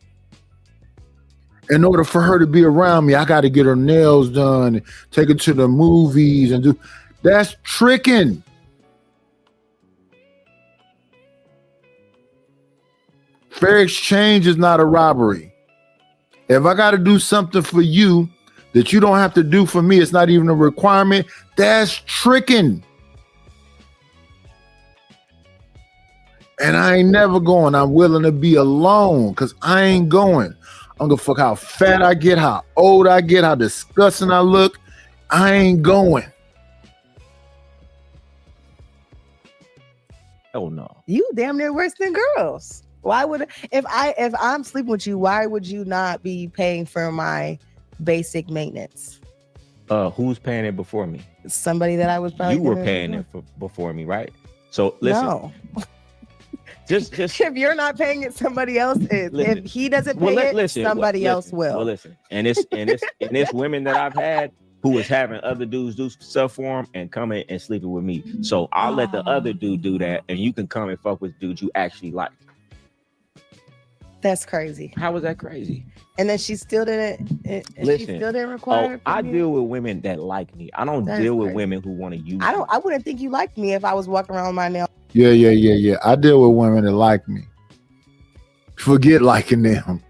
In order for her to be around me, I got to get her nails done, take her to the movies, and do. That's tricking. Fair exchange is not a robbery. If I got to do something for you that you don't have to do for me, it's not even a requirement. That's tricking. And I ain't never going. I'm willing to be alone because I ain't going. I don't give a fuck how fat I get, how old I get, how disgusting I look. I ain't going. Oh no. You damn near worse than girls. Why would if I'm sleeping with you, why would you not be paying for my basic maintenance? Who's paying it before me? Somebody that I was probably You were paying it before me, right? So listen. No. Just if you're not paying it, somebody else is. If he doesn't pay somebody else will. Well, listen, and it's women that I've had who was having other dudes do stuff for them and coming and sleeping with me. So I'll let the other dude do that, and you can come and fuck with dudes you actually like. That's crazy. How was that crazy? And then she still didn't. Listen, she still didn't require. It I from you? deal with women that like me. I don't That's deal with crazy. women who want to use. I wouldn't think you liked me if I was walking around with my nails. Yeah. I deal with women that like me. Forget liking them.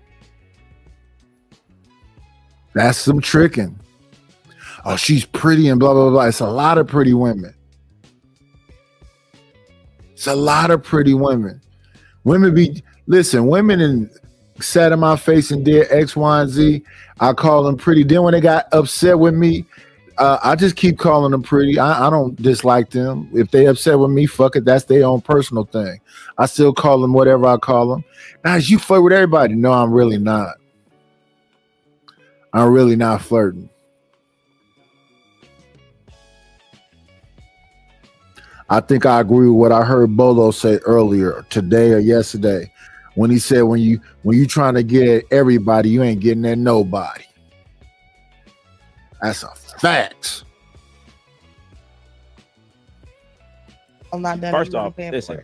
That's some tricking. Oh, she's pretty and blah, blah, blah. It's a lot of pretty women. It's a lot of pretty women. Women and sat in my face and did X, Y, and Z. I call them pretty. Then when they got upset with me, I just keep calling them pretty. I don't dislike them. If they upset with me, fuck it. That's their own personal thing. I still call them whatever I call them. Guys, you flirt with everybody. No, I'm really not. I'm really not flirting. I think I agree with what I heard Bolo say earlier today or yesterday when he said when you trying to get at everybody, you ain't getting at nobody. That's a fact. I'm not done. First off, listen,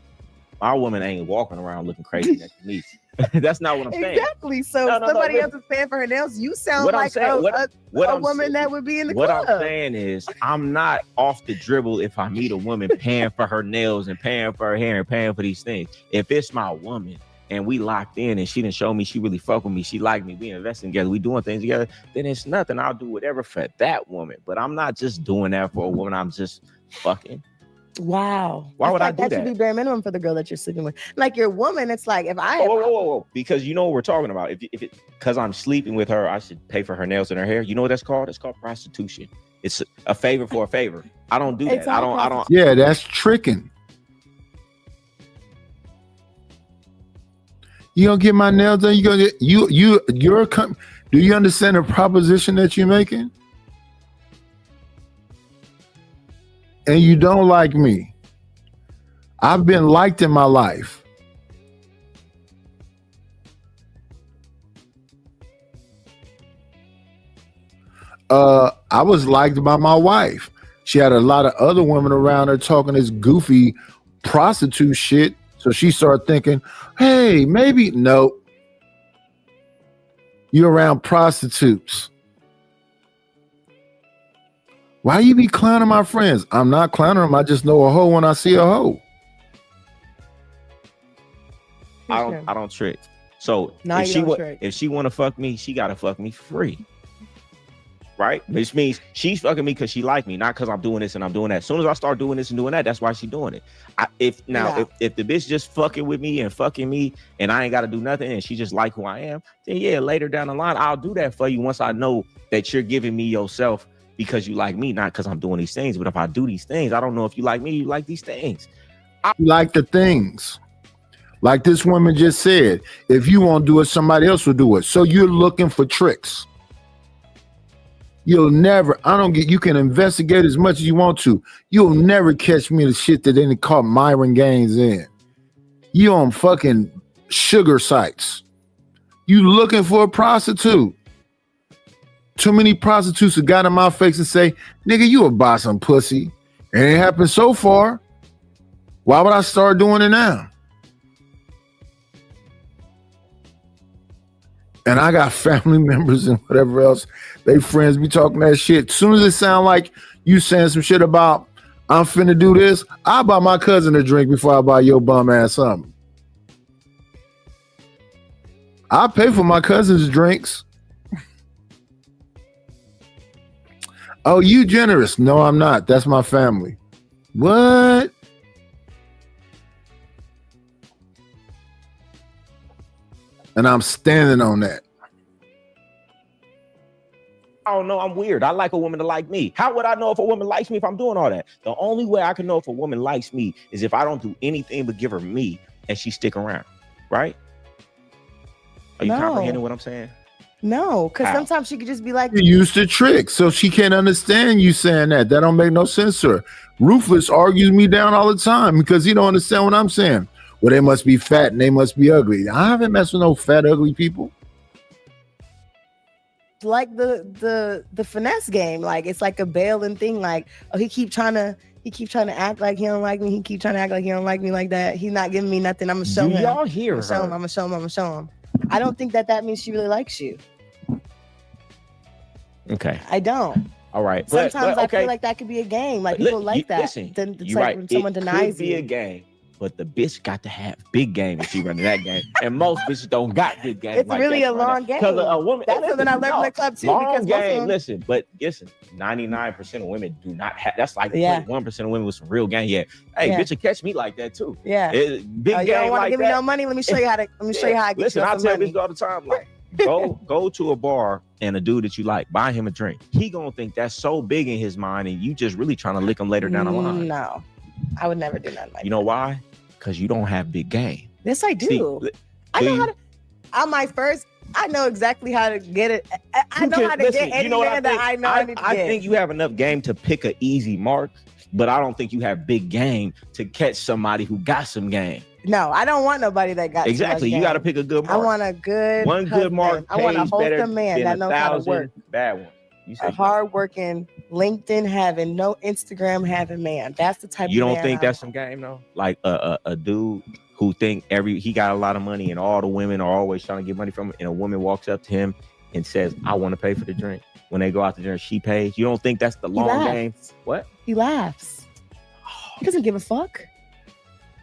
my woman ain't walking around looking crazy next to me. That's not what I'm saying. Exactly. So somebody else is paying for her nails. You sound What I'm like saying- a I'm woman saying- that would be in the What club. I'm saying is, I'm not off the dribble if I meet a woman paying for her nails and paying for her hair and paying for these things. If it's my woman and we locked in and she didn't show me she really fuck with me, she liked me, we investing together, we doing things together, then it's nothing. I'll do whatever for that woman. But I'm not just doing that for a woman. I'm just fucking. Wow. Why would I do that? that? Should be bare minimum for the girl that you're sleeping with. Like your woman, it's like if I Whoa. Because you know what we're talking about. Because I'm sleeping with her, I should pay for her nails and her hair. You know what that's called? It's called prostitution. It's a favor for a favor. I don't do that. I don't. Yeah, that's tricking. You gonna get my nails done? You gonna get do you understand the proposition that you're making? And you don't like me. I've been liked in my life. I was liked by my wife. She had a lot of other women around her talking this goofy prostitute shit. So she started thinking, hey, maybe no. You're around prostitutes. Why you be clowning my friends? I'm not clowning them. I just know a hoe when I see a hoe. I don't trick. So Now if you she don't trick. if she want to fuck me, she gotta fuck me free. Right? Which means she's fucking me because she like me, not because I'm doing this and I'm doing that. As soon as I start doing this and doing that, that's why she's doing it. If the bitch just fucking with me and fucking me and I ain't got to do nothing and she just like who I am, then yeah, later down the line, I'll do that for you once I know that you're giving me yourself because you like me, not because I'm doing these things. But if I do these things, I don't know if you like me, you like these things. You like the things. Like this woman just said, if you won't do it, somebody else will do it. So you're looking for tricks. You'll never, you can investigate as much as you want to. You'll never catch me the shit that they call Myron Gaines in. You on fucking sugar sites. You looking for a prostitute. Too many prostitutes have got in my face and say, nigga, you would buy some pussy. It ain't happened so far. Why would I start doing it now? And I got family members and whatever else. They friends be talking that shit. As soon as it sound like you saying some shit about, I'm finna do this, I buy my cousin a drink before I buy your bum ass something. I pay for my cousin's drinks. Oh, you generous. No, I'm not. That's my family. What? And I'm standing on that. I don't know. I'm weird. I like a woman to like me. How would I know if a woman likes me if I'm doing all that? The only way I can know if a woman likes me is if I don't do anything but give her me and she stick around, right? Are you comprehending what I'm saying? No, because sometimes she could just be like, You used the trick, so she can't understand you saying that. That don't make no sense to her. Ruthless argues me down all the time because he don't understand what I'm saying. Well, they must be fat and they must be ugly. I haven't messed with no fat, ugly people. like the finesse game. Like it's like a bailing thing. Like, oh, he keep trying to act like he don't like me. He keep trying to act like he don't like me like that. He's not giving me nothing. I'm gonna show him. Y'all hear I'm gonna show him. I don't think that means she really likes you. Okay. I don't. All right. Sometimes but okay. I feel like that could be a game. Like people like that. Listen, Then it's you're like right. when someone It denies could be you. a game, but the bitch got to have big game if she running that game. And most bitches don't got big game. It's like really that a to run long that. game. 'Cause a woman. That's something I learned from the club too. Long Because most of game. them- Listen, but listen, 99% of women do not have. That's like Yeah. 1% of women with some real game. Yeah. Hey, Yeah. bitch, will catch me like that too. Yeah. Big Oh, you game don't want to like give me that. no money? Let me show you how to. Let me show you how I get Listen, you I some tell money. bitches all the time, like, go to a bar and a dude that you like, buy him a drink. He gonna think that's so big in his mind, and you just really trying to lick him later down the line. No, I would never do nothing like You know why? Because you don't have big game. Yes, I do. See, I know how to. On my first, I know exactly how to get it. I know how to get any man that I know I need to I get. think you have enough game to pick an easy mark, but I don't think you have big game to catch somebody who got some game. No, I don't want nobody that got too Exactly. much You got to game. pick a good I mark. want a good One good husband. mark I want a pays better wholesome man than that knows how to work. 1,000 bad ones. You A say hardworking, LinkedIn having, no Instagram having man. That's the type you of don't man think I that's some game though? Like a dude who think he got a lot of money and all the women are always trying to get money from him, and a woman walks up to him and says, "I want to pay for the drink." When they go out to dinner, she pays. You don't think that's the long laughs. game? What? He laughs. He doesn't give a fuck.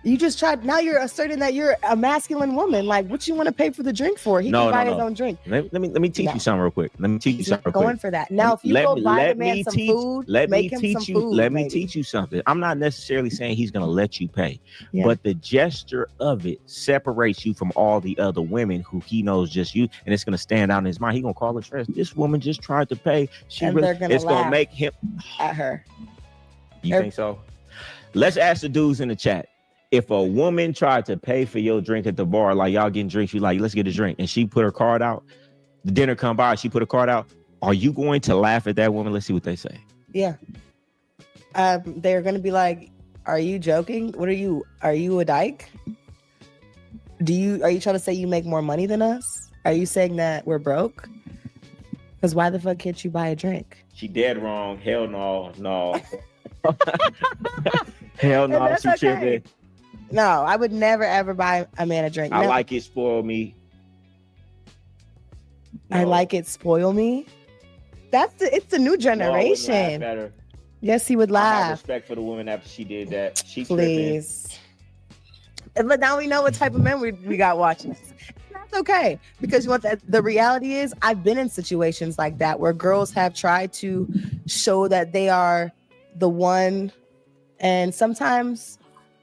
You just tried. Now you're asserting that you're a masculine woman. Like, what you want to pay for the drink for? He can buy his own drink. Let me teach you something real quick. Let me teach you He's something not real going quick. for that. Now, if you go buy the man some food, make him some food. Let me teach you something. I'm not necessarily saying he's gonna let you pay, Yeah. but the gesture of it separates you from all the other women who he knows just you, and it's gonna stand out in his mind. He gonna call it trash. This woman just tried to pay. And they're gonna It's gonna laugh make him. at her. You think so? Let's ask the dudes in the chat. If a woman tried to pay for your drink at the bar, like y'all getting drinks, you like, let's get a drink, and she put her card out, the dinner come by, she put a card out, are you going to laugh at that woman? Let's see what they say. Yeah. They're gonna be like, "Are you joking? What are you? Are you a dyke? Are you trying to say you make more money than us? Are you saying that we're broke? Because why the fuck can't you buy a drink?" She dead wrong. Hell no. Hell And no, that's she okay. tripping. No, I would never ever buy a man a drink. I No. like it, spoil me. I like it, spoil me. It's the new No, I would laugh generation. at her. Yes, he would I have laugh. respect for the woman after she did that. She Please. But now we know what type of men we got watching us. That's okay, because you want that. The reality is, I've been in situations like that where girls have tried to show that they are the one, and sometimes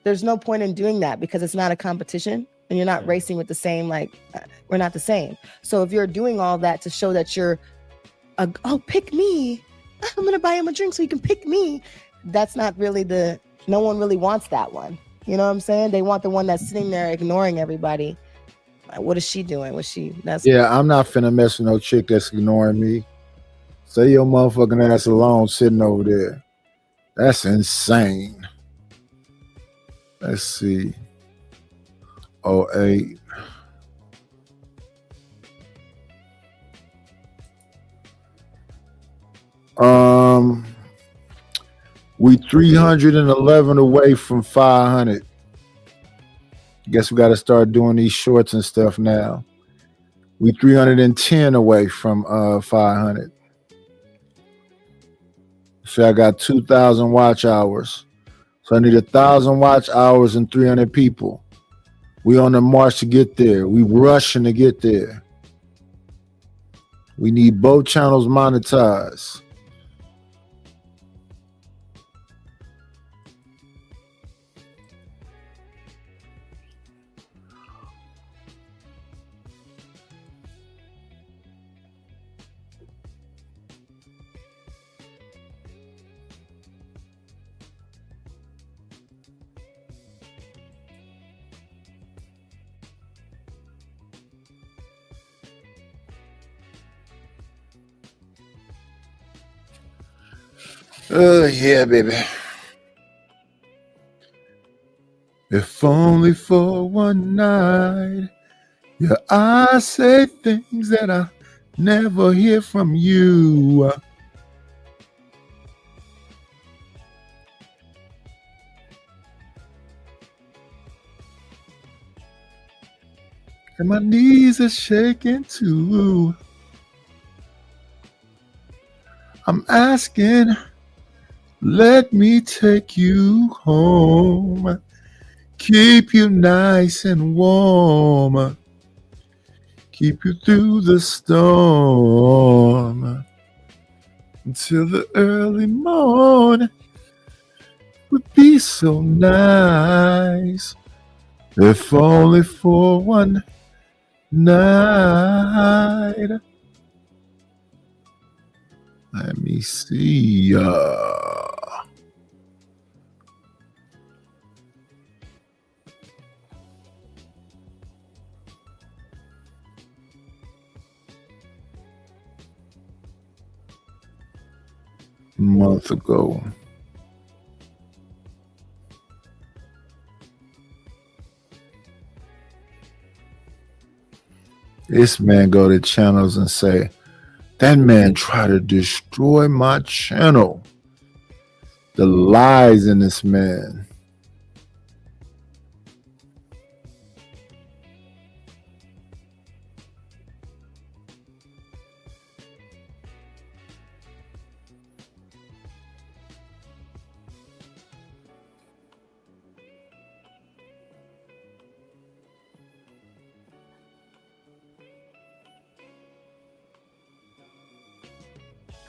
there's no point in doing that because it's not a competition and you're not racing with the same. We're not the same. So if you're doing all that to show that you're pick me, I'm gonna buy him a drink so he can pick me. That's not really no one really wants that one. You know what I'm saying? They want the one that's sitting there ignoring everybody. Like, what is she doing? Yeah, I'm not finna mess with no chick that's ignoring me. Say your motherfucking ass alone sitting over there. That's insane. Let's see. 08. We 311 away from 500. Guess we got to start doing these shorts and stuff now. We 310 away from 500. So I got 2,000 watch hours. So I need 1,000 watch hours and 300 people. We on the march to get there. We rushing to get there. We need both channels monetized. Yeah, baby. If only for one night, yeah, I say things that I never hear from you. And my knees are shaking too. I'm asking, let me take you home. Keep you nice and warm. Keep you through the storm. Until the early morn would be so nice. If only for one night. Let me see. Month ago. This man go to channels and say, that man tried to destroy my channel. The lies in this man.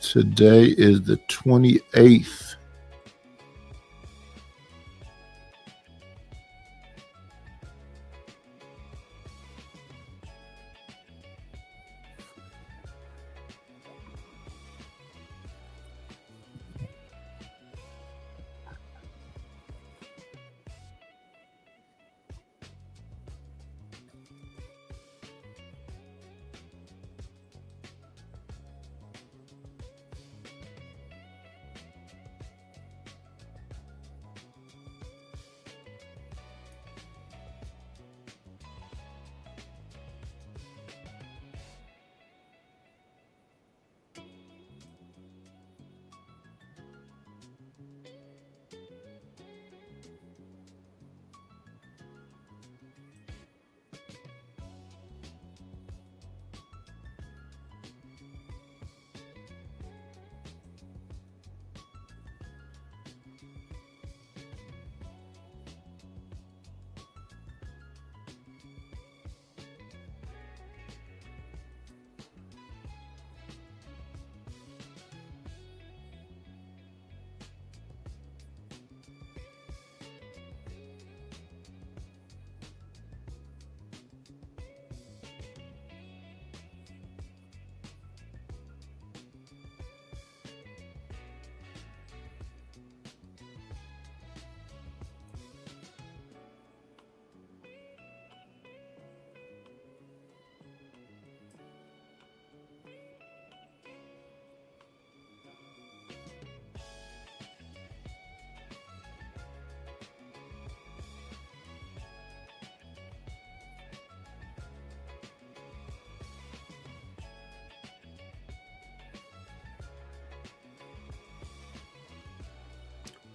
Today is the 28th.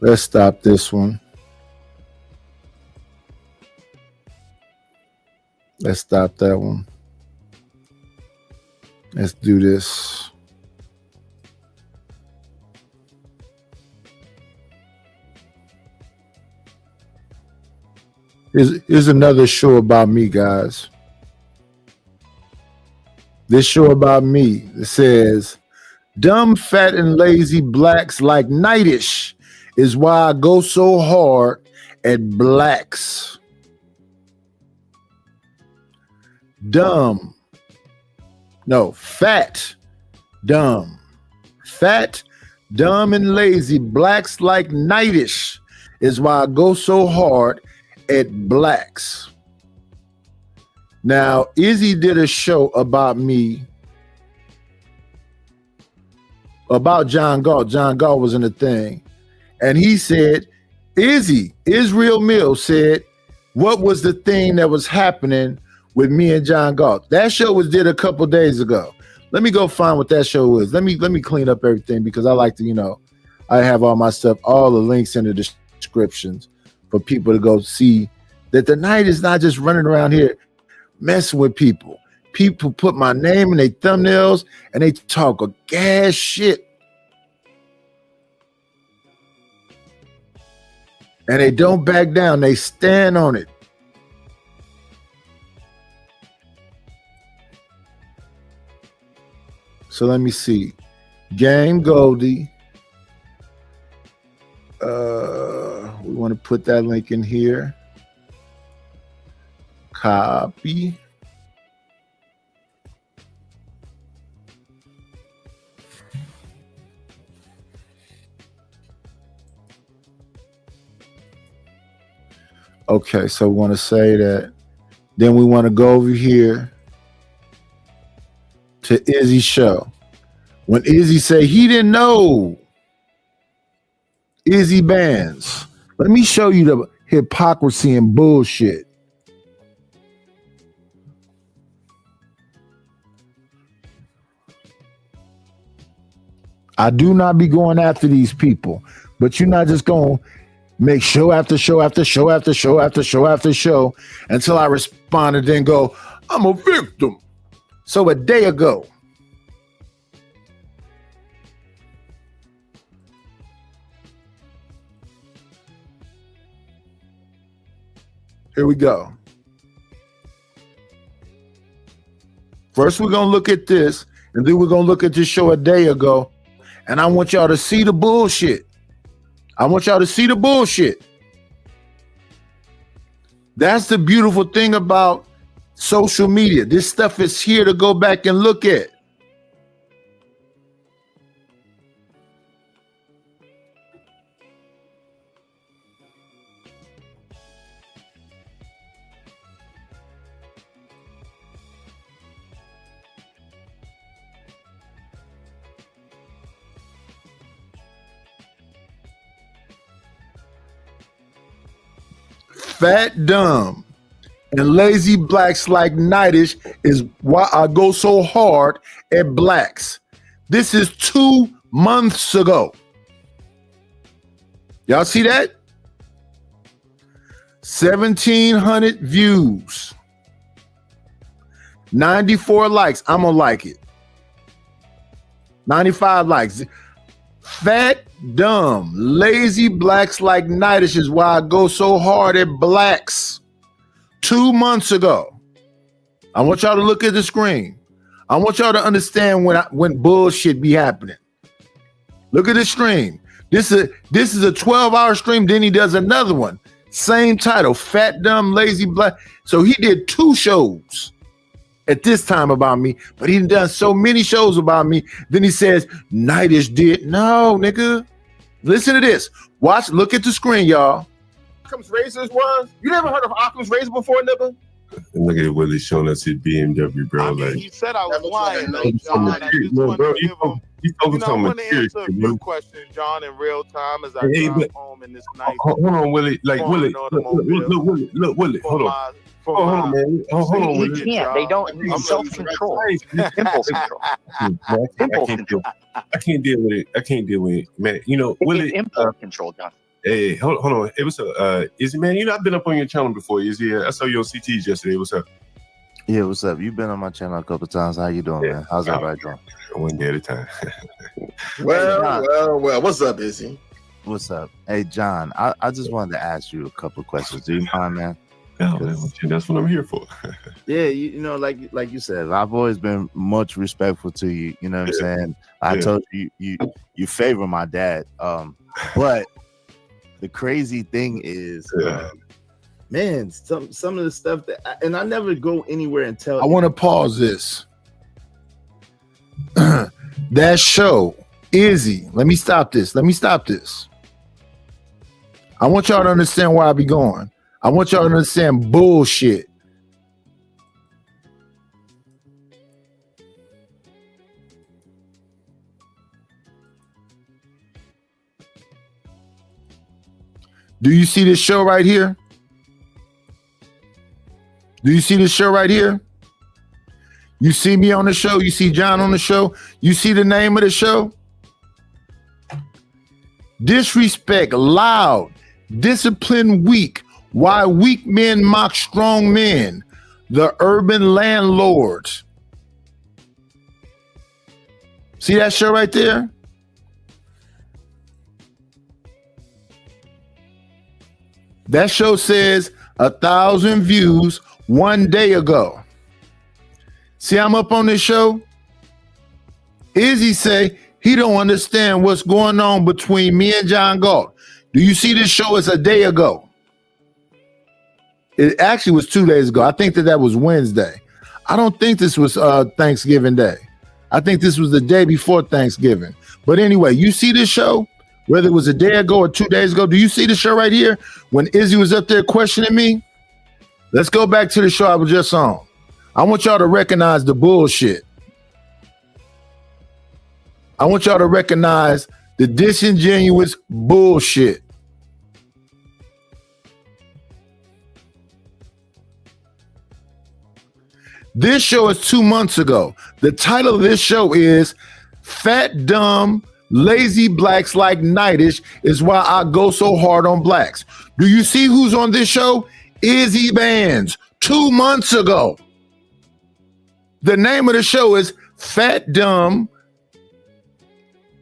Let's stop this one. Let's stop that one. Let's do this. Here's another show about me, guys. This show about me. It says, dumb, fat, and lazy blacks like Nightish is why I go so hard at blacks. Dumb. No, fat, dumb. Fat, dumb, and lazy blacks like Nightish is why I go so hard at blacks. Now, Izzy did a show about me, about John Galt. John Galt was in the thing. And he said, Izzy, Israel Mills said, what was the thing that was happening with me and John Galt? That show was did a couple days ago. Let me go find what that show is. Let me clean up everything because I like to, you know, I have all my stuff, all the links in the descriptions for people to go see that the night is not just running around here messing with people. People put my name in their thumbnails and they talk a gas shit. And they don't back down. They stand on it. So let me see. Game Goldie. We want to put that link in here. Copy. Okay, so we want to say that. Then we want to go over here to Izzy's show. When Izzy say he didn't know Izzy Bands. Let me show you the hypocrisy and bullshit. I do not be going after these people, but you're not just going to make show after show after show after show after show after show until I respond and then go, I'm a victim. So a day ago, here we go. First, we're going to look at this, and then we're going to look at this show a day ago, and I want y'all to see the bullshit. I want y'all to see the bullshit. That's the beautiful thing about social media. This stuff is here to go back and look at. Fat, dumb, and lazy blacks like Nightish is why I go so hard at blacks. This is 2 months ago. Y'all see that? 1,700 views. 94 likes. I'm gonna like it. 95 likes. Fat, dumb, lazy blacks like Nightish is why I go so hard at blacks. 2 months ago. I want y'all to look at the screen. I want y'all to understand when bullshit be happening. Look at the stream. This is a 12-hour stream. Then he does another one. Same title, Fat, Dumb, Lazy Black. So he did 2 shows at this time about me, but he done so many shows about me. Then he says, Nightish did. No, nigga. Listen to this. Watch, look at the screen, y'all. Occam's razors was? You never heard of Occam's razor before, nigga? Look at Willie showing us his BMW, bro. I mean, like, he said I was lying, though, he's John. talking I just about, bro. He's talking I about want to material, answer a few questions, John, in real time as I Hey, drive but- home in this nice. Hold on, Willie. Like, Willie. Look, Willie. Hold on. Hold on, man. Hold on, Willie. He can't. They don't need self-control. Impulse control. I can't deal with it. I can't deal with it, man. You know, Willie. Impulse control, John. Hey, hold on. Hey, what's up? Izzy, man, you know, I've been up on your channel before, Izzy. I saw you on CT's yesterday. What's up? Yeah, what's up? You've been on my channel a couple times. How you doing, man? How's everybody doing? One day at a time. Well. What's up, Izzy? What's up? Hey, John, I just wanted to ask you a couple of questions. Do you mind, man? Yeah, that's what I'm here for. Yeah, you know, like you said, I've always been much respectful to you. You know what I'm saying? I told you you favor my dad. But the crazy thing is, man, some of the stuff that, and I never go anywhere and tell. I want to pause this. That show, Izzy. Let me stop this. I want y'all to understand where I be going. I want y'all to understand bullshit. Do you see this show right here? Do you see this show right here? You see me on the show? You see John on the show? You see the name of the show? Disrespect loud, discipline weak. Why weak men mock strong men. The urban landlords. See that show right there? That show says 1,000 views 1 day ago. See, I'm up on this show. Izzy say he don't understand what's going on between me and John Galt. Do you see this show? It's a day ago. It actually was 2 days ago. I think that was Wednesday. I don't think this was Thanksgiving Day. I think this was the day before Thanksgiving. But anyway, you see this show? Whether it was a day ago or 2 days ago, do you see the show right here when Izzy was up there questioning me? Let's go back to the show I was just on. I want y'all to recognize the bullshit. I want y'all to recognize the disingenuous bullshit. This show is 2 months ago. The title of this show is Fat, Dumb, Lazy Blacks Like Nightish is Why I Go So Hard on Blacks. Do you see who's on this show? Izzy Bands, 2 months ago. The name of the show is Fat, Dumb,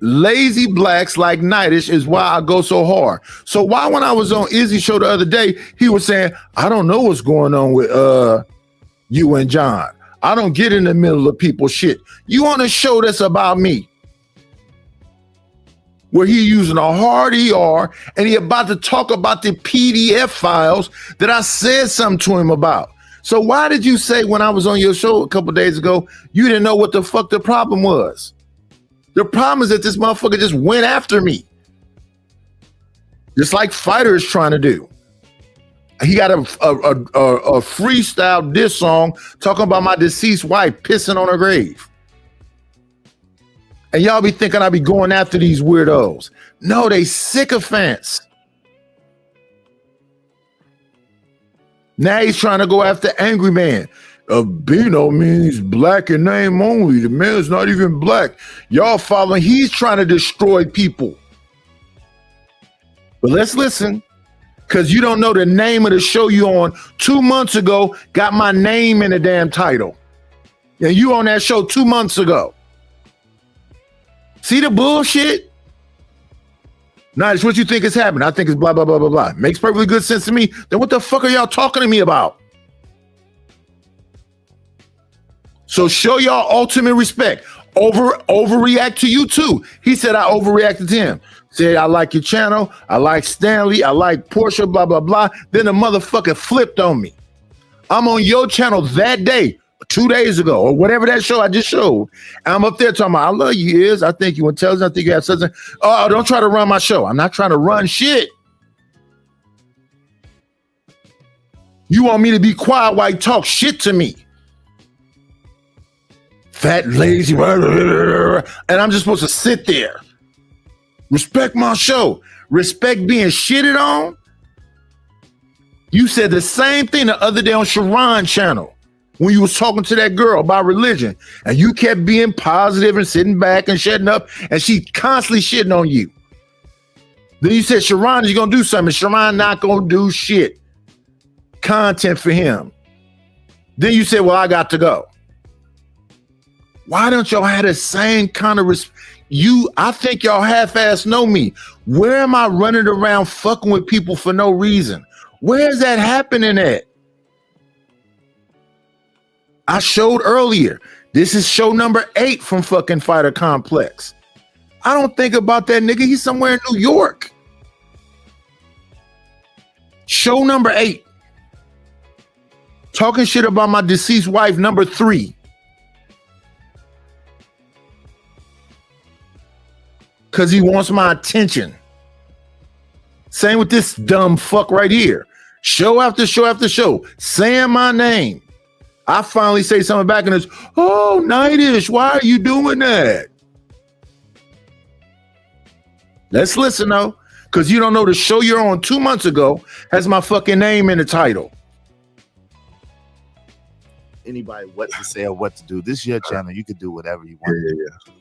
Lazy Blacks Like Nightish is Why I Go So Hard. So why when I was on Izzy's show the other day, he was saying, I don't know what's going on with you and John. I don't get in the middle of people's shit. You on a show that's about me, where he using a hard ER and he about to talk about the PDF files that I said something to him about. So why did you say when I was on your show a couple days ago, you didn't know what the fuck the problem was? The problem is that this motherfucker just went after me. Just like Fighter is trying to do. He got a freestyle diss song talking about my deceased wife pissing on her grave. And y'all be thinking I be going after these weirdos. No, they sycophants. Now he's trying to go after Angry Man. Bino means black in name only. The man's not even black. Y'all following, he's trying to destroy people. But let's listen. Because you don't know the name of the show you on 2 months ago, got my name in the damn title. And you on that show 2 months ago. See the bullshit? Nah, it's what you think is happening. I think it's blah, blah, blah, blah, blah. Makes perfectly good sense to me. Then what the fuck are y'all talking to me about? So show y'all ultimate respect. Overreact to you too. He said I overreacted to him. Said I like your channel. I like Stanley. I like Portia, blah, blah, blah. Then the motherfucker flipped on me. I'm on your channel that day, 2 days ago, or whatever that show I just showed. And I'm up there talking about, I love you, Iz. I think you intelligent. I think you have something. Oh, don't try to run my show. I'm not trying to run shit. You want me to be quiet while you talk shit to me. Fat, lazy, and I'm just supposed to sit there. Respect my show. Respect being shitted on. You said the same thing the other day on Sharon channel when you was talking to that girl about religion, and you kept being positive and sitting back and shutting up, and she constantly shitting on you. Then you said Sharon is gonna do something. Sharon not gonna do shit. Content for him. Then you said, well, I got to go. Why don't y'all have the same kind of I think y'all half-ass know me. Where am I running around fucking with people for no reason? Where's that happening at? I showed earlier. This is show number 8 from fucking Fighter Complex. I don't think about that nigga. He's somewhere in New York. Show number 8. Talking shit about my deceased wife, number 3. Because he wants my attention. Same with this dumb fuck right here. Show after show after show, saying my name. I finally say something back and it's, oh, Nightish, why are you doing that? Let's listen though, because you don't know the show you're on 2 months ago has my fucking name in the title. Anybody what to say or what to do. This is your channel. You can do whatever you want. Yeah.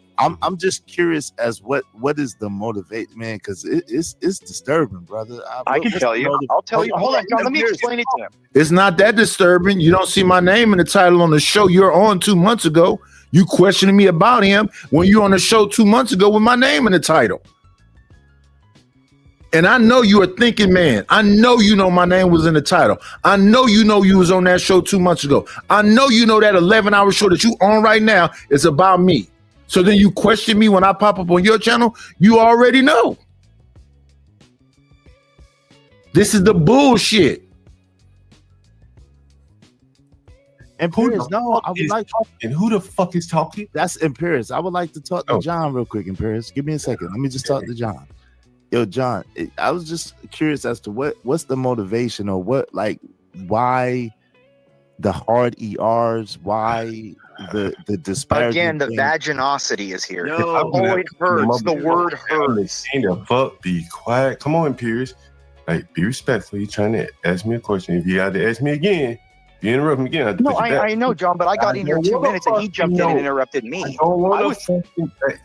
I'm just curious as what is the motivate, man, because it's disturbing, brother. I can tell you. I'll tell you. Hold on, John, let me explain it to him. It's not that disturbing. You don't see my name in the title on the show you're on 2 months ago. You questioning me about him when you're on the show 2 months ago with my name in the title. And I know you're a thinking man. I know you know my name was in the title. I know you was on that show 2 months ago. I know you know that 11-hour show that you on right now is about me. So then you question me when I pop up on your channel, you already know. This is the bullshit. Imperious, no, I would like and who the fuck is talking? That's Imperious. I would like to talk to John real quick, Imperious. Give me a second. Let me just talk to John. Yo, John, I was just curious as to what's the motivation or why the hard ERs, why the disparity. Again, the vaginosity is here. Oh, it hurts. The word hurts. Fuck, be quiet. Come on, Imperious. Like, be respectful. You're trying to ask me a question. If you got to ask me again, if you interrupt me again, I have to put you back. I know, John, but I got in here 2 minutes and he jumped in and interrupted me.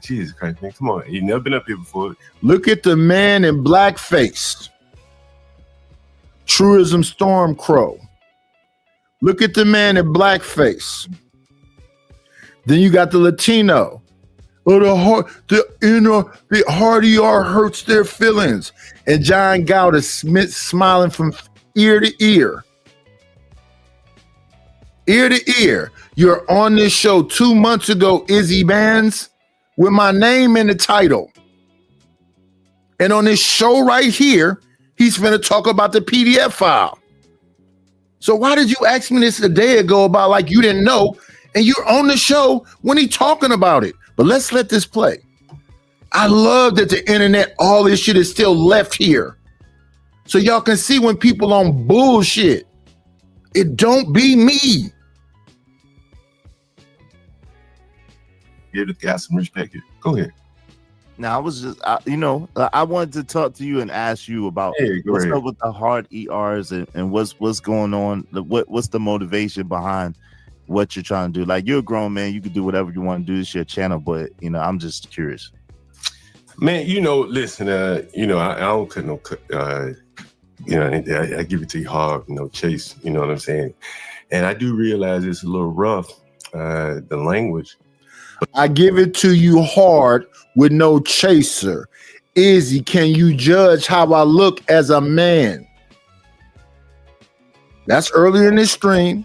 Jesus Christ, man. Come on. You've never been up here before. Look at the man in blackface. Truism Stormcrow. Look at the man in blackface. Then you got the Latino. Oh, the hard ER hurts their feelings. And John Gowda smiling from ear to ear. Ear to ear. You're on this show 2 months ago, Izzy Bands, with my name in the title. And on this show right here, he's finna talk about the PDF file. So why did you ask me this a day ago about like you didn't know, and you're on the show when he talking about it? But let's let this play. I love that the internet, all this shit is still left here. So y'all can see when people on bullshit, it don't be me. Give the guy some respect here. Go ahead. Now I was just, I wanted to talk to you and ask you about what's up with the hard ERs and what's going on. What's the motivation behind what you're trying to do? Like, you're a grown man, you can do whatever you want to do. It's your channel, but I'm just curious. Man, listen, I don't cut no, I give it to you hard, no chase. You know what I'm saying? And I do realize it's a little rough, the language. I give it to you hard with no chaser. Izzy, can you judge how I look as a man? That's earlier in this stream.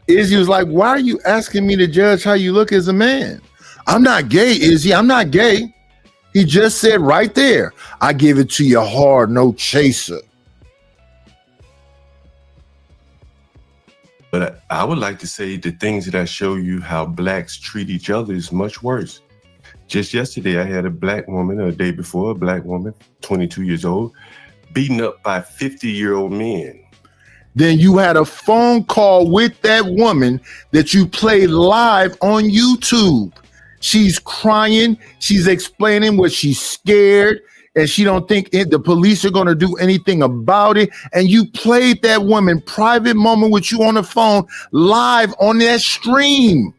Izzy was like, why are you asking me to judge how you look as a man? I'm not gay, Izzy. I'm not gay. He just said right there, I give it to you hard, no chaser. But I would like to say the things that I show you how blacks treat each other is much worse. Just yesterday, I had a black woman, or a day before, a black woman, 22 years old, beaten up by 50-year-old men. Then you had a phone call with that woman that you played live on YouTube. She's crying. She's explaining what she's scared, and she don't think the police are going to do anything about it. And you played that woman private moment with you on the phone live on that stream.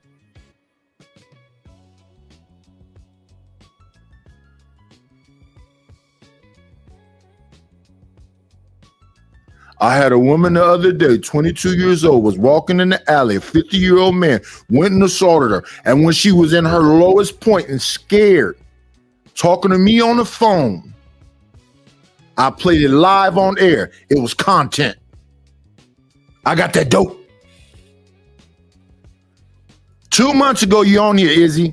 I had a woman the other day, 22 years old, was walking in the alley. A 50-year-old man went and assaulted her. And when she was in her lowest point and scared, talking to me on the phone, I played it live on air. It was content. I got that dope. 2 months ago, you on here, Izzy.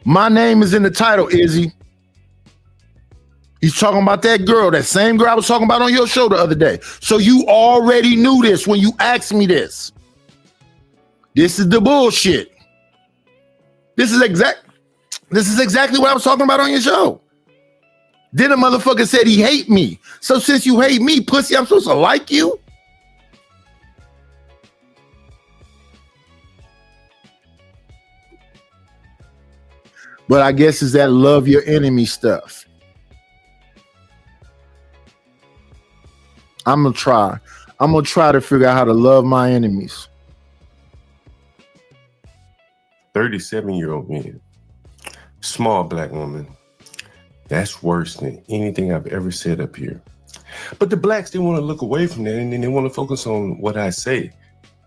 My name is in the title, Izzy. He's talking about that girl, that same girl I was talking about on your show the other day. So you already knew this when you asked me this. This is the bullshit. This is exactly what I was talking about on your show. Then a motherfucker said he hate me. So since you hate me, pussy, I'm supposed to like you? But I guess it's that love your enemy stuff. I'm gonna try to figure out how to love my enemies. 37-year-old man, small black woman. That's worse than anything I've ever said up here. But the blacks, they want to look away from that, and then they want to focus on what I say.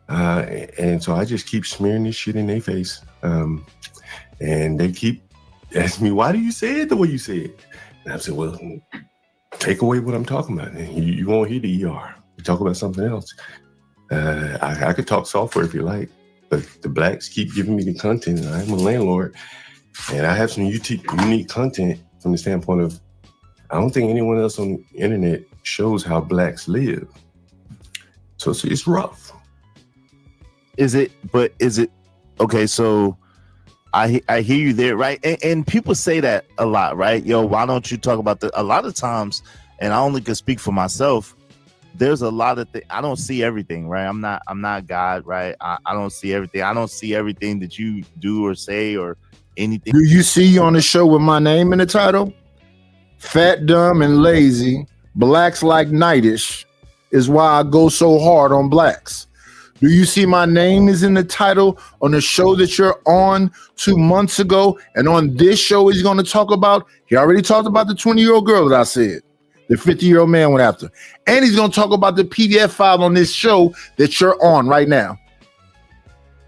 And so I just keep smearing this shit in their face. And they keep asking me, why do you say it the way you say it? And I said, well, take away what I'm talking about. And you won't hear the ER. We talk about something else. I could talk software if you like, but the blacks keep giving me the content. And I'm a landlord, and I have some unique content from the standpoint of, I don't think anyone else on the internet shows how blacks live. So it's rough. Is it? Okay, so I hear you there, right? And people say that a lot, right? Yo, why don't you talk about a lot of times, and I only can speak for myself, there's a lot of things. I don't see everything, right? I'm not God, right? I don't see everything. I don't see everything that you do or say or anything. Do you see on the show with my name in the title? Fat, dumb, and lazy, blacks like nightish is why I go so hard on blacks. Do you see my name is in the title on the show that you're on 2 months ago? And on this show, he's going to talk about, he already talked about the 20-year-old girl that I said, the 50-year-old man went after. And he's going to talk about the PDF file on this show that you're on right now.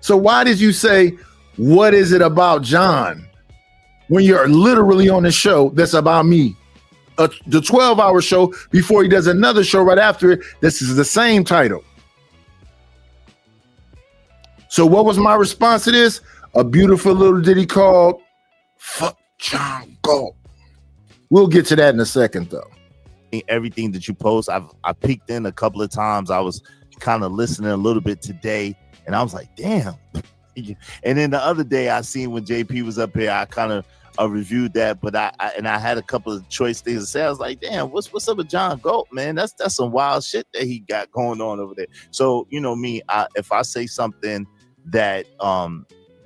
So why did you say, what is it about John? When you're literally on a show that's about me, the 12-hour show before he does another show right after it, this is the same title. So what was my response to this? A beautiful little ditty called Fuck John Galt. We'll get to that in a second, though. Everything that you post, I peeked in a couple of times. I was kind of listening a little bit today, and I was like, damn. And then the other day I seen when JP was up here, I kind of reviewed that, but I had a couple of choice things to say. I was like, damn, what's up with John Galt, man? That's some wild shit that he got going on over there. So, you know me, if I say something that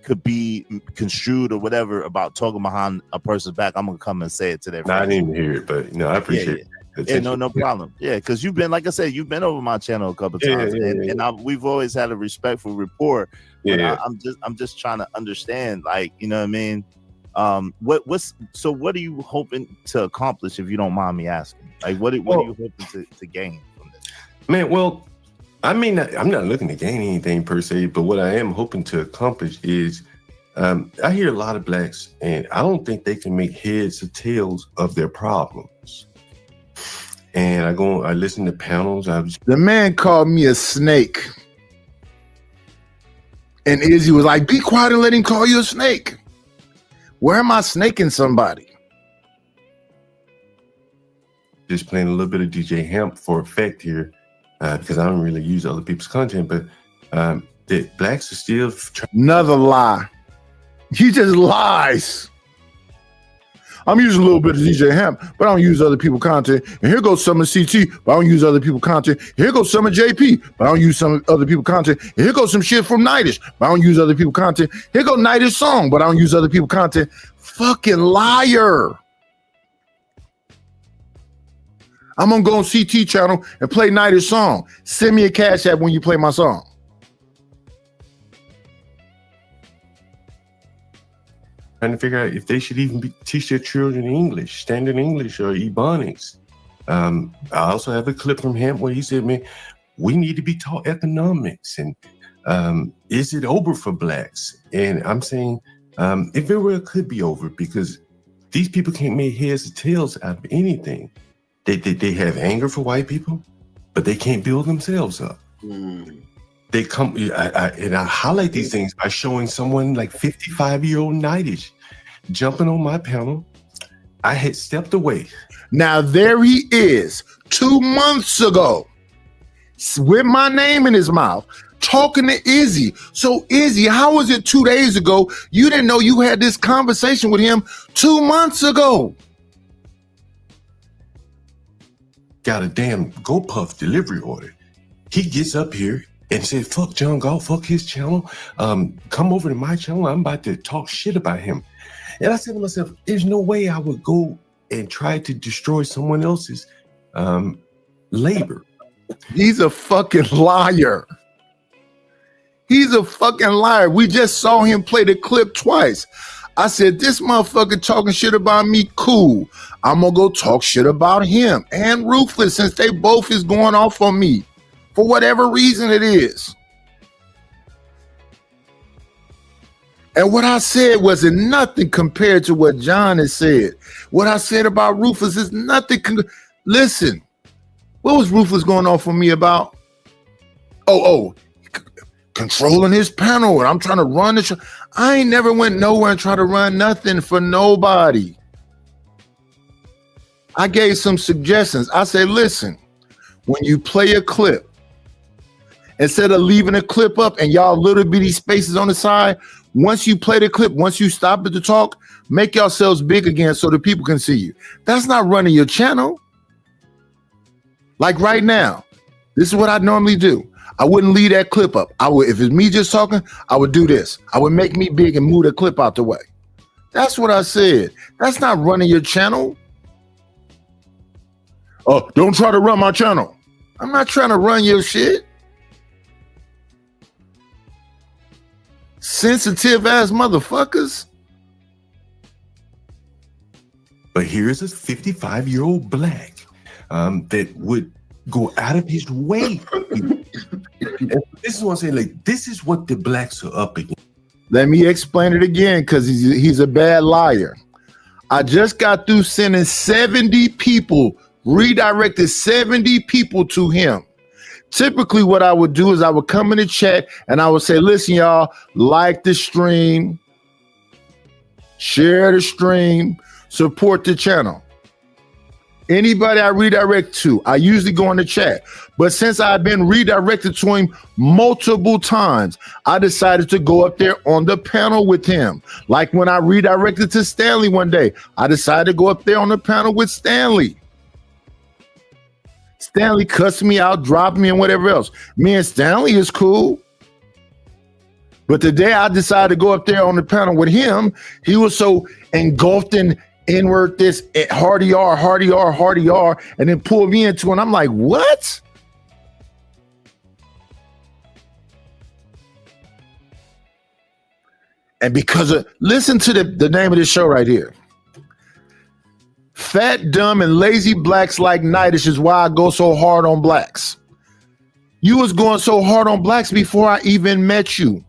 could be construed or whatever about talking behind a person's back, I'm gonna come and say it to their face. I didn't even hear it, but I appreciate it. Yeah, no problem. Yeah, because you've been, like I said, you've been over my channel a couple of times, and we've always had a respectful rapport. Yeah, I'm just trying to understand, like, you know what I mean? What are you hoping to accomplish, if you don't mind me asking? Like, what are you hoping to gain from this? Man, well, I mean, I'm not looking to gain anything per se, but what I am hoping to accomplish is, I hear a lot of blacks, and I don't think they can make heads or tails of their problems. And I listen to panels. The man called me a snake. And Izzy was like, be quiet and let him call you a snake. Where am I snaking somebody? Just playing a little bit of DJ Hemp for effect here, because I don't really use other people's content, but the blacks are still another lie. He just lies. I'm using a little bit of DJ Hemp, but I don't use other people's content. And here goes some of CT, but I don't use other people's content. Here goes some of JP, but I don't use some other people's content. And here goes some shit from Nightish, but I don't use other people's content. Here goes Nightish song, but I don't use other people's content. Fucking liar. I'm gonna go on CT channel and play Nightish song. Send me a cash app when you play my song. Trying to figure out if they should even teach their children English, standard English or Ebonics. I also have a clip from him where he said, man, we need to be taught economics. And is it over for blacks? And I'm saying it very well could be over, because these people can't make heads or tails out of anything. They have anger for white people, but they can't build themselves up. They come, and I highlight these things by showing someone like 55-year-old Nightdish jumping on my panel. I had stepped away. Now there he is 2 months ago with my name in his mouth talking to Izzy. So Izzy, how was it 2 days ago? You didn't know you had this conversation with him 2 months ago. Got a damn GoPuff delivery order. He gets up here and said, fuck John Galt, fuck his channel. Come over to my channel. I'm about to talk shit about him. And I said to myself, there's no way I would go and try to destroy someone else's labor. He's a fucking liar. He's a fucking liar. We just saw him play the clip twice. I said, this motherfucker talking shit about me, cool. I'm gonna go talk shit about him and Ruthless, since they both is going off on me for whatever reason it is. And what I said wasn't nothing compared to what John has said. What I said about Ruthless is nothing. Listen, what was Ruthless going on for me about? Controlling his panel, and I'm trying to run the show. I ain't never went nowhere and tried to run nothing for nobody. I gave some suggestions. I said, listen, when you play a clip, instead of leaving a clip up and y'all little bitty spaces on the side, once you play the clip, once you stop it to talk, make yourselves big again so the people can see you. That's not running your channel. Like right now, this is what I normally do. I wouldn't leave that clip up. I would, if it's me just talking, I would do this. I would make me big and move the clip out the way. That's what I said. That's not running your channel. Oh, don't try to run my channel. I'm not trying to run your shit. Sensitive ass motherfuckers. But here's a 55-year-old black that would go out of his way. And this is what I'm saying. Like, this is what the blacks are up against. Let me explain it again, because he's a bad liar. I just got through sending 70 people, redirected 70 people to him. Typically what I would do is I would come in the chat and I would say, listen, y'all, like the stream, share the stream, support the channel. Anybody I redirect to, I usually go in the chat. But since I've been redirected to him multiple times, I decided to go up there on the panel with him. Like when I redirected to Stanley one day, I decided to go up there on the panel with Stanley. Stanley cussed me out, dropped me, and whatever else. Me and Stanley is cool. But the day I decided to go up there on the panel with him, he was so engulfed in inward this hardy R, and then pulled me into it. And I'm like, what? And because of, listen to the name of this show right here. Fat, dumb, and lazy blacks like Nightdish is why I go so hard on blacks. You was going so hard on blacks before I even met you.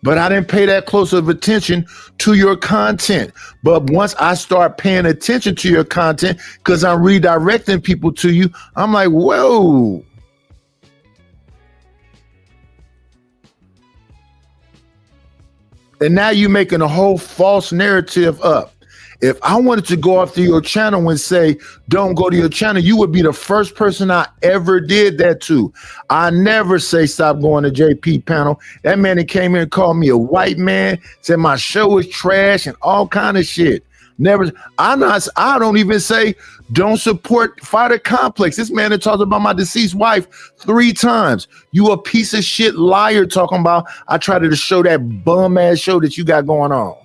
But I didn't pay that close of attention to your content. But once I start paying attention to your content, because I'm redirecting people to you, I'm like, whoa. And now you're making a whole false narrative up. If I wanted to go after your channel and say, don't go to your channel, you would be the first person I ever did that to. I never say stop going to JP panel. That man that came in and called me a white man, said my show is trash and all kind of shit. Never, I don't even say don't support Fighter Complex. This man that talked about my deceased wife 3 times. You a piece of shit liar talking about I tried to show that bum ass show that you got going on.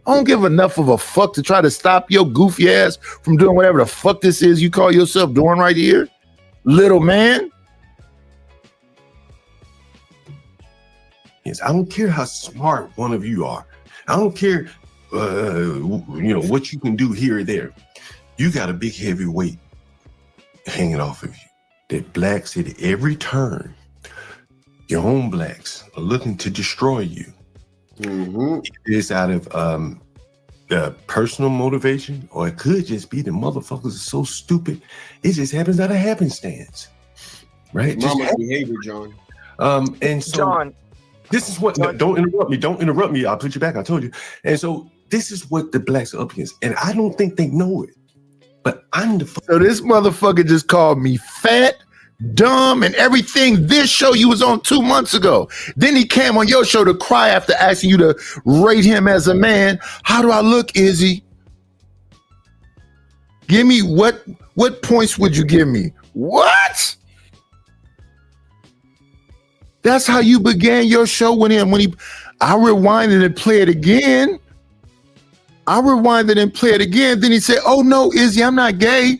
I don't give enough of a fuck to try to stop your goofy ass from doing whatever the fuck this is you call yourself doing right here, little man. Yes, I don't care how smart one of you are. I don't care, what you can do here or there. you got a big heavy weight hanging off of you. That blacks at every turn, your own blacks are looking to destroy you. It's out of personal motivation, or it could just be the motherfuckers are so stupid. It just happens out of happenstance, right? Mama's behavior, John. And so, John, this is what. No, don't interrupt me. Don't interrupt me. I'll put you back. I told you. And so, this is what the blacks are up against, and I don't think they know it. But I'm the. So this motherfucker just called me fat, dumb, and everything. This show you was on 2 months ago. Then he came on your show to cry after asking you to rate him as a man. How do I look, Izzy? Give me what points would you give me? What? That's how you began your show with him. I rewinded and play it again. Then he said, "Oh no, Izzy, I'm not gay."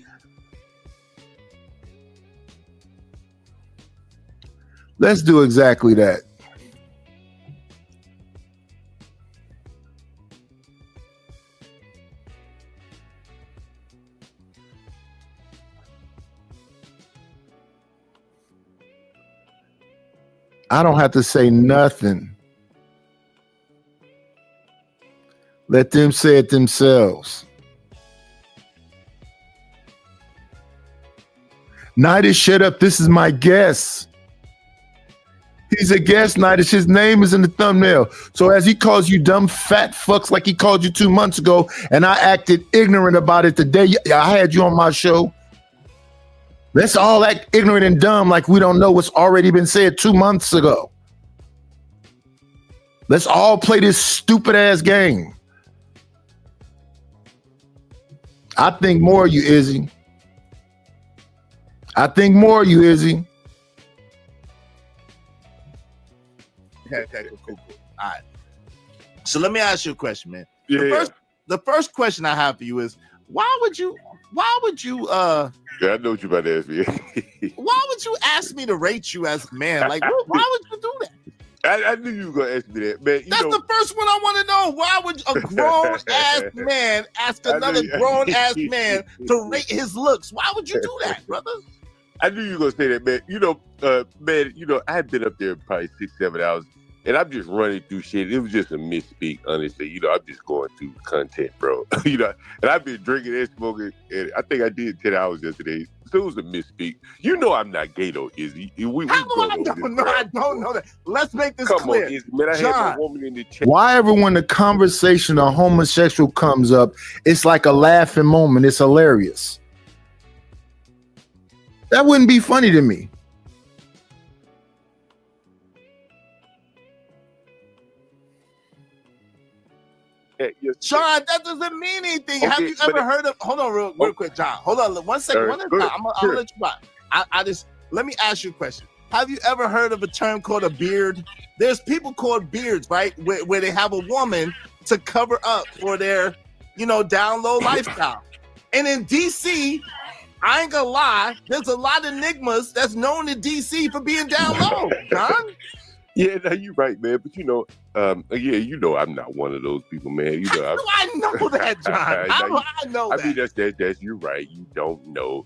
Let's do exactly that. I don't have to say nothing. Let them say it themselves. Nidus, shut up. This is my guest. He's a guest, Nidus. His name is in the thumbnail. So as he calls you dumb fat fucks like he called you 2 months ago, and I acted ignorant about it the day I had you on my show, let's all act ignorant and dumb like we don't know what's already been said 2 months ago. Let's all play this stupid ass game. I think more of you, Izzy. Okay, cool. All right. So let me ask you a question, man. The first question I have for you is, why would you Yeah, I know what you about to ask me. why would you ask me to rate you as a man? Like, why would you do that? I knew you were gonna ask me that, man. That's the first one I want to know. Why would a grown ass man ask another grown ass man to rate his looks? Why would you do that, brother? I knew you were gonna say that, man. I had been up there probably 6-7 hours, and I'm just running through shit. It was just a misspeak, honestly. I'm just going through content, bro. And I've been drinking and smoking, and I think I did 10 hours yesterday. So it was a misspeak. I'm not gay though, Izzy. I don't know that. Let's make this clear. Come on, Izzy, man. I had my woman in the chat. Why ever when the conversation of homosexual comes up, it's like a laughing moment. It's hilarious. That wouldn't be funny to me. John, that doesn't mean anything. Okay, have you ever heard of? Hold on, real quick, John. Hold on, 1 second. I'm gonna let you back. Let me ask you a question. Have you ever heard of a term called a beard? There's people called beards, right? Where they have a woman to cover up for their, down low lifestyle. And in DC, I ain't gonna lie, there's a lot of enigmas that's known in DC for being down low, John. Yeah, no, you're right, man. But I'm not one of those people, man. I know that, John. I know that. I mean, that's you're right. You don't know.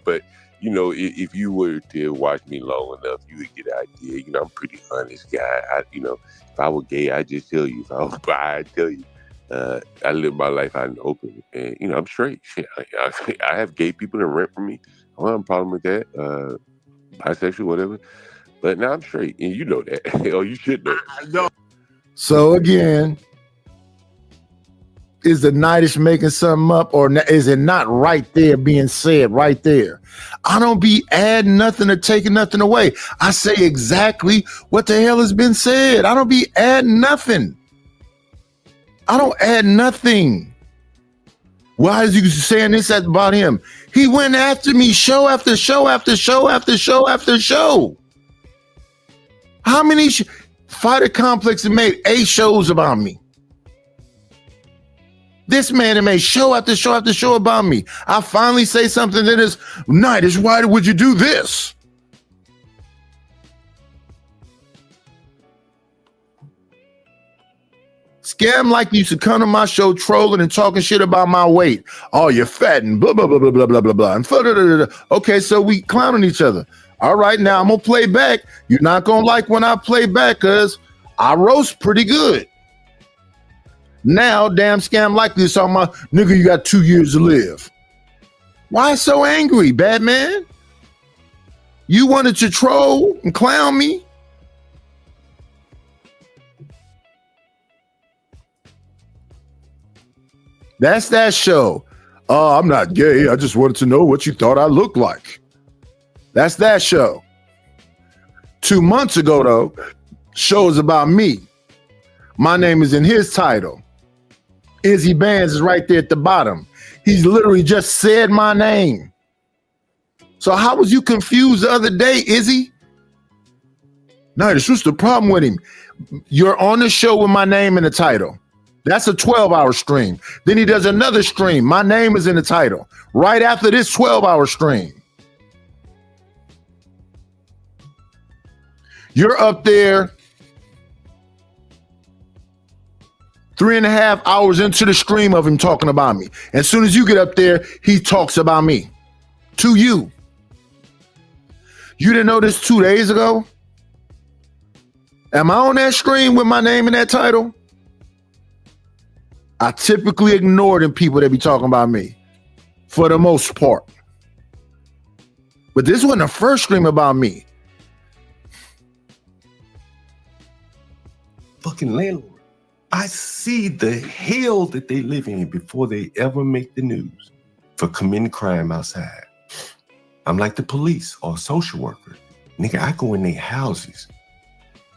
But if you were to watch me long enough, you would get an idea. I'm a pretty honest guy. If I were gay, I'd just tell you. If I was bi, I'd tell you. I live my life out in the open, and I'm straight. I have gay people that rent from me. I don't have a problem with that. Bisexual, whatever. But now I'm straight, and you know that. Or you should know. No. So again, is the Nidus making something up, or is it not right there being said right there? I don't be adding nothing or taking nothing away. I say exactly what the hell has been said. I don't be adding nothing. I don't add nothing. Why is you saying this about him? He went after me show after show after show after show after show. How many Fighter Complex have made 8 shows about me? This man made show after show after show about me. I finally say something that is, Nidus, why would you do this? Scam like used to come to my show trolling and talking shit about my weight. Oh, you're fat and blah, blah, blah, blah, blah, blah, blah, blah. And okay, so we clowning each other. All right, now I'm going to play back. You're not going to like when I play back because I roast pretty good. Now, damn Scam Likely is talking about, nigga, you got 2 years to live. Why so angry, bad man? You wanted to troll and clown me? That's that show. Oh, I'm not gay. I just wanted to know what you thought I looked like. That's that show. 2 months ago, though, show is about me. My name is in his title. Izzy Bands is right there at the bottom. He's literally just said my name. So how was you confused the other day, Izzy? No, this was the problem with him. You're on the show with my name in the title. That's a 12-hour stream. Then he does another stream. My name is in the title. Right after this 12-hour stream. You're up there 3.5 hours into the stream of him talking about me. As soon as you get up there, he talks about me. To you. You didn't know this 2 days ago? Am I on that stream with my name in that title? I typically ignore them people that be talking about me for the most part. But this wasn't the first stream about me. Fucking landlord. I see the hell that they live in before they ever make the news for committing crime outside. I'm like the police or a social worker. Nigga, I go in their houses.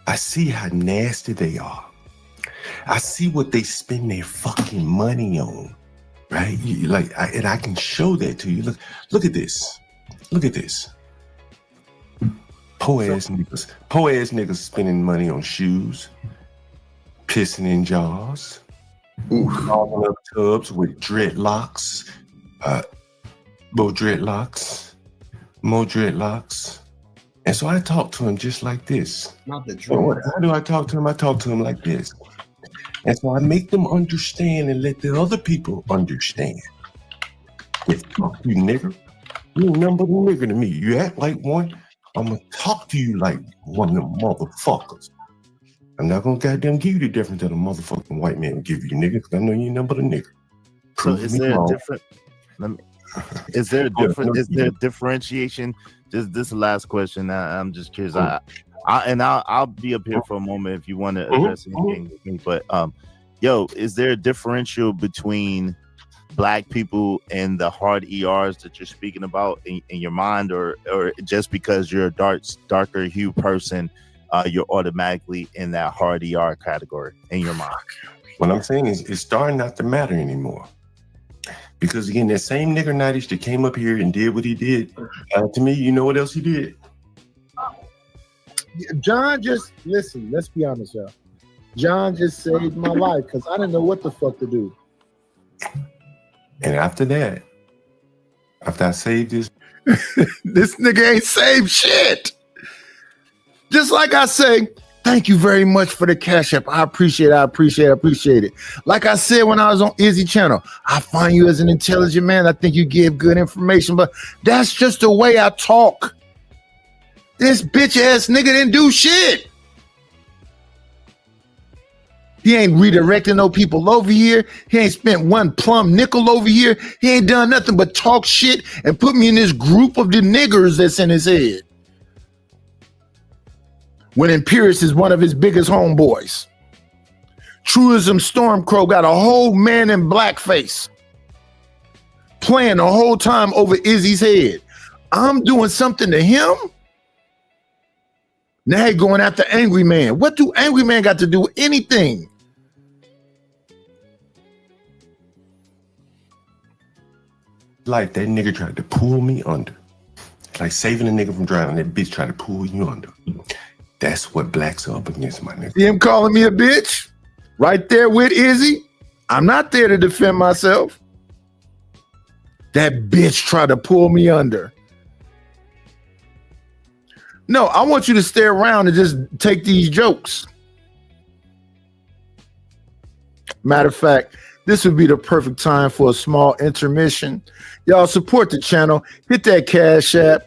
I see how nasty they are. I see what they spend their fucking money on, right? And I can show that to you. Look at this. Look at this. Poor ass niggas spending money on shoes, pissing in jars, clogging up tubs with dreadlocks, more dreadlocks. And so I talk to him just like this. Not the How do I talk to him? I talk to him like this. And so I make them understand and let the other people understand. If fuck you, nigga. You ain't nothing but a nigga to me. You act like one, I'm gonna talk to you like one of them motherfuckers. I'm not gonna goddamn give you the difference that a motherfucking white man will give you, nigga, because I know you ain't nothing but a nigga. So is there a different? Is there a differentiation? Just this last question. I'm just curious. I'll be up here for a moment if you want to address anything with me. But is there a differential between Black people and the hard ERs that you're speaking about in your mind, or just because you're a darker hue person, you're automatically in that hard ER category in your mind? What I'm saying is it's starting not to matter anymore. Because again, that same nigger Nadish that came up here and did what he did, to me, you know what else he did? John just, listen, let's be honest, y'all. John just saved my life because I didn't know what the fuck to do. And after that, after I saved this, this nigga ain't saved shit. Just like I say, thank you very much for the cash app. I appreciate it. Like I said when I was on Izzy channel, I find you as an intelligent man. I think you give good information, but that's just the way I talk. This bitch ass nigga didn't do shit. He ain't redirecting no people over here. He ain't spent one plum nickel over here. He ain't done nothing but talk shit and put me in this group of the niggers that's in his head. When Imperius is one of his biggest homeboys. Truism Stormcrow got a whole man in blackface playing the whole time over Izzy's head. I'm doing something to him. Now he going after Angry Man. What do Angry Man got to do with anything? Like that nigga tried to pull me under. Like saving a nigga from drowning. That bitch tried to pull you under. That's what Blacks are up against, my nigga. Him calling me a bitch right there with Izzy. I'm not there to defend myself. That bitch tried to pull me under. No, I want you to stay around and just take these jokes. Matter of fact, this would be the perfect time for a small intermission. Y'all support the channel. Hit that Cash App.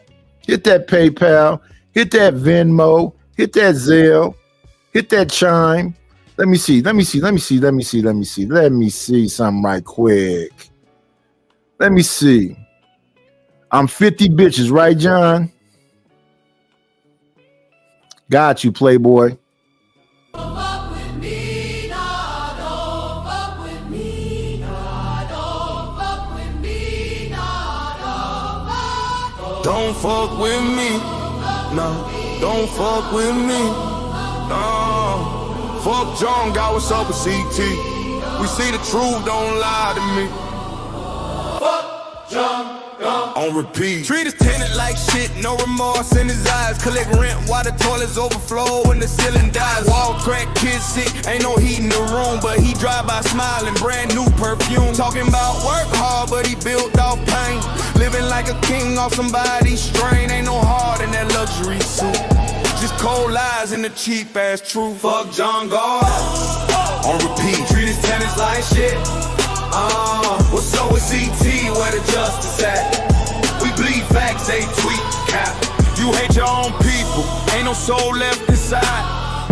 Hit that PayPal. Hit that Venmo. Hit that Zelle. Hit that Chime. Let me see something right quick. Let me see. I'm 50 bitches, right, John? Got you, Playboy. Don't fuck with me, no. Don't fuck with me, no. Fuck John, God, what's up with CT? We see the truth, don't lie to me. Fuck John, God. On repeat. Treat his tenant like shit, no remorse in his eyes. Collect rent while the toilets overflow and the ceiling dies. Wall crack, kids sick, ain't no heat in the room, but he drive by smiling, brand new perfume. Talking about work hard, but he built off pain. Living like a king off somebody's strain. Ain't no heart in that luxury suit. Just cold lies and the cheap ass truth. Fuck John God. On repeat. Treat his tenants like shit. What's up with CT? Where the justice at? We bleed facts, they tweet cap. You hate your own people. Ain't no soul left inside.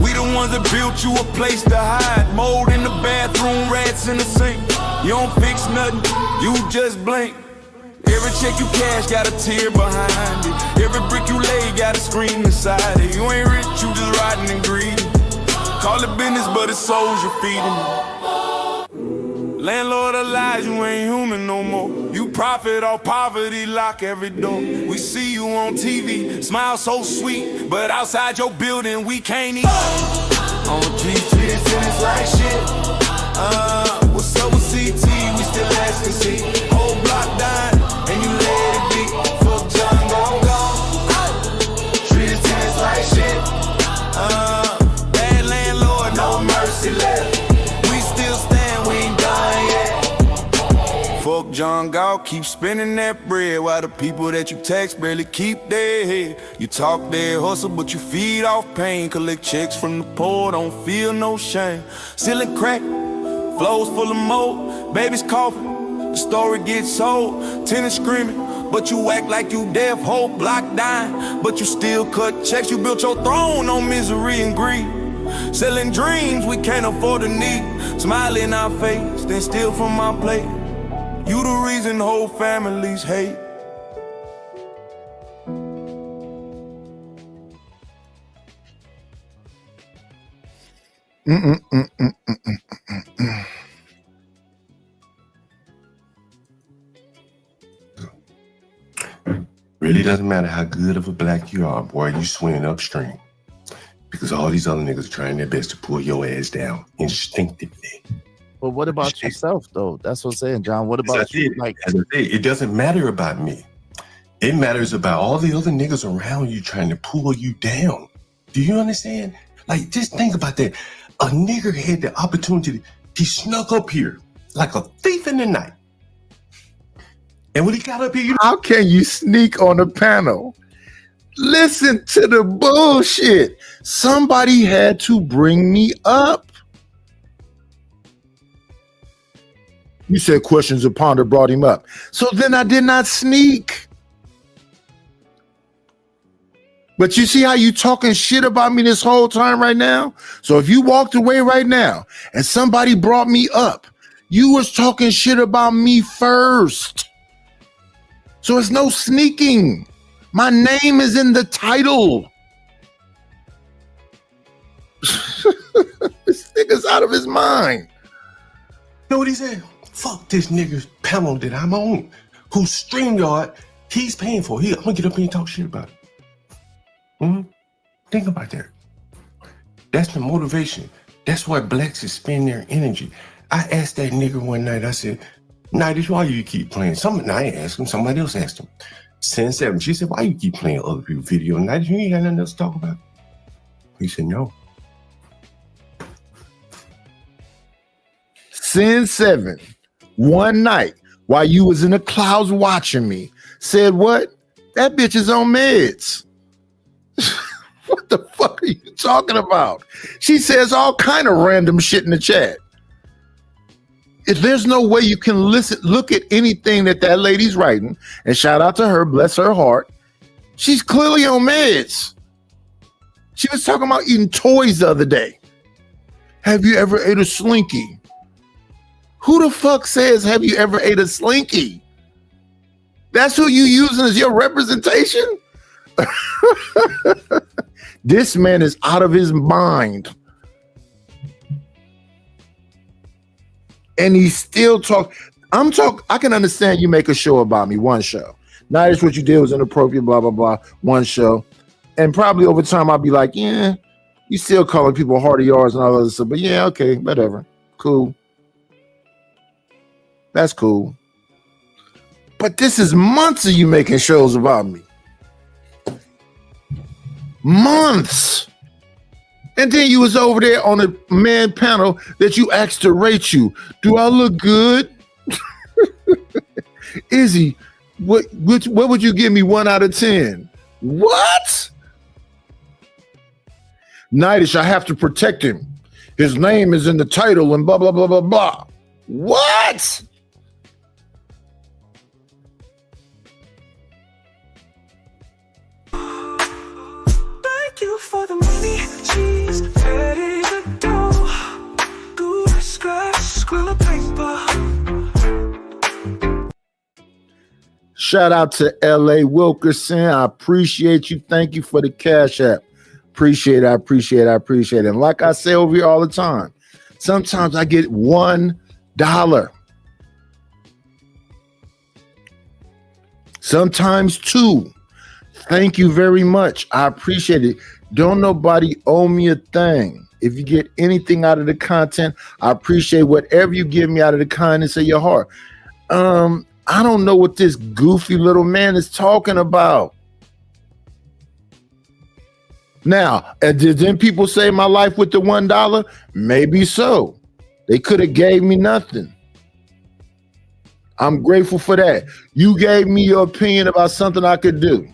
We the ones that built you a place to hide. Mold in the bathroom, rats in the sink. You don't fix nothing, you just blink. Every check you cash got a tear behind it. Every brick you lay got a scream inside it. You ain't rich, you just rotten and greedy. Call it business, but it's souls you're feeding. Landlord of lies, you ain't human no more. You profit off poverty, lock every door. We see you on TV, smile so sweet, but outside your building we can't eat. On repeat, treat his tenants like shit. What's up with CT? We still asking C. Whole block dying. And you let it be. Fuck John, gone. Treat his tenants like shit. Bad landlord, no mercy left. We still stand, we ain't done yet. Fuck John Gall, keep spending that bread while the people that you tax barely keep their head. You talk their hustle, but you feed off pain. Collect checks from the poor, don't feel no shame. Stealing crack, flows full of mold. Babies coughing. The story gets sold, tenants screaming, but you act like you deaf, whole block dying, but you still cut checks. You built your throne on misery and greed, selling dreams we can't afford to need. Smile in our face, then steal from our plate. You the reason whole families hate. Really doesn't matter how good of a black you are, boy, you swim upstream. Because all these other niggas are trying their best to pull your ass down instinctively. But what about yourself, though? That's what I'm saying, John. What about you? Like, it doesn't matter about me. It matters about all the other niggas around you trying to pull you down. Do you understand? Like, just think about that. A nigger had the opportunity. He snuck up here like a thief in the night. And when he got up here, how can you sneak on a panel? Listen to the bullshit. Somebody had to bring me up. You said questions upon that brought him up. So then I did not sneak. But you see how you talking shit about me this whole time right now? So if you walked away right now and somebody brought me up, you was talking shit about me first. So it's no sneaking. My name is in the title. This nigga's out of his mind. You know what he said? Fuck this nigga's panel that I'm on. Whose StreamYard he's paying for. I'm gonna get up here and talk shit about it. Think about that. That's the motivation. That's why blacks is spending their energy. I asked that nigga one night, I said, Nighties, why you keep playing? I ain't asked him, somebody else asked him. Sin 7. She said, why you keep playing other people's video? Nighties, you ain't got nothing else to talk about. He said, no. Sin 7, one night while you was in the clouds watching me, said what? That bitch is on meds. What the fuck are you talking about? She says all kind of random shit in the chat. If there's no way you can look at anything that lady's writing, and shout out to her, bless her heart. She's clearly on meds. She was talking about eating toys the other day. Have you ever ate a Slinky? Who the fuck says, have you ever ate a Slinky? That's who you using as your representation? This man is out of his mind. And he's still talking. I can understand you make a show about me, one show. Now that's what you did was inappropriate, blah, blah, blah, one show. And probably over time, I'll be like, yeah, you still calling people hard of yards and all that stuff. But yeah, okay, whatever. Cool. That's cool. But this is months of you making shows about me. Months. And then you was over there on a man panel that you asked to rate you. Do I look good? Izzy, what would you give me 1 out of 10? What? Nightish, I have to protect him. His name is in the title and blah, blah, blah, blah, blah. What? Thank you for the money, cheese, ready to go. Good scratch, squirrel paper. Shout out to L.A. Wilkerson. I appreciate you. Thank you for the Cash App. Appreciate it. I appreciate it. I appreciate it. And like I say over here all the time, sometimes I get $1. Sometimes 2. Thank you very much. I appreciate it. Don't nobody owe me a thing. If you get anything out of the content, I appreciate whatever you give me out of the kindness of your heart. I don't know what this goofy little man is talking about. Now, didn't people save my life with the $1? Maybe so. They could have gave me nothing. I'm grateful for that. You gave me your opinion about something I could do.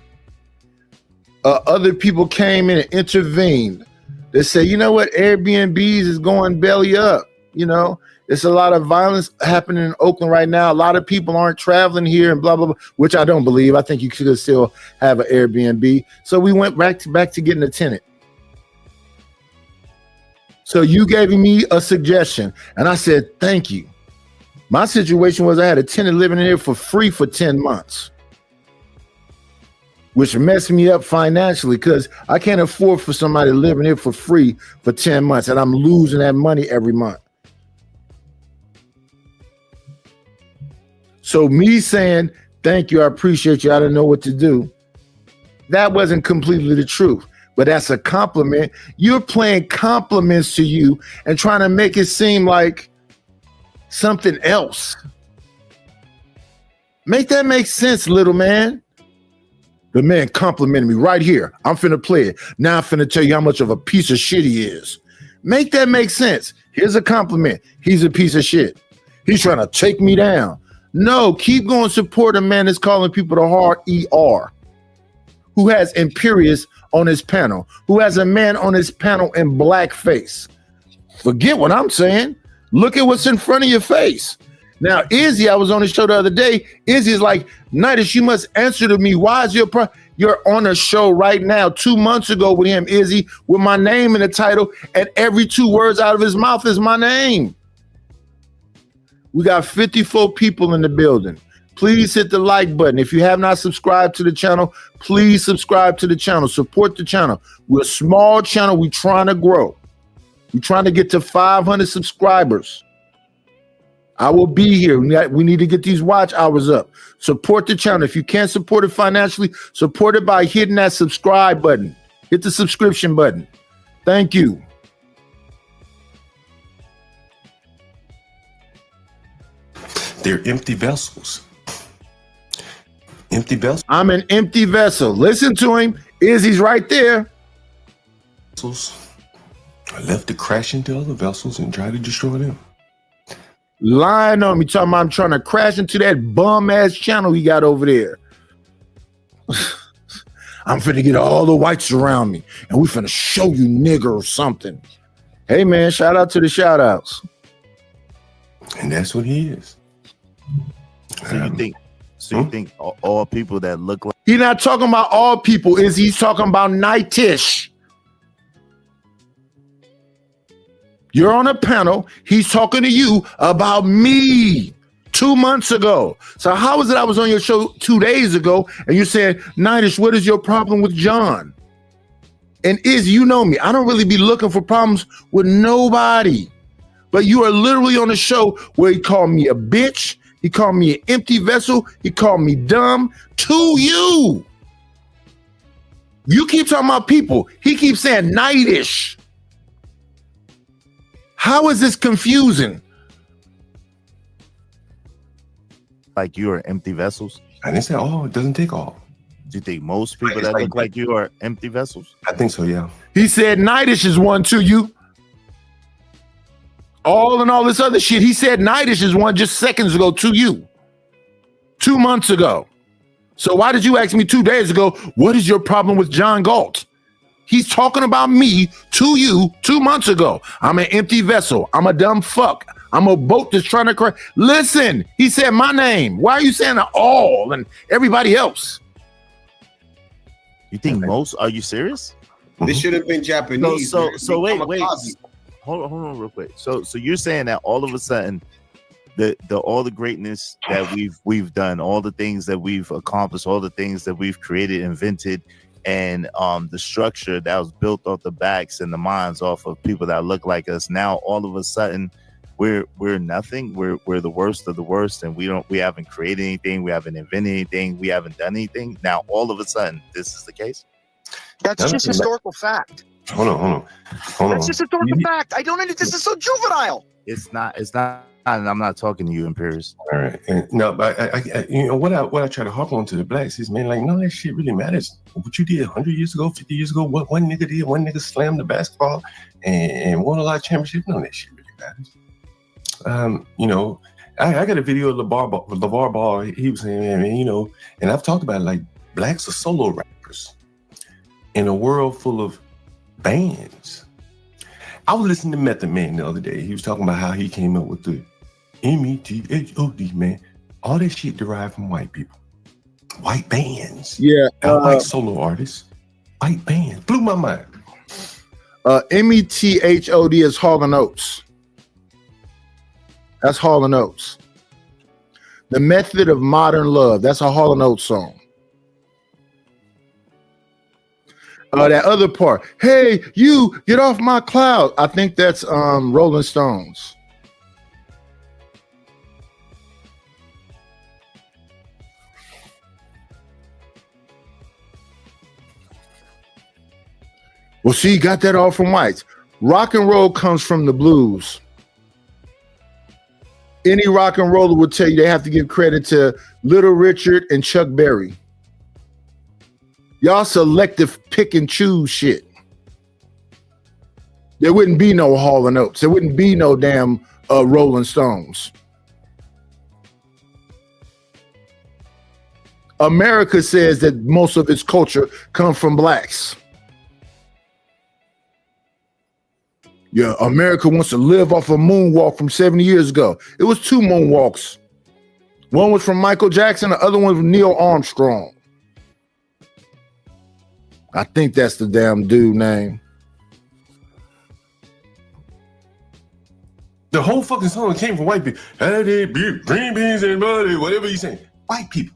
Other people came in and intervened. They say, you know what, Airbnbs is going belly up. You know, there's a lot of violence happening in Oakland right now. A lot of people aren't traveling here and blah, blah, blah, which I don't believe. I think you could still have an Airbnb. So we went back to getting a tenant. So you gave me a suggestion, and I said, thank you. My situation was I had a tenant living in here for free for 10 months. Which messed me up financially because I can't afford for somebody living here for free for 10 months and I'm losing that money every month. So me saying, thank you, I appreciate you, I didn't know what to do. That wasn't completely the truth, but that's a compliment. You're playing compliments to you and trying to make it seem like something else. Make that make sense, little man. The man complimented me right here. I'm finna play it. Now I'm finna tell you how much of a piece of shit he is. Make that make sense. Here's a compliment. He's a piece of shit. He's trying to take me down. No, keep going support a man that's calling people the hard ER. Who has Imperious on his panel. Who has a man on his panel in blackface. Forget what I'm saying. Look at what's in front of your face. Now, Izzy, I was on the show the other day. Izzy's like, Nightish, you must answer to me. Why is you're on a show right now 2 months ago with him, Izzy, with my name in the title, and every 2 words out of his mouth is my name. We got 54 people in the building. Please hit the like button. If you have not subscribed to the channel, please subscribe to the channel. Support the channel. We're a small channel. We're trying to grow. We're trying to get to 500 subscribers. I will be here. We need to get these watch hours up. Support the channel. If you can't support it financially, support it by hitting that subscribe button. Hit the subscription button. Thank you. They're empty vessels. Empty vessels. I'm an empty vessel. Listen to him. Izzy's right there. I left to crash into other vessels and try to destroy them. Lying on me, talking about I'm trying to crash into that bum ass channel he got over there. I'm finna get all the whites around me and we finna show you nigger or something. Hey man, shout out to the shout outs. And that's what he is. So you think all people that look like He's not talking about all people, he's talking about Nightish. You're on a panel, he's talking to you about me 2 months ago. So how is it I was on your show 2 days ago and you said, Nightish, what is your problem with John? And you know me, I don't really be looking for problems with nobody. But you are literally on a show where he called me a bitch, he called me an empty vessel, he called me dumb to you. You keep talking about people, he keeps saying Nightish. How is this confusing? like you are empty vessels? I didn't say all. It doesn't take all. Do you think most people that look like you are empty vessels? I think so, yeah. He said Nightish is one to you. All and all this other shit. He said Nightish is one just seconds ago to you. 2 months ago. So why did you ask me 2 days ago, what is your problem with John Galt? He's talking about me to you 2 months ago. I'm an empty vessel. I'm a dumb fuck. I'm a boat that's trying to cry. Listen, he said my name. Why are you saying all and everybody else? You think most? Are you serious? This should have been Japanese. So wait. Hold on real quick. So you're saying that all of a sudden all the greatness that we've done, all the things that we've accomplished, all the things that we've created, invented, and the structure that was built off the backs and the minds off of people that look like us, now all of a sudden we're nothing. We're the worst of the worst, and we haven't created anything, we haven't invented anything, we haven't done anything. Now all of a sudden this is the case. That's just historical fact. Hold on. That's just historical fact. I don't understand. This is so juvenile. It's not. And I'm not talking to you, Imperius. All right. No, but I what I try to harp on to the blacks is, man, like, none of that shit really matters. What you did 100 years ago, 50 years ago, what one nigga did, one nigga slammed the basketball and won a lot of championships. None of that shit really matters. I got a video of LeVar Ball. He was saying, man, and I've talked about it, like, blacks are solo rappers in a world full of bands. I was listening to Method Man the other day. He was talking about how he came up with the METHOD, man. All that shit derived from white people. White bands. Yeah. White solo artists. White bands. Blew my mind. METHOD is Hall & Oates. That's Hall & Oates. The Method of Modern Love. That's a Hall & Oates song. That other part, hey, you get off my cloud. I think that's Rolling Stones. Well, see, you got that all from whites. Rock and roll comes from the blues. Any rock and roller would tell you they have to give credit to Little Richard and Chuck Berry. Y'all selective pick and choose shit. There wouldn't be no Hall & Oates. There wouldn't be no damn Rolling Stones. America says that most of its culture comes from blacks. Yeah, America wants to live off a moonwalk from 70 years ago. It was 2 moonwalks. One was from Michael Jackson, the other one was Neil Armstrong. I think that's the damn dude name. The whole fucking song came from white people. How they be green beans and money, whatever you say. White people.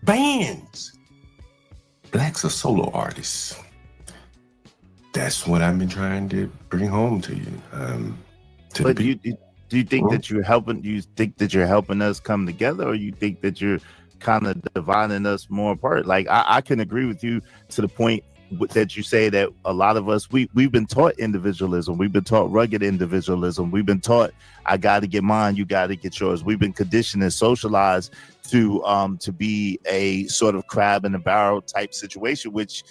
Bands. Blacks are solo artists. That's what I've been trying to bring home to you. But do you think that you're helping? You think that you're helping us come together, or you think that you're kind of dividing us more apart? Like I can agree with you to the point that you say that a lot of us we've been taught individualism, we've been taught rugged individualism, we've been taught I got to get mine, you got to get yours. We've been conditioned and socialized to be a sort of crab in a barrel type situation, which,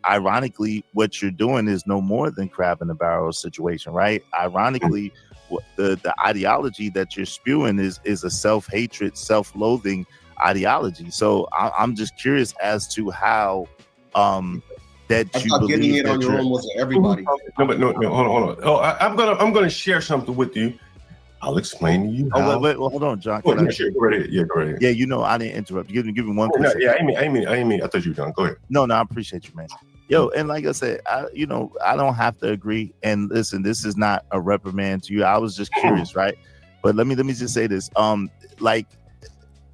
ironically, what you're doing is no more than crab in a barrel situation, right? Ironically, the ideology that you're spewing is a self-hatred, self-loathing ideology. So I'm just curious as to how that I you thought believe getting it that on your own was everybody. No, hold on. Oh, I'm gonna share something with you. I'll explain to you. Oh, how... wait, hold on, John. Oh, yeah, sure. Go right ahead. Yeah, go right ahead. Yeah, you know, I didn't interrupt. Give me one Oh, quick no, second. yeah, I mean, I thought you were done. Go ahead. No, I appreciate you, man. Yo, and like I said, I don't have to agree. And listen, this is not a reprimand to you. I was just curious, right? But let me just say this. Like,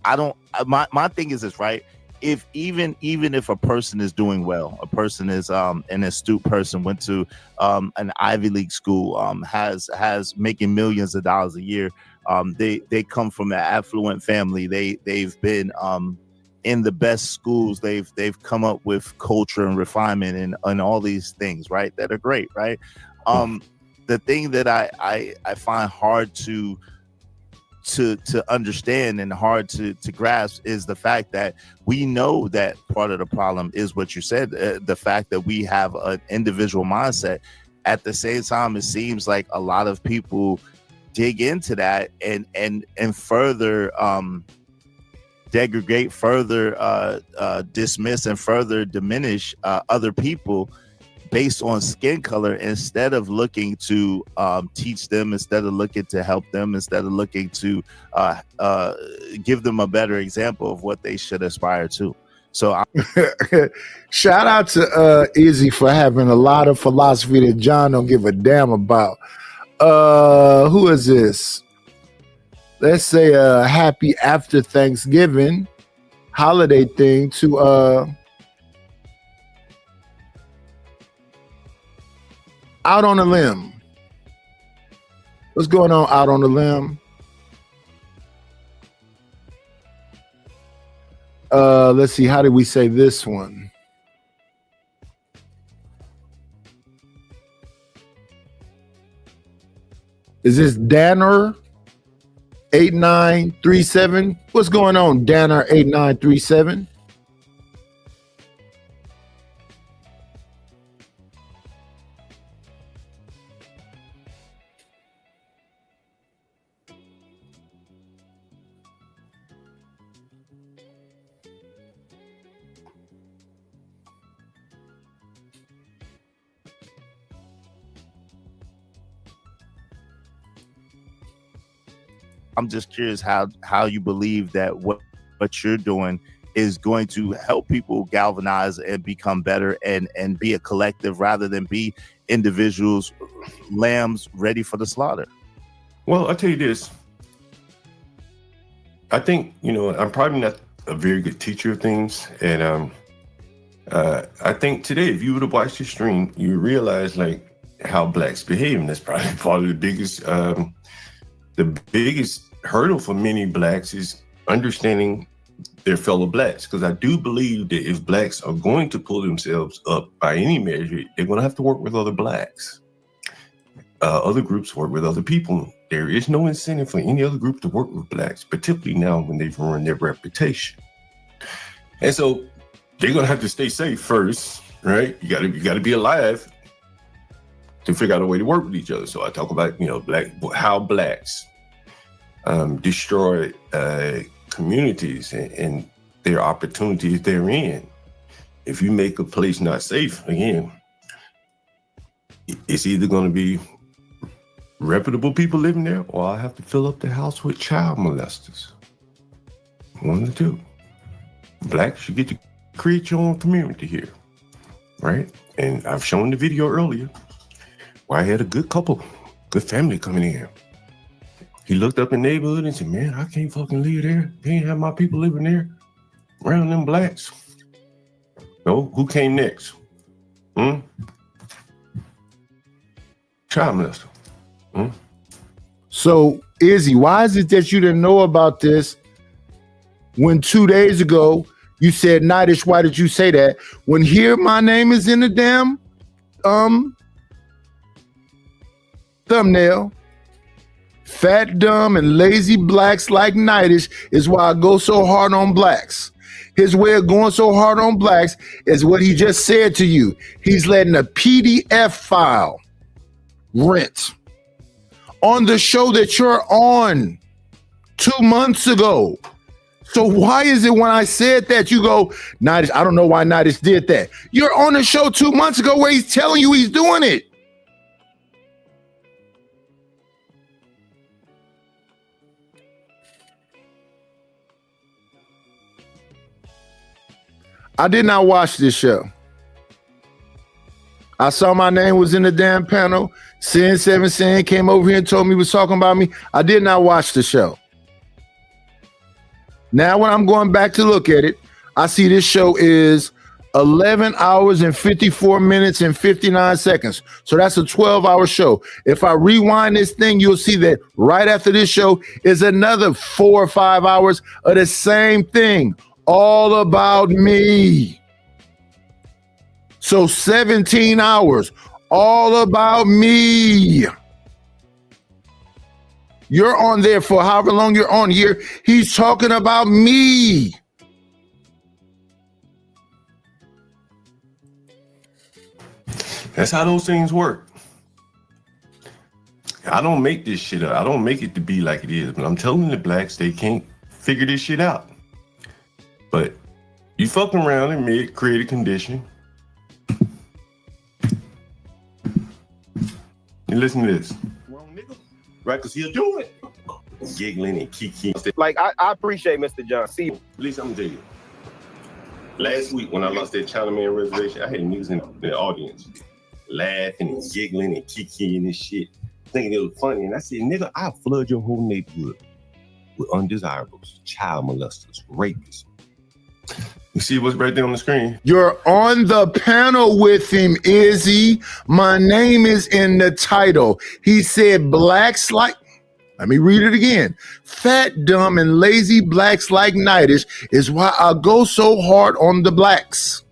I don't. My thing is this, right? If even if a person is doing well, a person is an astute person, went to an Ivy League school, has making millions of dollars a year. They come from an affluent family. They've been in the best schools. They've come up with culture and refinement and all these things, right? That are great, right? The thing that I find hard to understand and hard to grasp is the fact that we know that part of the problem is what you said, the fact that we have an individual mindset. At the same time, it seems like a lot of people dig into that and further degrade, further dismiss, and further diminish other people based on skin color, instead of looking to teach them, instead of looking to help them, instead of looking to give them a better example of what they should aspire to. So shout out to Izzy for having a lot of philosophy that John don't give a damn about. Who is this? Let's say a happy after Thanksgiving holiday thing to Out on a Limb. What's going on, Out on a Limb? Let's see, how did we say this one? Is this Danner 8937? What's going on, Danner 8937? I'm just curious how you believe that what you're doing is going to help people galvanize and become better and be a collective rather than be individuals, lambs ready for the slaughter. Well, I'll tell you this. I think, I'm probably not a very good teacher of things. And I think today, if you would have watched the stream, you would realize like how blacks behave. And that's probably part of the biggest hurdle for many blacks is understanding their fellow blacks. Because I do believe that if blacks are going to pull themselves up by any measure, they're going to have to work with other blacks. Other groups work with other people. There is no incentive for any other group to work with blacks, particularly now when they've ruined their reputation. And so they're going to have to stay safe first, right? You got to be alive to figure out a way to work with each other. So I talk about, how blacks destroy communities and their opportunities therein. If you make a place not safe, again, it's either going to be reputable people living there, or I have to fill up the house with child molesters. One of the two. Blacks, you get to create your own community here, right? And I've shown the video earlier where I had a good couple, good family coming in. He looked up in the neighborhood and said, man, I can't fucking live there. They ain't have my people living there around them blacks. No, who came next? Child molester. So, Izzy, why is it that you didn't know about this when 2 days ago you said, Nightish, why did you say that? When here my name is in the damn thumbnail. Fat, dumb, and lazy blacks like Nightish is why I go so hard on blacks. His way of going so hard on blacks is what he just said to you. He's letting a PDF file rent on the show that you're on 2 months ago. So why is it when I said that you go, Nightish, I don't know why Nightish did that. You're on the show 2 months ago where he's telling you he's doing it. I did not watch this show. I saw my name was in the damn panel. Sin 7 Sin came over here and told me he was talking about me. I did not watch the show. Now when I'm going back to look at it, I see this show is 11 hours and 54 minutes and 59 seconds. So that's a 12-hour show. If I rewind this thing, you'll see that right after this show is another 4 or 5 hours of the same thing, all about me. So 17 hours, all about me. You're on there for however long you're on here. He's talking about me. That's how those things work. I don't make this shit up. I don't make it to be like it is. But I'm telling the blacks they can't figure this shit out. But you fucking around and mid create a condition. And listen to this. Wrong nigga. Right, because he'll do it. Giggling and kiki. Like, I appreciate Mr. John. See, at least I'm gonna tell you. Last week when I lost that Chinaman reservation, I had niggas in the audience laughing and giggling and kikiing and shit, thinking it was funny. And I said, nigga, I'll flood your whole neighborhood with undesirables, child molesters, rapists. You see what's right there on the screen? You're on the panel with him, Izzy. My name is in the title. He said blacks like, let me read it again. Fat, dumb, and lazy blacks like Nitish is why I go so hard on the blacks.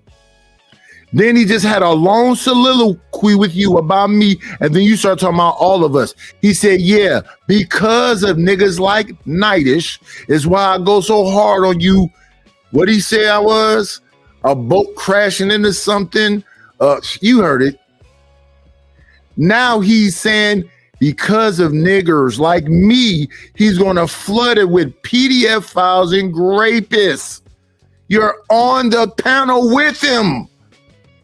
Then he just had a long soliloquy with you about me, and then you start talking about all of us. He said, yeah, because of niggas like Nitish is why I go so hard on you. What did he say I was? A boat crashing into something? You heard it. Now he's saying because of niggers like me, he's going to flood it with PDF files and rapists. You're on the panel with him.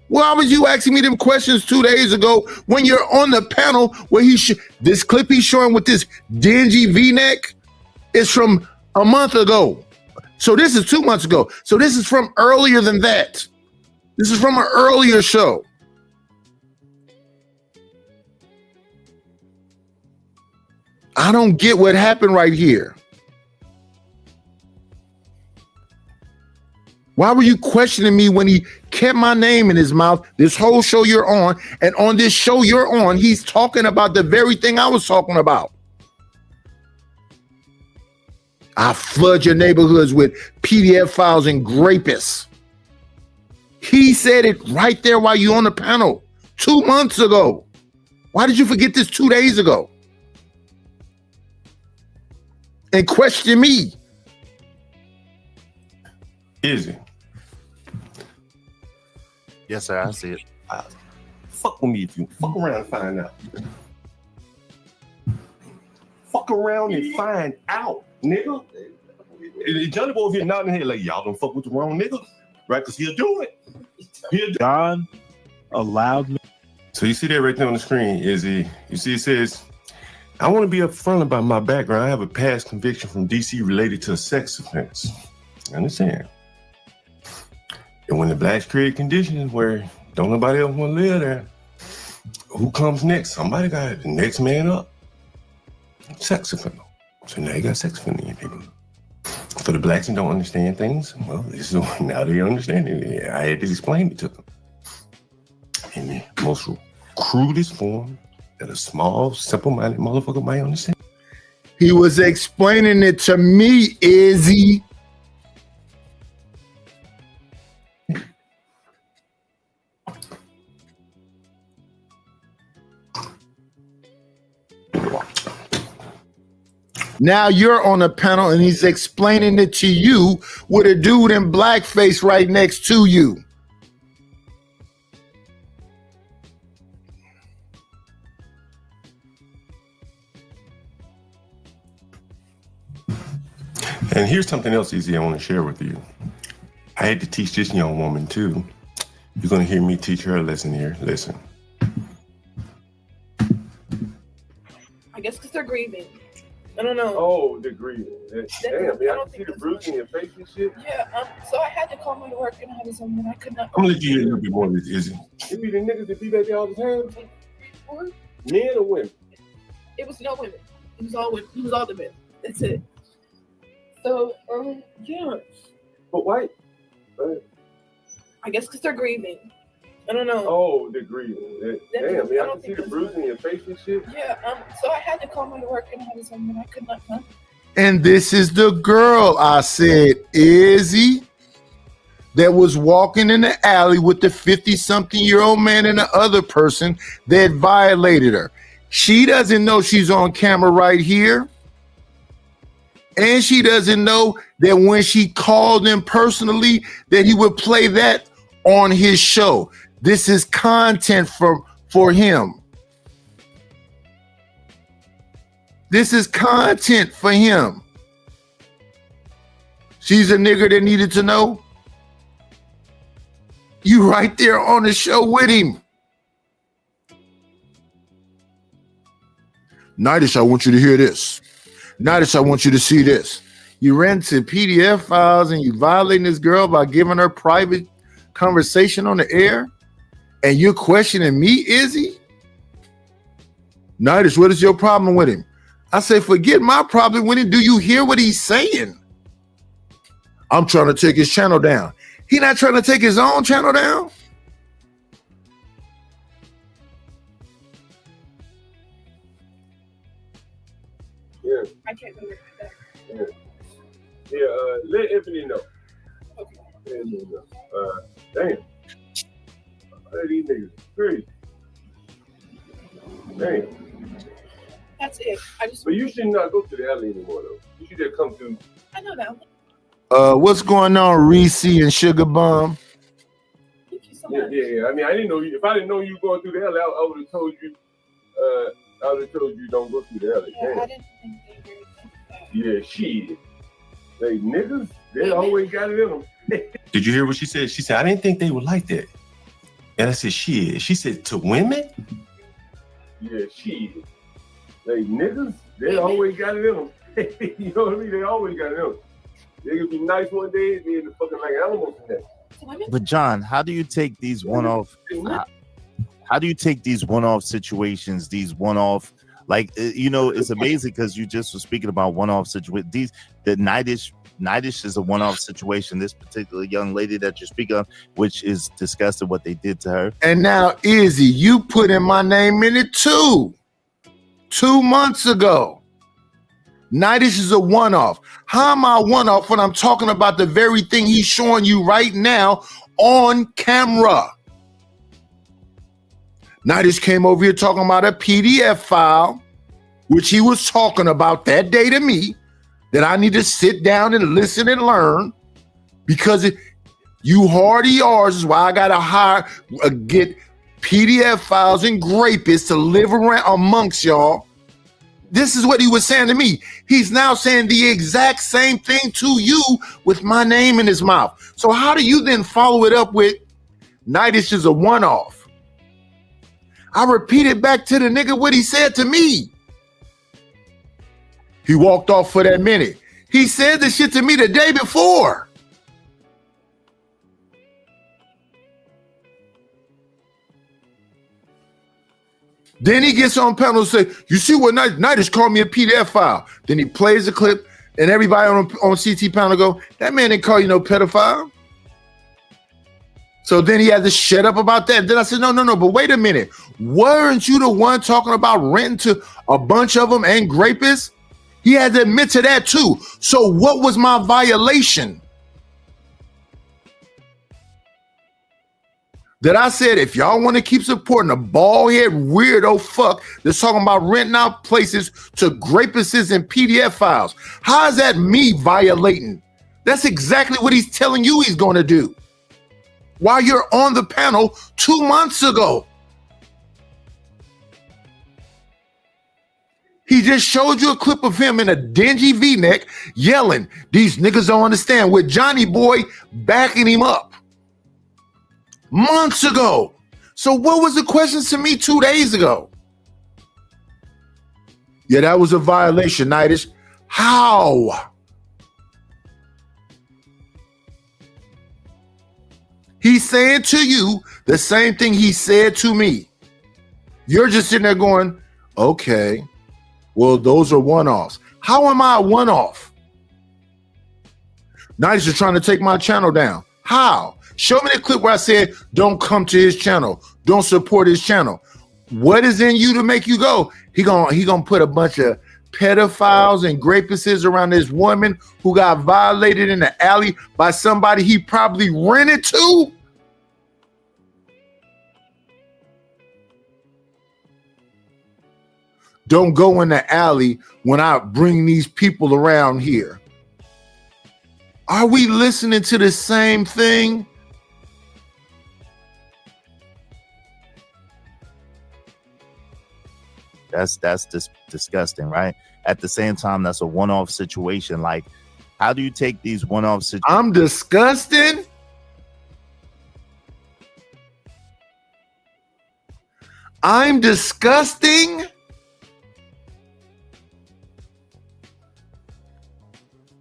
Why was you asking me them questions 2 days ago when you're on the panel where this clip he's showing with this dingy V-neck is from a month ago. So this is 2 months ago. So this is from earlier than that. This is from an earlier show. I don't get what happened right here. Why were you questioning me when he kept my name in his mouth this whole show you're on? And on this show you're on, he's talking about the very thing I was talking about. I flood your neighborhoods with PDF files and rapists. He said it right there while you on the panel 2 months ago. Why did you forget this 2 days ago? And question me. Is it? Yes, sir. I see it. Fuck with me if you fuck around and find out. Fuck around and find out, nigga. Johnny Boy here nodding here like y'all don't fuck with the wrong nigga, right? Because he'll do it. John allowed me. So you see that right there on the screen, Izzy. You see it says, I want to be upfront about my background. I have a past conviction from DC related to a sex offense. I understand. And when the blacks create conditions where don't nobody else want to live there, who comes next? Somebody got the next man up. Sex offender. So now you got sex offender in your neighborhood. For the blacks that don't understand things, well, this is now they understand it. Yeah, I had to explain it to them in the most crudest form that a small, simple-minded motherfucker might understand. He was explaining it to me, Izzy. Now you're on a panel and he's explaining it to you with a dude in blackface right next to you. And here's something else easy I want to share with you. I had to teach this young woman too. You're going to hear me teach her a lesson here. Listen. I guess because they're grieving. I don't know. Oh, the grieving. Damn, man, I can see the bruising in your face and shit. Yeah, so I had to call my work and I had something I could not. I'm gonna let you hear a little bit more of this, Izzy. It be the niggas that be back there all the time? Or Men or women? it was no women. It was all women. It was all the men. That's it. So, yeah. But why? I guess because they're grieving. I don't know. Oh, the grieving. Damn, man, I can see the bruising in your face and shit. Yeah, so I had to call my work and I had something I could not come. And this is the girl I said, Izzy, that was walking in the alley with the 50-something-year-old man and the other person that violated her. She doesn't know she's on camera right here. And she doesn't know that when she called him personally, that he would play that on his show. This is content for him. This is content for him. She's a nigga that needed to know. You right there on the show with him. Nightish, I want you to hear this. Nightish, I want you to see this. You rented PDF files and you violating this girl by giving her private conversation on the air, and you're questioning me, Izzy? Nightish, what is your problem with him? I say, forget my problem with him. Do you hear what he's saying? I'm trying to take his channel down. He not trying to take his own channel down? Yeah. I can't remember that. Yeah. Let Anthony know. Okay. Let Anthony know. Damn. These niggas crazy. Damn. That's it. But you should not go to the alley anymore, though. You should just come through. I know that. What's going on, Reese and Sugar Bomb? Yeah. I mean, I didn't know you. If I didn't know you going through the alley, I would have told you. I would have told you don't go through the alley. Yeah, Damn. I didn't think they were like that. Yeah, shit. They niggas, they always got it in them. Did you hear what she said? She said, I didn't think they were like that. And I said, shit. She said, to women? Yeah, shit. They niggas, they always got it in them. You know what I mean? They always got it in them. They could be nice one day, and then fucking like animals in that. But John, how do you take these one-off? How do you take these one-off situations? These one-off, like it's amazing because you just were speaking about one-off situations. The Nightish is a one-off situation. This particular young lady that you speak of, which is disgusting what they did to her. And now, Izzy, you put in my name in it too. 2 months ago. Nightish is a one-off. How am I one-off when I'm talking about the very thing he's showing you right now on camera? Nightish came over here talking about a PDF file, which he was talking about that day to me, that I need to sit down and listen and learn, because you hardy R's is why I gotta get PDF files and grapists to live around amongst y'all. This is what he was saying to me. He's now saying the exact same thing to you with my name in his mouth. So how do you then follow it up with Nightish is a one-off? I repeated back to the nigga what he said to me. He walked off for that minute. He said this shit to me the day before. Then he gets on panel and say, you see what Nightish called me a PDF file. Then he plays the clip and everybody on CT panel go, that man didn't call you no pedophile. So then he had to shut up about that. Then I said, no, but wait a minute. Weren't you the one talking about renting to a bunch of them and grapists? He had to admit to that too. So what was my violation? That I said, if y'all want to keep supporting a bald-head weirdo fuck that's talking about renting out places to grapists and PDF files, how is that me violating? That's exactly what he's telling you he's going to do while you're on the panel 2 months ago. He just showed you a clip of him in a dingy V-neck yelling, these niggas don't understand, with Johnny Boy backing him up. Months ago. So what was the questions to me 2 days ago? Yeah, that was a violation, Nitish. How? He's saying to you the same thing he said to me. You're just sitting there going, okay, well, those are one-offs. How am I a one-off? Nitish is trying to take my channel down. How? Show me the clip where I said, don't come to his channel. Don't support his channel. What is in you to make you go? He gonna put a bunch of pedophiles and rapists around this woman who got violated in the alley by somebody he probably rented to? Don't go in the alley when I bring these people around here. Are we listening to the same thing? That's just disgusting, right? At the same time, that's a one-off situation. Like, how do you take these one-off situations? I'm disgusting. I'm disgusting.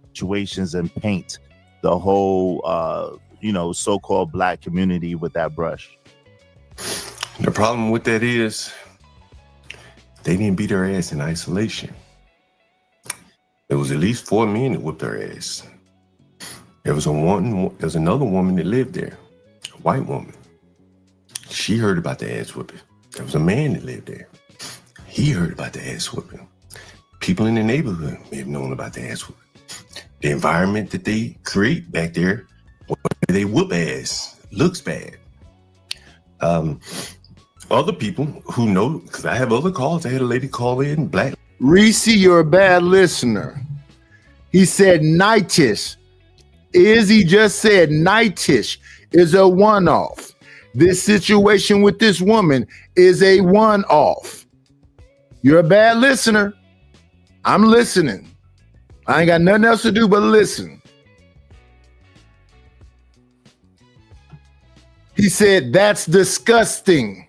Situations and paint the whole, so-called black community with that brush. The problem with that is they didn't beat her ass in isolation. There was at least 4 men that whipped her ass. There's another woman that lived there, a white woman. She heard about the ass whipping. There was a man that lived there. He heard about the ass whipping. People in the neighborhood may have known about the ass whipping. The environment that they create back there, where they whoop ass, looks bad. Other people who know, because I have other calls. I had a lady call in, black. Reese, you're a bad listener. He said Nitish. Izzy just said Nitish is a one-off. This situation with this woman is a one-off. You're a bad listener. I'm listening. I ain't got nothing else to do but listen. He said, that's disgusting.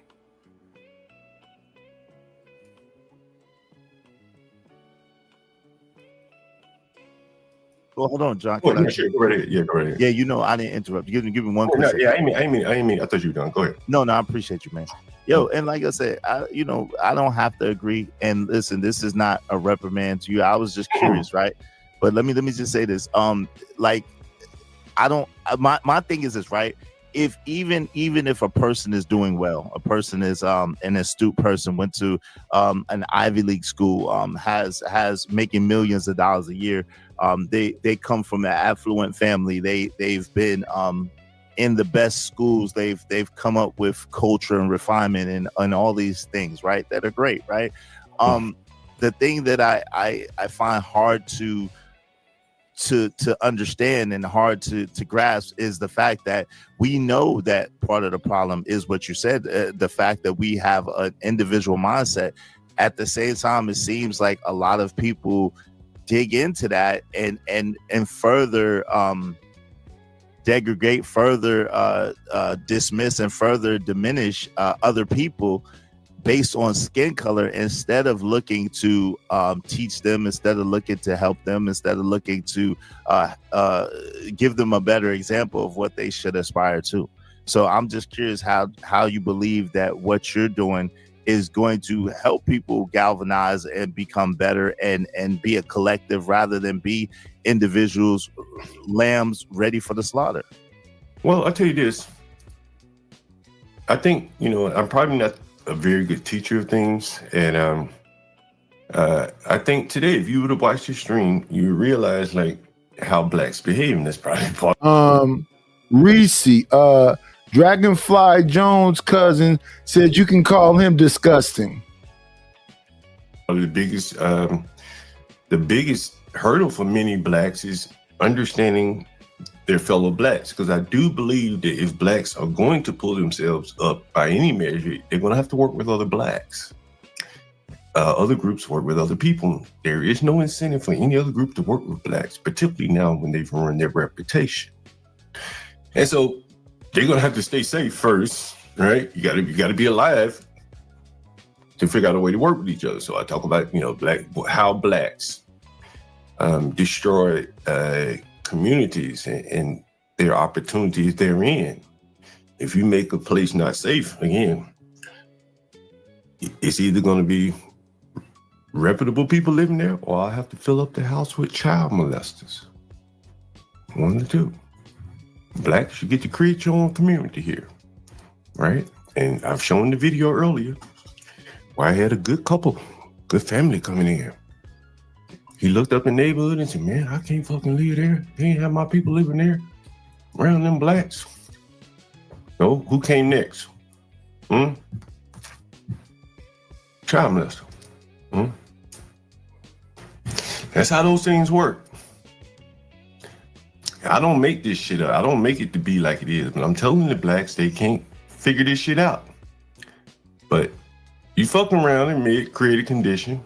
Well, hold on, John. Go ahead. Yeah, go ahead. Yeah, I didn't interrupt. Give me one. No, yeah, I mean, I thought you were done. Go ahead. No, I appreciate you, man. Yo, and like I said, I don't have to agree. And listen, this is not a reprimand to you. I was just curious, right? But let me just say this. My thing is this, right? If even if a person is doing well, a person is an astute person, went to an Ivy League school, has making millions of dollars a year. They come from an affluent family. They've been in the best schools. They've come up with culture and refinement and all these things, right? That are great, right? The thing that I find hard to understand and hard to grasp is the fact that we know that part of the problem is what you said, the fact that we have an individual mindset. At the same time, it seems like a lot of people dig into that and further degrade, further dismiss, and further diminish other people based on skin color, instead of looking to teach them, instead of looking to help them, instead of looking to give them a better example of what they should aspire to. So I'm just curious how you believe that what you're doing is going to help people galvanize and become better and be a collective rather than be individuals, lambs ready for the slaughter. Well, I'll tell you this. I think, I'm probably not a very good teacher of things. And I think today, if you would have watched the stream, you realize like how blacks behave. And that's probably part. Reese, Dragonfly Jones' cousin said you can call him disgusting. The biggest hurdle for many blacks is understanding their fellow blacks, because I do believe that if blacks are going to pull themselves up by any measure, they're going to have to work with other blacks. Other groups work with other people. There is no incentive for any other group to work with blacks, particularly now when they've ruined their reputation. And so they're going to have to stay safe first, right? You got to be alive. to figure out a way to work with each other. So I talk about, how blacks destroy communities and their opportunities therein. If you make a place not safe, again, it's either going to be reputable people living there, or I have to fill up the house with child molesters. One of the two. Blacks, you get to create your own community here, right? And I've shown the video earlier where I had a good couple, good family coming in. He looked up the neighborhood and said, man, I can't fucking live there. They ain't have my people living there around them blacks. So who came next? Child molester. That's how those things work. I don't make this shit up. I don't make it to be like it is. But I'm telling the blacks they can't figure this shit out. But you fucking around and create a condition.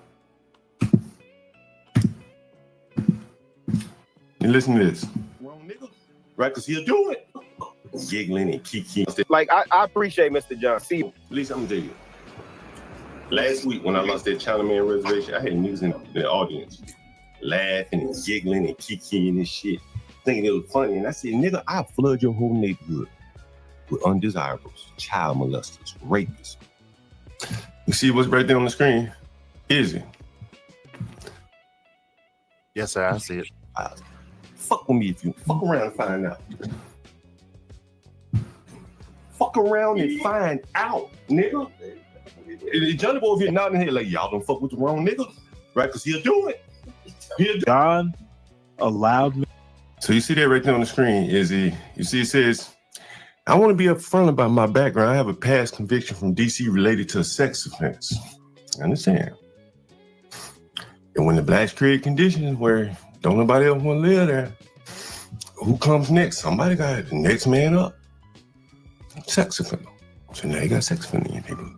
And listen to this. Wrong nigga. Right, because he'll do it. Giggling and kiki. Like, I appreciate Mr. John. See, at least I'm gonna tell you. Last week when I lost that Chinaman reservation, I had niggas in the audience laughing and giggling and kikiing and shit, thinking it was funny. And I said, nigga, I'll flood your whole neighborhood with undesirables, child molesters, rapists. You see what's right there on the screen? Izzy. Yes, sir, I see it. Fuck with me if you fuck around and find out. Fuck around and find out, nigga. Johnny Boy, if you're nodding here like, y'all don't fuck with the wrong nigga, right? Because he'll do it. God allowed me. So you see that right there on the screen, Izzy. You see it says, I want to be upfront about my background. I have a past conviction from DC related to a sex offense. I understand. And when the blacks create conditions where don't nobody else want to live there, who comes next? Somebody got the next man up. Sex offender. So now you got sex offender in your neighborhood.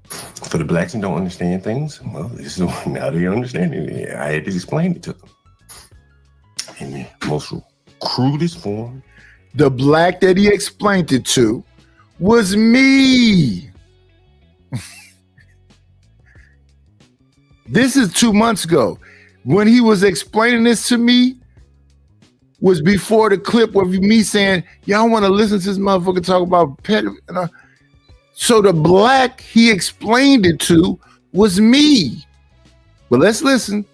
For the blacks that don't understand things, well, this is now they understand it. I had to explain it to them. In the most crudest form. The black that he explained it to was me. This is 2 months ago. When he was explaining this to me, was before the clip of me saying, y'all want to listen to this motherfucker talk about pet. So the black he explained it to was me. But let's listen.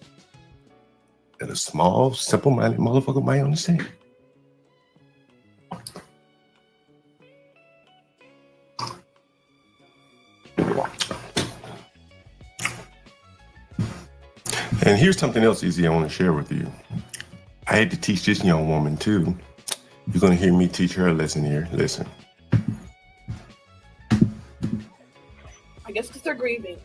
And a small, simple-minded motherfucker might understand. And here's something else easy I want to share with you. I had to teach this young woman too. You're going to hear me teach her a lesson here. Listen. I guess because they're grieving.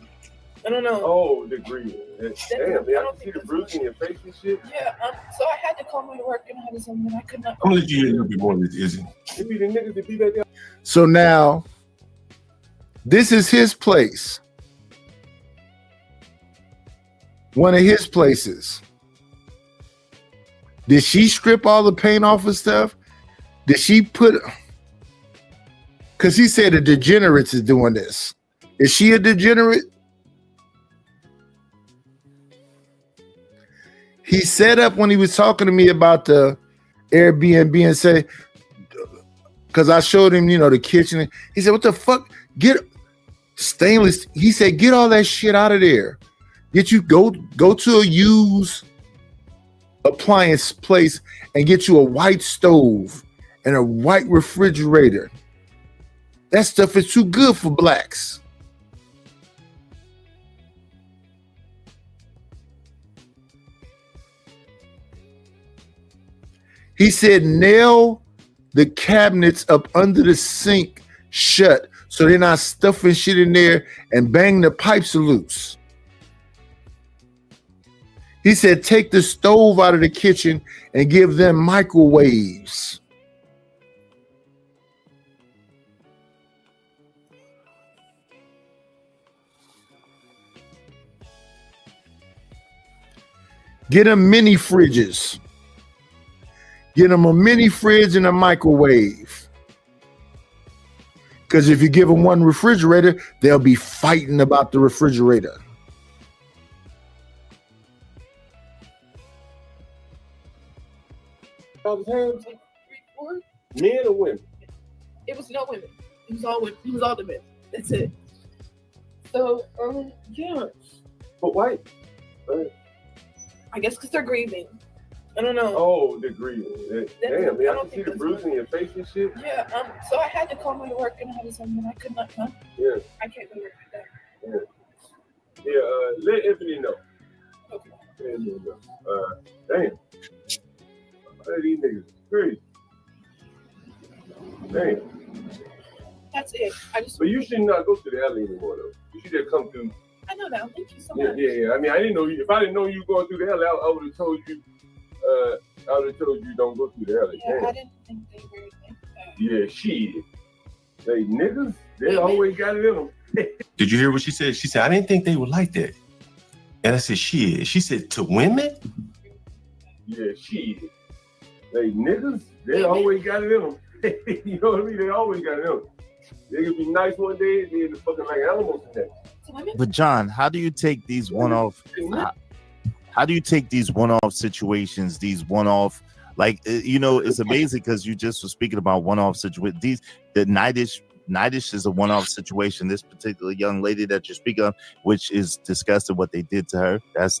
I don't know. Oh, they're grieving. Damn, they have to see the bruise in your face and shit. Yeah, so I had to call my work and I had something I could not. I'm going to let you hear a little bit more of this, Izzy. It be the niggas that be back there. So now, this is his place. One of his places. Did she strip all the paint off of stuff? Did she put... Because he said the degenerates is doing this. Is she a degenerate? He set up when he was talking to me about the Airbnb and said, because I showed him, the kitchen. He said, what the fuck? Get stainless. He said, get all that shit out of there. Go to a used appliance place and get you a white stove and a white refrigerator. That stuff is too good for blacks. He said, nail the cabinets up under the sink shut so they're not stuffing shit in there and bang the pipes loose. He said, take the stove out of the kitchen and give them microwaves. Get them mini fridges. Get them a mini fridge and a microwave. Because if you give them one refrigerator, they'll be fighting about the refrigerator. Men or women? It was no women. It was all women. It was all the men. That's it. So, yeah. But why? I guess because they're grieving. I don't know. Oh, they're grieving. Damn, man, I can see the bruise in your face and shit. Yeah, so I had to call to work and I was like, I could not come. Yeah. I can't go to work today. Yeah, let Anthony know. Okay. Let Anthony know. Damn. These niggas is crazy. Damn. That's it. But you should not go to the alley anymore, though. You should just come through. I know now. Thank you so Yeah, much. yeah. I mean, I didn't know you. If I didn't know you going through the alley, I would have told you. I would have told you don't go through the alley. Yeah, Damn. I didn't think they were like that. Yeah, shit. They niggas, they always got it in them. Did you hear what she said? She said, I didn't think they were like that. And I said, shit. She said, to women? Yeah, shit. They niggas, they always got it in them. You know what I mean? They always got it in them. They could be nice one day, and then fucking like animals the next. But John, how do you take these one-off? How do you take these one-off situations? These one-off, like it's amazing because you just were speaking about one-off situations. The Nightish is a one-off situation. This particular young lady that you're speaking of, which is disgusting what they did to her. That's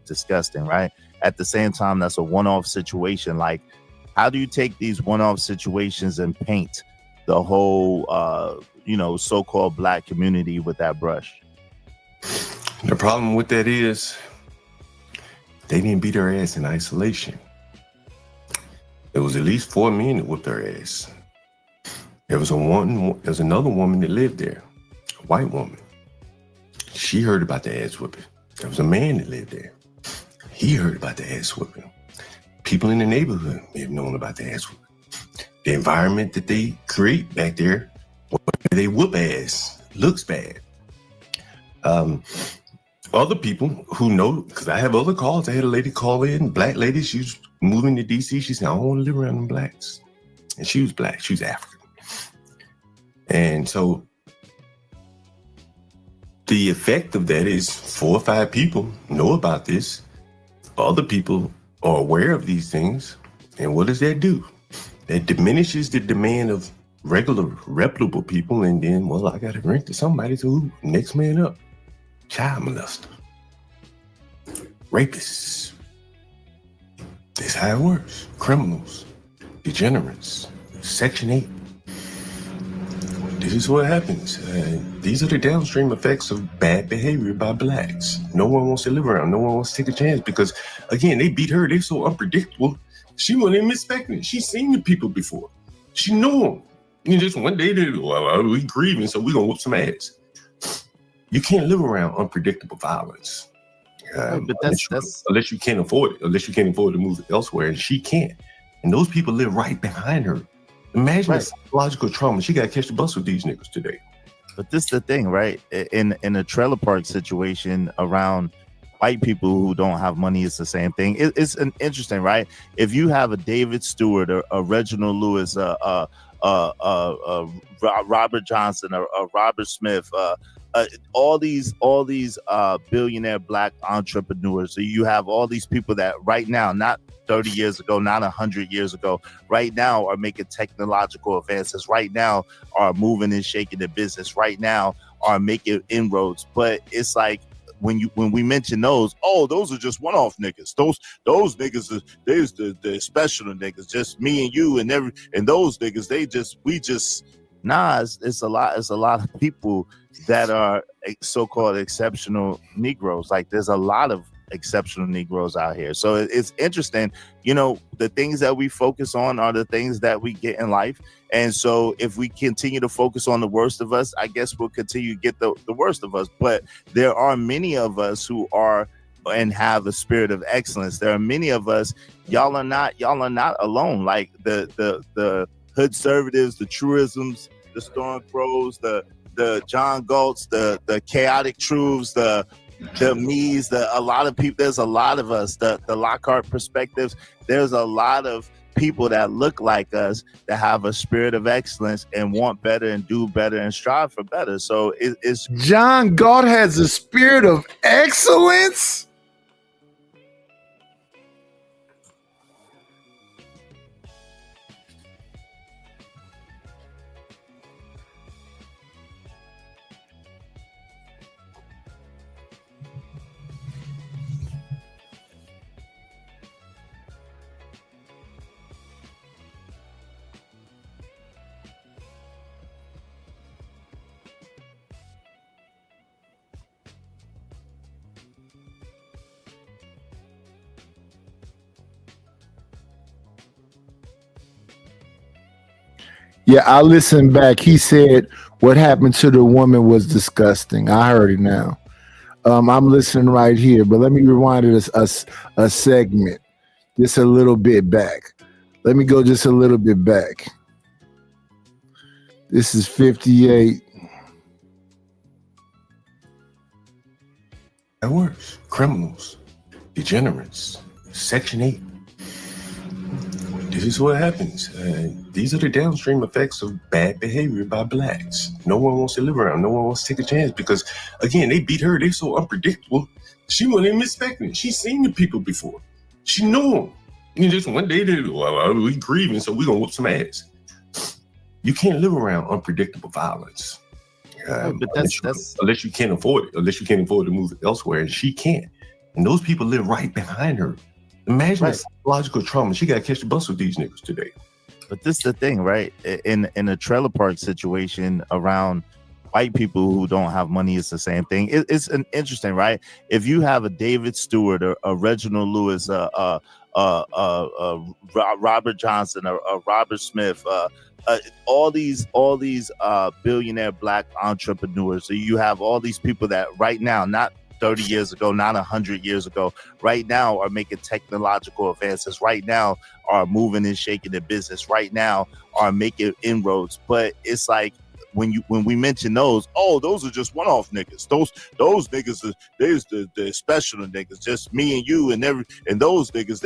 disgusting, right? At the same time, that's a one-off situation. Like, how do you take these one-off situations and paint the whole, so-called black community with that brush? The problem with that is they didn't beat her ass in isolation. There was at least 4 men that whipped her ass. There's another woman that lived there, a white woman. She heard about the ass whipping. There was a man that lived there. He heard about the ass whipping. People in the neighborhood may have known about the ass whipping. The environment that they create back there, where they whoop ass, looks bad. Other people who know, because I have other calls. I had a lady call in, black lady. She was moving to DC. She said, I don't want to live around them blacks. And she was black. She was African. And so the effect of that is 4 or 5 people know about this. Other people are aware of these things. And what does that do? That diminishes the demand of regular, reputable people. And then, well, I got to rent to somebody. So who? Next man up. Child molester. Rapists. That's how it works. Criminals. Degenerates. Section 8. This is what happens. These are the downstream effects of bad behavior by blacks. No one wants to live around. No one wants to take a chance because, again, they beat her. They're so unpredictable. She wasn't even expecting it. She's seen the people before. She knew them. And just one day, we grieving, so we're going to whoop some ass. You can't live around unpredictable violence. But unless you can't afford it. Unless you can't afford to move elsewhere. And she can't. And those people live right behind her. Imagine the psychological trauma. She got to catch the bus with these niggas today. But this is the thing, right? In a trailer park situation around white people who don't have money, it's the same thing. It's an interesting, right? If you have a David Stewart, a Reginald Lewis, Robert Johnson, a Robert Smith, all these billionaire black entrepreneurs. So you have all these people that right now, not 30 years ago, not 100 years ago, right now are making technological advances, right now are moving and shaking the business, right now are making inroads. But it's like when we mention those are just one-off niggas. Those niggas there's the special niggas, just me and you and those niggas, it's a lot of people that are so-called exceptional Negroes. Like there's a lot of exceptional Negroes out here. So it's interesting, the things that we focus on are the things that we get in life. And so if we continue to focus on the worst of us, I guess we'll continue to get the worst of us. But there are many of us who are and have a spirit of excellence. There are many of us, y'all are not alone. Like the hood conservatives, the truisms, the Storm Crows, the John Galts, the chaotic truths, the me's, a lot of people. There's a lot of us. The Lockhart perspectives. There's a lot of people that look like us that have a spirit of excellence and want better and do better and strive for better. So it's John Galt has a spirit of excellence. Yeah, I listened back. He said what happened to the woman was disgusting. I heard it now. I'm listening right here, but let me rewind it a segment, just a little bit back. Let me go just a little bit back. This is 58. That works. Criminals, degenerates, Section 8. This is what happens. These are the downstream effects of bad behavior by blacks. No one wants to live around. No one wants to take a chance because, again, they beat her. They're so unpredictable. She wasn't even expecting it. She's seen the people before. She knew them. And just one day, we grieving, so we're going to whoop some ass. You can't live around unpredictable violence. But unless you can't afford it. Unless you can't afford to move elsewhere, and she can't. And those people live right behind her. Imagine the psychological trauma. She got to catch the bus with these niggas today. But this is the thing, right? In a trailer park situation around white people who don't have money, it's the same thing. It's an interesting, right? If you have a David Stewart, a Reginald Lewis, Robert Johnson, a Robert Smith, all these billionaire black entrepreneurs. So you have all these people that right now, not 30 years ago, not 100 years ago, right now are making technological advances, right now are moving and shaking their business, right now are making inroads. But it's like when we mention those are just one-off niggas. Those niggas there's the special niggas, just me and you and those niggas,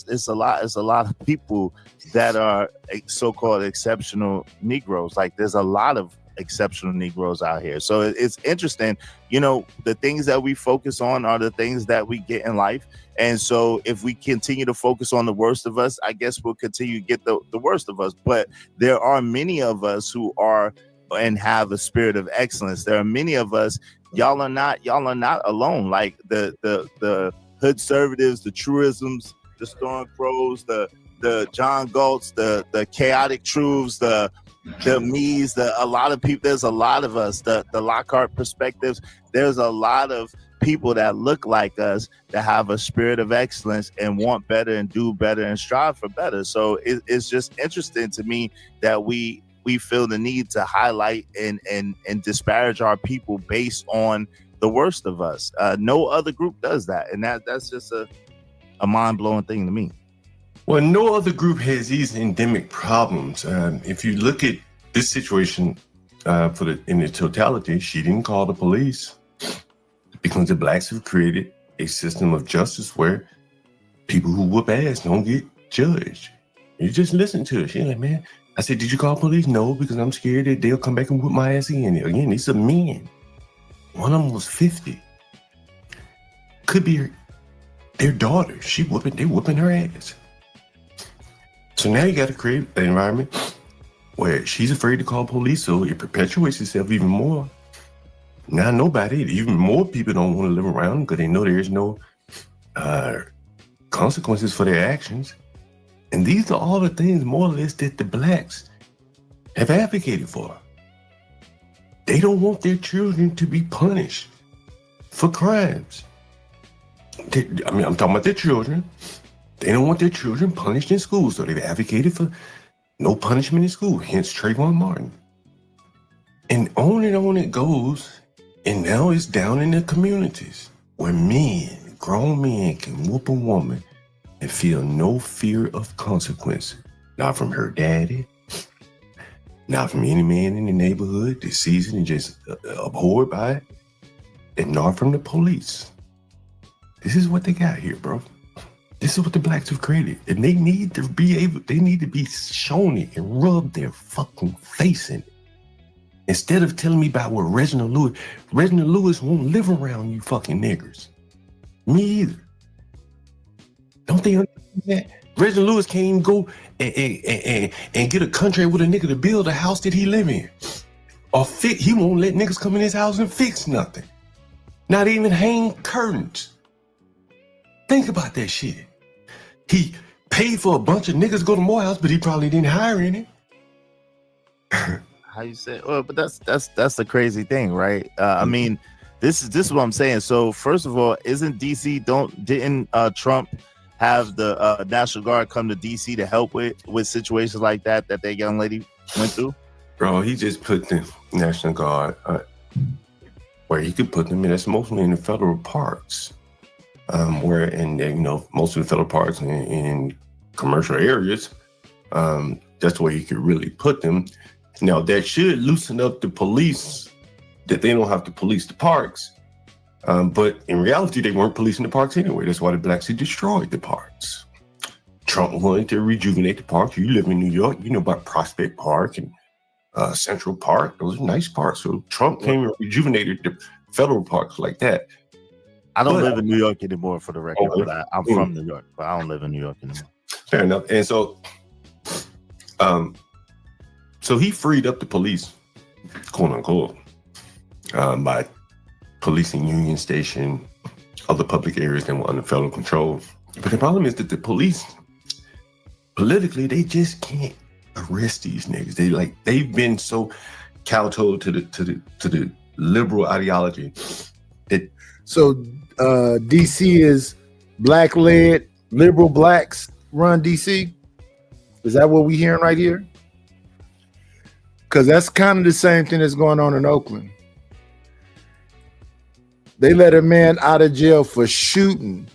it's a lot of people that are so-called exceptional Negroes. Like there's a lot of exceptional Negroes out here. So it's interesting, the things that we focus on are the things that we get in life. And so if we continue to focus on the worst of us, I guess we'll continue to get the worst of us. But there are many of us who are and have a spirit of excellence. There are many of us, y'all are not alone. Like the hood conservatives, the truisms, the Storm Crows, the John Galts, the chaotic truths, the me's, a lot of people, there's a lot of us, the Lockhart perspectives, there's a lot of people that look like us that have a spirit of excellence and want better and do better and strive for better. So it's just interesting to me that we feel the need to highlight and disparage our people based on the worst of us. No other group does that. And that's just a mind-blowing thing to me. Well, no other group has these endemic problems. If you look at this situation in the totality, she didn't call the police because the blacks have created a system of justice where people who whoop ass don't get judged. You just listen to her. She's like, man, I said, did you call police? No, because I'm scared that they'll come back and whoop my ass again. Again, these are men. One of them was 50. Could be their daughter. They whooping her ass. So now you got to create an environment where she's afraid to call police, so it perpetuates itself even more. Now even more people don't want to live around because they know there's no consequences for their actions. And these are all the things, more or less, that the blacks have advocated for. They don't want their children to be punished for crimes. I'm talking about their children. They don't want their children punished in school, so they've advocated for no punishment in school, hence Trayvon Martin. And on it goes, and now it's down in the communities where grown men can whoop a woman and feel no fear of consequence. Not from her daddy, not from any man in the neighborhood that sees it and just abhorred by it, and not from the police. This is what they got here, bro. This is what the blacks have created. And they need to be shown it and rub their fucking face in it. Instead of telling me about what Reginald Lewis won't live around you fucking niggers. Me either. Don't they understand that? Reginald Lewis can't even go and get a contract with a nigga to build a house that he live in. Or he won't let niggas come in his house and fix nothing. Not even hang curtains. Think about that shit. He paid for a bunch of niggas to go to Morehouse, but he probably didn't hire any. How you say? Well, but that's the crazy thing, right? I mean, this is what I'm saying. So first of all, isn't DC didn't Trump have the National Guard come to DC to help with situations like that young lady went through? Bro, he just put the National Guard where he could put them in. That's mostly in the federal parks, where most of the federal parks in commercial areas. That's where you could really put them. Now that should loosen up the police, that they don't have to police the parks. But in reality, they weren't policing the parks anyway. That's why the blacks had destroyed the parks. Trump wanted to rejuvenate the parks. You live in New York, you know about Prospect Park and Central Park. Those are nice parks. So Trump came and rejuvenated the federal parks like that. I don't live in New York anymore, for the record. But I'm from New York, but I don't live in New York anymore. Fair enough. And so, so he freed up the police, quote unquote, by policing Union Station, other public areas that were under federal control. But the problem is that the police, politically, they just can't arrest these niggas. They've been so kowtowed to the liberal ideology. So DC is black led, liberal blacks run DC. Is that what we're hearing right here? Because that's kind of the same thing that's going on in Oakland. They let a man out of jail for shooting,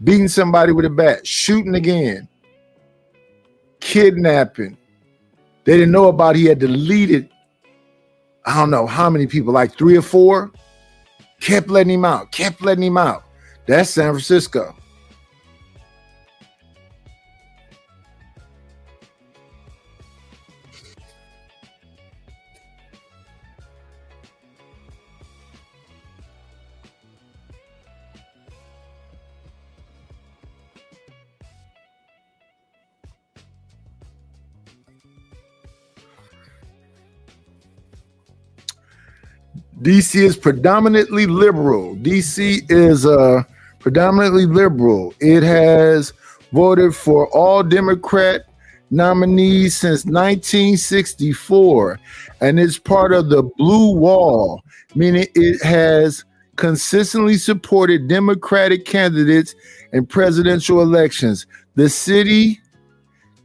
beating somebody with a bat, shooting again, kidnapping. They didn't know about he had deleted, I don't know how many people, like 3 or 4. Kept letting him out. That's San Francisco. DC is predominantly liberal. It has voted for all Democrat nominees since 1964, and it's part of the Blue Wall, meaning it has consistently supported Democratic candidates in presidential elections. The city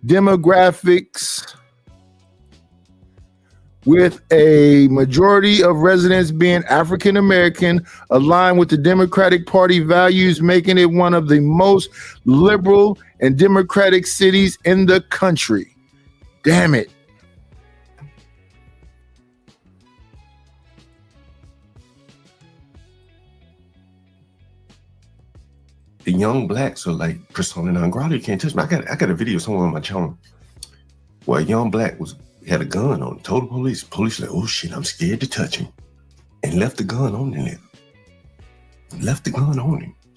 demographics, with a majority of residents being African American, aligned with the Democratic Party values, making it one of the most liberal and democratic cities in the country. Damn it. The young blacks are like persona non grata. You can't touch me. I got a video somewhere on my channel where a young black had a gun on, told the police. Police like, oh shit, I'm scared to touch him. And left the gun on the nigga.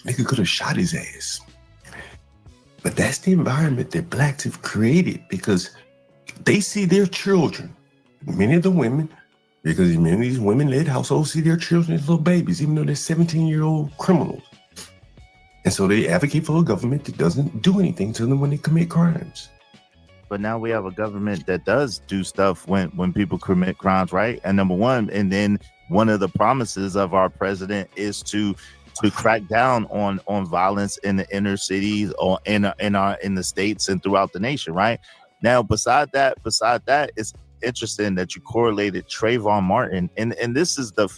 Nigga could have shot his ass. But that's the environment that blacks have created because they see their children, many of the women, because many of these women-led households see their children as little babies, even though they're 17-year-old criminals. And so they advocate for a government that doesn't do anything to them when they commit crimes. But now we have a government that does do stuff when people commit crimes, right? And number one, and then one of the promises of our president is to crack down on violence in the inner cities or in the states and throughout the nation, right? Now, beside that, it's interesting that you correlated Trayvon Martin, and this is the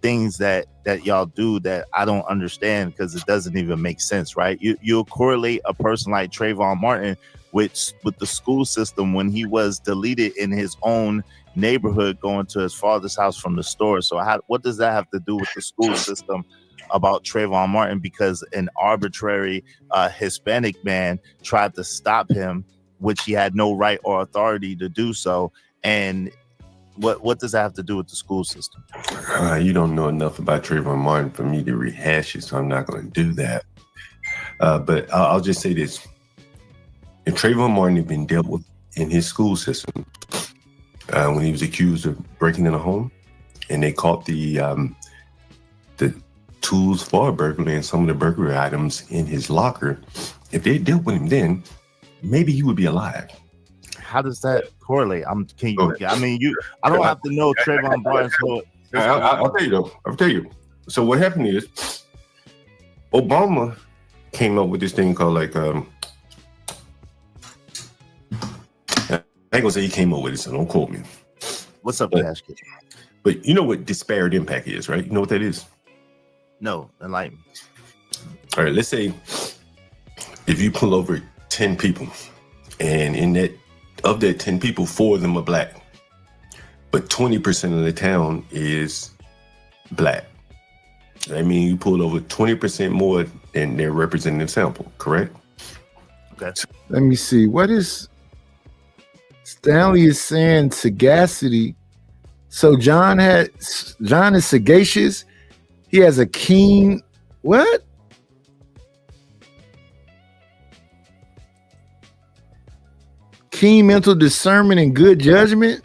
things that y'all do that I don't understand because it doesn't even make sense, right? You'll correlate a person like Trayvon Martin with the school system when he was deleted in his own neighborhood going to his father's house from the store. So what does that have to do with the school system about Trayvon Martin because an arbitrary Hispanic man tried to stop him, which he had no right or authority to do so. And what does that have to do with the school system? You don't know enough about Trayvon Martin for me to rehash it, so I'm not going to do that. But I'll just say this. If Trayvon Martin had been dealt with in his school system when he was accused of breaking in a home, and they caught the tools for a burglary and some of the burglary items in his locker, if they dealt with him then, maybe he would be alive. How does that correlate? I don't have to know Trayvon Martin's whole. I'll tell you. So what happened is Obama came up with this thing called I ain't gonna say he came up with it, so don't quote me. What's up, Cash Kid? But you know what disparate impact is, right? You know what that is? No, enlighten me. All right, let's say if you pull over 10 people, and of that 10 people, 4 of them are black, but 20% of the town is black. I mean, you pulled over 20% more than their representative sample, correct? Okay. Let me see. What is Stanley is saying? Sagacity. So John is sagacious. He has a keen what? Keen mental discernment and good judgment.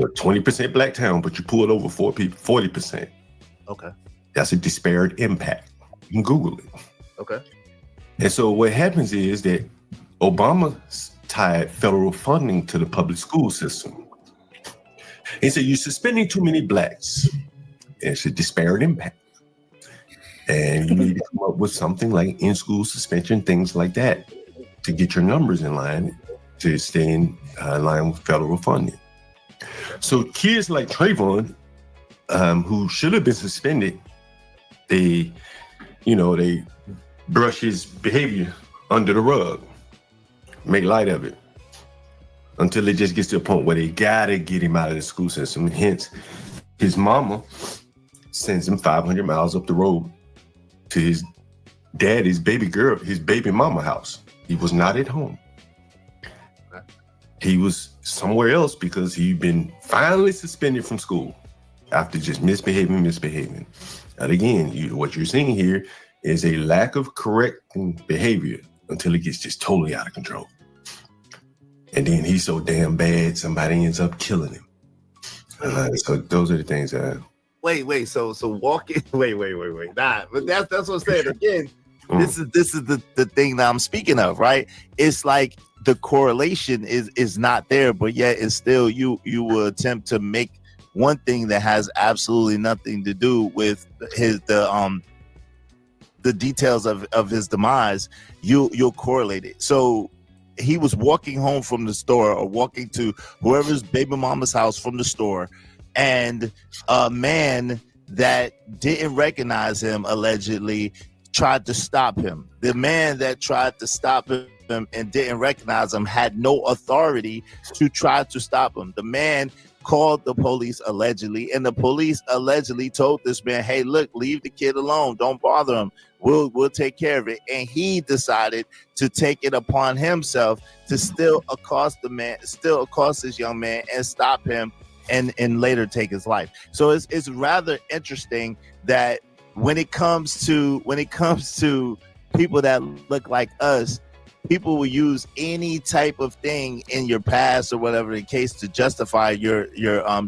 A 20% black town, but you pulled over 4 people, 40%. Okay. That's a disparate impact. You can Google it. Okay. And so what happens is that Obama tied federal funding to the public school system. He said, you're suspending too many blacks. It's a disparate impact. And you need to come up with something like in-school suspension, things like that, to get your numbers in line, to stay in line with federal funding. So kids like Trayvon, who should have been suspended, they brush his behavior under the rug, make light of it, until it just gets to a point where they gotta get him out of the school system. And hence, his mama sends him 500 miles up the road to his daddy's baby mama house. He was not at home. He was somewhere else because he'd been finally suspended from school after just misbehaving. And again, what you're seeing here is a lack of correcting behavior until it gets just totally out of control. And then he's so damn bad, somebody ends up killing him. So those are the things that... Wait. So walking. Wait. Nah, but that's what I'm saying. Again, this is the thing that I'm speaking of, right? It's like the correlation is not there, but yet it's still you will attempt to make one thing that has absolutely nothing to do with the details of his demise. You'll correlate it. So he was walking home from the store or walking to whoever's baby mama's house from the store, and a man that didn't recognize him allegedly tried to stop him. The man that tried to stop him and didn't recognize him had no authority to try to stop him. The man called the police allegedly, and the police allegedly told this man, hey, look, leave the kid alone. Don't bother him. We'll take care of it. And he decided to take it upon himself to still accost this young man and stop him and later take his life. So it's rather interesting that when it comes to people that look like us, people will use any type of thing in your past or whatever the case to justify your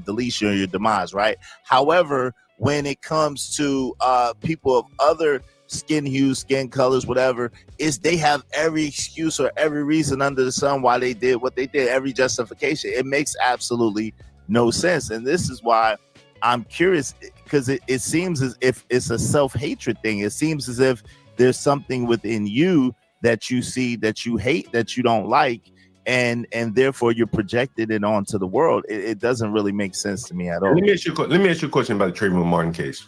deletion or your demise, right? However, when it comes to people of other skin hues, skin colors, whatever, is they have every excuse or every reason under the sun why they did what they did, every justification. It makes absolutely no sense. And this is why I'm curious, because it seems as if it's a self-hatred thing. It seems as if there's something within you that you see, that you hate, that you don't like, and therefore you're projecting it onto the world. It doesn't really make sense to me at all. Let me ask you a question about the Trayvon Martin case.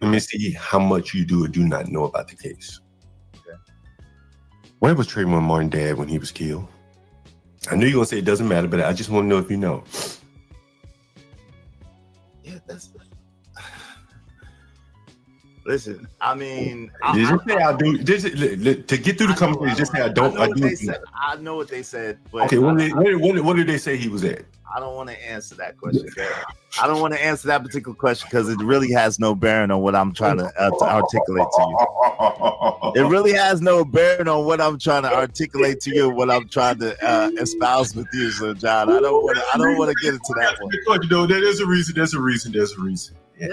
Let me see how much you do or do not know about the case. Okay. Where was Trayvon Martin dad when he was killed? I know you're gonna say it doesn't matter, but I just want to know if you know. Yeah, that's. Listen, I mean, Just say I do. To get through the conversation, just say I don't. I do. I know what they said. But Okay, what did they say he was at? I don't want to answer that question. I don't want to answer that particular question because it really has no bearing on what I'm trying to articulate to you. It really has no bearing on what I'm trying to articulate to you, what I'm trying to espouse with you, so John. I don't want to get into that one. You know, there's a reason. There's a reason. There's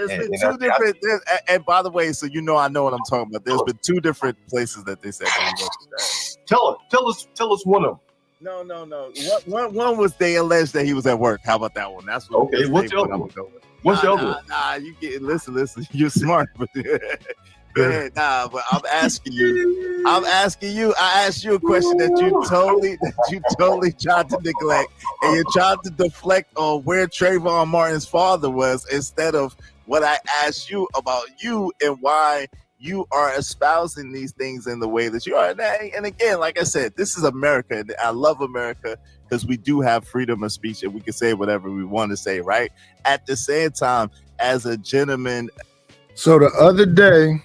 been two different. And by the way, so you know, I know what I'm talking about. There's been two different places that they said that he was at. Tell us one of them. No. One was they alleged that he was at work. How about that one? That's what. Okay, what's the other one? What's the other one? Nah, you get listen. You're smart, but but I'm asking you. I asked you a question that you totally tried to neglect, and you tried to deflect on where Trayvon Martin's father was instead of what I asked you about you and why you are espousing these things in the way that you are. And again, like I said, this is America, and I love America because we do have freedom of speech and we can say whatever we want to say, right? At the same time, as a gentleman. So the other day,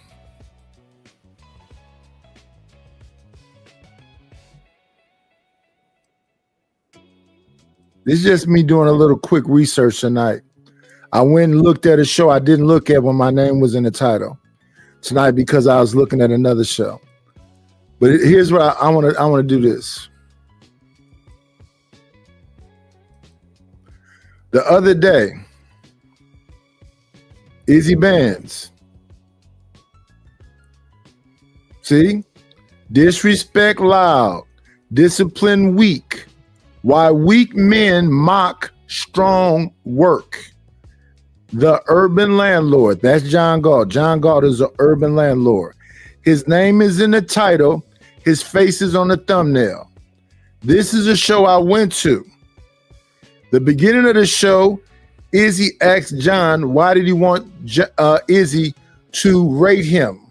this is just me doing a little quick research tonight. I went and looked at a show I didn't look at when my name was in the title tonight because I was looking at another show. But here's what I want to do this. The other day, Izzy Bands. See? Disrespect loud, discipline weak. Why weak men mock strong work. The urban landlord. That's John Galt. John Galt is an urban landlord. His name is in the title. His face is on the thumbnail. This is a show I went to. The beginning of the show, Izzy asked John, why did he want Izzy to rate him?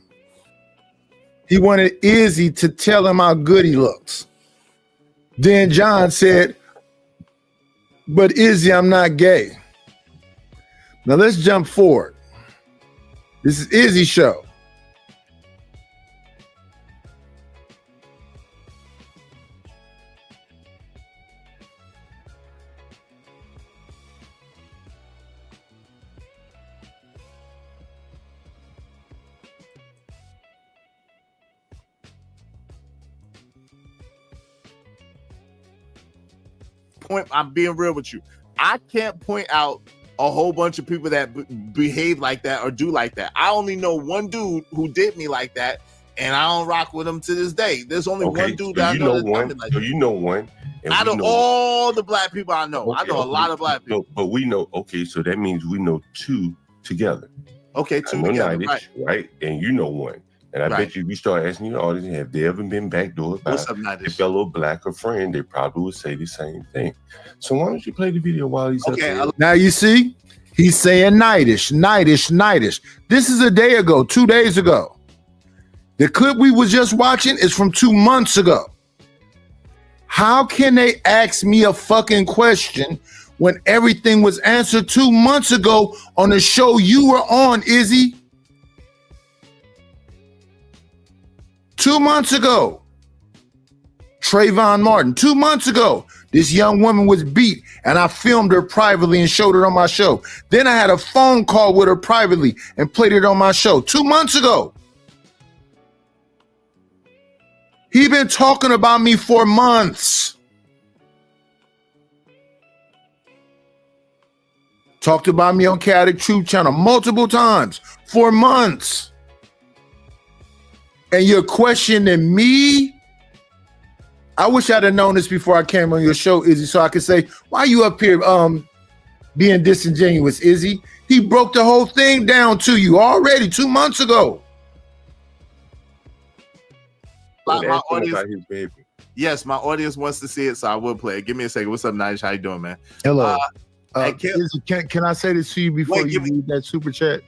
He wanted Izzy to tell him how good he looks. Then John said, but Izzy, I'm not gay. Now let's jump forward. This is Izzy's show. I'm being real with you. I can't point out a whole bunch of people that behave like that or do like that. I only know one dude who did me like that, and I don't rock with him to this day. There's only one dude that I know that's one. Like you know one. Out of all the black people I know, I know a lot of black people. But we know. Okay, so that means we know two together. Okay, two together, right? And you know one. And I bet you, if you start asking your audience, have they ever been backdoored by a fellow black or friend, they probably would say the same thing. So why don't you play the video while he's up there? Now you see, he's saying nightish. This is a day ago, 2 days ago. The clip we was just watching is from 2 months ago. How can they ask me a fucking question when everything was answered 2 months ago on the show you were on, Izzy? 2 months ago, Trayvon Martin. 2 months ago, this young woman was beat, and I filmed her privately and showed it on my show. Then I had a phone call with her privately and played it on my show 2 months ago. He been talking about me for months. talked about me on Chaotic Truth channel multiple times for months. And you're questioning me? I wish I'd have known this before I came on your show, Izzy, so I could say, why you up here being disingenuous, Izzy? He broke the whole thing down to you already 2 months ago. My audience, yes, my audience wants to see it, so I will play it. Give me a second. What's up, Nice? How you doing, man? Hello. Izzy, can I say this to you before you read that super chat?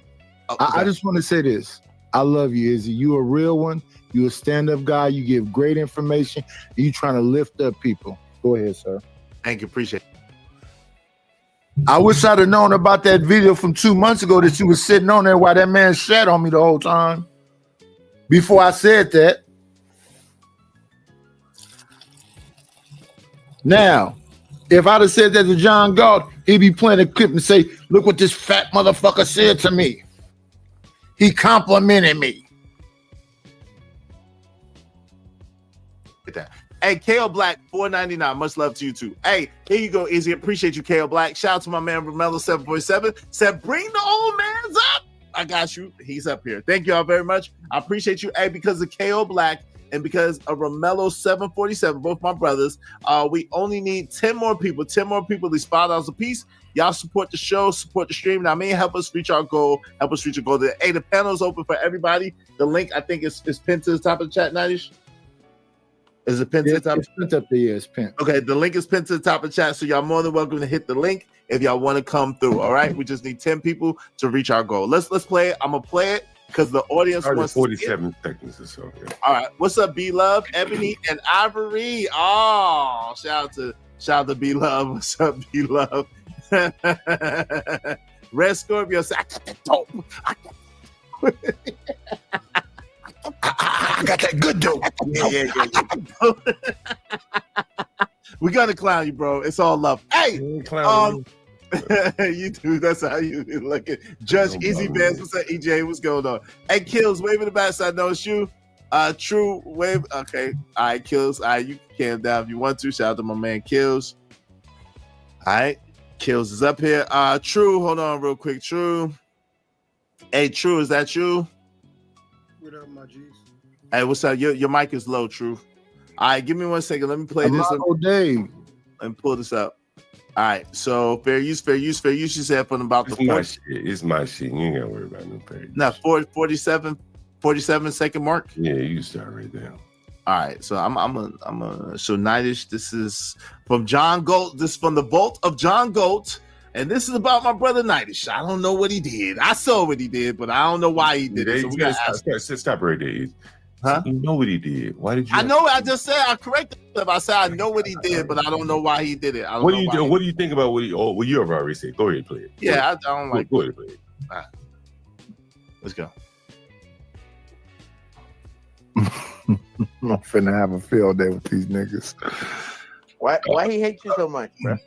I just want to say this. I love you, Izzy. You a real one. You a stand-up guy. You give great information. You trying to lift up people. Go ahead, sir. Thank you. Appreciate it. I wish I'd have known about that video from 2 months ago that you was sitting on there while that man shat on me the whole time. Before I said that. Now, if I'd have said that to John Galt, he'd be playing a clip and say, look what this fat motherfucker said to me. He complimented me. Hey, KO Black, $4.99. Much love to you too. Hey, here you go, Izzy. Appreciate you, KO Black. Shout out to my man Romello 747. Said, bring the old man's up. I got you. He's up here. Thank you all very much. I appreciate you. Hey, because of KO Black and because of Romello 747, both my brothers, we only need 10 more people. 10 more people, at least $5 a piece. Y'all support the show, support the stream. Now, help us reach our goal. Help us reach our goal. Hey, the panel's open for everybody. The link, I think, is pinned to the top of the chat, Nidish. Is it pinned to the top? It's pinned up there. Yeah, it's pinned. Okay, the link is pinned to the top of the chat, so y'all more than welcome to hit the link if y'all want to come through. All right, we just need 10 people to reach our goal. Let's play it. I'm gonna play it because the audience wants 47 seconds or so. Yeah. All right, what's up, B Love, Ebony, and Ivory? Oh, shout out to B Love. What's up, B Love? Red Scorpio said, I got that good dope. Yeah. We gotta clown you, bro. It's all love. Hey, you do. That's how you look at Judge Easy Bands. What's up, EJ? What's going on? Hey, Kills, waving the backside, no shoe. True wave. Okay, all right, Kills. All right, you can calm down if you want to. Shout out to my man Kills. All right, Kills is up here. True, hold on real quick. True. Hey, True, is that you? What up, my G's? Hey, what's up? Your mic is low, True. All right, give me 1 second. Let me play this. And pull this up. All right, so fair use. You said from about the It's my shit. You ain't gotta worry about no fair use. Now 47 second mark. Yeah, you start right there. All right, so I'm a so Nidish. This is from John Gold. This is from the vault of John Gold. And this is about my brother Nidish. I don't know what he did. I saw what he did, but I don't know why he did it. So we gotta stop right there. Huh? You know what he did. Why did you? I know. I just said I corrected him. I said I know what he did, but I don't know why he did it. What do you think about what he? Oh, well, you have already said. Go ahead and play it. Yeah, I don't like. Go ahead and play it. All right. Let's go. I'm finna have a field day with these niggas. Why he hates you so much, bro?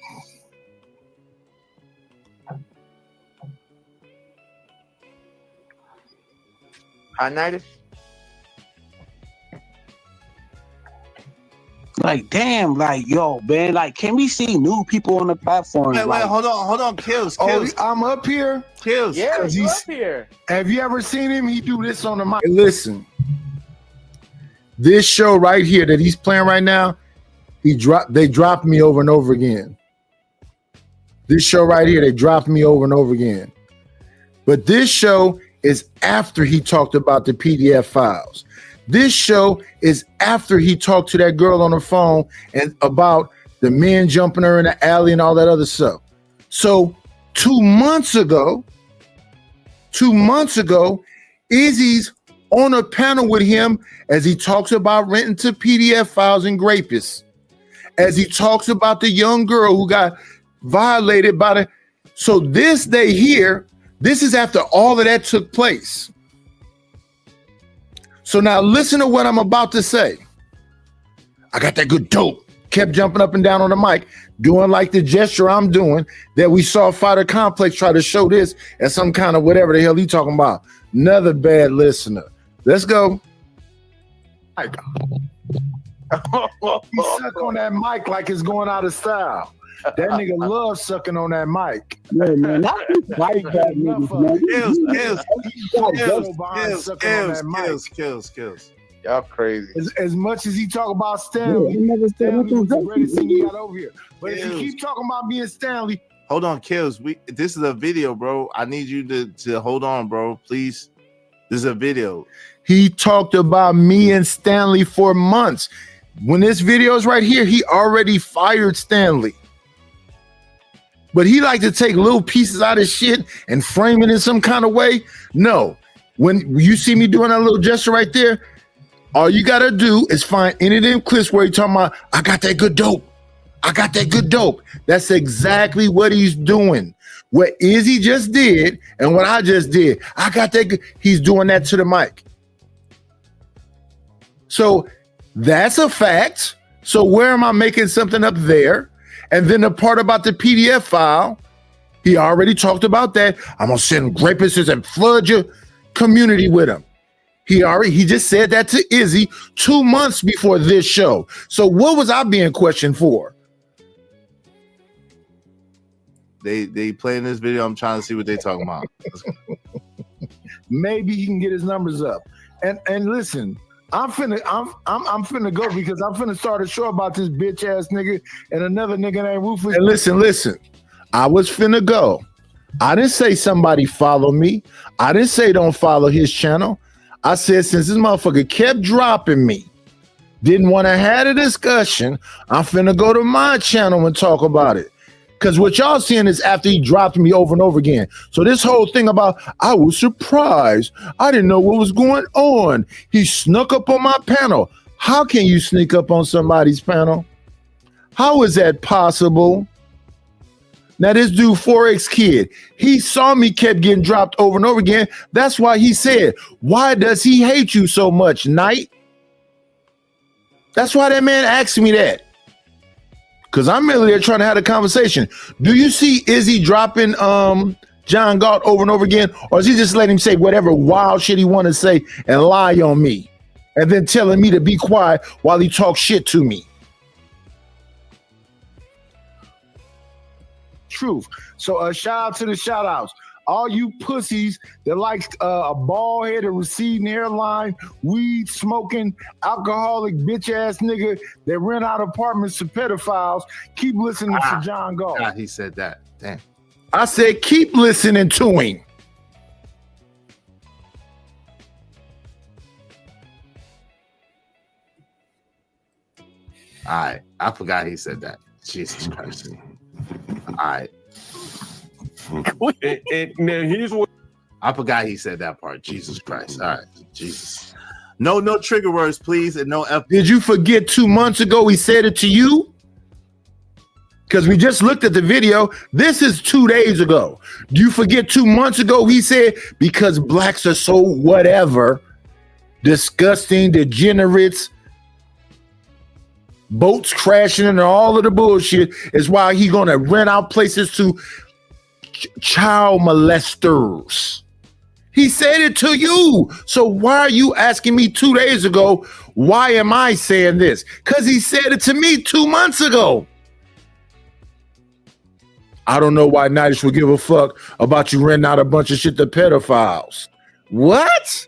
Nidish? Like, damn, like, yo, man, like, can we see new people on the platform? Wait, hold on, Kills. I'm up here. Kills. Yeah, he's up here. Have you ever seen him? He do this on the mic. Listen, this show right here that he's playing right now, they dropped me over and over again. This show right here, they dropped me over and over again. But this show is after he talked about the PDF files. This show is after he talked to that girl on the phone and about the men jumping her in the alley and all that other stuff. So 2 months ago, Izzy's on a panel with him as he talks about renting to PDF files and rapists, as he talks about the young girl who got violated by the. So this day here, this is after all of that took place. So now listen to what I'm about to say. I got that good dope. Kept jumping up and down on the mic, doing like the gesture I'm doing that we saw Fighter Complex try to show this as some kind of whatever the hell he talking about. Another bad listener. Let's go. He suck on that mic like it's going out of style. That nigga loves sucking on that mic. Yeah, man, not these white bad niggas, man. Kills. Y'all crazy. As much as he talk about Stanley, Stanley was the greatest thing he got over here. But if you keep talking about me and Stanley, hold on, Kills. This is a video, bro. I need you to hold on, bro. Please. This is a video. He talked about me and Stanley for months. When this video is right here, he already fired Stanley. But he like to take little pieces out of shit and frame it in some kind of way. No. When you see me doing that little gesture right there, all you gotta do is find any of them clips where he's talking about, I got that good dope. I got that good dope. That's exactly what he's doing. What Izzy just did and what I just did. I got that good. He's doing that to the mic. So that's a fact. So where am I making something up there? And then the part about the PDF file, he already talked about that. I'm gonna send rapists and flood your community with them. He just said that to Izzy 2 months before this show. So what was I being questioned for? They playing this video. I'm trying to see what they talking about. Maybe he can get his numbers up. And listen, I'm finna go because I'm finna start a show about this bitch ass nigga and another nigga named Rufus. And listen. I was finna go. I didn't say somebody follow me. I didn't say don't follow his channel. I said since this motherfucker kept dropping me, didn't want to have a discussion, I'm finna go to my channel and talk about it. Because what y'all seeing is after he dropped me over and over again. So this whole thing about, I was surprised. I didn't know what was going on. He snuck up on my panel. How can you sneak up on somebody's panel? How is that possible? Now this dude, Forex Kid, he saw me kept getting dropped over and over again. That's why he said, why does he hate you so much, Knight? That's why that man asked me that. Because I'm merely there trying to have a conversation. Do you see Izzy dropping John Galt over and over again? Or is he just letting him say whatever wild shit he want to say and lie on me? And then telling me to be quiet while he talks shit to me? Truth. So shout out to the shout outs. All you pussies that like a bald headed receding hairline, weed smoking, alcoholic bitch ass nigga that rent out apartments to pedophiles, keep listening to John Galt. God, he said that. Damn. I said keep listening to him. All right. I forgot he said that. Jesus Christ. All right. And now here's what I forgot he said that part. Jesus Christ. All right. Jesus. No trigger words, please. And no F. Did you forget 2 months ago he said it to you? Because we just looked at the video. This is 2 days ago. Do you forget 2 months ago he said, because blacks are so whatever, disgusting, degenerates, boats crashing and all of the bullshit is why he gonna rent out places to child molesters. He said it to you. So why are you asking me 2 days ago, why am I saying this? Because he said it to me 2 months ago. I don't know why Nidish would give a fuck about you renting out a bunch of shit to pedophiles. What?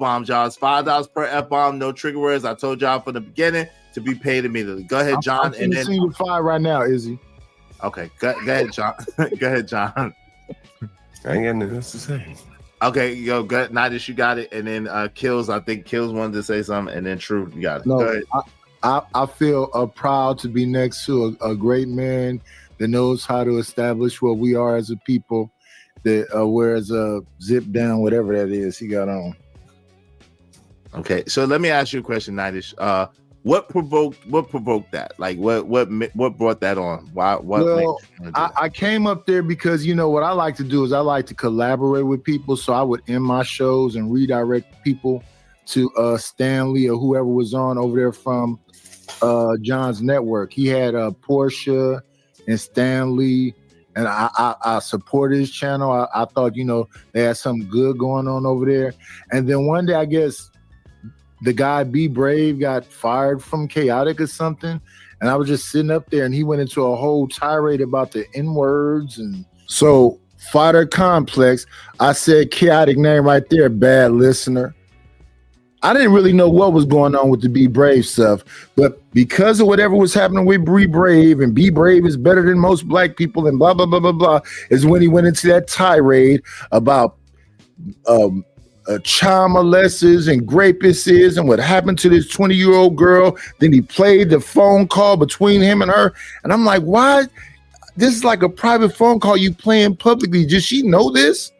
Bomb jobs, $5 per F-bomb, no trigger words. I told y'all from the beginning to be paid immediately. Go ahead, John. I'm see you 5 right now, Izzy. Okay, go ahead, John. Go ahead, John. I ain't got nothing else to say. Okay, yo, go ahead. Nidish, you got it. And then Kills, I think Kills wanted to say something. And then True, you got it. No, go ahead. I feel proud to be next to a great man that knows how to establish what we are as a people, that wears a zip down, whatever that is he got on. Okay, so let me ask you a question, Nidish. What provoked that? Like what brought that on? Well, I came up there because you know what I like to do is I like to collaborate with people, so I would end my shows and redirect people to Stanley or whoever was on over there from John's network. He had Portia and Stanley, and I supported his channel. I thought, you know, they had something good going on over there. And then one day, I guess the guy B Brave got fired from Chaotic or something, and I was just sitting up there, and he went into a whole tirade about the N-words, and so Fighter Complex, I said Chaotic name right there, bad listener. I didn't really know what was going on with the Be Brave stuff, but because of whatever was happening with Be Brave, and Be Brave is better than most black people, and blah blah blah blah blah, is when he went into that tirade about child molesters and rapists and what happened to this 20-year-old girl. Then he played the phone call between him and her, and I'm like, why? This is like a private phone call you playing publicly. Does she know this?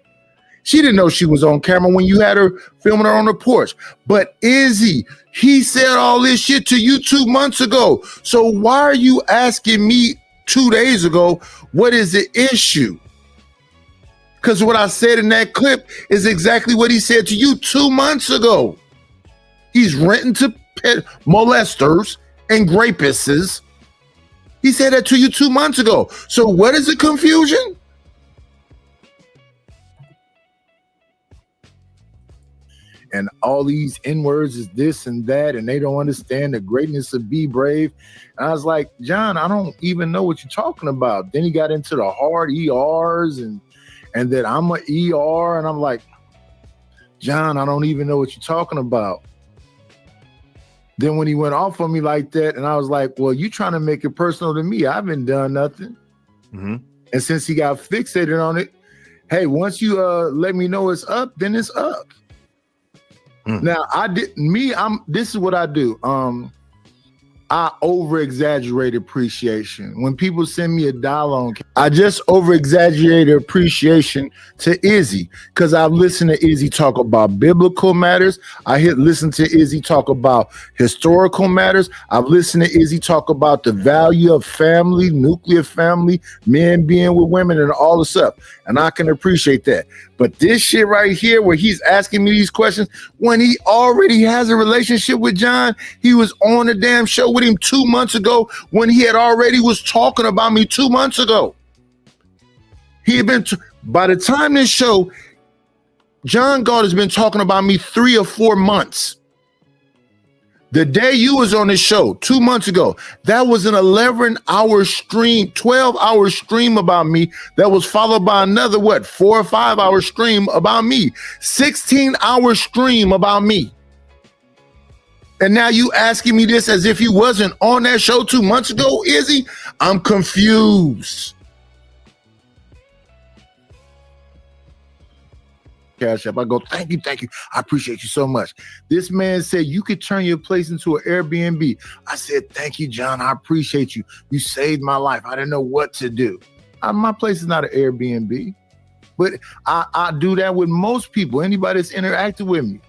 She didn't know she was on camera when you had her filming her on the porch. But Izzy, he said all this shit to you 2 months ago. So why are you asking me 2 days ago, what is the issue? Because what I said in that clip is exactly what he said to you 2 months ago. He's renting to pet molesters and rapists. He said that to you 2 months ago. So what is the confusion? And all these N-words is this and that, and they don't understand the greatness of Be Brave. And I was like, John, I don't even know what you're talking about. Then he got into the hard ERs and that I'm an ER, and I'm like, John, I don't even know what you're talking about. Then when he went off on me like that, and I was like, well, you trying to make it personal to me. I haven't done nothing. Mm-hmm. And since he got fixated on it, hey, once you let me know it's up, then it's up. Now this is what I do. I over-exaggerate appreciation. When people send me $1 I just over-exaggerate appreciation to Izzy, because I've listened to Izzy talk about biblical matters. Listen to Izzy talk about historical matters. I've listened to Izzy talk about the value of family, nuclear family, men being with women, and all the stuff. And I can appreciate that. But this shit right here, where he's asking me these questions, when he already has a relationship with John, he was on the damn show with him 2 months ago, when he had already was talking about me 2 months ago. He had been, by the time this show, John Galt has been talking about me 3 or 4 months. The day you was on this show 2 months ago, that was an 11-hour stream, 12-hour stream about me that was followed by another, 4 or 5 hour stream about me, 16-hour stream about me. And now you asking me this as if he wasn't on that show 2 months ago, Izzy? I'm confused. Cash App. I go, thank you. I appreciate you so much. This man said you could turn your place into an Airbnb. I said, thank you, John. I appreciate you. You saved my life. I didn't know what to do. My place is not an Airbnb, but I do that with most people. Anybody that's interacted with me,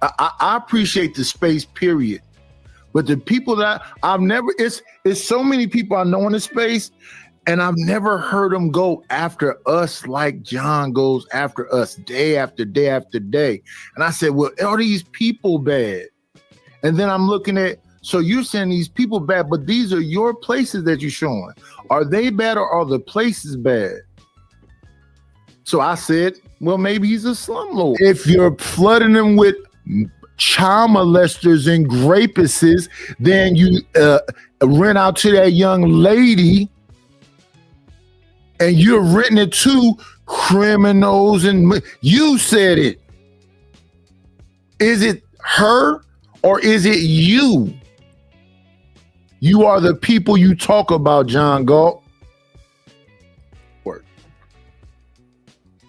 I appreciate the space, period. But the people that I've never, it's so many people I know in the space, and I've never heard them go after us like John goes after us day after day after day. And I said, well, are these people bad? And then I'm looking at, so you're saying these people bad, but these are your places that you're showing. Are they bad, or are the places bad? So I said, well, maybe he's a slumlord. If you're flooding them with child molesters and rapists, then you rent out to that young lady, and you're renting it to criminals, and you said it. Is it her, or is it you? You are the people you talk about, John Galt.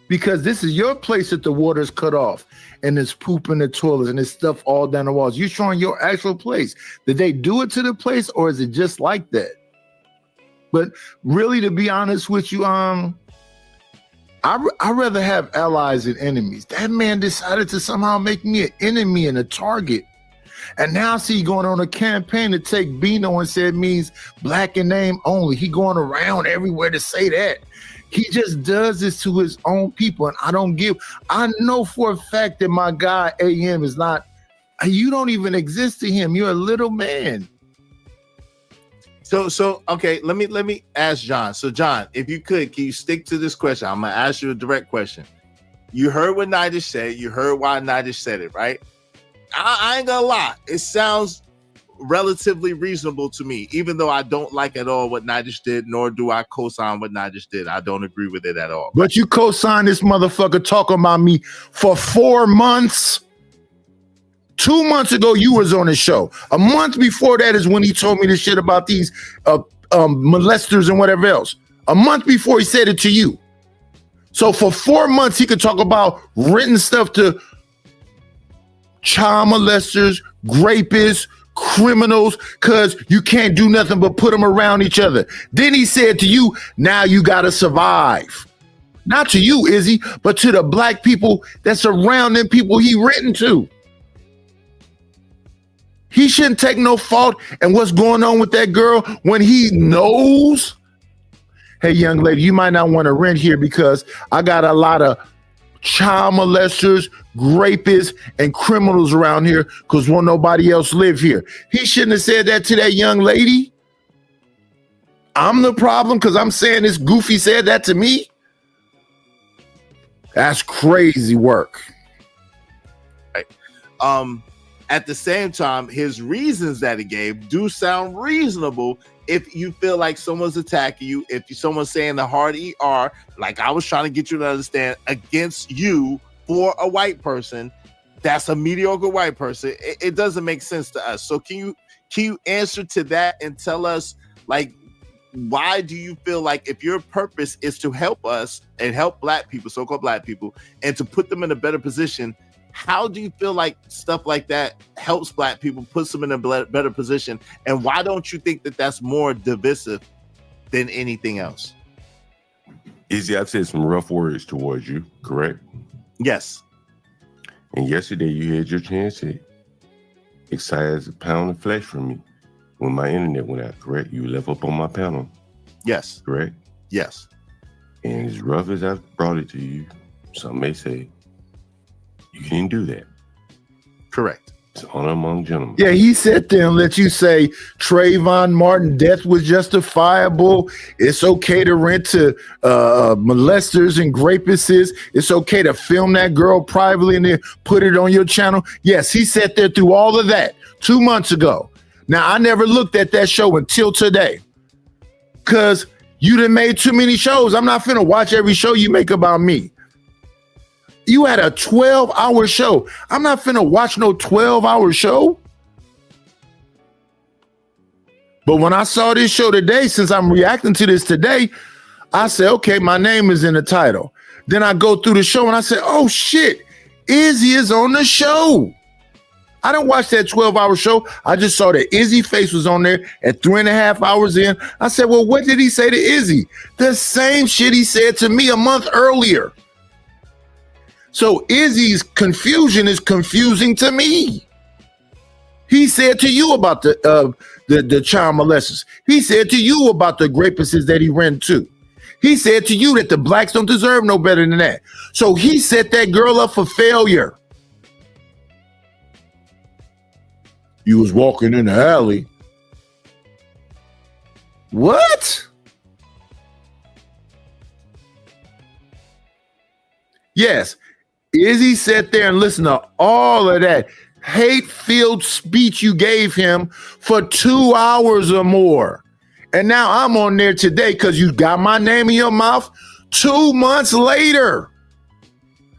Because this is your place that the water's cut off, and there's poop in the toilets, and there's stuff all down the walls. You're showing your actual place. Did they do it to the place, or is it just like that? But really, to be honest with you, I'd rather have allies than enemies. That man decided to somehow make me an enemy and a target. And now I see going on a campaign to take Bino and say it means black in name only. He going around everywhere to say that. He just does this to his own people, and I know for a fact that my guy AM is not, you don't even exist to him. You're a little man. So okay, let me ask John. So John, if you could, can you stick to this question? I'm gonna ask you a direct question. You heard what Nidus said. You heard why Nidus said it, right? I ain't gonna lie. It sounds relatively reasonable to me, even though I don't like at all what Nidish did, nor do I co-sign what Nidish did. I don't agree with it at all. But you co-signed this motherfucker talking about me for 4 months. 2 months ago, you was on the show. A month before that is when he told me this shit about these molesters and whatever else. A month before he said it to you. So for 4 months, he could talk about written stuff to child molesters, rapists, criminals, because you can't do nothing but put them around each other. Then he said to you, now you got to survive. Not to you, Izzy, but to the black people that surround them people he written to. He shouldn't take no fault in what's going on with that girl when he knows. Hey, young lady, you might not want to rent here because I got a lot of child molesters, rapists, and criminals around here because won't nobody else live here. He shouldn't have said that to that young lady. I'm the problem because I'm saying this goofy said that to me. That's crazy work. At the same time, his reasons that he gave do sound reasonable if you feel like someone's attacking you, if someone's saying the hard ER, like I was trying to get you to understand, against you for a white person, that's a mediocre white person. It doesn't make sense to us. So can you answer to that and tell us, like, why do you feel like if your purpose is to help us and help black people, so-called black people, and to put them in a better position, how do you feel like stuff like that helps black people, puts them in a better position? And why don't you think that that's more divisive than anything else? Izzy, I've said some rough words towards you, correct? Yes. And yesterday you had your chance to excise a pound of flesh from me when my internet went out, correct? You left up on my panel. Yes. Correct? Yes. And as rough as I've brought it to you, some may say, you didn't do that. Correct. It's honor among gentlemen. Yeah, he sat there and let you say Trayvon Martin death was justifiable. It's okay to rent to molesters and rapists. It's okay to film that girl privately and then put it on your channel. Yes, he sat there through all of that 2 months ago. Now, I never looked at that show until today because you done made too many shows. I'm not finna watch every show you make about me. You had a 12-hour show. I'm not finna watch no 12-hour show. But when I saw this show today, since I'm reacting to this today, I said, okay, my name is in the title. Then I go through the show and I said, oh shit, Izzy is on the show. I didn't watch that 12-hour show. I just saw that Izzy face was on there at 3.5 hours in. I said, well, what did he say to Izzy? The same shit he said to me a month earlier. So Izzy's confusion is confusing to me. He said to you about the child molesters. He said to you about the rapists that he ran to. He said to you that the blacks don't deserve no better than that. So he set that girl up for failure. You was walking in the alley. What? Yes. Izzy sat there and listened to all of that hate-filled speech you gave him for 2 hours or more. And now I'm on there today because you got my name in your mouth 2 months later.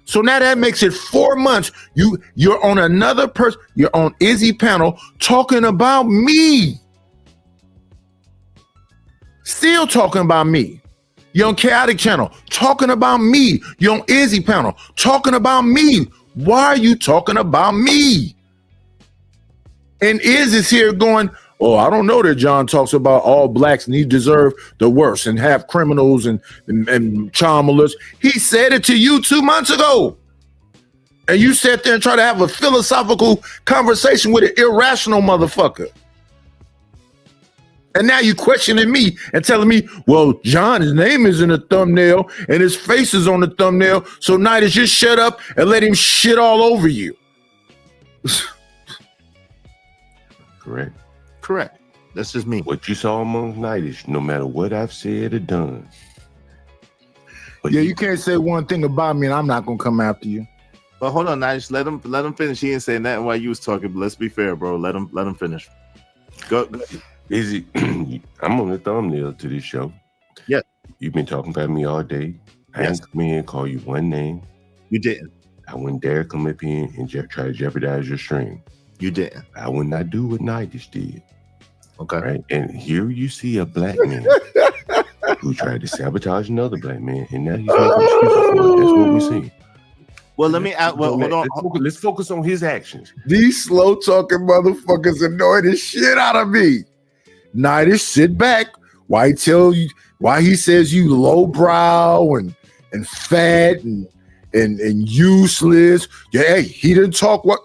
So now that makes it 4 months. You're on another person, you're on Izzy panel talking about me. Still talking about me. You're on Chaotic Channel talking about me. You're on Izzy panel talking about me. Why are you talking about me? And Izzy's here going, oh, I don't know that John talks about all blacks and he deserve the worst and have criminals and child molesters. He said it to you 2 months ago. And you sat there and try to have a philosophical conversation with an irrational motherfucker. And now you questioning me and telling me, well, John, his name is in the thumbnail and his face is on the thumbnail. So Nidish, just shut up and let him shit all over you. Correct. Correct. That's just me. What you saw among Nidish, no matter what I've said or done. But yeah, you can't say one thing about me and I'm not going to come after you. But hold on, Nice. Let him finish. He ain't saying nothing while you was talking. But let's be fair, bro. Let him finish. Go. Is it? I'm on the thumbnail to this show. Yeah. You've been talking about me all day. I Yes. didn't come in and call you one name. You didn't. I wouldn't dare come up here and try to jeopardize your stream. You didn't. I would not do what Nightdish did. Okay. Right. And here you see a black man who tried to sabotage another black man, and now he's making excuses for it. That's what we see. Well, let me add. Well, hold on. Let's focus on his actions. These slow talking motherfuckers annoy the shit out of me. Nightdish, sit back. Why he says you lowbrow and fat and useless. Yeah, hey, he didn't talk what.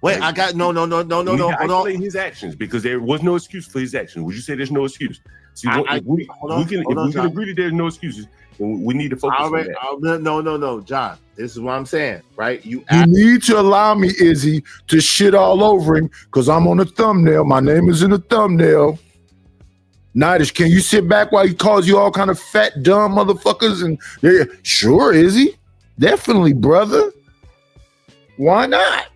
Wait, I got no. Hold on. His actions, because there was no excuse for his actions. Would you say there's no excuse? See, if we can agree that there's no excuses, then we need to focus on that. No, John. This is what I'm saying, right? You need to allow me, Izzy, to shit all over him because I'm on the thumbnail. My name is in the thumbnail. Nightdish, can you sit back while he calls you all kind of fat, dumb motherfuckers? And yeah, sure, Izzy. Definitely, brother. Why not?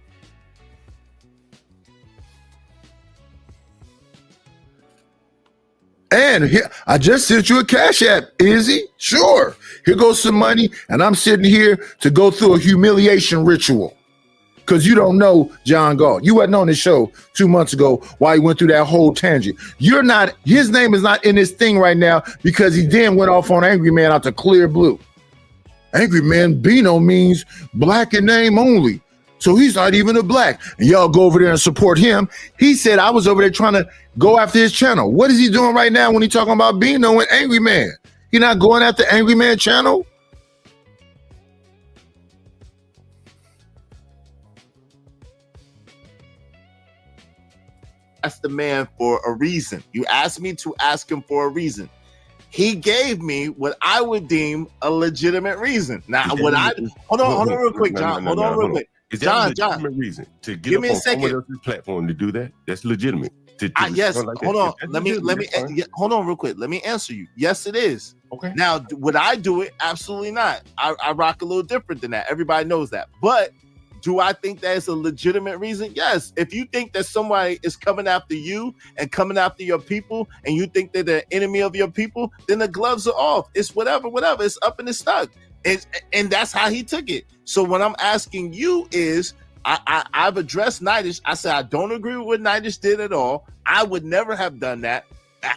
And here, I just sent you a Cash App, Izzy. Sure. Here goes some money, and I'm sitting here to go through a humiliation ritual. Because you don't know John Galt. You wasn't on the show 2 months ago while he went through that whole tangent. You're not, his name is not in this thing right now because he then went off on Angry Man out to Clear Blue. Angry Man Bino means black in name only. So he's not even a black. And y'all go over there and support him. He said I was over there trying to go after his channel. What is he doing right now when he's talking about Bino and Angry Man? He not going after Angry Man channel? Ask the man for a reason. You asked me to ask him for a reason. He gave me what I would deem a legitimate reason. Now, hold on real quick, John. Hold on real quick. Is that John, a legitimate reason to get give up me a on someone second. else's platform to do that? That's legitimate. Yes, respond like hold that. on. That's Let me legitimate. hold on real quick. Let me answer you. Yes, it is. Okay. Now, would I do it? Absolutely not. I rock a little different than that. Everybody knows that. But do I think that is a legitimate reason? Yes. If you think that somebody is coming after you and coming after your people, and you think they're the enemy of your people, then the gloves are off. It's whatever. It's up and it's stuck. And that's how he took it. So what I'm asking you is, I've addressed Nightdish. I said I don't agree with what Nightdish did at all. I would never have done that.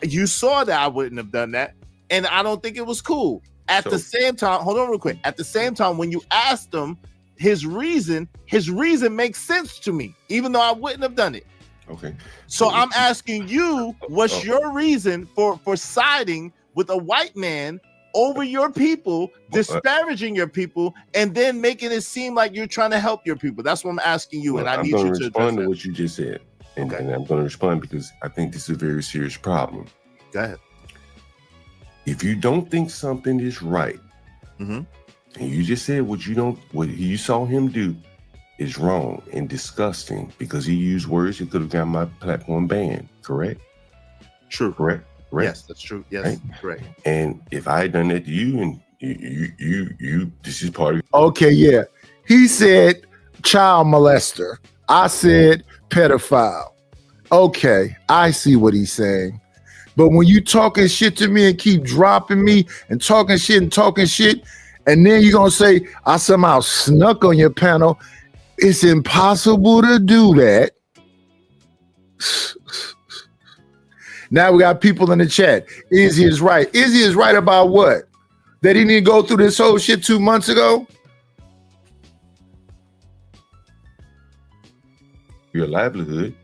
You saw that I wouldn't have done that, and I don't think it was cool. At the same time, hold on real quick. At the same time, when you asked him his reason makes sense to me, even though I wouldn't have done it. Okay. So I'm asking you, what's your reason for siding with a white man over your people, disparaging your people, and then making it seem like you're trying to help your people? That's what I'm asking you, and I need you to respond to what you just said. And I'm going to respond because I think this is a very serious problem. Go ahead. If you don't think something is right, and you just said what you saw him do is wrong and disgusting because he used words that could have got my platform banned, correct? True. Correct? Yes, that's true. Yes, right? correct. And if I had done that to you, and you this is part of Okay, yeah. He said child molester. I said pedophile. Okay, I see what he's saying. But when you talking shit to me and keep dropping me and talking shit, and then you're gonna say I somehow snuck on your panel, it's impossible to do that. Now we got people in the chat. Izzy is right. Izzy is right about what? That he didn't go through this whole shit 2 months ago? your livelihood,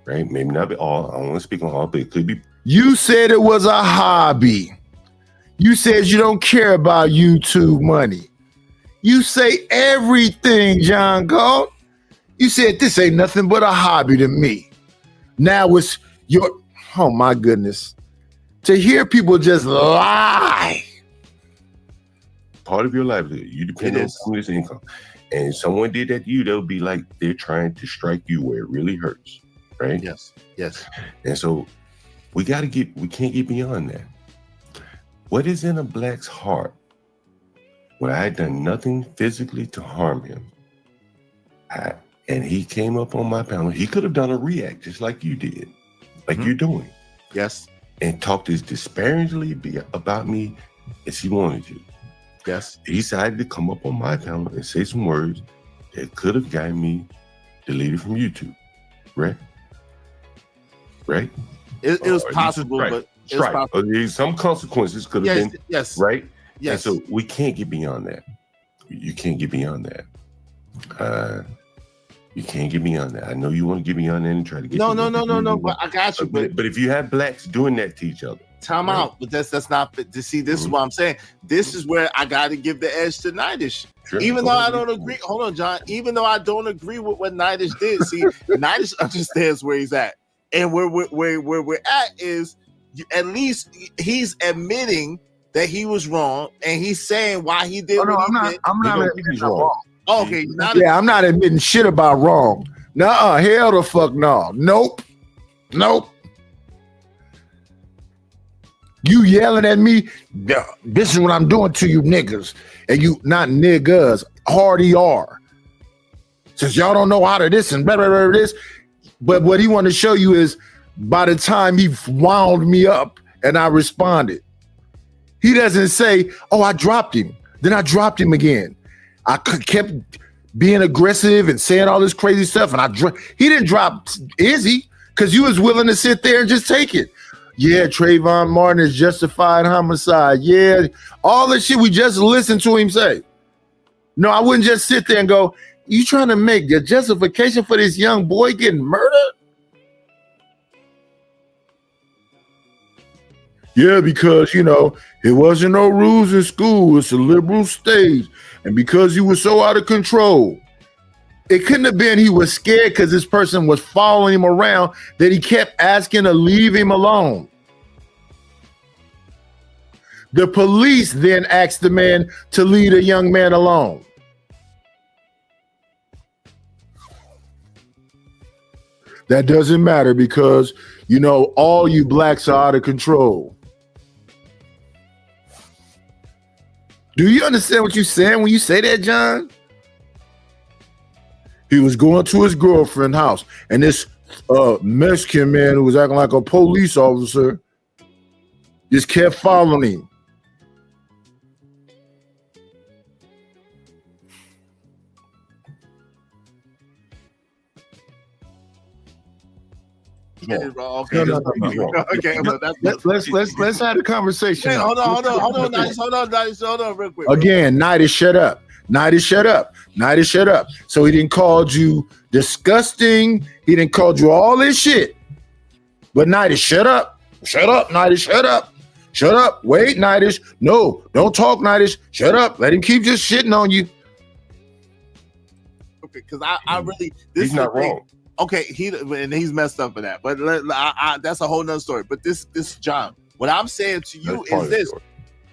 right? Maybe not be all. I don't want to speak on all, but it could be. You said it was a hobby. You said you don't care about YouTube money. You say everything, John Galt. You said this ain't nothing but a hobby to me. Now it's your, oh my goodness. To hear people just lie. Part of your livelihood. You depend on someone's income. And if someone did that to you, they'll be like, they're trying to strike you where it really hurts. Right? Yes. Yes. And so we can't get beyond that. What is in a black's heart when I had done nothing physically to harm him, and he came up on my panel, he could have done a react just like you did, like you're doing. Yes. And talked as disparagingly about me as he wanted to. Yes. He decided to come up on my panel and say some words that could have gotten me deleted from YouTube. Right? Right? It was possible, right. but it was possible. Some consequences could have been. Yes. Right? Yes. And so we can't get beyond that. You can't get beyond that. You can't get beyond that. I know you want to get beyond that and try to get. No. But I got you. But if you have blacks doing that to each other, time out. But that's not. To see, this is what I'm saying. This is where I got to give the edge to Nidish. Sure. Even though I don't agree. Hold on, John. Even though I don't agree with what Nidish did, see, Nidish understands where he's at, and where we're at is at least he's admitting that he was wrong, and he's saying why he did. I'm not admitting he's wrong. Oh, okay, I'm not admitting shit about wrong. Nuh-uh, hell the fuck no. Nope. You yelling at me, this is what I'm doing to you niggas. And you, not niggas, hard ER. Since y'all don't know how to this and blah, blah, blah, this. But what he wanted to show you is by the time he wound me up and I responded, he doesn't say, oh, I dropped him. Then I dropped him again. I kept being aggressive and saying all this crazy stuff, and he didn't drop Izzy because you was willing to sit there and just take it. Yeah, Trayvon Martin is justified homicide. Yeah, all the shit we just listened to him say. No, I wouldn't just sit there and go, you trying to make the justification for this young boy getting murdered? Yeah, because, it wasn't no rules in school. It's a liberal state. And because he was so out of control, it couldn't have been he was scared because this person was following him around that he kept asking to leave him alone. The police then asked the man to leave the young man alone. That doesn't matter because, all you blacks are out of control. Do you understand what you're saying when you say that, John? He was going to his girlfriend's house, and this Mexican man who was acting like a police officer just kept following him. Okay, No. Okay, Let's have a conversation. Hey, hold on, Nice. Hold on, real quick. Again, Nidish, shut up. Nidish, shut up. So he didn't call you disgusting. He didn't call you all this shit. But Nidish, shut up. Nidish, shut up. Wait, Nidish. No, don't talk, Nidish. Shut up. Let him keep just shitting on you. Okay, because I really he's not wrong. Okay, he's messed up for that, but that's a whole nother story. But this John, what I'm saying to you is this: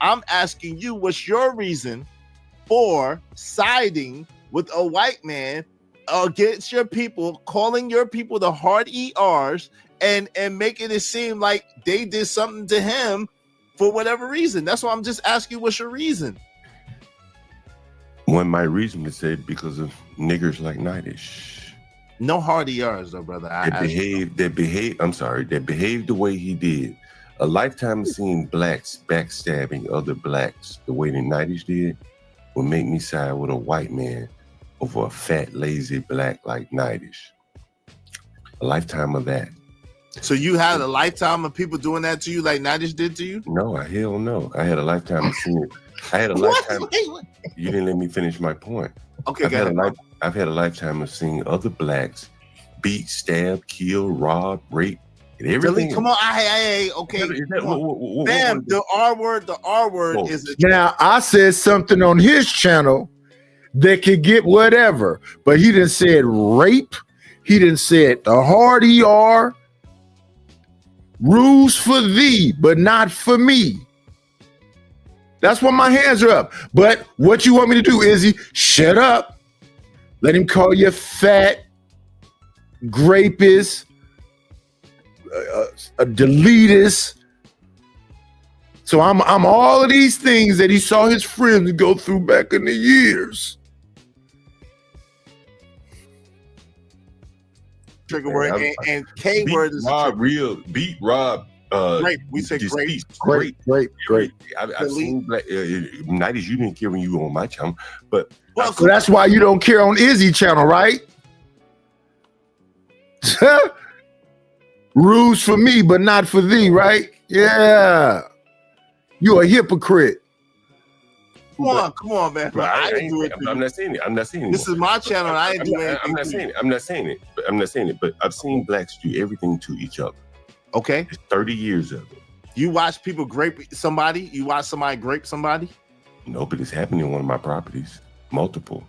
I'm asking you, what's your reason for siding with a white man against your people, calling your people the hard ERs, and making it seem like they did something to him for whatever reason? That's why I'm just asking, what's your reason? My reason is said because of niggers like Nidish. No hard ERs though, brother. That behaved the way he did. A lifetime of seeing blacks backstabbing other blacks the way that Nidish did would make me side with a white man over a fat, lazy black like Nidish. A lifetime of that. So you had a lifetime of people doing that to you like Nidish did to you? No, hell no. I had a lifetime of seeing it. I had a lifetime. You didn't let me finish my point. Okay, I've had a lifetime of seeing other blacks beat, stab, kill, rob, rape, and everything. Really? Come on, okay. Bam, the R word is. Now I said something on his channel that could get whatever, but he didn't say it rape. He didn't say it the hard ER. Rules for thee, but not for me. That's why my hands are up. But what you want me to do, Izzy? Shut up. Let him call you fat, grapist, deletist. So I'm all of these things that he saw his friends go through back in the years. Trigger word and K word is Rob real beat Rob. Great. We said just great. beat. Great. I've seen Black. Nighties, you didn't care when you were on my channel, but so that's why you don't care on Izzy channel, right? Rules for me, but not for thee, right? Yeah. You a hypocrite. Come on, man. Bro, I'm not saying it. I'm not saying it. This is my channel. And I ain't doing anything. I'm not saying it. I'm not saying it. But I've seen blacks do everything to each other. Okay. It's 30 years of it. You watch people grape somebody? You watch somebody grape somebody? No, but it's happening on one of my properties. Multiple.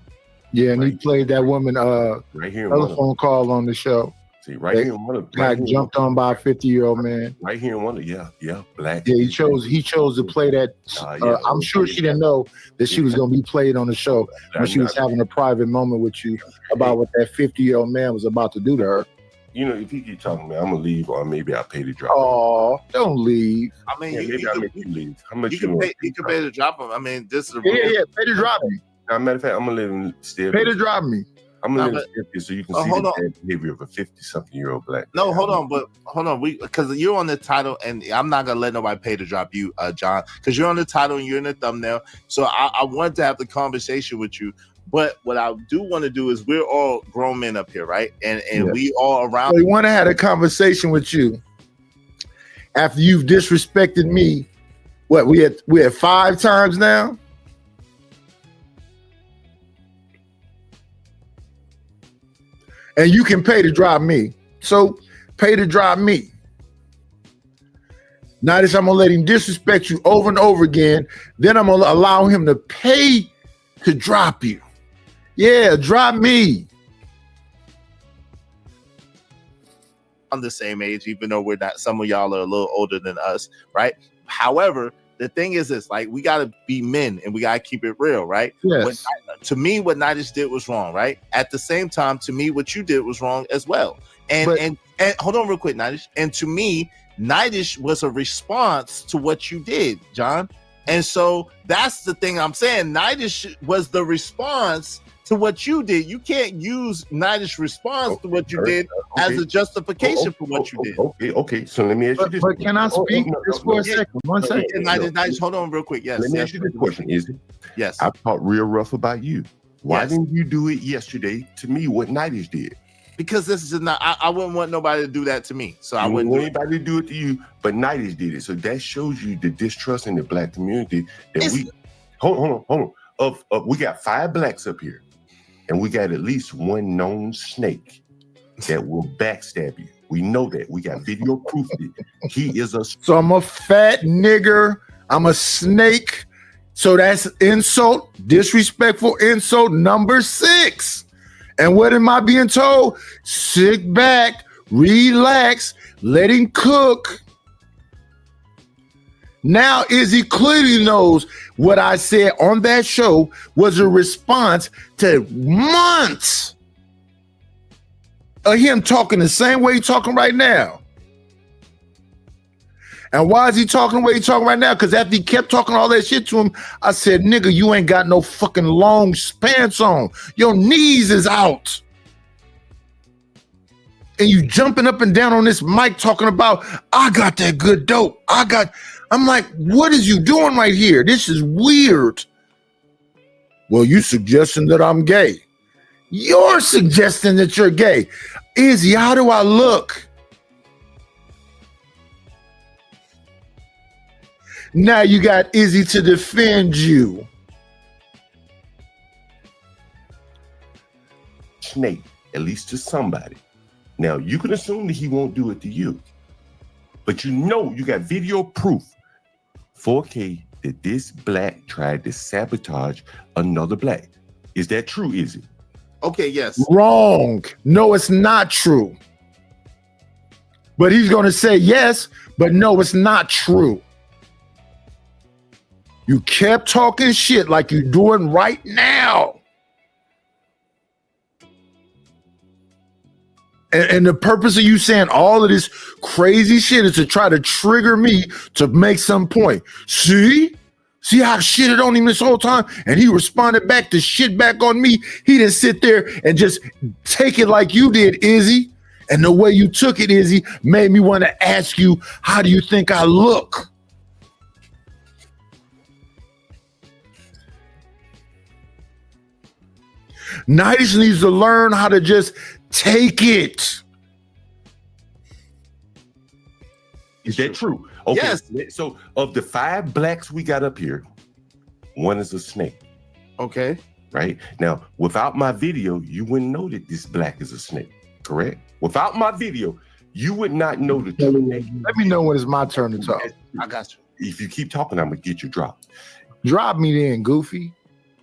Yeah, and he played that woman right here. Telephone call on the show. See, right here in one of got jumped on by a 50-year-old man. Right here in one of black. Yeah, he chose to play that. I'm sure she didn't know that she was gonna be played on the show when she was having a private moment with you about what that 50-year-old man was about to do to her. You know, if you keep talking, man, I'm gonna leave, or maybe I'll pay to drop. Oh, don't leave. I mean, maybe I'll make you leave. How much you can pay to drop him. I mean, this is pay to drop me. As a matter of fact, I'm gonna let him stay. Pay to drop me. I'm gonna let him stay so you can see the bad behavior of a 50-something-year-old black. No, hold on. Because you're on the title, and I'm not gonna let nobody pay to drop you, John, because you're on the title and you're in the thumbnail. So I wanted to have the conversation with you. But what I do want to do is we're all grown men up here, right? And we all around. So we want to have a conversation with you after you've disrespected me. What we had 5 times now. And you can pay to drop me. So pay to drop me. Now this, I'm gonna let him disrespect you over and over again. Then I'm gonna allow him to pay to drop you. Yeah, drop me. I'm the same age, even though we're not. Some of y'all are a little older than us, right? However, the thing is this: like, we gotta be men and we gotta keep it real, right? Yes. To me, what Nidish did was wrong, right? At the same time, to me, what you did was wrong as well. And hold on, real quick, Nidish. And to me, Nidish was a response to what you did, John. And so that's the thing I'm saying. Nidish was the response to what you did. You can't use Nidish's response to what you did as a justification for what you did. Okay. So let me ask you this. But can I speak just for a second? 1 second. Nidish, hold on real quick. Yes. Let me ask you this question, Izzy. Yes. I talked real rough about you. Why didn't you do it yesterday to me what Nidish did? Because this is not, I wouldn't want nobody to do that to me. So I wouldn't want anybody to do it to you, but Nidish did it. So that shows you the distrust in the black community that hold on. We got 5 blacks up here, and we got at least 1 known snake that will backstab you. We know that. We got video proof that he is a. So I'm a fat nigger. I'm a snake. So that's insult, disrespectful insult number 6. And what am I being told? Sit back, relax, let him cook. Now Izzy clearly knows what I said on that show was a response to months of him talking the same way he's talking right now. And why is he talking the way he's talking right now? Because after he kept talking all that shit to him, I said, nigga, you ain't got no fucking long pants on. Your knees is out. And you jumping up and down on this mic talking about, I got that good dope. I'm like, what is you doing right here? This is weird. Well, you suggesting that I'm gay. You're suggesting that you're gay. Izzy, how do I look? Now you got Izzy to defend you. Snake, at least to somebody. Now, you can assume that he won't do it to you. But you know you got video proof, 4K, that this black tried to sabotage another black. Is that true, Izzy? Okay, yes. Wrong. No, it's not true. But he's going to say yes, but no, it's not true. You kept talking shit like you're doing right now. And the purpose of you saying all of this crazy shit is to try to trigger me to make some point. See how I shitted on him this whole time? And he responded back to shit back on me. He didn't sit there and just take it like you did, Izzy. And the way you took it, Izzy, made me want to ask you, how do you think I look? Nice needs to learn how to just take it. Is that true? Okay. Yes. So of the 5 blacks we got up here, 1 is a snake. Okay. Right? Now, without my video, you wouldn't know that this black is a snake, correct? Without my video, you would not know the true name. Let me know when it's my turn to talk. I got you. If you keep talking, I'm gonna get you dropped. Drop me then, Goofy.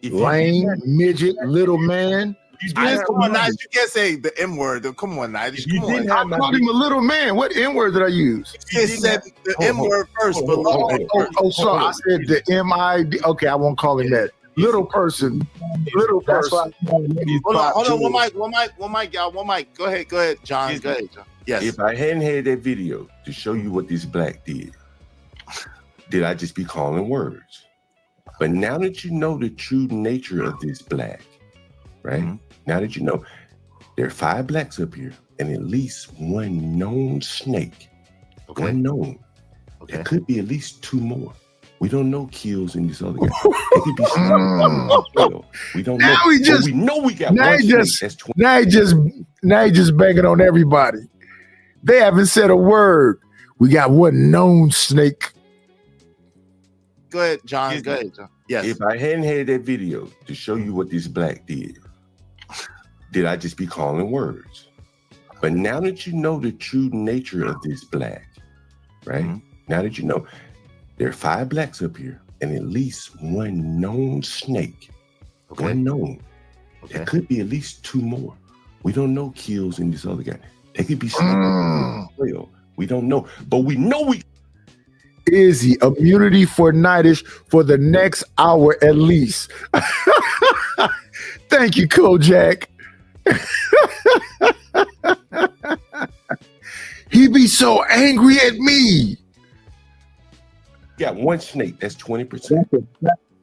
Lame, midget, little man. Come on, Nice. You can't say the M word. Come on, Nice. Come on. I called him a little man. What N word did I use? You said the M word first. So I said the M-I-D. Okay, I won't call him that. Little person. Little person. Hold on. One mic, y'all. One mic. Go ahead, John. Go ahead, John. Yes. If I hadn't had that video to show you what this black did I just be calling words? But now that you know the true nature of this black, right? Mm-hmm. Now that you know, there are 5 blacks up here and at least 1 known snake. Okay. 1 known. Okay. There could be at least 2 more. We don't know kills in this other guy. It could be we don't know. We know we got 1 snake. That's 20. Now he just banging on everybody. They haven't said a word. We got 1 known snake. Go ahead, John. Go ahead, John. Yes. If I hadn't had that video to show you what this black did I just be calling words? But now that you know the true nature of this black, right? Mm-hmm. Now that you know, there are 5 blacks up here and at least 1 known snake. Okay. 1 known. Okay. There could be at least 2 more. We don't know kills in this other guy. There could be snakes. We don't know, but we know we. Izzy, immunity for Nightish for the next hour at least. Thank you, Kojak. He be so angry at me. Got 1 snake. That's 20%.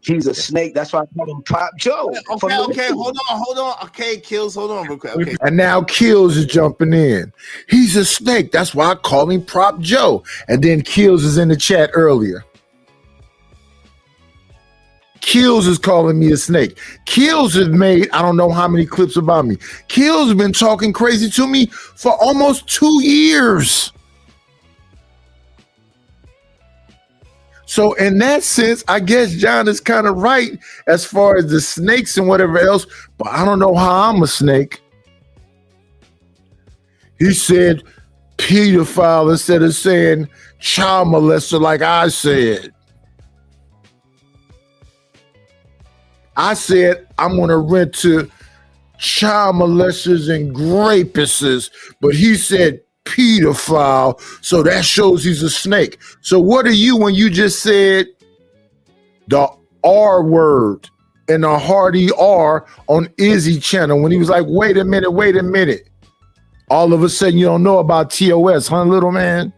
He's a snake. That's why I call him Pop Joe. Okay. Hold on. Okay, Kills, hold on real quick. Okay. And now Kills is jumping in. He's a snake. That's why I call him Prop Joe. And then Kills is in the chat earlier. Kills is calling me a snake. Kills has made, I don't know how many clips about me. Kills has been talking crazy to me for almost 2 years. So in that sense, I guess John is kind of right as far as the snakes and whatever else, but I don't know how I'm a snake. He said pedophile instead of saying child molester like I said. I said I'm going to rent to child molesters and rapists, but he said pedophile, so that shows he's a snake. So what are you when you just said the R word and a hearty R on Izzy channel when he was like, wait a minute. All of a sudden you don't know about TOS, huh, little man?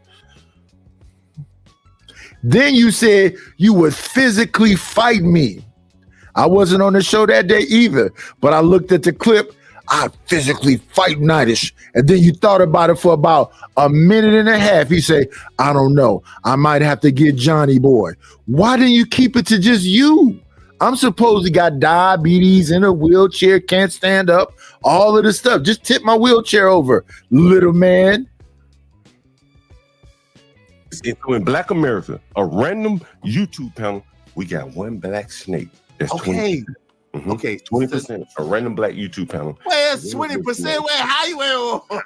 Then you said you would physically fight me. I wasn't on the show that day either, but I looked at the clip. I physically fight Nightish. And then you thought about it for about a minute and a half. He said, I don't know. I might have to get Johnny Boy. Why didn't you keep it to just you? I'm supposed to got diabetes, in a wheelchair, can't stand up, all of this stuff. Just tip my wheelchair over, little man. In Black America, a random YouTube panel, we got 1 black snake. That's okay. 20%. Mm-hmm. Okay, 20%. A random black YouTube panel. Wait, it's 20%. Wait, how you? What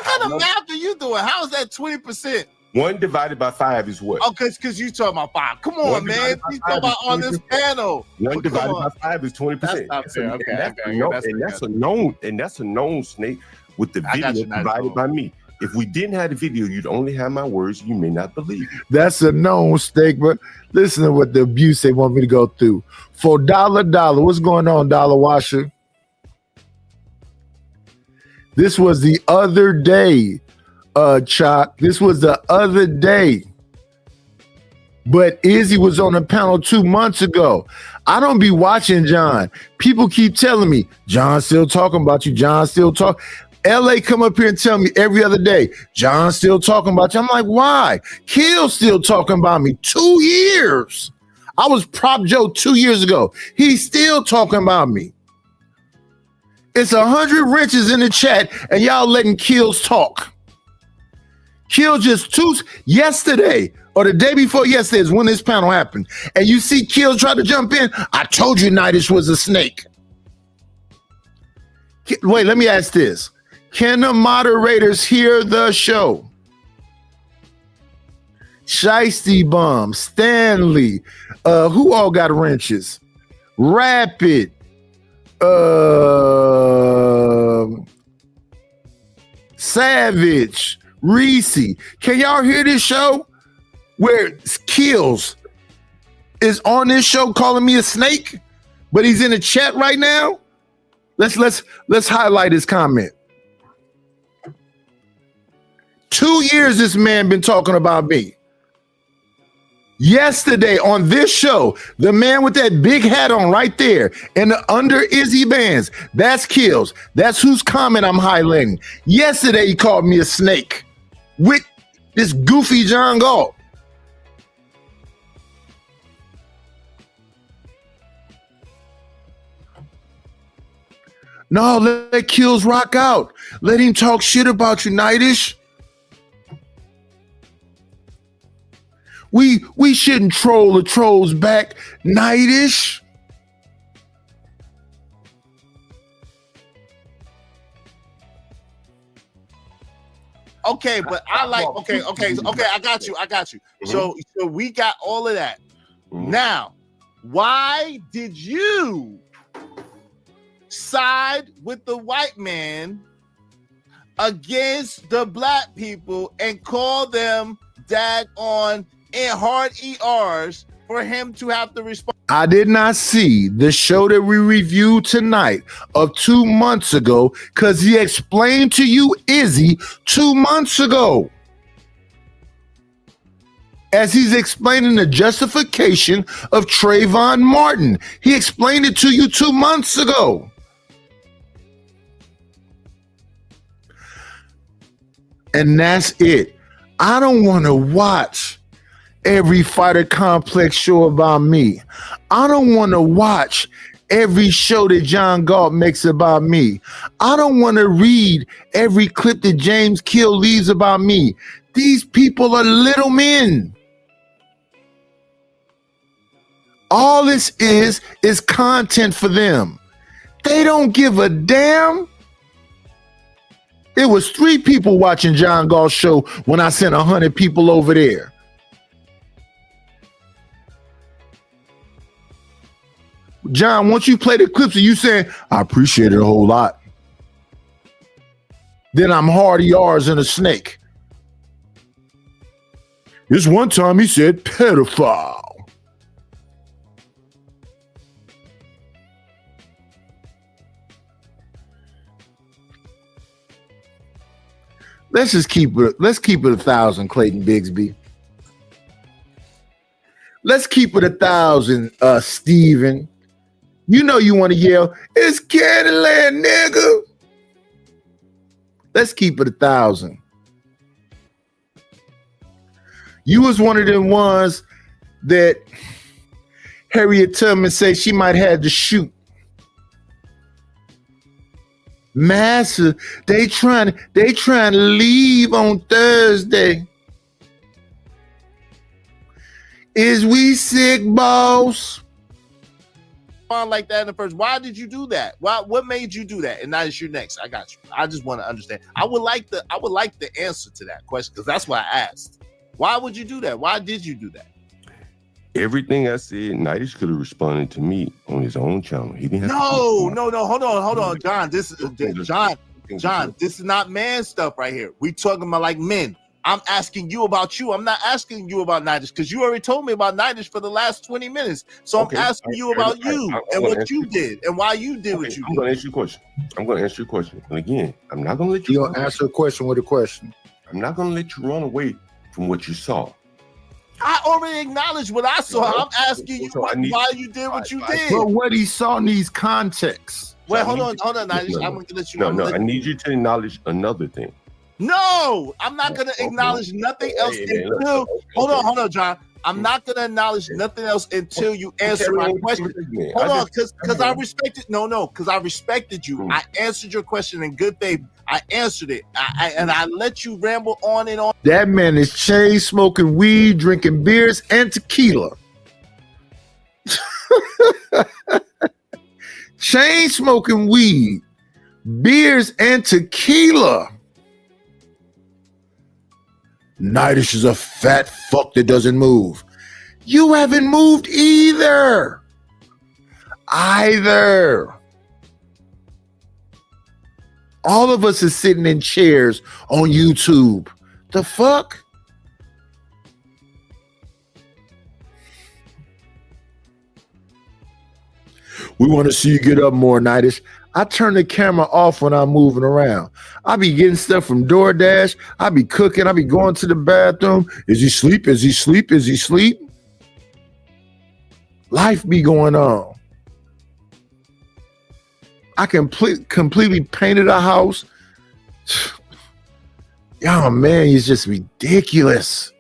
kind of math are you doing? How is that 20%? 1 divided by 5 is what? Okay, because you talking about 5. Come on, man. You talking about on this panel. 1 divided by 5 is 20%. That's not fair. That's a known snake with the video divided by me. If we didn't have the video, you'd only have my words. You may not believe it. That's a known snake, but listen to what the abuse they want me to go through. For $1, what's going on, Dollar Washer? This was the other day, Chalk. This was the other day. But Izzy was on the panel 2 months ago. I don't be watching John. People keep telling me, John still talking about you. John still talk. LA come up here and tell me every other day, John still talking about you. I'm like, why? Kill still talking about me. 2 years. I was Prop Joe 2 years ago. He's still talking about me. It's 100 wrenches in the chat and y'all letting Kills talk. Kill just yesterday or the day before yesterday is when this panel happened. And you see Kill try to jump in. I told you Nitish was a snake. Wait, let me ask this. Can the moderators hear the show? Shiesty Bum, Stanley, who all got wrenches? Rapid, Savage, Reese. Can y'all hear this show? Where Kills is on this show calling me a snake, but he's in the chat right now. Let's highlight his comment. 2 years this man been talking about me. Yesterday on this show, the man with that big hat on right there and the under Izzy bands, that's Kills. That's whose comment I'm highlighting. Yesterday he called me a snake with this goofy John Galt. No, let Kills rock out. Let him talk shit about you, Nitish. We shouldn't troll the trolls back, Nitish. Okay, but I like okay, I got you. So we got all of that. Now, why did you side with the white man against the black people and call them daggone and hard ERs for him to have to respond? I did not see the show that we reviewed tonight of 2 months ago because he explained to you Izzy 2 months ago. As he's explaining the justification of Trayvon Martin. He explained it to you 2 months ago. And that's it. I don't want to watch every Fighter Complex show about me. I don't want to watch every show that John Galt makes about me. I don't want to read every clip that James Kill leaves about me. These people are little men. All this is content for them. They don't give a damn. It was 3 people watching John Galt's show when I sent 100 people over there. John, once you play the clips of you saying, I appreciate it a whole lot, then I'm hard ERs and a snake. This one time he said pedophile. Let's keep it 1,000, Clayton Bigsby. Let's keep it 1,000, Steven. You know you want to yell, it's Candyland, nigga. Let's keep it 1,000. You was one of them ones that Harriet Tubman said she might have to shoot. Massa, they trying to leave on Thursday. Is we sick, boss? Like that in the first. Why did you do that? What made you do that? And now it's your next. I got you. I just want to understand. I would like the answer to that question because that's why I asked. Why would you do that? Why did you do that? Everything I said, Nitish could have responded to me on his own channel. He didn't have No. Hold on, John. This is John. This is not man stuff right here. We talking about like men. I'm asking you about you. I'm not asking you about Nidus because you already told me about Nidus for the last 20 minutes. So I'm asking you about you and what you did and why you did what you did. I'm going to ask you a question. And again, I'm not going to let you answer a question with a question. I'm not going to let you run away from what you saw. I already acknowledged what I saw. I'm asking you why you did what you did. But what he saw needs context. Wait, hold on, Nidus. I'm going to let you know. No, I need you to acknowledge another thing. No, I'm not going to acknowledge nothing else until. Hold on, John. I'm not going to acknowledge nothing else until you answer my question. Hold on, because I respected. No, because I respected you. I answered your question in good faith. I answered it, and I let you ramble on and on. That man is chain smoking weed, drinking beers and tequila. Chain smoking weed, beers and tequila. Nidus is a fat fuck that doesn't move. You haven't moved either. All of us is sitting in chairs on YouTube. The fuck? We want to see you get up more, Nidus. I turn the camera off when I'm moving around. I be getting stuff from DoorDash. I be cooking. I be going to the bathroom. Is he sleep? Is he sleep? Is he sleep? Life be going on. I completely painted a house. Y'all, man, it's just ridiculous.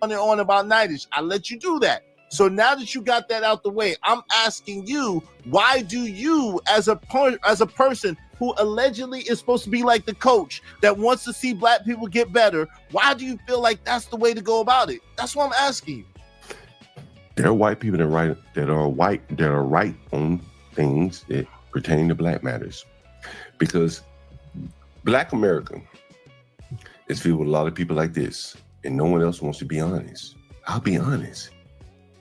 On about Nidus. I let you do that. So now that you got that out the way, I'm asking you, why do you, as a person who allegedly is supposed to be like the coach that wants to see black people get better, why do you feel like that's the way to go about it? That's what I'm asking you. There are white people that are right on things that pertain to Black matters, because Black America is filled with a lot of people like this, and no one else wants to be honest. I'll be honest.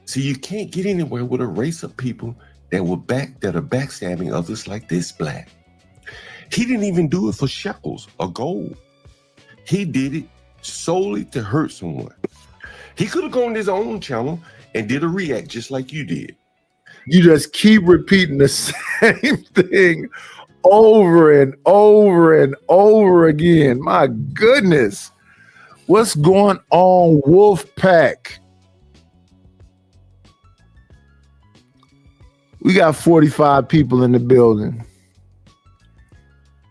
See, you can't get anywhere with a race of people that are backstabbing others like this Black. He didn't even do it for shekels or gold. He did it solely to hurt someone. He could have gone his own channel and did a react just like you did. You just keep repeating the same thing over and over and over again. My goodness. What's going on, Wolfpack? We got 45 people in the building.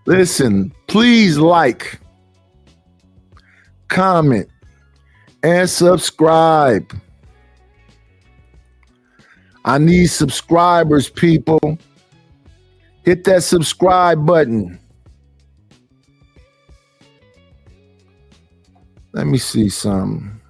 Listen, please like, comment, and subscribe. I need subscribers, people. Hit that subscribe button. Let me see something.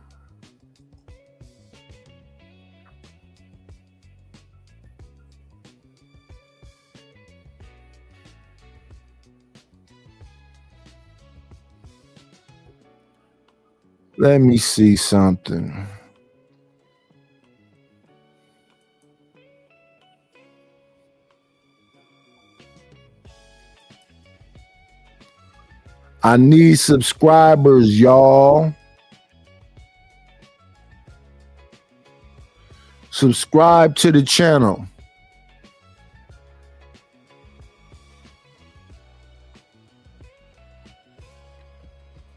Let me see something. I need subscribers, y'all. Subscribe to the channel.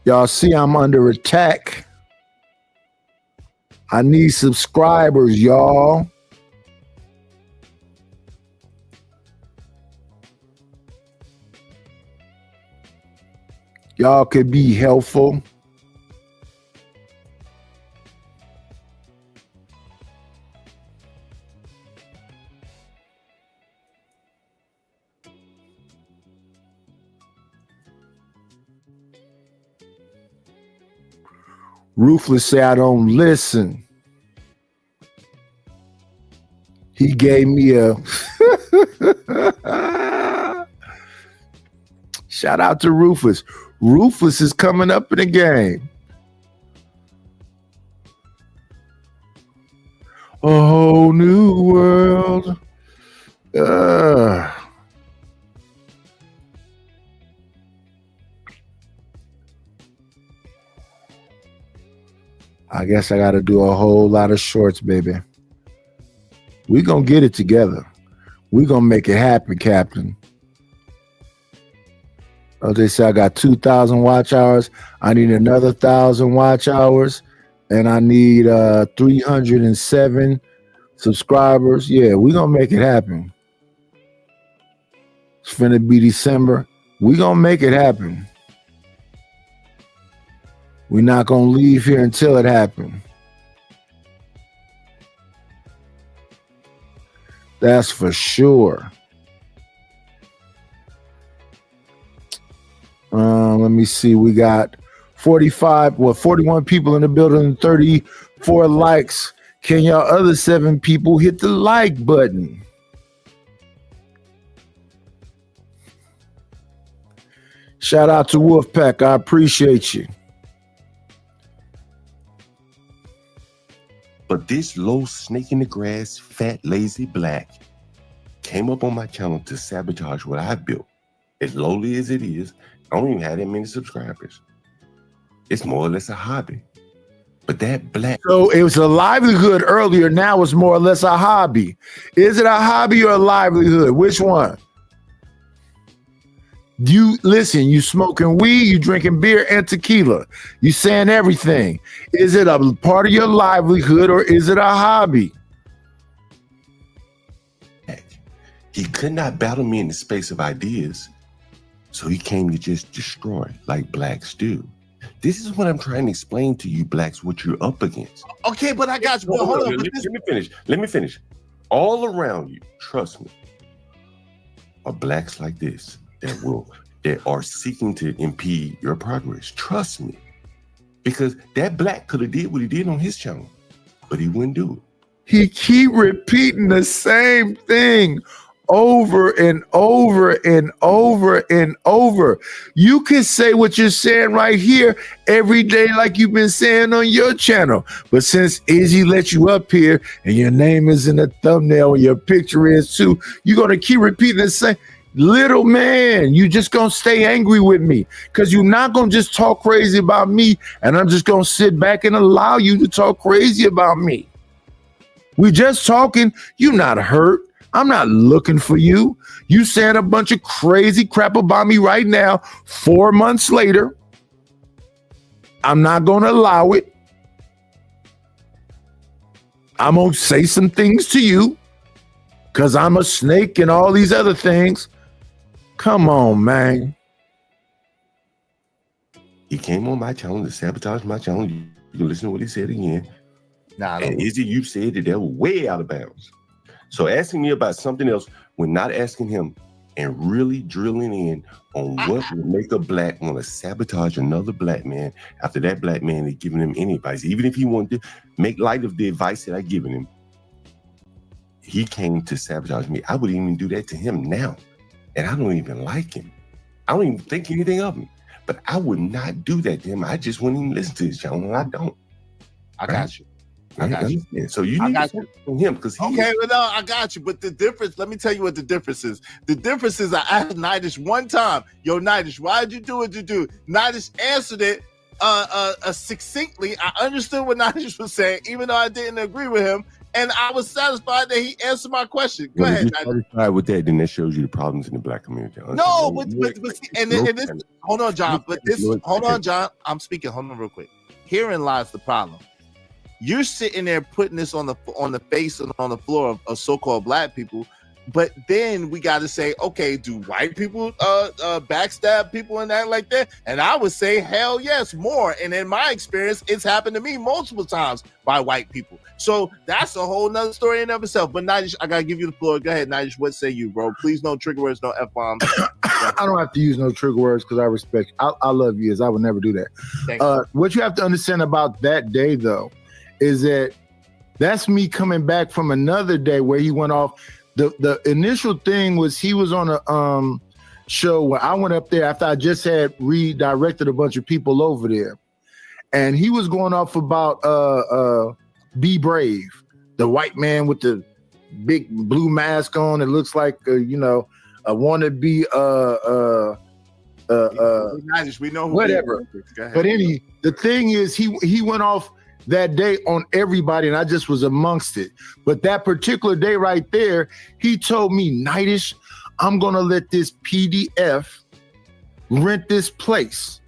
Y'all see I'm under attack. I need subscribers, y'all. Y'all could be helpful. Ruthless say I don't listen. He gave me a shout out to Rufus. Rufus is coming up in the game. A whole new world. I guess I got to do a whole lot of shorts, baby. We gonna get it together. We gonna make it happen, Captain. Oh, they say I got 2,000 watch hours. I need another 1,000 watch hours, and I need 307 subscribers. Yeah, we gonna make it happen. It's finna be December. We gonna make it happen. We're not gonna leave here until it happens. That's for sure. Let me see. We got 41 people in the building and 34 likes. Can y'all other 7 people hit the like button? Shout out to Wolfpack. I appreciate you. But this low snake in the grass, fat, lazy black came up on my channel to sabotage what I built. As lowly as it is, I don't even have that many subscribers. It's more or less a hobby. But that black... So it was a livelihood earlier. Now it's more or less a hobby. Is it a hobby or a livelihood? Which one? You listen, you smoking weed, you drinking beer and tequila. You saying everything. Is it a part of your livelihood or is it a hobby? He could not battle me in the space of ideas, so he came to just destroy like blacks do. This is what I'm trying to explain to you blacks, what you're up against. Okay, but I got you. Well, hold on. Let me finish. All around you, trust me, are blacks like this that are seeking to impede your progress. Trust me. Because that black could have did what he did on his channel, but he wouldn't do it. He keep repeating the same thing over and over and over and over. You can say what you're saying right here every day like you've been saying on your channel. But since Izzy let you up here and your name is in the thumbnail and your picture is too, you're going to keep repeating the same. Little man, you just gonna stay angry with me because you're not gonna just talk crazy about me and I'm just gonna sit back and allow you to talk crazy about me. We just talking. You're not hurt. I'm not looking for you. You saying a bunch of crazy crap about me right now, 4 months later. I'm not gonna allow it. I'm gonna say some things to you because I'm a snake and all these other things. Come on, man. He came on my channel to sabotage my channel. You can listen to what he said again. And Izzy, you said that they were way out of bounds. So asking me about something else when not asking him and really drilling in on what would make a black want to sabotage another black man after that black man had given him any advice. Even if he wanted to make light of the advice that I given him, he came to sabotage me. I wouldn't even do that to him now. And I don't even like him. I don't even think anything of him. But I would not do that to him. I just wouldn't even listen to his channel, and I don't. I got you. I got you. So you need to focus on him because okay, well, no, I got you. But the difference, let me tell you what the difference is. The difference is I asked Nidish one time, yo, Nidish, why did you do what you do? Nidish answered it succinctly. I understood what Nidish was saying, even though I didn't agree with him. And I was satisfied that he answered my question. Go ahead. Satisfied with that, then that shows you the problems in the black community. No, but see, and this, hold on, John. But this, hold on, John. I'm speaking. Hold on, real quick. Herein lies the problem. You're sitting there putting this on the face and on the floor of so-called black people, but then we got to say, okay, do white people backstab people and act like that? And I would say, hell yes, more. And in my experience, it's happened to me multiple times by white people. So that's a whole nother story in of itself. But Nidish, I gotta give you the floor. Go ahead, Nidish. What say you, bro? Please, no trigger words, no F-bombs. I don't have to use no trigger words because I respect you. I love you as I would never do that. What you have to understand about that day, though, is that that's me coming back from another day where he went off. The initial thing was he was on a show where I went up there after I just had redirected a bunch of people over there. And he was going off about Be Brave, the white man with the big blue mask on. It looks like, a wannabe we know who whatever. Go ahead. But the thing is he went off that day on everybody, and I just was amongst it. But that particular day right there, he told me, Nightish, I'm gonna let this PDF rent this place,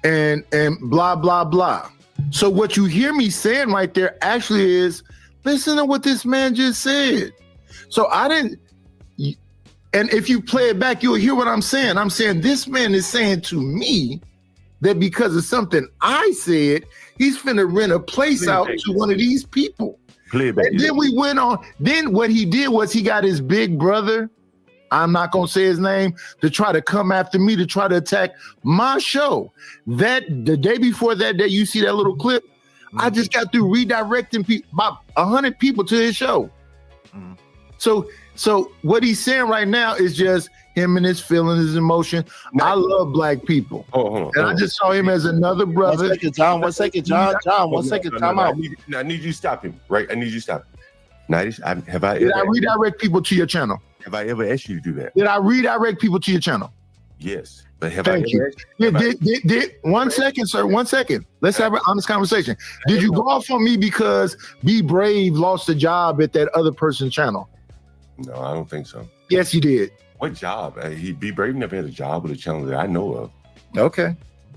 and blah blah blah. So what you hear me saying right there actually is, listen to what this man just said. So I didn't. And if you play it back, you'll hear what I'm saying. I'm saying this man is saying to me that because of something I said, he's finna rent a place out to one of these people. And then we went on. Then what he did was he got his big brother, I'm not gonna say his name, to try to come after me, to try to attack my show. That the day before that day, you see that little clip, I just got through redirecting about 100 people to his show. So what he's saying right now is just him and his feelings, his emotion. I love black people. And I just saw him as another brother. One second, John. One second, John. One second. Time out. I need you to stop him, right? I need you to stop him. Nightish, Did I redirect people to your channel? Have I ever asked you to do that? Did I redirect people to your channel? Yes. But have Thank I you. Did 1 second, sir. 1 second. Let's have an honest conversation. Did you go off on me because Be Brave lost a job at that other person's channel? No, I don't think so. Yes, you did. What job? Be Brave never had a job with a channel that I know of. Okay.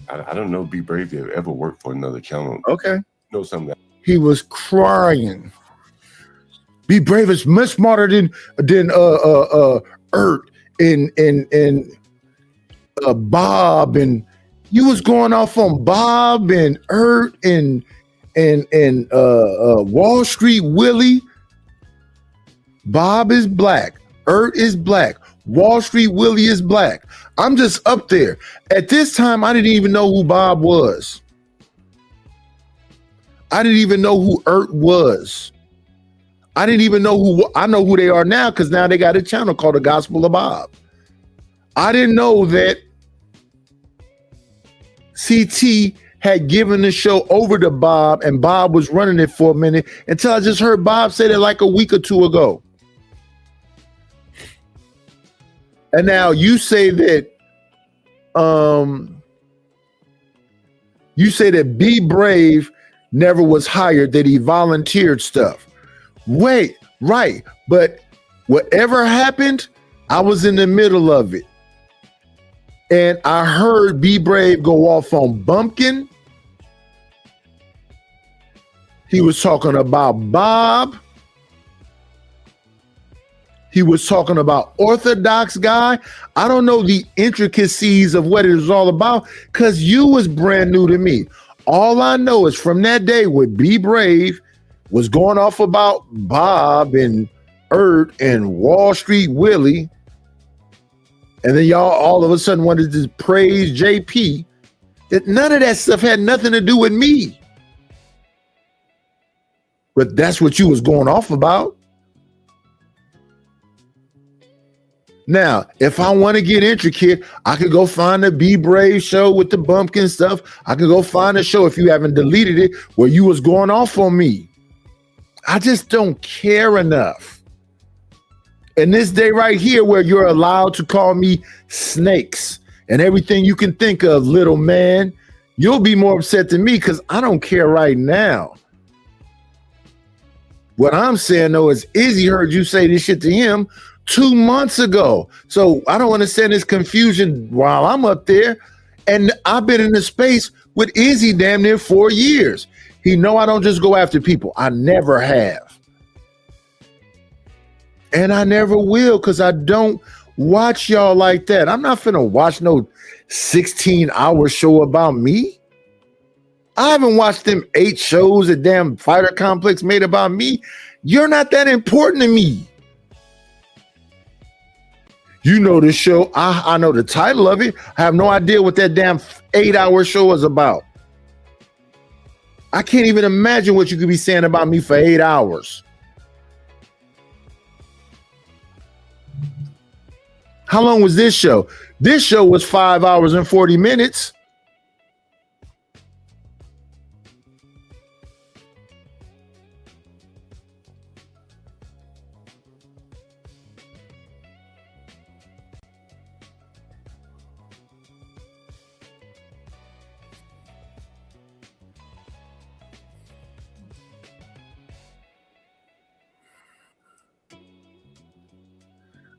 I don't know Be Brave that ever worked for another channel. Okay. Know something. He was crying. Be Brave is much smarter than Ert and Bob, and you was going off on Bob and Ert and Wall Street Willie. Bob is black. Ert is black. Wall Street Willie is black. I'm just up there. At this time, I didn't even know who Bob was. I didn't even know who Ert was. I didn't even know I know who they are now, because now they got a channel called The Gospel of Bob. I didn't know that CT had given the show over to Bob, and Bob was running it for a minute, until I just heard Bob say that like a week or two ago. And now you say that Be Brave never was hired, that he volunteered stuff. Wait, right. But whatever happened, I was in the middle of it. And I heard Be Brave go off on Bumpkin. He was talking about Bob. He was talking about Orthodox guy. I don't know the intricacies of what it was all about, because you was brand new to me. All I know is from that day with Be Brave was going off about Bob and Ert and Wall Street Willie. And then y'all all of a sudden wanted to praise JP. That none of that stuff had nothing to do with me. But that's what you was going off about. Now, if I want to get intricate, I could go find the Be Brave show with the Bumpkin stuff. I could go find a show, if you haven't deleted it, where you was going off on me. I just don't care enough. And this day right here, where you're allowed to call me snakes and everything you can think of, little man, you'll be more upset than me, because I don't care right now. What I'm saying, though, is Izzy heard you say this shit to him 2 months ago. So I don't understand this confusion while I'm up there. And I've been in the space with Izzy damn near 4 years. He know I don't just go after people. I never have. And I never will, because I don't watch y'all like that. I'm not finna watch no 16-hour show about me. I haven't watched them 8 shows a damn Fighter Complex made about me. You're not that important to me. You know the show. I know the title of it. I have no idea what that damn 8-hour show is about. I can't even imagine what you could be saying about me for 8 hours. How long was this show? This show was 5 hours and 40 minutes.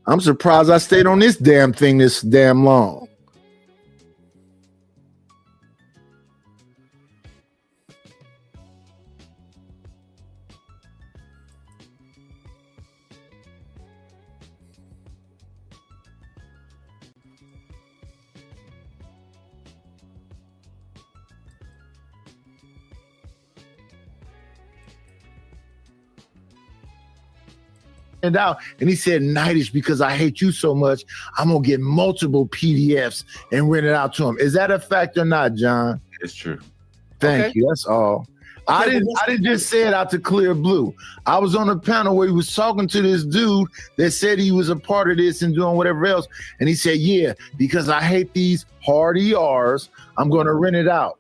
I'm surprised I stayed on this damn thing this damn long. Out and he said, Nightish, because I hate you so much, I'm gonna get multiple PDFs and rent it out to him. Is that a fact or not, John? It's true. Thank you. That's all. I didn't just say it out to clear blue. I was on a panel where he was talking to this dude that said he was a part of this and doing whatever else. And he said, yeah, because I hate these hard ERs, I'm gonna rent it out.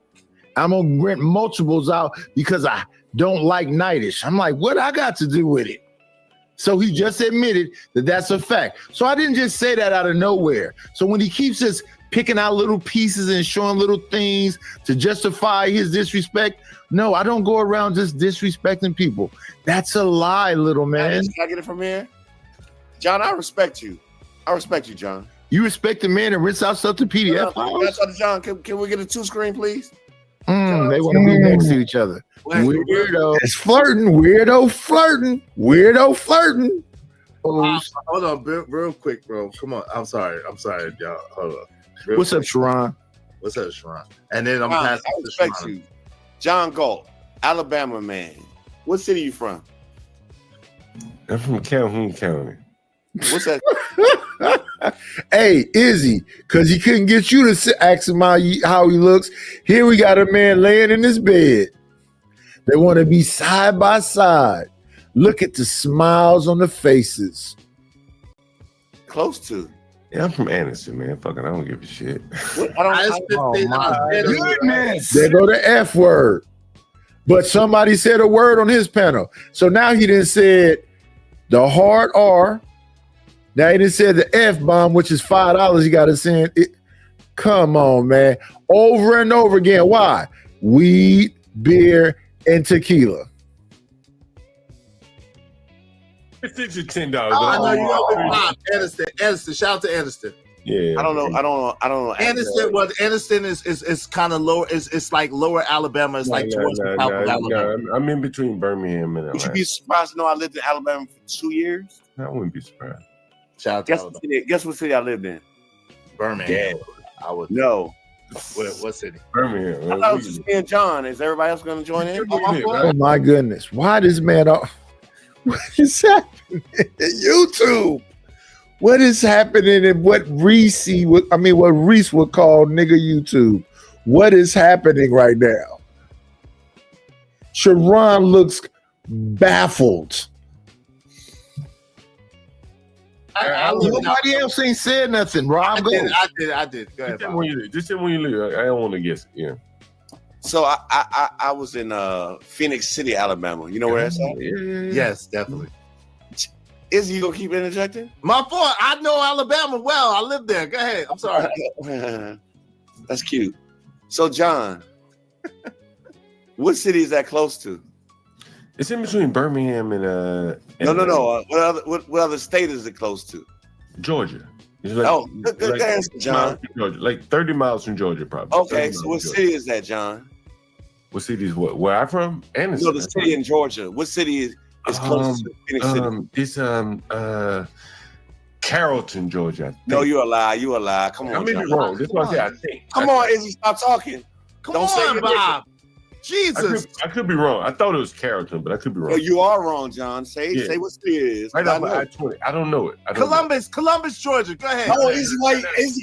I'm gonna rent multiples out because I don't like Nightish. I'm like, what I got to do with it? So he just admitted that that's a fact. So I didn't just say that out of nowhere. So when he keeps just picking out little pieces and showing little things to justify his disrespect, no, I don't go around just disrespecting people. That's a lie, little man. Can I get it from here? John, I respect you. I respect you, John. You respect the man that rents out stuff to PDF files? John, can we get a 2-screen, please? They want to be next to each other. Weirdo. It's flirting. Weirdo flirting. Weirdo flirting. Hold on, real quick, bro. Come on. I'm sorry, y'all. Hold on. What's up, Sharon? What's up, Sharon? And then I'm I passing to respect Sharon. you. John Galt, Alabama man. What city you from? I'm from Calhoun County. What's that? Hey, Izzy, because he couldn't get you to ask him how he looks. Here we got a man laying in his bed. They want to be side by side. Look at the smiles on the faces. Close to. Yeah, I'm from Anderson, man. Fucking, I don't give a shit. Goodness. There go the F word. But somebody said a word on his panel. So now he done said the hard R. Now he done said the F bomb, which is $5 you got to send. Come on, man. Over and over again. Why? Weed, beer, and tequila. It's $10. I know you know Bob. Anderson. Shout out to Anderson. Yeah. I don't know. Anderson is kind of lower. It's like lower Alabama. It's like towards the south of Alabama. I'm in between Birmingham and Would Atlanta. you be surprised to know I lived in Alabama for 2 years? I wouldn't be surprised. Shout out to Alabama. Guess what city I lived in? Birmingham. Yeah. I would. No. What city? Birmingham. I thought it was just me and John. Is everybody else going to join in? Oh my goodness. Why this man what is happening in YouTube? What is happening in what Reese would call nigga YouTube? What is happening right now? Sharon looks baffled. Nobody else ain't said nothing, Rob. I did. Go ahead. Just say when you leave. I don't want to guess. Yeah. So I was in Phoenix City, Alabama. You know where that's at? Yes, definitely. Is you gonna keep interjecting? My point. I know Alabama well. I live there. Go ahead. I'm sorry. That's cute. So John, what city is that close to? It's in between Birmingham and No. What other state is it close to? Georgia. It's like, good answer, John. Georgia, like 30 miles from Georgia, probably. Okay, so what city is that, John? What city is what? Where I'm from? Anderson. No, the city in Georgia. What city is close to Phoenix City? It's Carrollton, Georgia. No, you a lie. You a lie. Come on. I may be wrong. That's what I say. I think. Come on, Izzy, stop talking. Don't say Bob. Jesus. I could be wrong. I thought it was Carrollton, but I could be wrong. No, you are wrong, John. Say what city it is. Right off I-20. I don't know it. Columbus, Georgia. Go ahead. No, Izzy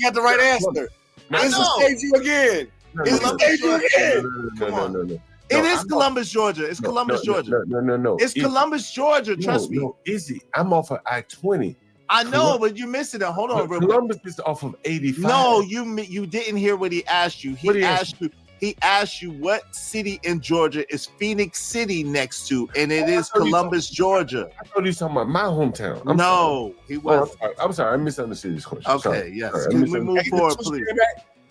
got the right answer. Izzy saved you again. Izzy saved you again. No. It is Columbus, Georgia. It's Columbus, Georgia. No. It's Columbus, Georgia. Trust me. No, Izzy, I'm off of I-20. I know, but you missed it. Hold on, real quick. Columbus is off of 85. No, you didn't hear what he asked you. He asked you what city in Georgia is Phoenix City next to, and it is Columbus, Georgia. I thought he was talking about my hometown. He was. I'm sorry. I misunderstood this question. Okay, yes. Can we move forward, please?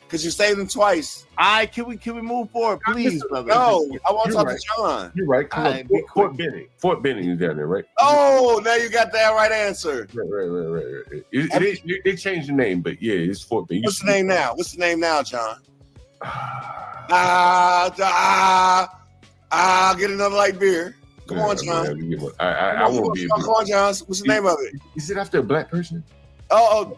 Because you saved him twice. All right, can we move forward, please, brother? No, I want to You're talk right. to John. You're right. Come on. Fort Benning. Fort Benning is down there, right? Oh, now you got that right answer. Right. They changed the name, but yeah, it's Fort Benning. What's the name now? What's the name now, John? Get another light beer. Come on, John. I won't be able to. Come on, John. What's the name of it? Is it after a black person? I'm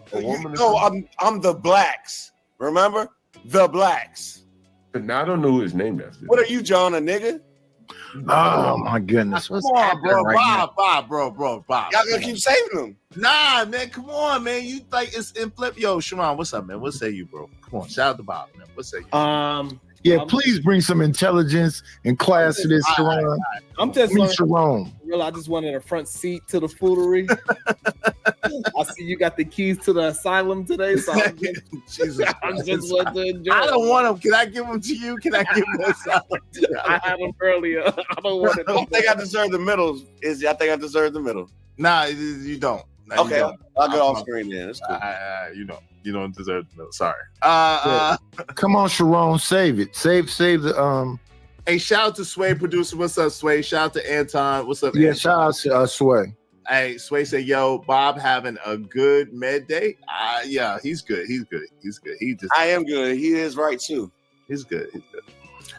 the Blacks. Remember? The Blacks. But now I don't know who his name after. What are you, John, a nigga? Oh my goodness. What's Come on, happening bro. right now? Bob. Y'all gonna keep saving them. Nah, man, come on, man. You like it's in flip. Yo, Sharon, what's up, man? What say you, bro? Come on, shout out to Bob, man. What say you? Yeah, please bring some intelligence and class to this, Sharon. I'm just Meet Sharon. Real, I just wanted a front seat to the foolery. I see you got the keys to the asylum today, so I'm just want to enjoy. I don't want them. Can I give them to you? Can I give them I had them earlier. I don't want to. I think I deserve the middle. I think I deserve the middle. Nah, you don't. Nah, Okay, you don't. I'll go off screen then. That's cool. You don't deserve the middle. Sorry. Come on, Sharon, save it. Save the Hey, shout out to Sway producer. What's up, Sway? Shout out to Anton. What's up? Yeah, Anton? shout out to Sway. Hey, Sway said, "Yo, Bob having a good med day." Yeah, he's good. He just. I am good. He is right too. He's good.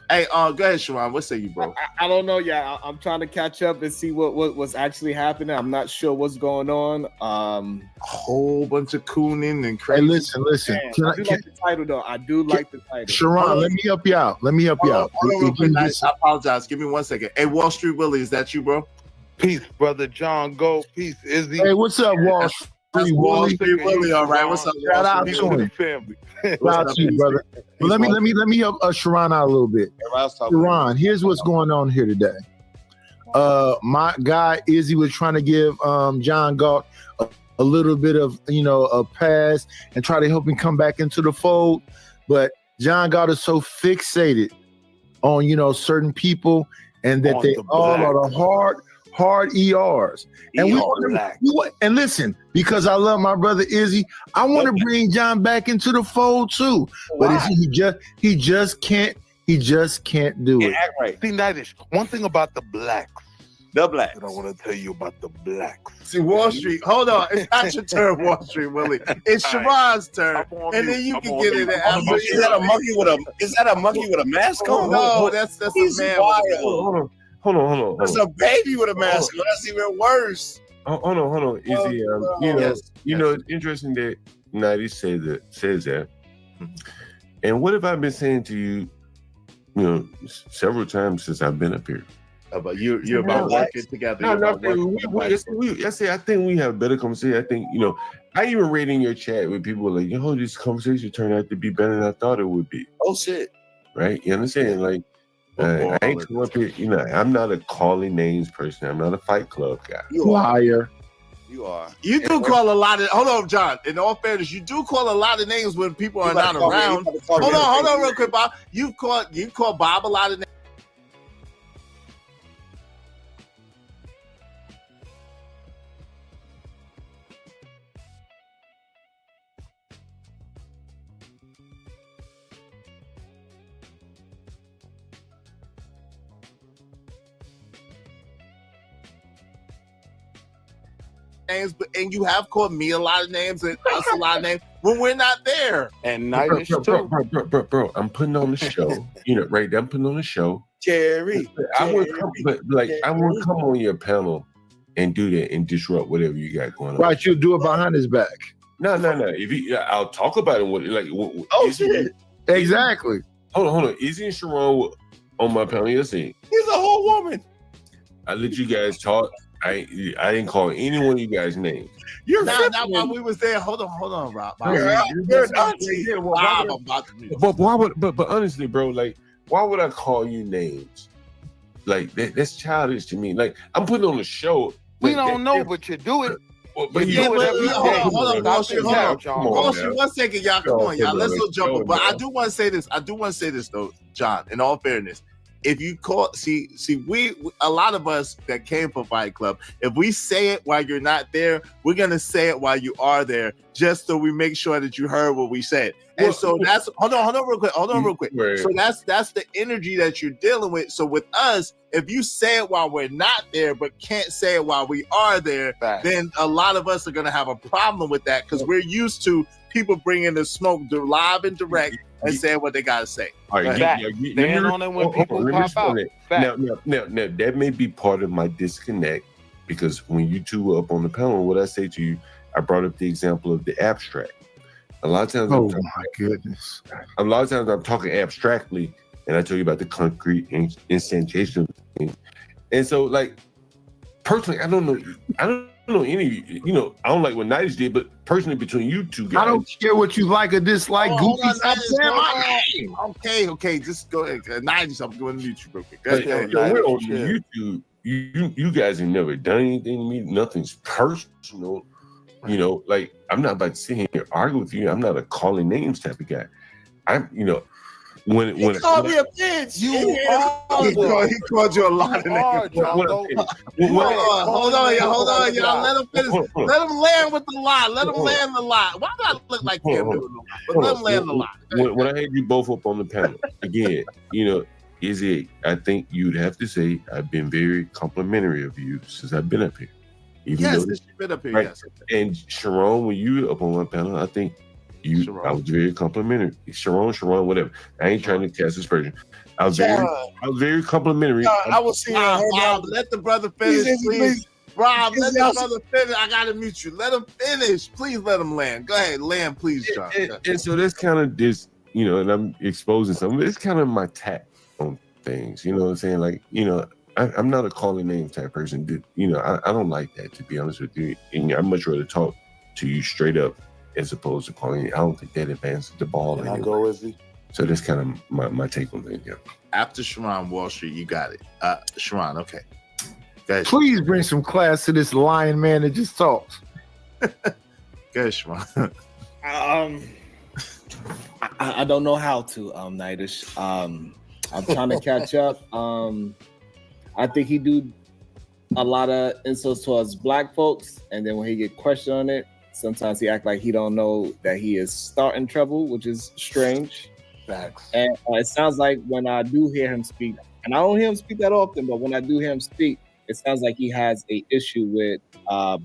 Hey, go ahead, Sharon. What say you, bro? I don't know. Yeah, I'm trying to catch up and see what's actually happening. I'm not sure what's going on. Whole bunch of cooning and Hey, crazy. listen. I do like the title though. I do like the title. Sharon, let me help you out. Hold on real quick. I apologize. Give me 1 second. Hey, Wall Street Willie, is that you, bro? Peace, brother John. Go. Peace, Izzy. Hey, what's up, Wall Street Wall Willie? Street Willie. All right. What's up? Shout out Peace to to the him. family. Shout out to you, brother. But let me help Sharon out a little bit. Sharon, here's what's going on here today. My guy Izzy was trying to give John Galt a little bit of a pass and try to help him come back into the fold, but John Galt is so fixated on certain people and that they all are the hard ERs. And and listen, because I love my brother Izzy, I want to bring John back into the fold too. But he just can't do it. Act right. See, that is one thing about the blacks. The blacks. That I want to tell you about the blacks. See, Wall Street. Hold on. It's not your turn, Wall Street Willie. It's Sharon's turn. And then you can get in there. Is that a monkey with a mask on? No, that's a man. Hold on. That's a baby with a mask on. That's even worse. Hold on. Izzy, it's interesting that Nadi says that. And what have I been saying to you, several times since I've been up here? About you're about working together. I think we have better conversation. I think, I even read in your chat with people like, this conversation turned out to be better than I thought it would be. Oh shit. Right? You understand? Like, I ain't come up here, I'm not a calling names person. I'm not a Fight Club guy. Liar. You are. You do call a lot of. Hold on, John. In all fairness, you do call a lot of names when people are not around. Hold on, real quick, Bob. You call Bob a lot of names. Names, and you have called me a lot of names and us a lot of names when we're not there. And bro, I'm putting on the show. Right? I'm putting on the show. Jerry. I won't come on your panel and do that and disrupt whatever you got going on. Right, you'll do it behind his back. No. I'll talk about it. Shit. Exactly. Hold on. Izzy and Sharon on my panel yesterday. He's a whole woman. I let you guys talk. I didn't call any one of you guys' names. You're not while we was there. Hold on, Rob. But honestly, bro, like, why would I call you names? Like that's childish to me. Like, I'm putting on a show. We don't know, but you do it. But you do it every day. Hold on, Wall Street, 1 second, y'all. Come on, y'all. Let's go jump. But I do want to say this. Though, John. In all fairness, if you call, see, we a lot of us that came from Fight Club, if we say it while you're not there, we're gonna say it while you are there, just so we make sure that you heard what we said. And so that's hold on real quick. Right. So that's the energy that you're dealing with. So with us, if you say it while we're not there, but can't say it while we are there, then a lot of us are gonna have a problem with that because we're used to people bringing the smoke live and direct and saying what they gotta say. All right, Right. stand on it when people pop out. Now, that may be part of my disconnect because when you two were up on the panel, what I say to you, I brought up the example of the abstract. A lot of times, my goodness. A lot of times I'm talking abstractly, and I tell you about the concrete instantiation of things. And so, like, personally, I don't know any. I don't like what Nice did, but personally, between you two guys, I don't care what you like or dislike. Hold Goofy, on, stop Nice, saying hold my on. name. Okay, just go ahead. Nice, I'm going to mute you real quick. Go like, ahead. we're on YouTube. You guys have never done anything to me. Nothing's personal. Like I'm not about to sit here and argue with you. I'm not a calling names type of guy. When He called me a bitch. He called you a lot of names. Hold on, y'all. Let him finish. Let him land with the lie. Let him land the lie. Why do I look like him? But let him land the lie. When I had you both up on the panel again, Izzy, I think you'd have to say I've been very complimentary of you since I've been up here. Yes, since you've been up here. Right? Yes. And Sharon, when you were up on my panel, I think I was very complimentary. Sharon, whatever. I ain't trying to cast aspersion. I was very complimentary. I will see. Rob, let the brother finish, please. Rob, let the brother finish. I gotta mute you. Let him finish. Please let him land. Go ahead, land, please, John. And so that's kind of this, and I'm exposing something. It's kind of my tact on things. You know what I'm saying? Like, I'm not a calling name type person. I don't like that, to be honest with you. And I'd much rather talk to you straight up as opposed to calling you. I don't think that advances the ball. Can I go, Izzy? So that's kind of my take on that. Yeah. After Sharon Wall Street, you got it. Sharon, okay. Go ahead. Please bring some class to this lying man that just talks. Go ahead, Sharon. I don't know how to, Nightish. I'm trying to catch up. I think he do a lot of insults towards black folks, and then when he get questioned on it, sometimes he act like he don't know that he is starting trouble, which is strange. Facts. And it sounds like when I do hear him speak, and I don't hear him speak that often, but when I do hear him speak, it sounds like he has a issue with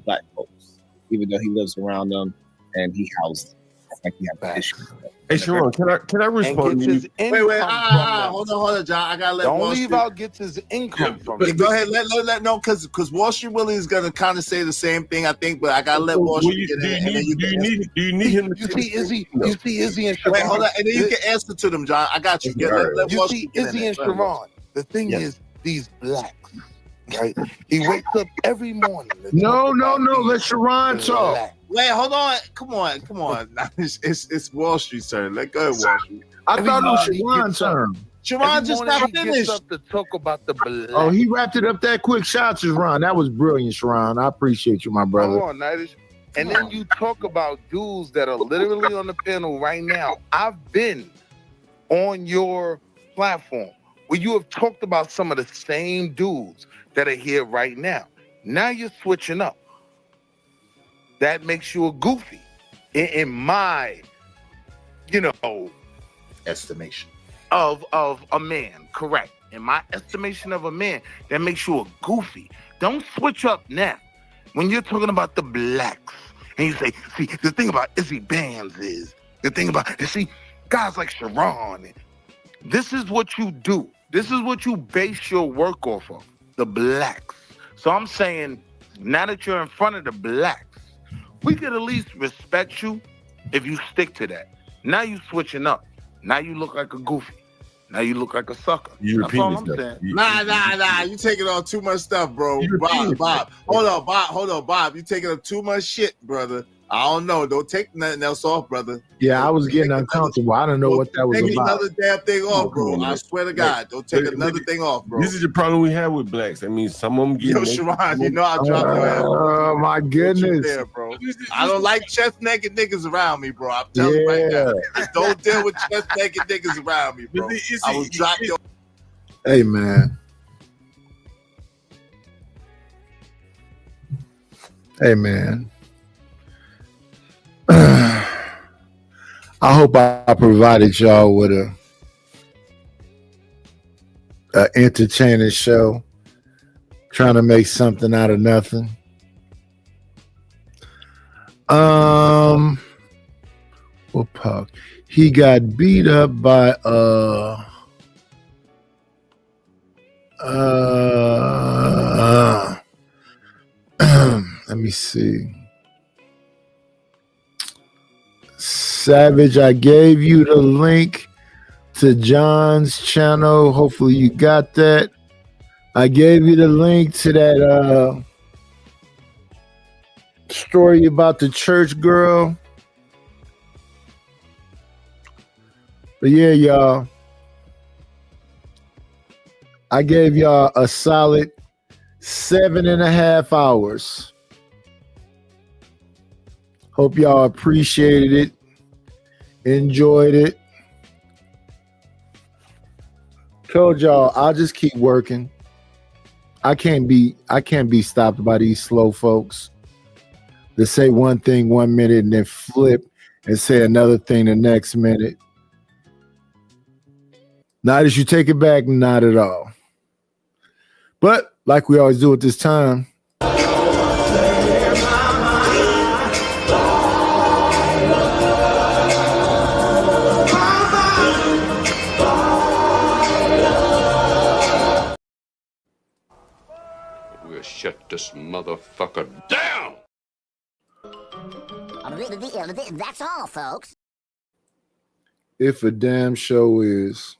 black folks, even though he lives around them and he houses them. It's like he has an issue with them. Hey, Sharon, can I respond to you? Wait, hold on, John. I gotta let Don't Wall leave Street. out gets his income from But it. go ahead, let no, because Wall Street Willie is gonna kind of say the same thing, I think, but I gotta let Wall Street get in. Do you need him? You see Izzy and Sharon. Wait, hold on, and then you can answer to them, John. I got you. Let You Wall see Street get in Izzy there. and Let him Sharon. The thing is, these blacks, right? He wakes up every morning. No. Let Sharon talk. Wait, hold on. Come on. It's Wall Street's turn. Let go, Wall Street. I thought it was Sharon's turn. Sharon just got Gets finished. up to talk about the black. Oh, he wrapped it up that quick. Shout out to Sharon. That was brilliant, Sharon. I appreciate you, my brother. Come on, Nightish. And then you talk about dudes that are literally on the panel right now. I've been on your platform where you have talked about some of the same dudes that are here right now. Now you're switching up. That makes you a goofy in my, estimation of a man. Correct. In my estimation of a man, that makes you a goofy. Don't switch up now. When you're talking about the blacks and you say, see, the thing about Izzy Bands is, guys like Sharon, this is what you do. This is what you base your work off of, the blacks. So I'm saying, now that you're in front of the blacks, we could at least respect you if you stick to that. Now you switching up. Now you look like a goofy. Now you look like a sucker. That's all I'm saying. Nah. You taking on too much stuff, bro. Bob. Hold on, Bob. You taking up too much shit, brother. I don't know. Don't take nothing else off, brother. Yeah, I was getting uncomfortable. I don't know what that was Take about. another damn thing off, bro. I swear to God. Don't take another thing off, bro. This is the problem we have with blacks. I mean, some of them get. Yo, Sharon, you know I dropped your ass. Oh, my goodness. There, bro. I don't like chest naked niggas around me, bro. I'm telling you right now. Don't deal with chest naked niggas around me, bro. I will drop your. Hey, man. Hey, man. I hope I provided y'all with a entertaining show. Trying to make something out of nothing. What Puck? He got beat up by let me see. Savage, I gave you the link to John's channel. Hopefully you got that. I gave you the link to that story about the church girl. But yeah, y'all. I gave y'all a solid 7.5 hours. Hope y'all appreciated it, enjoyed it. Told y'all I'll just keep working. I can't be stopped by these slow folks that say one thing 1 minute and then flip and say another thing the next minute. Not as you take it back, not at all. But like we always do at this time, we'll shut this motherfucker down. That's all, folks. if a damn show is.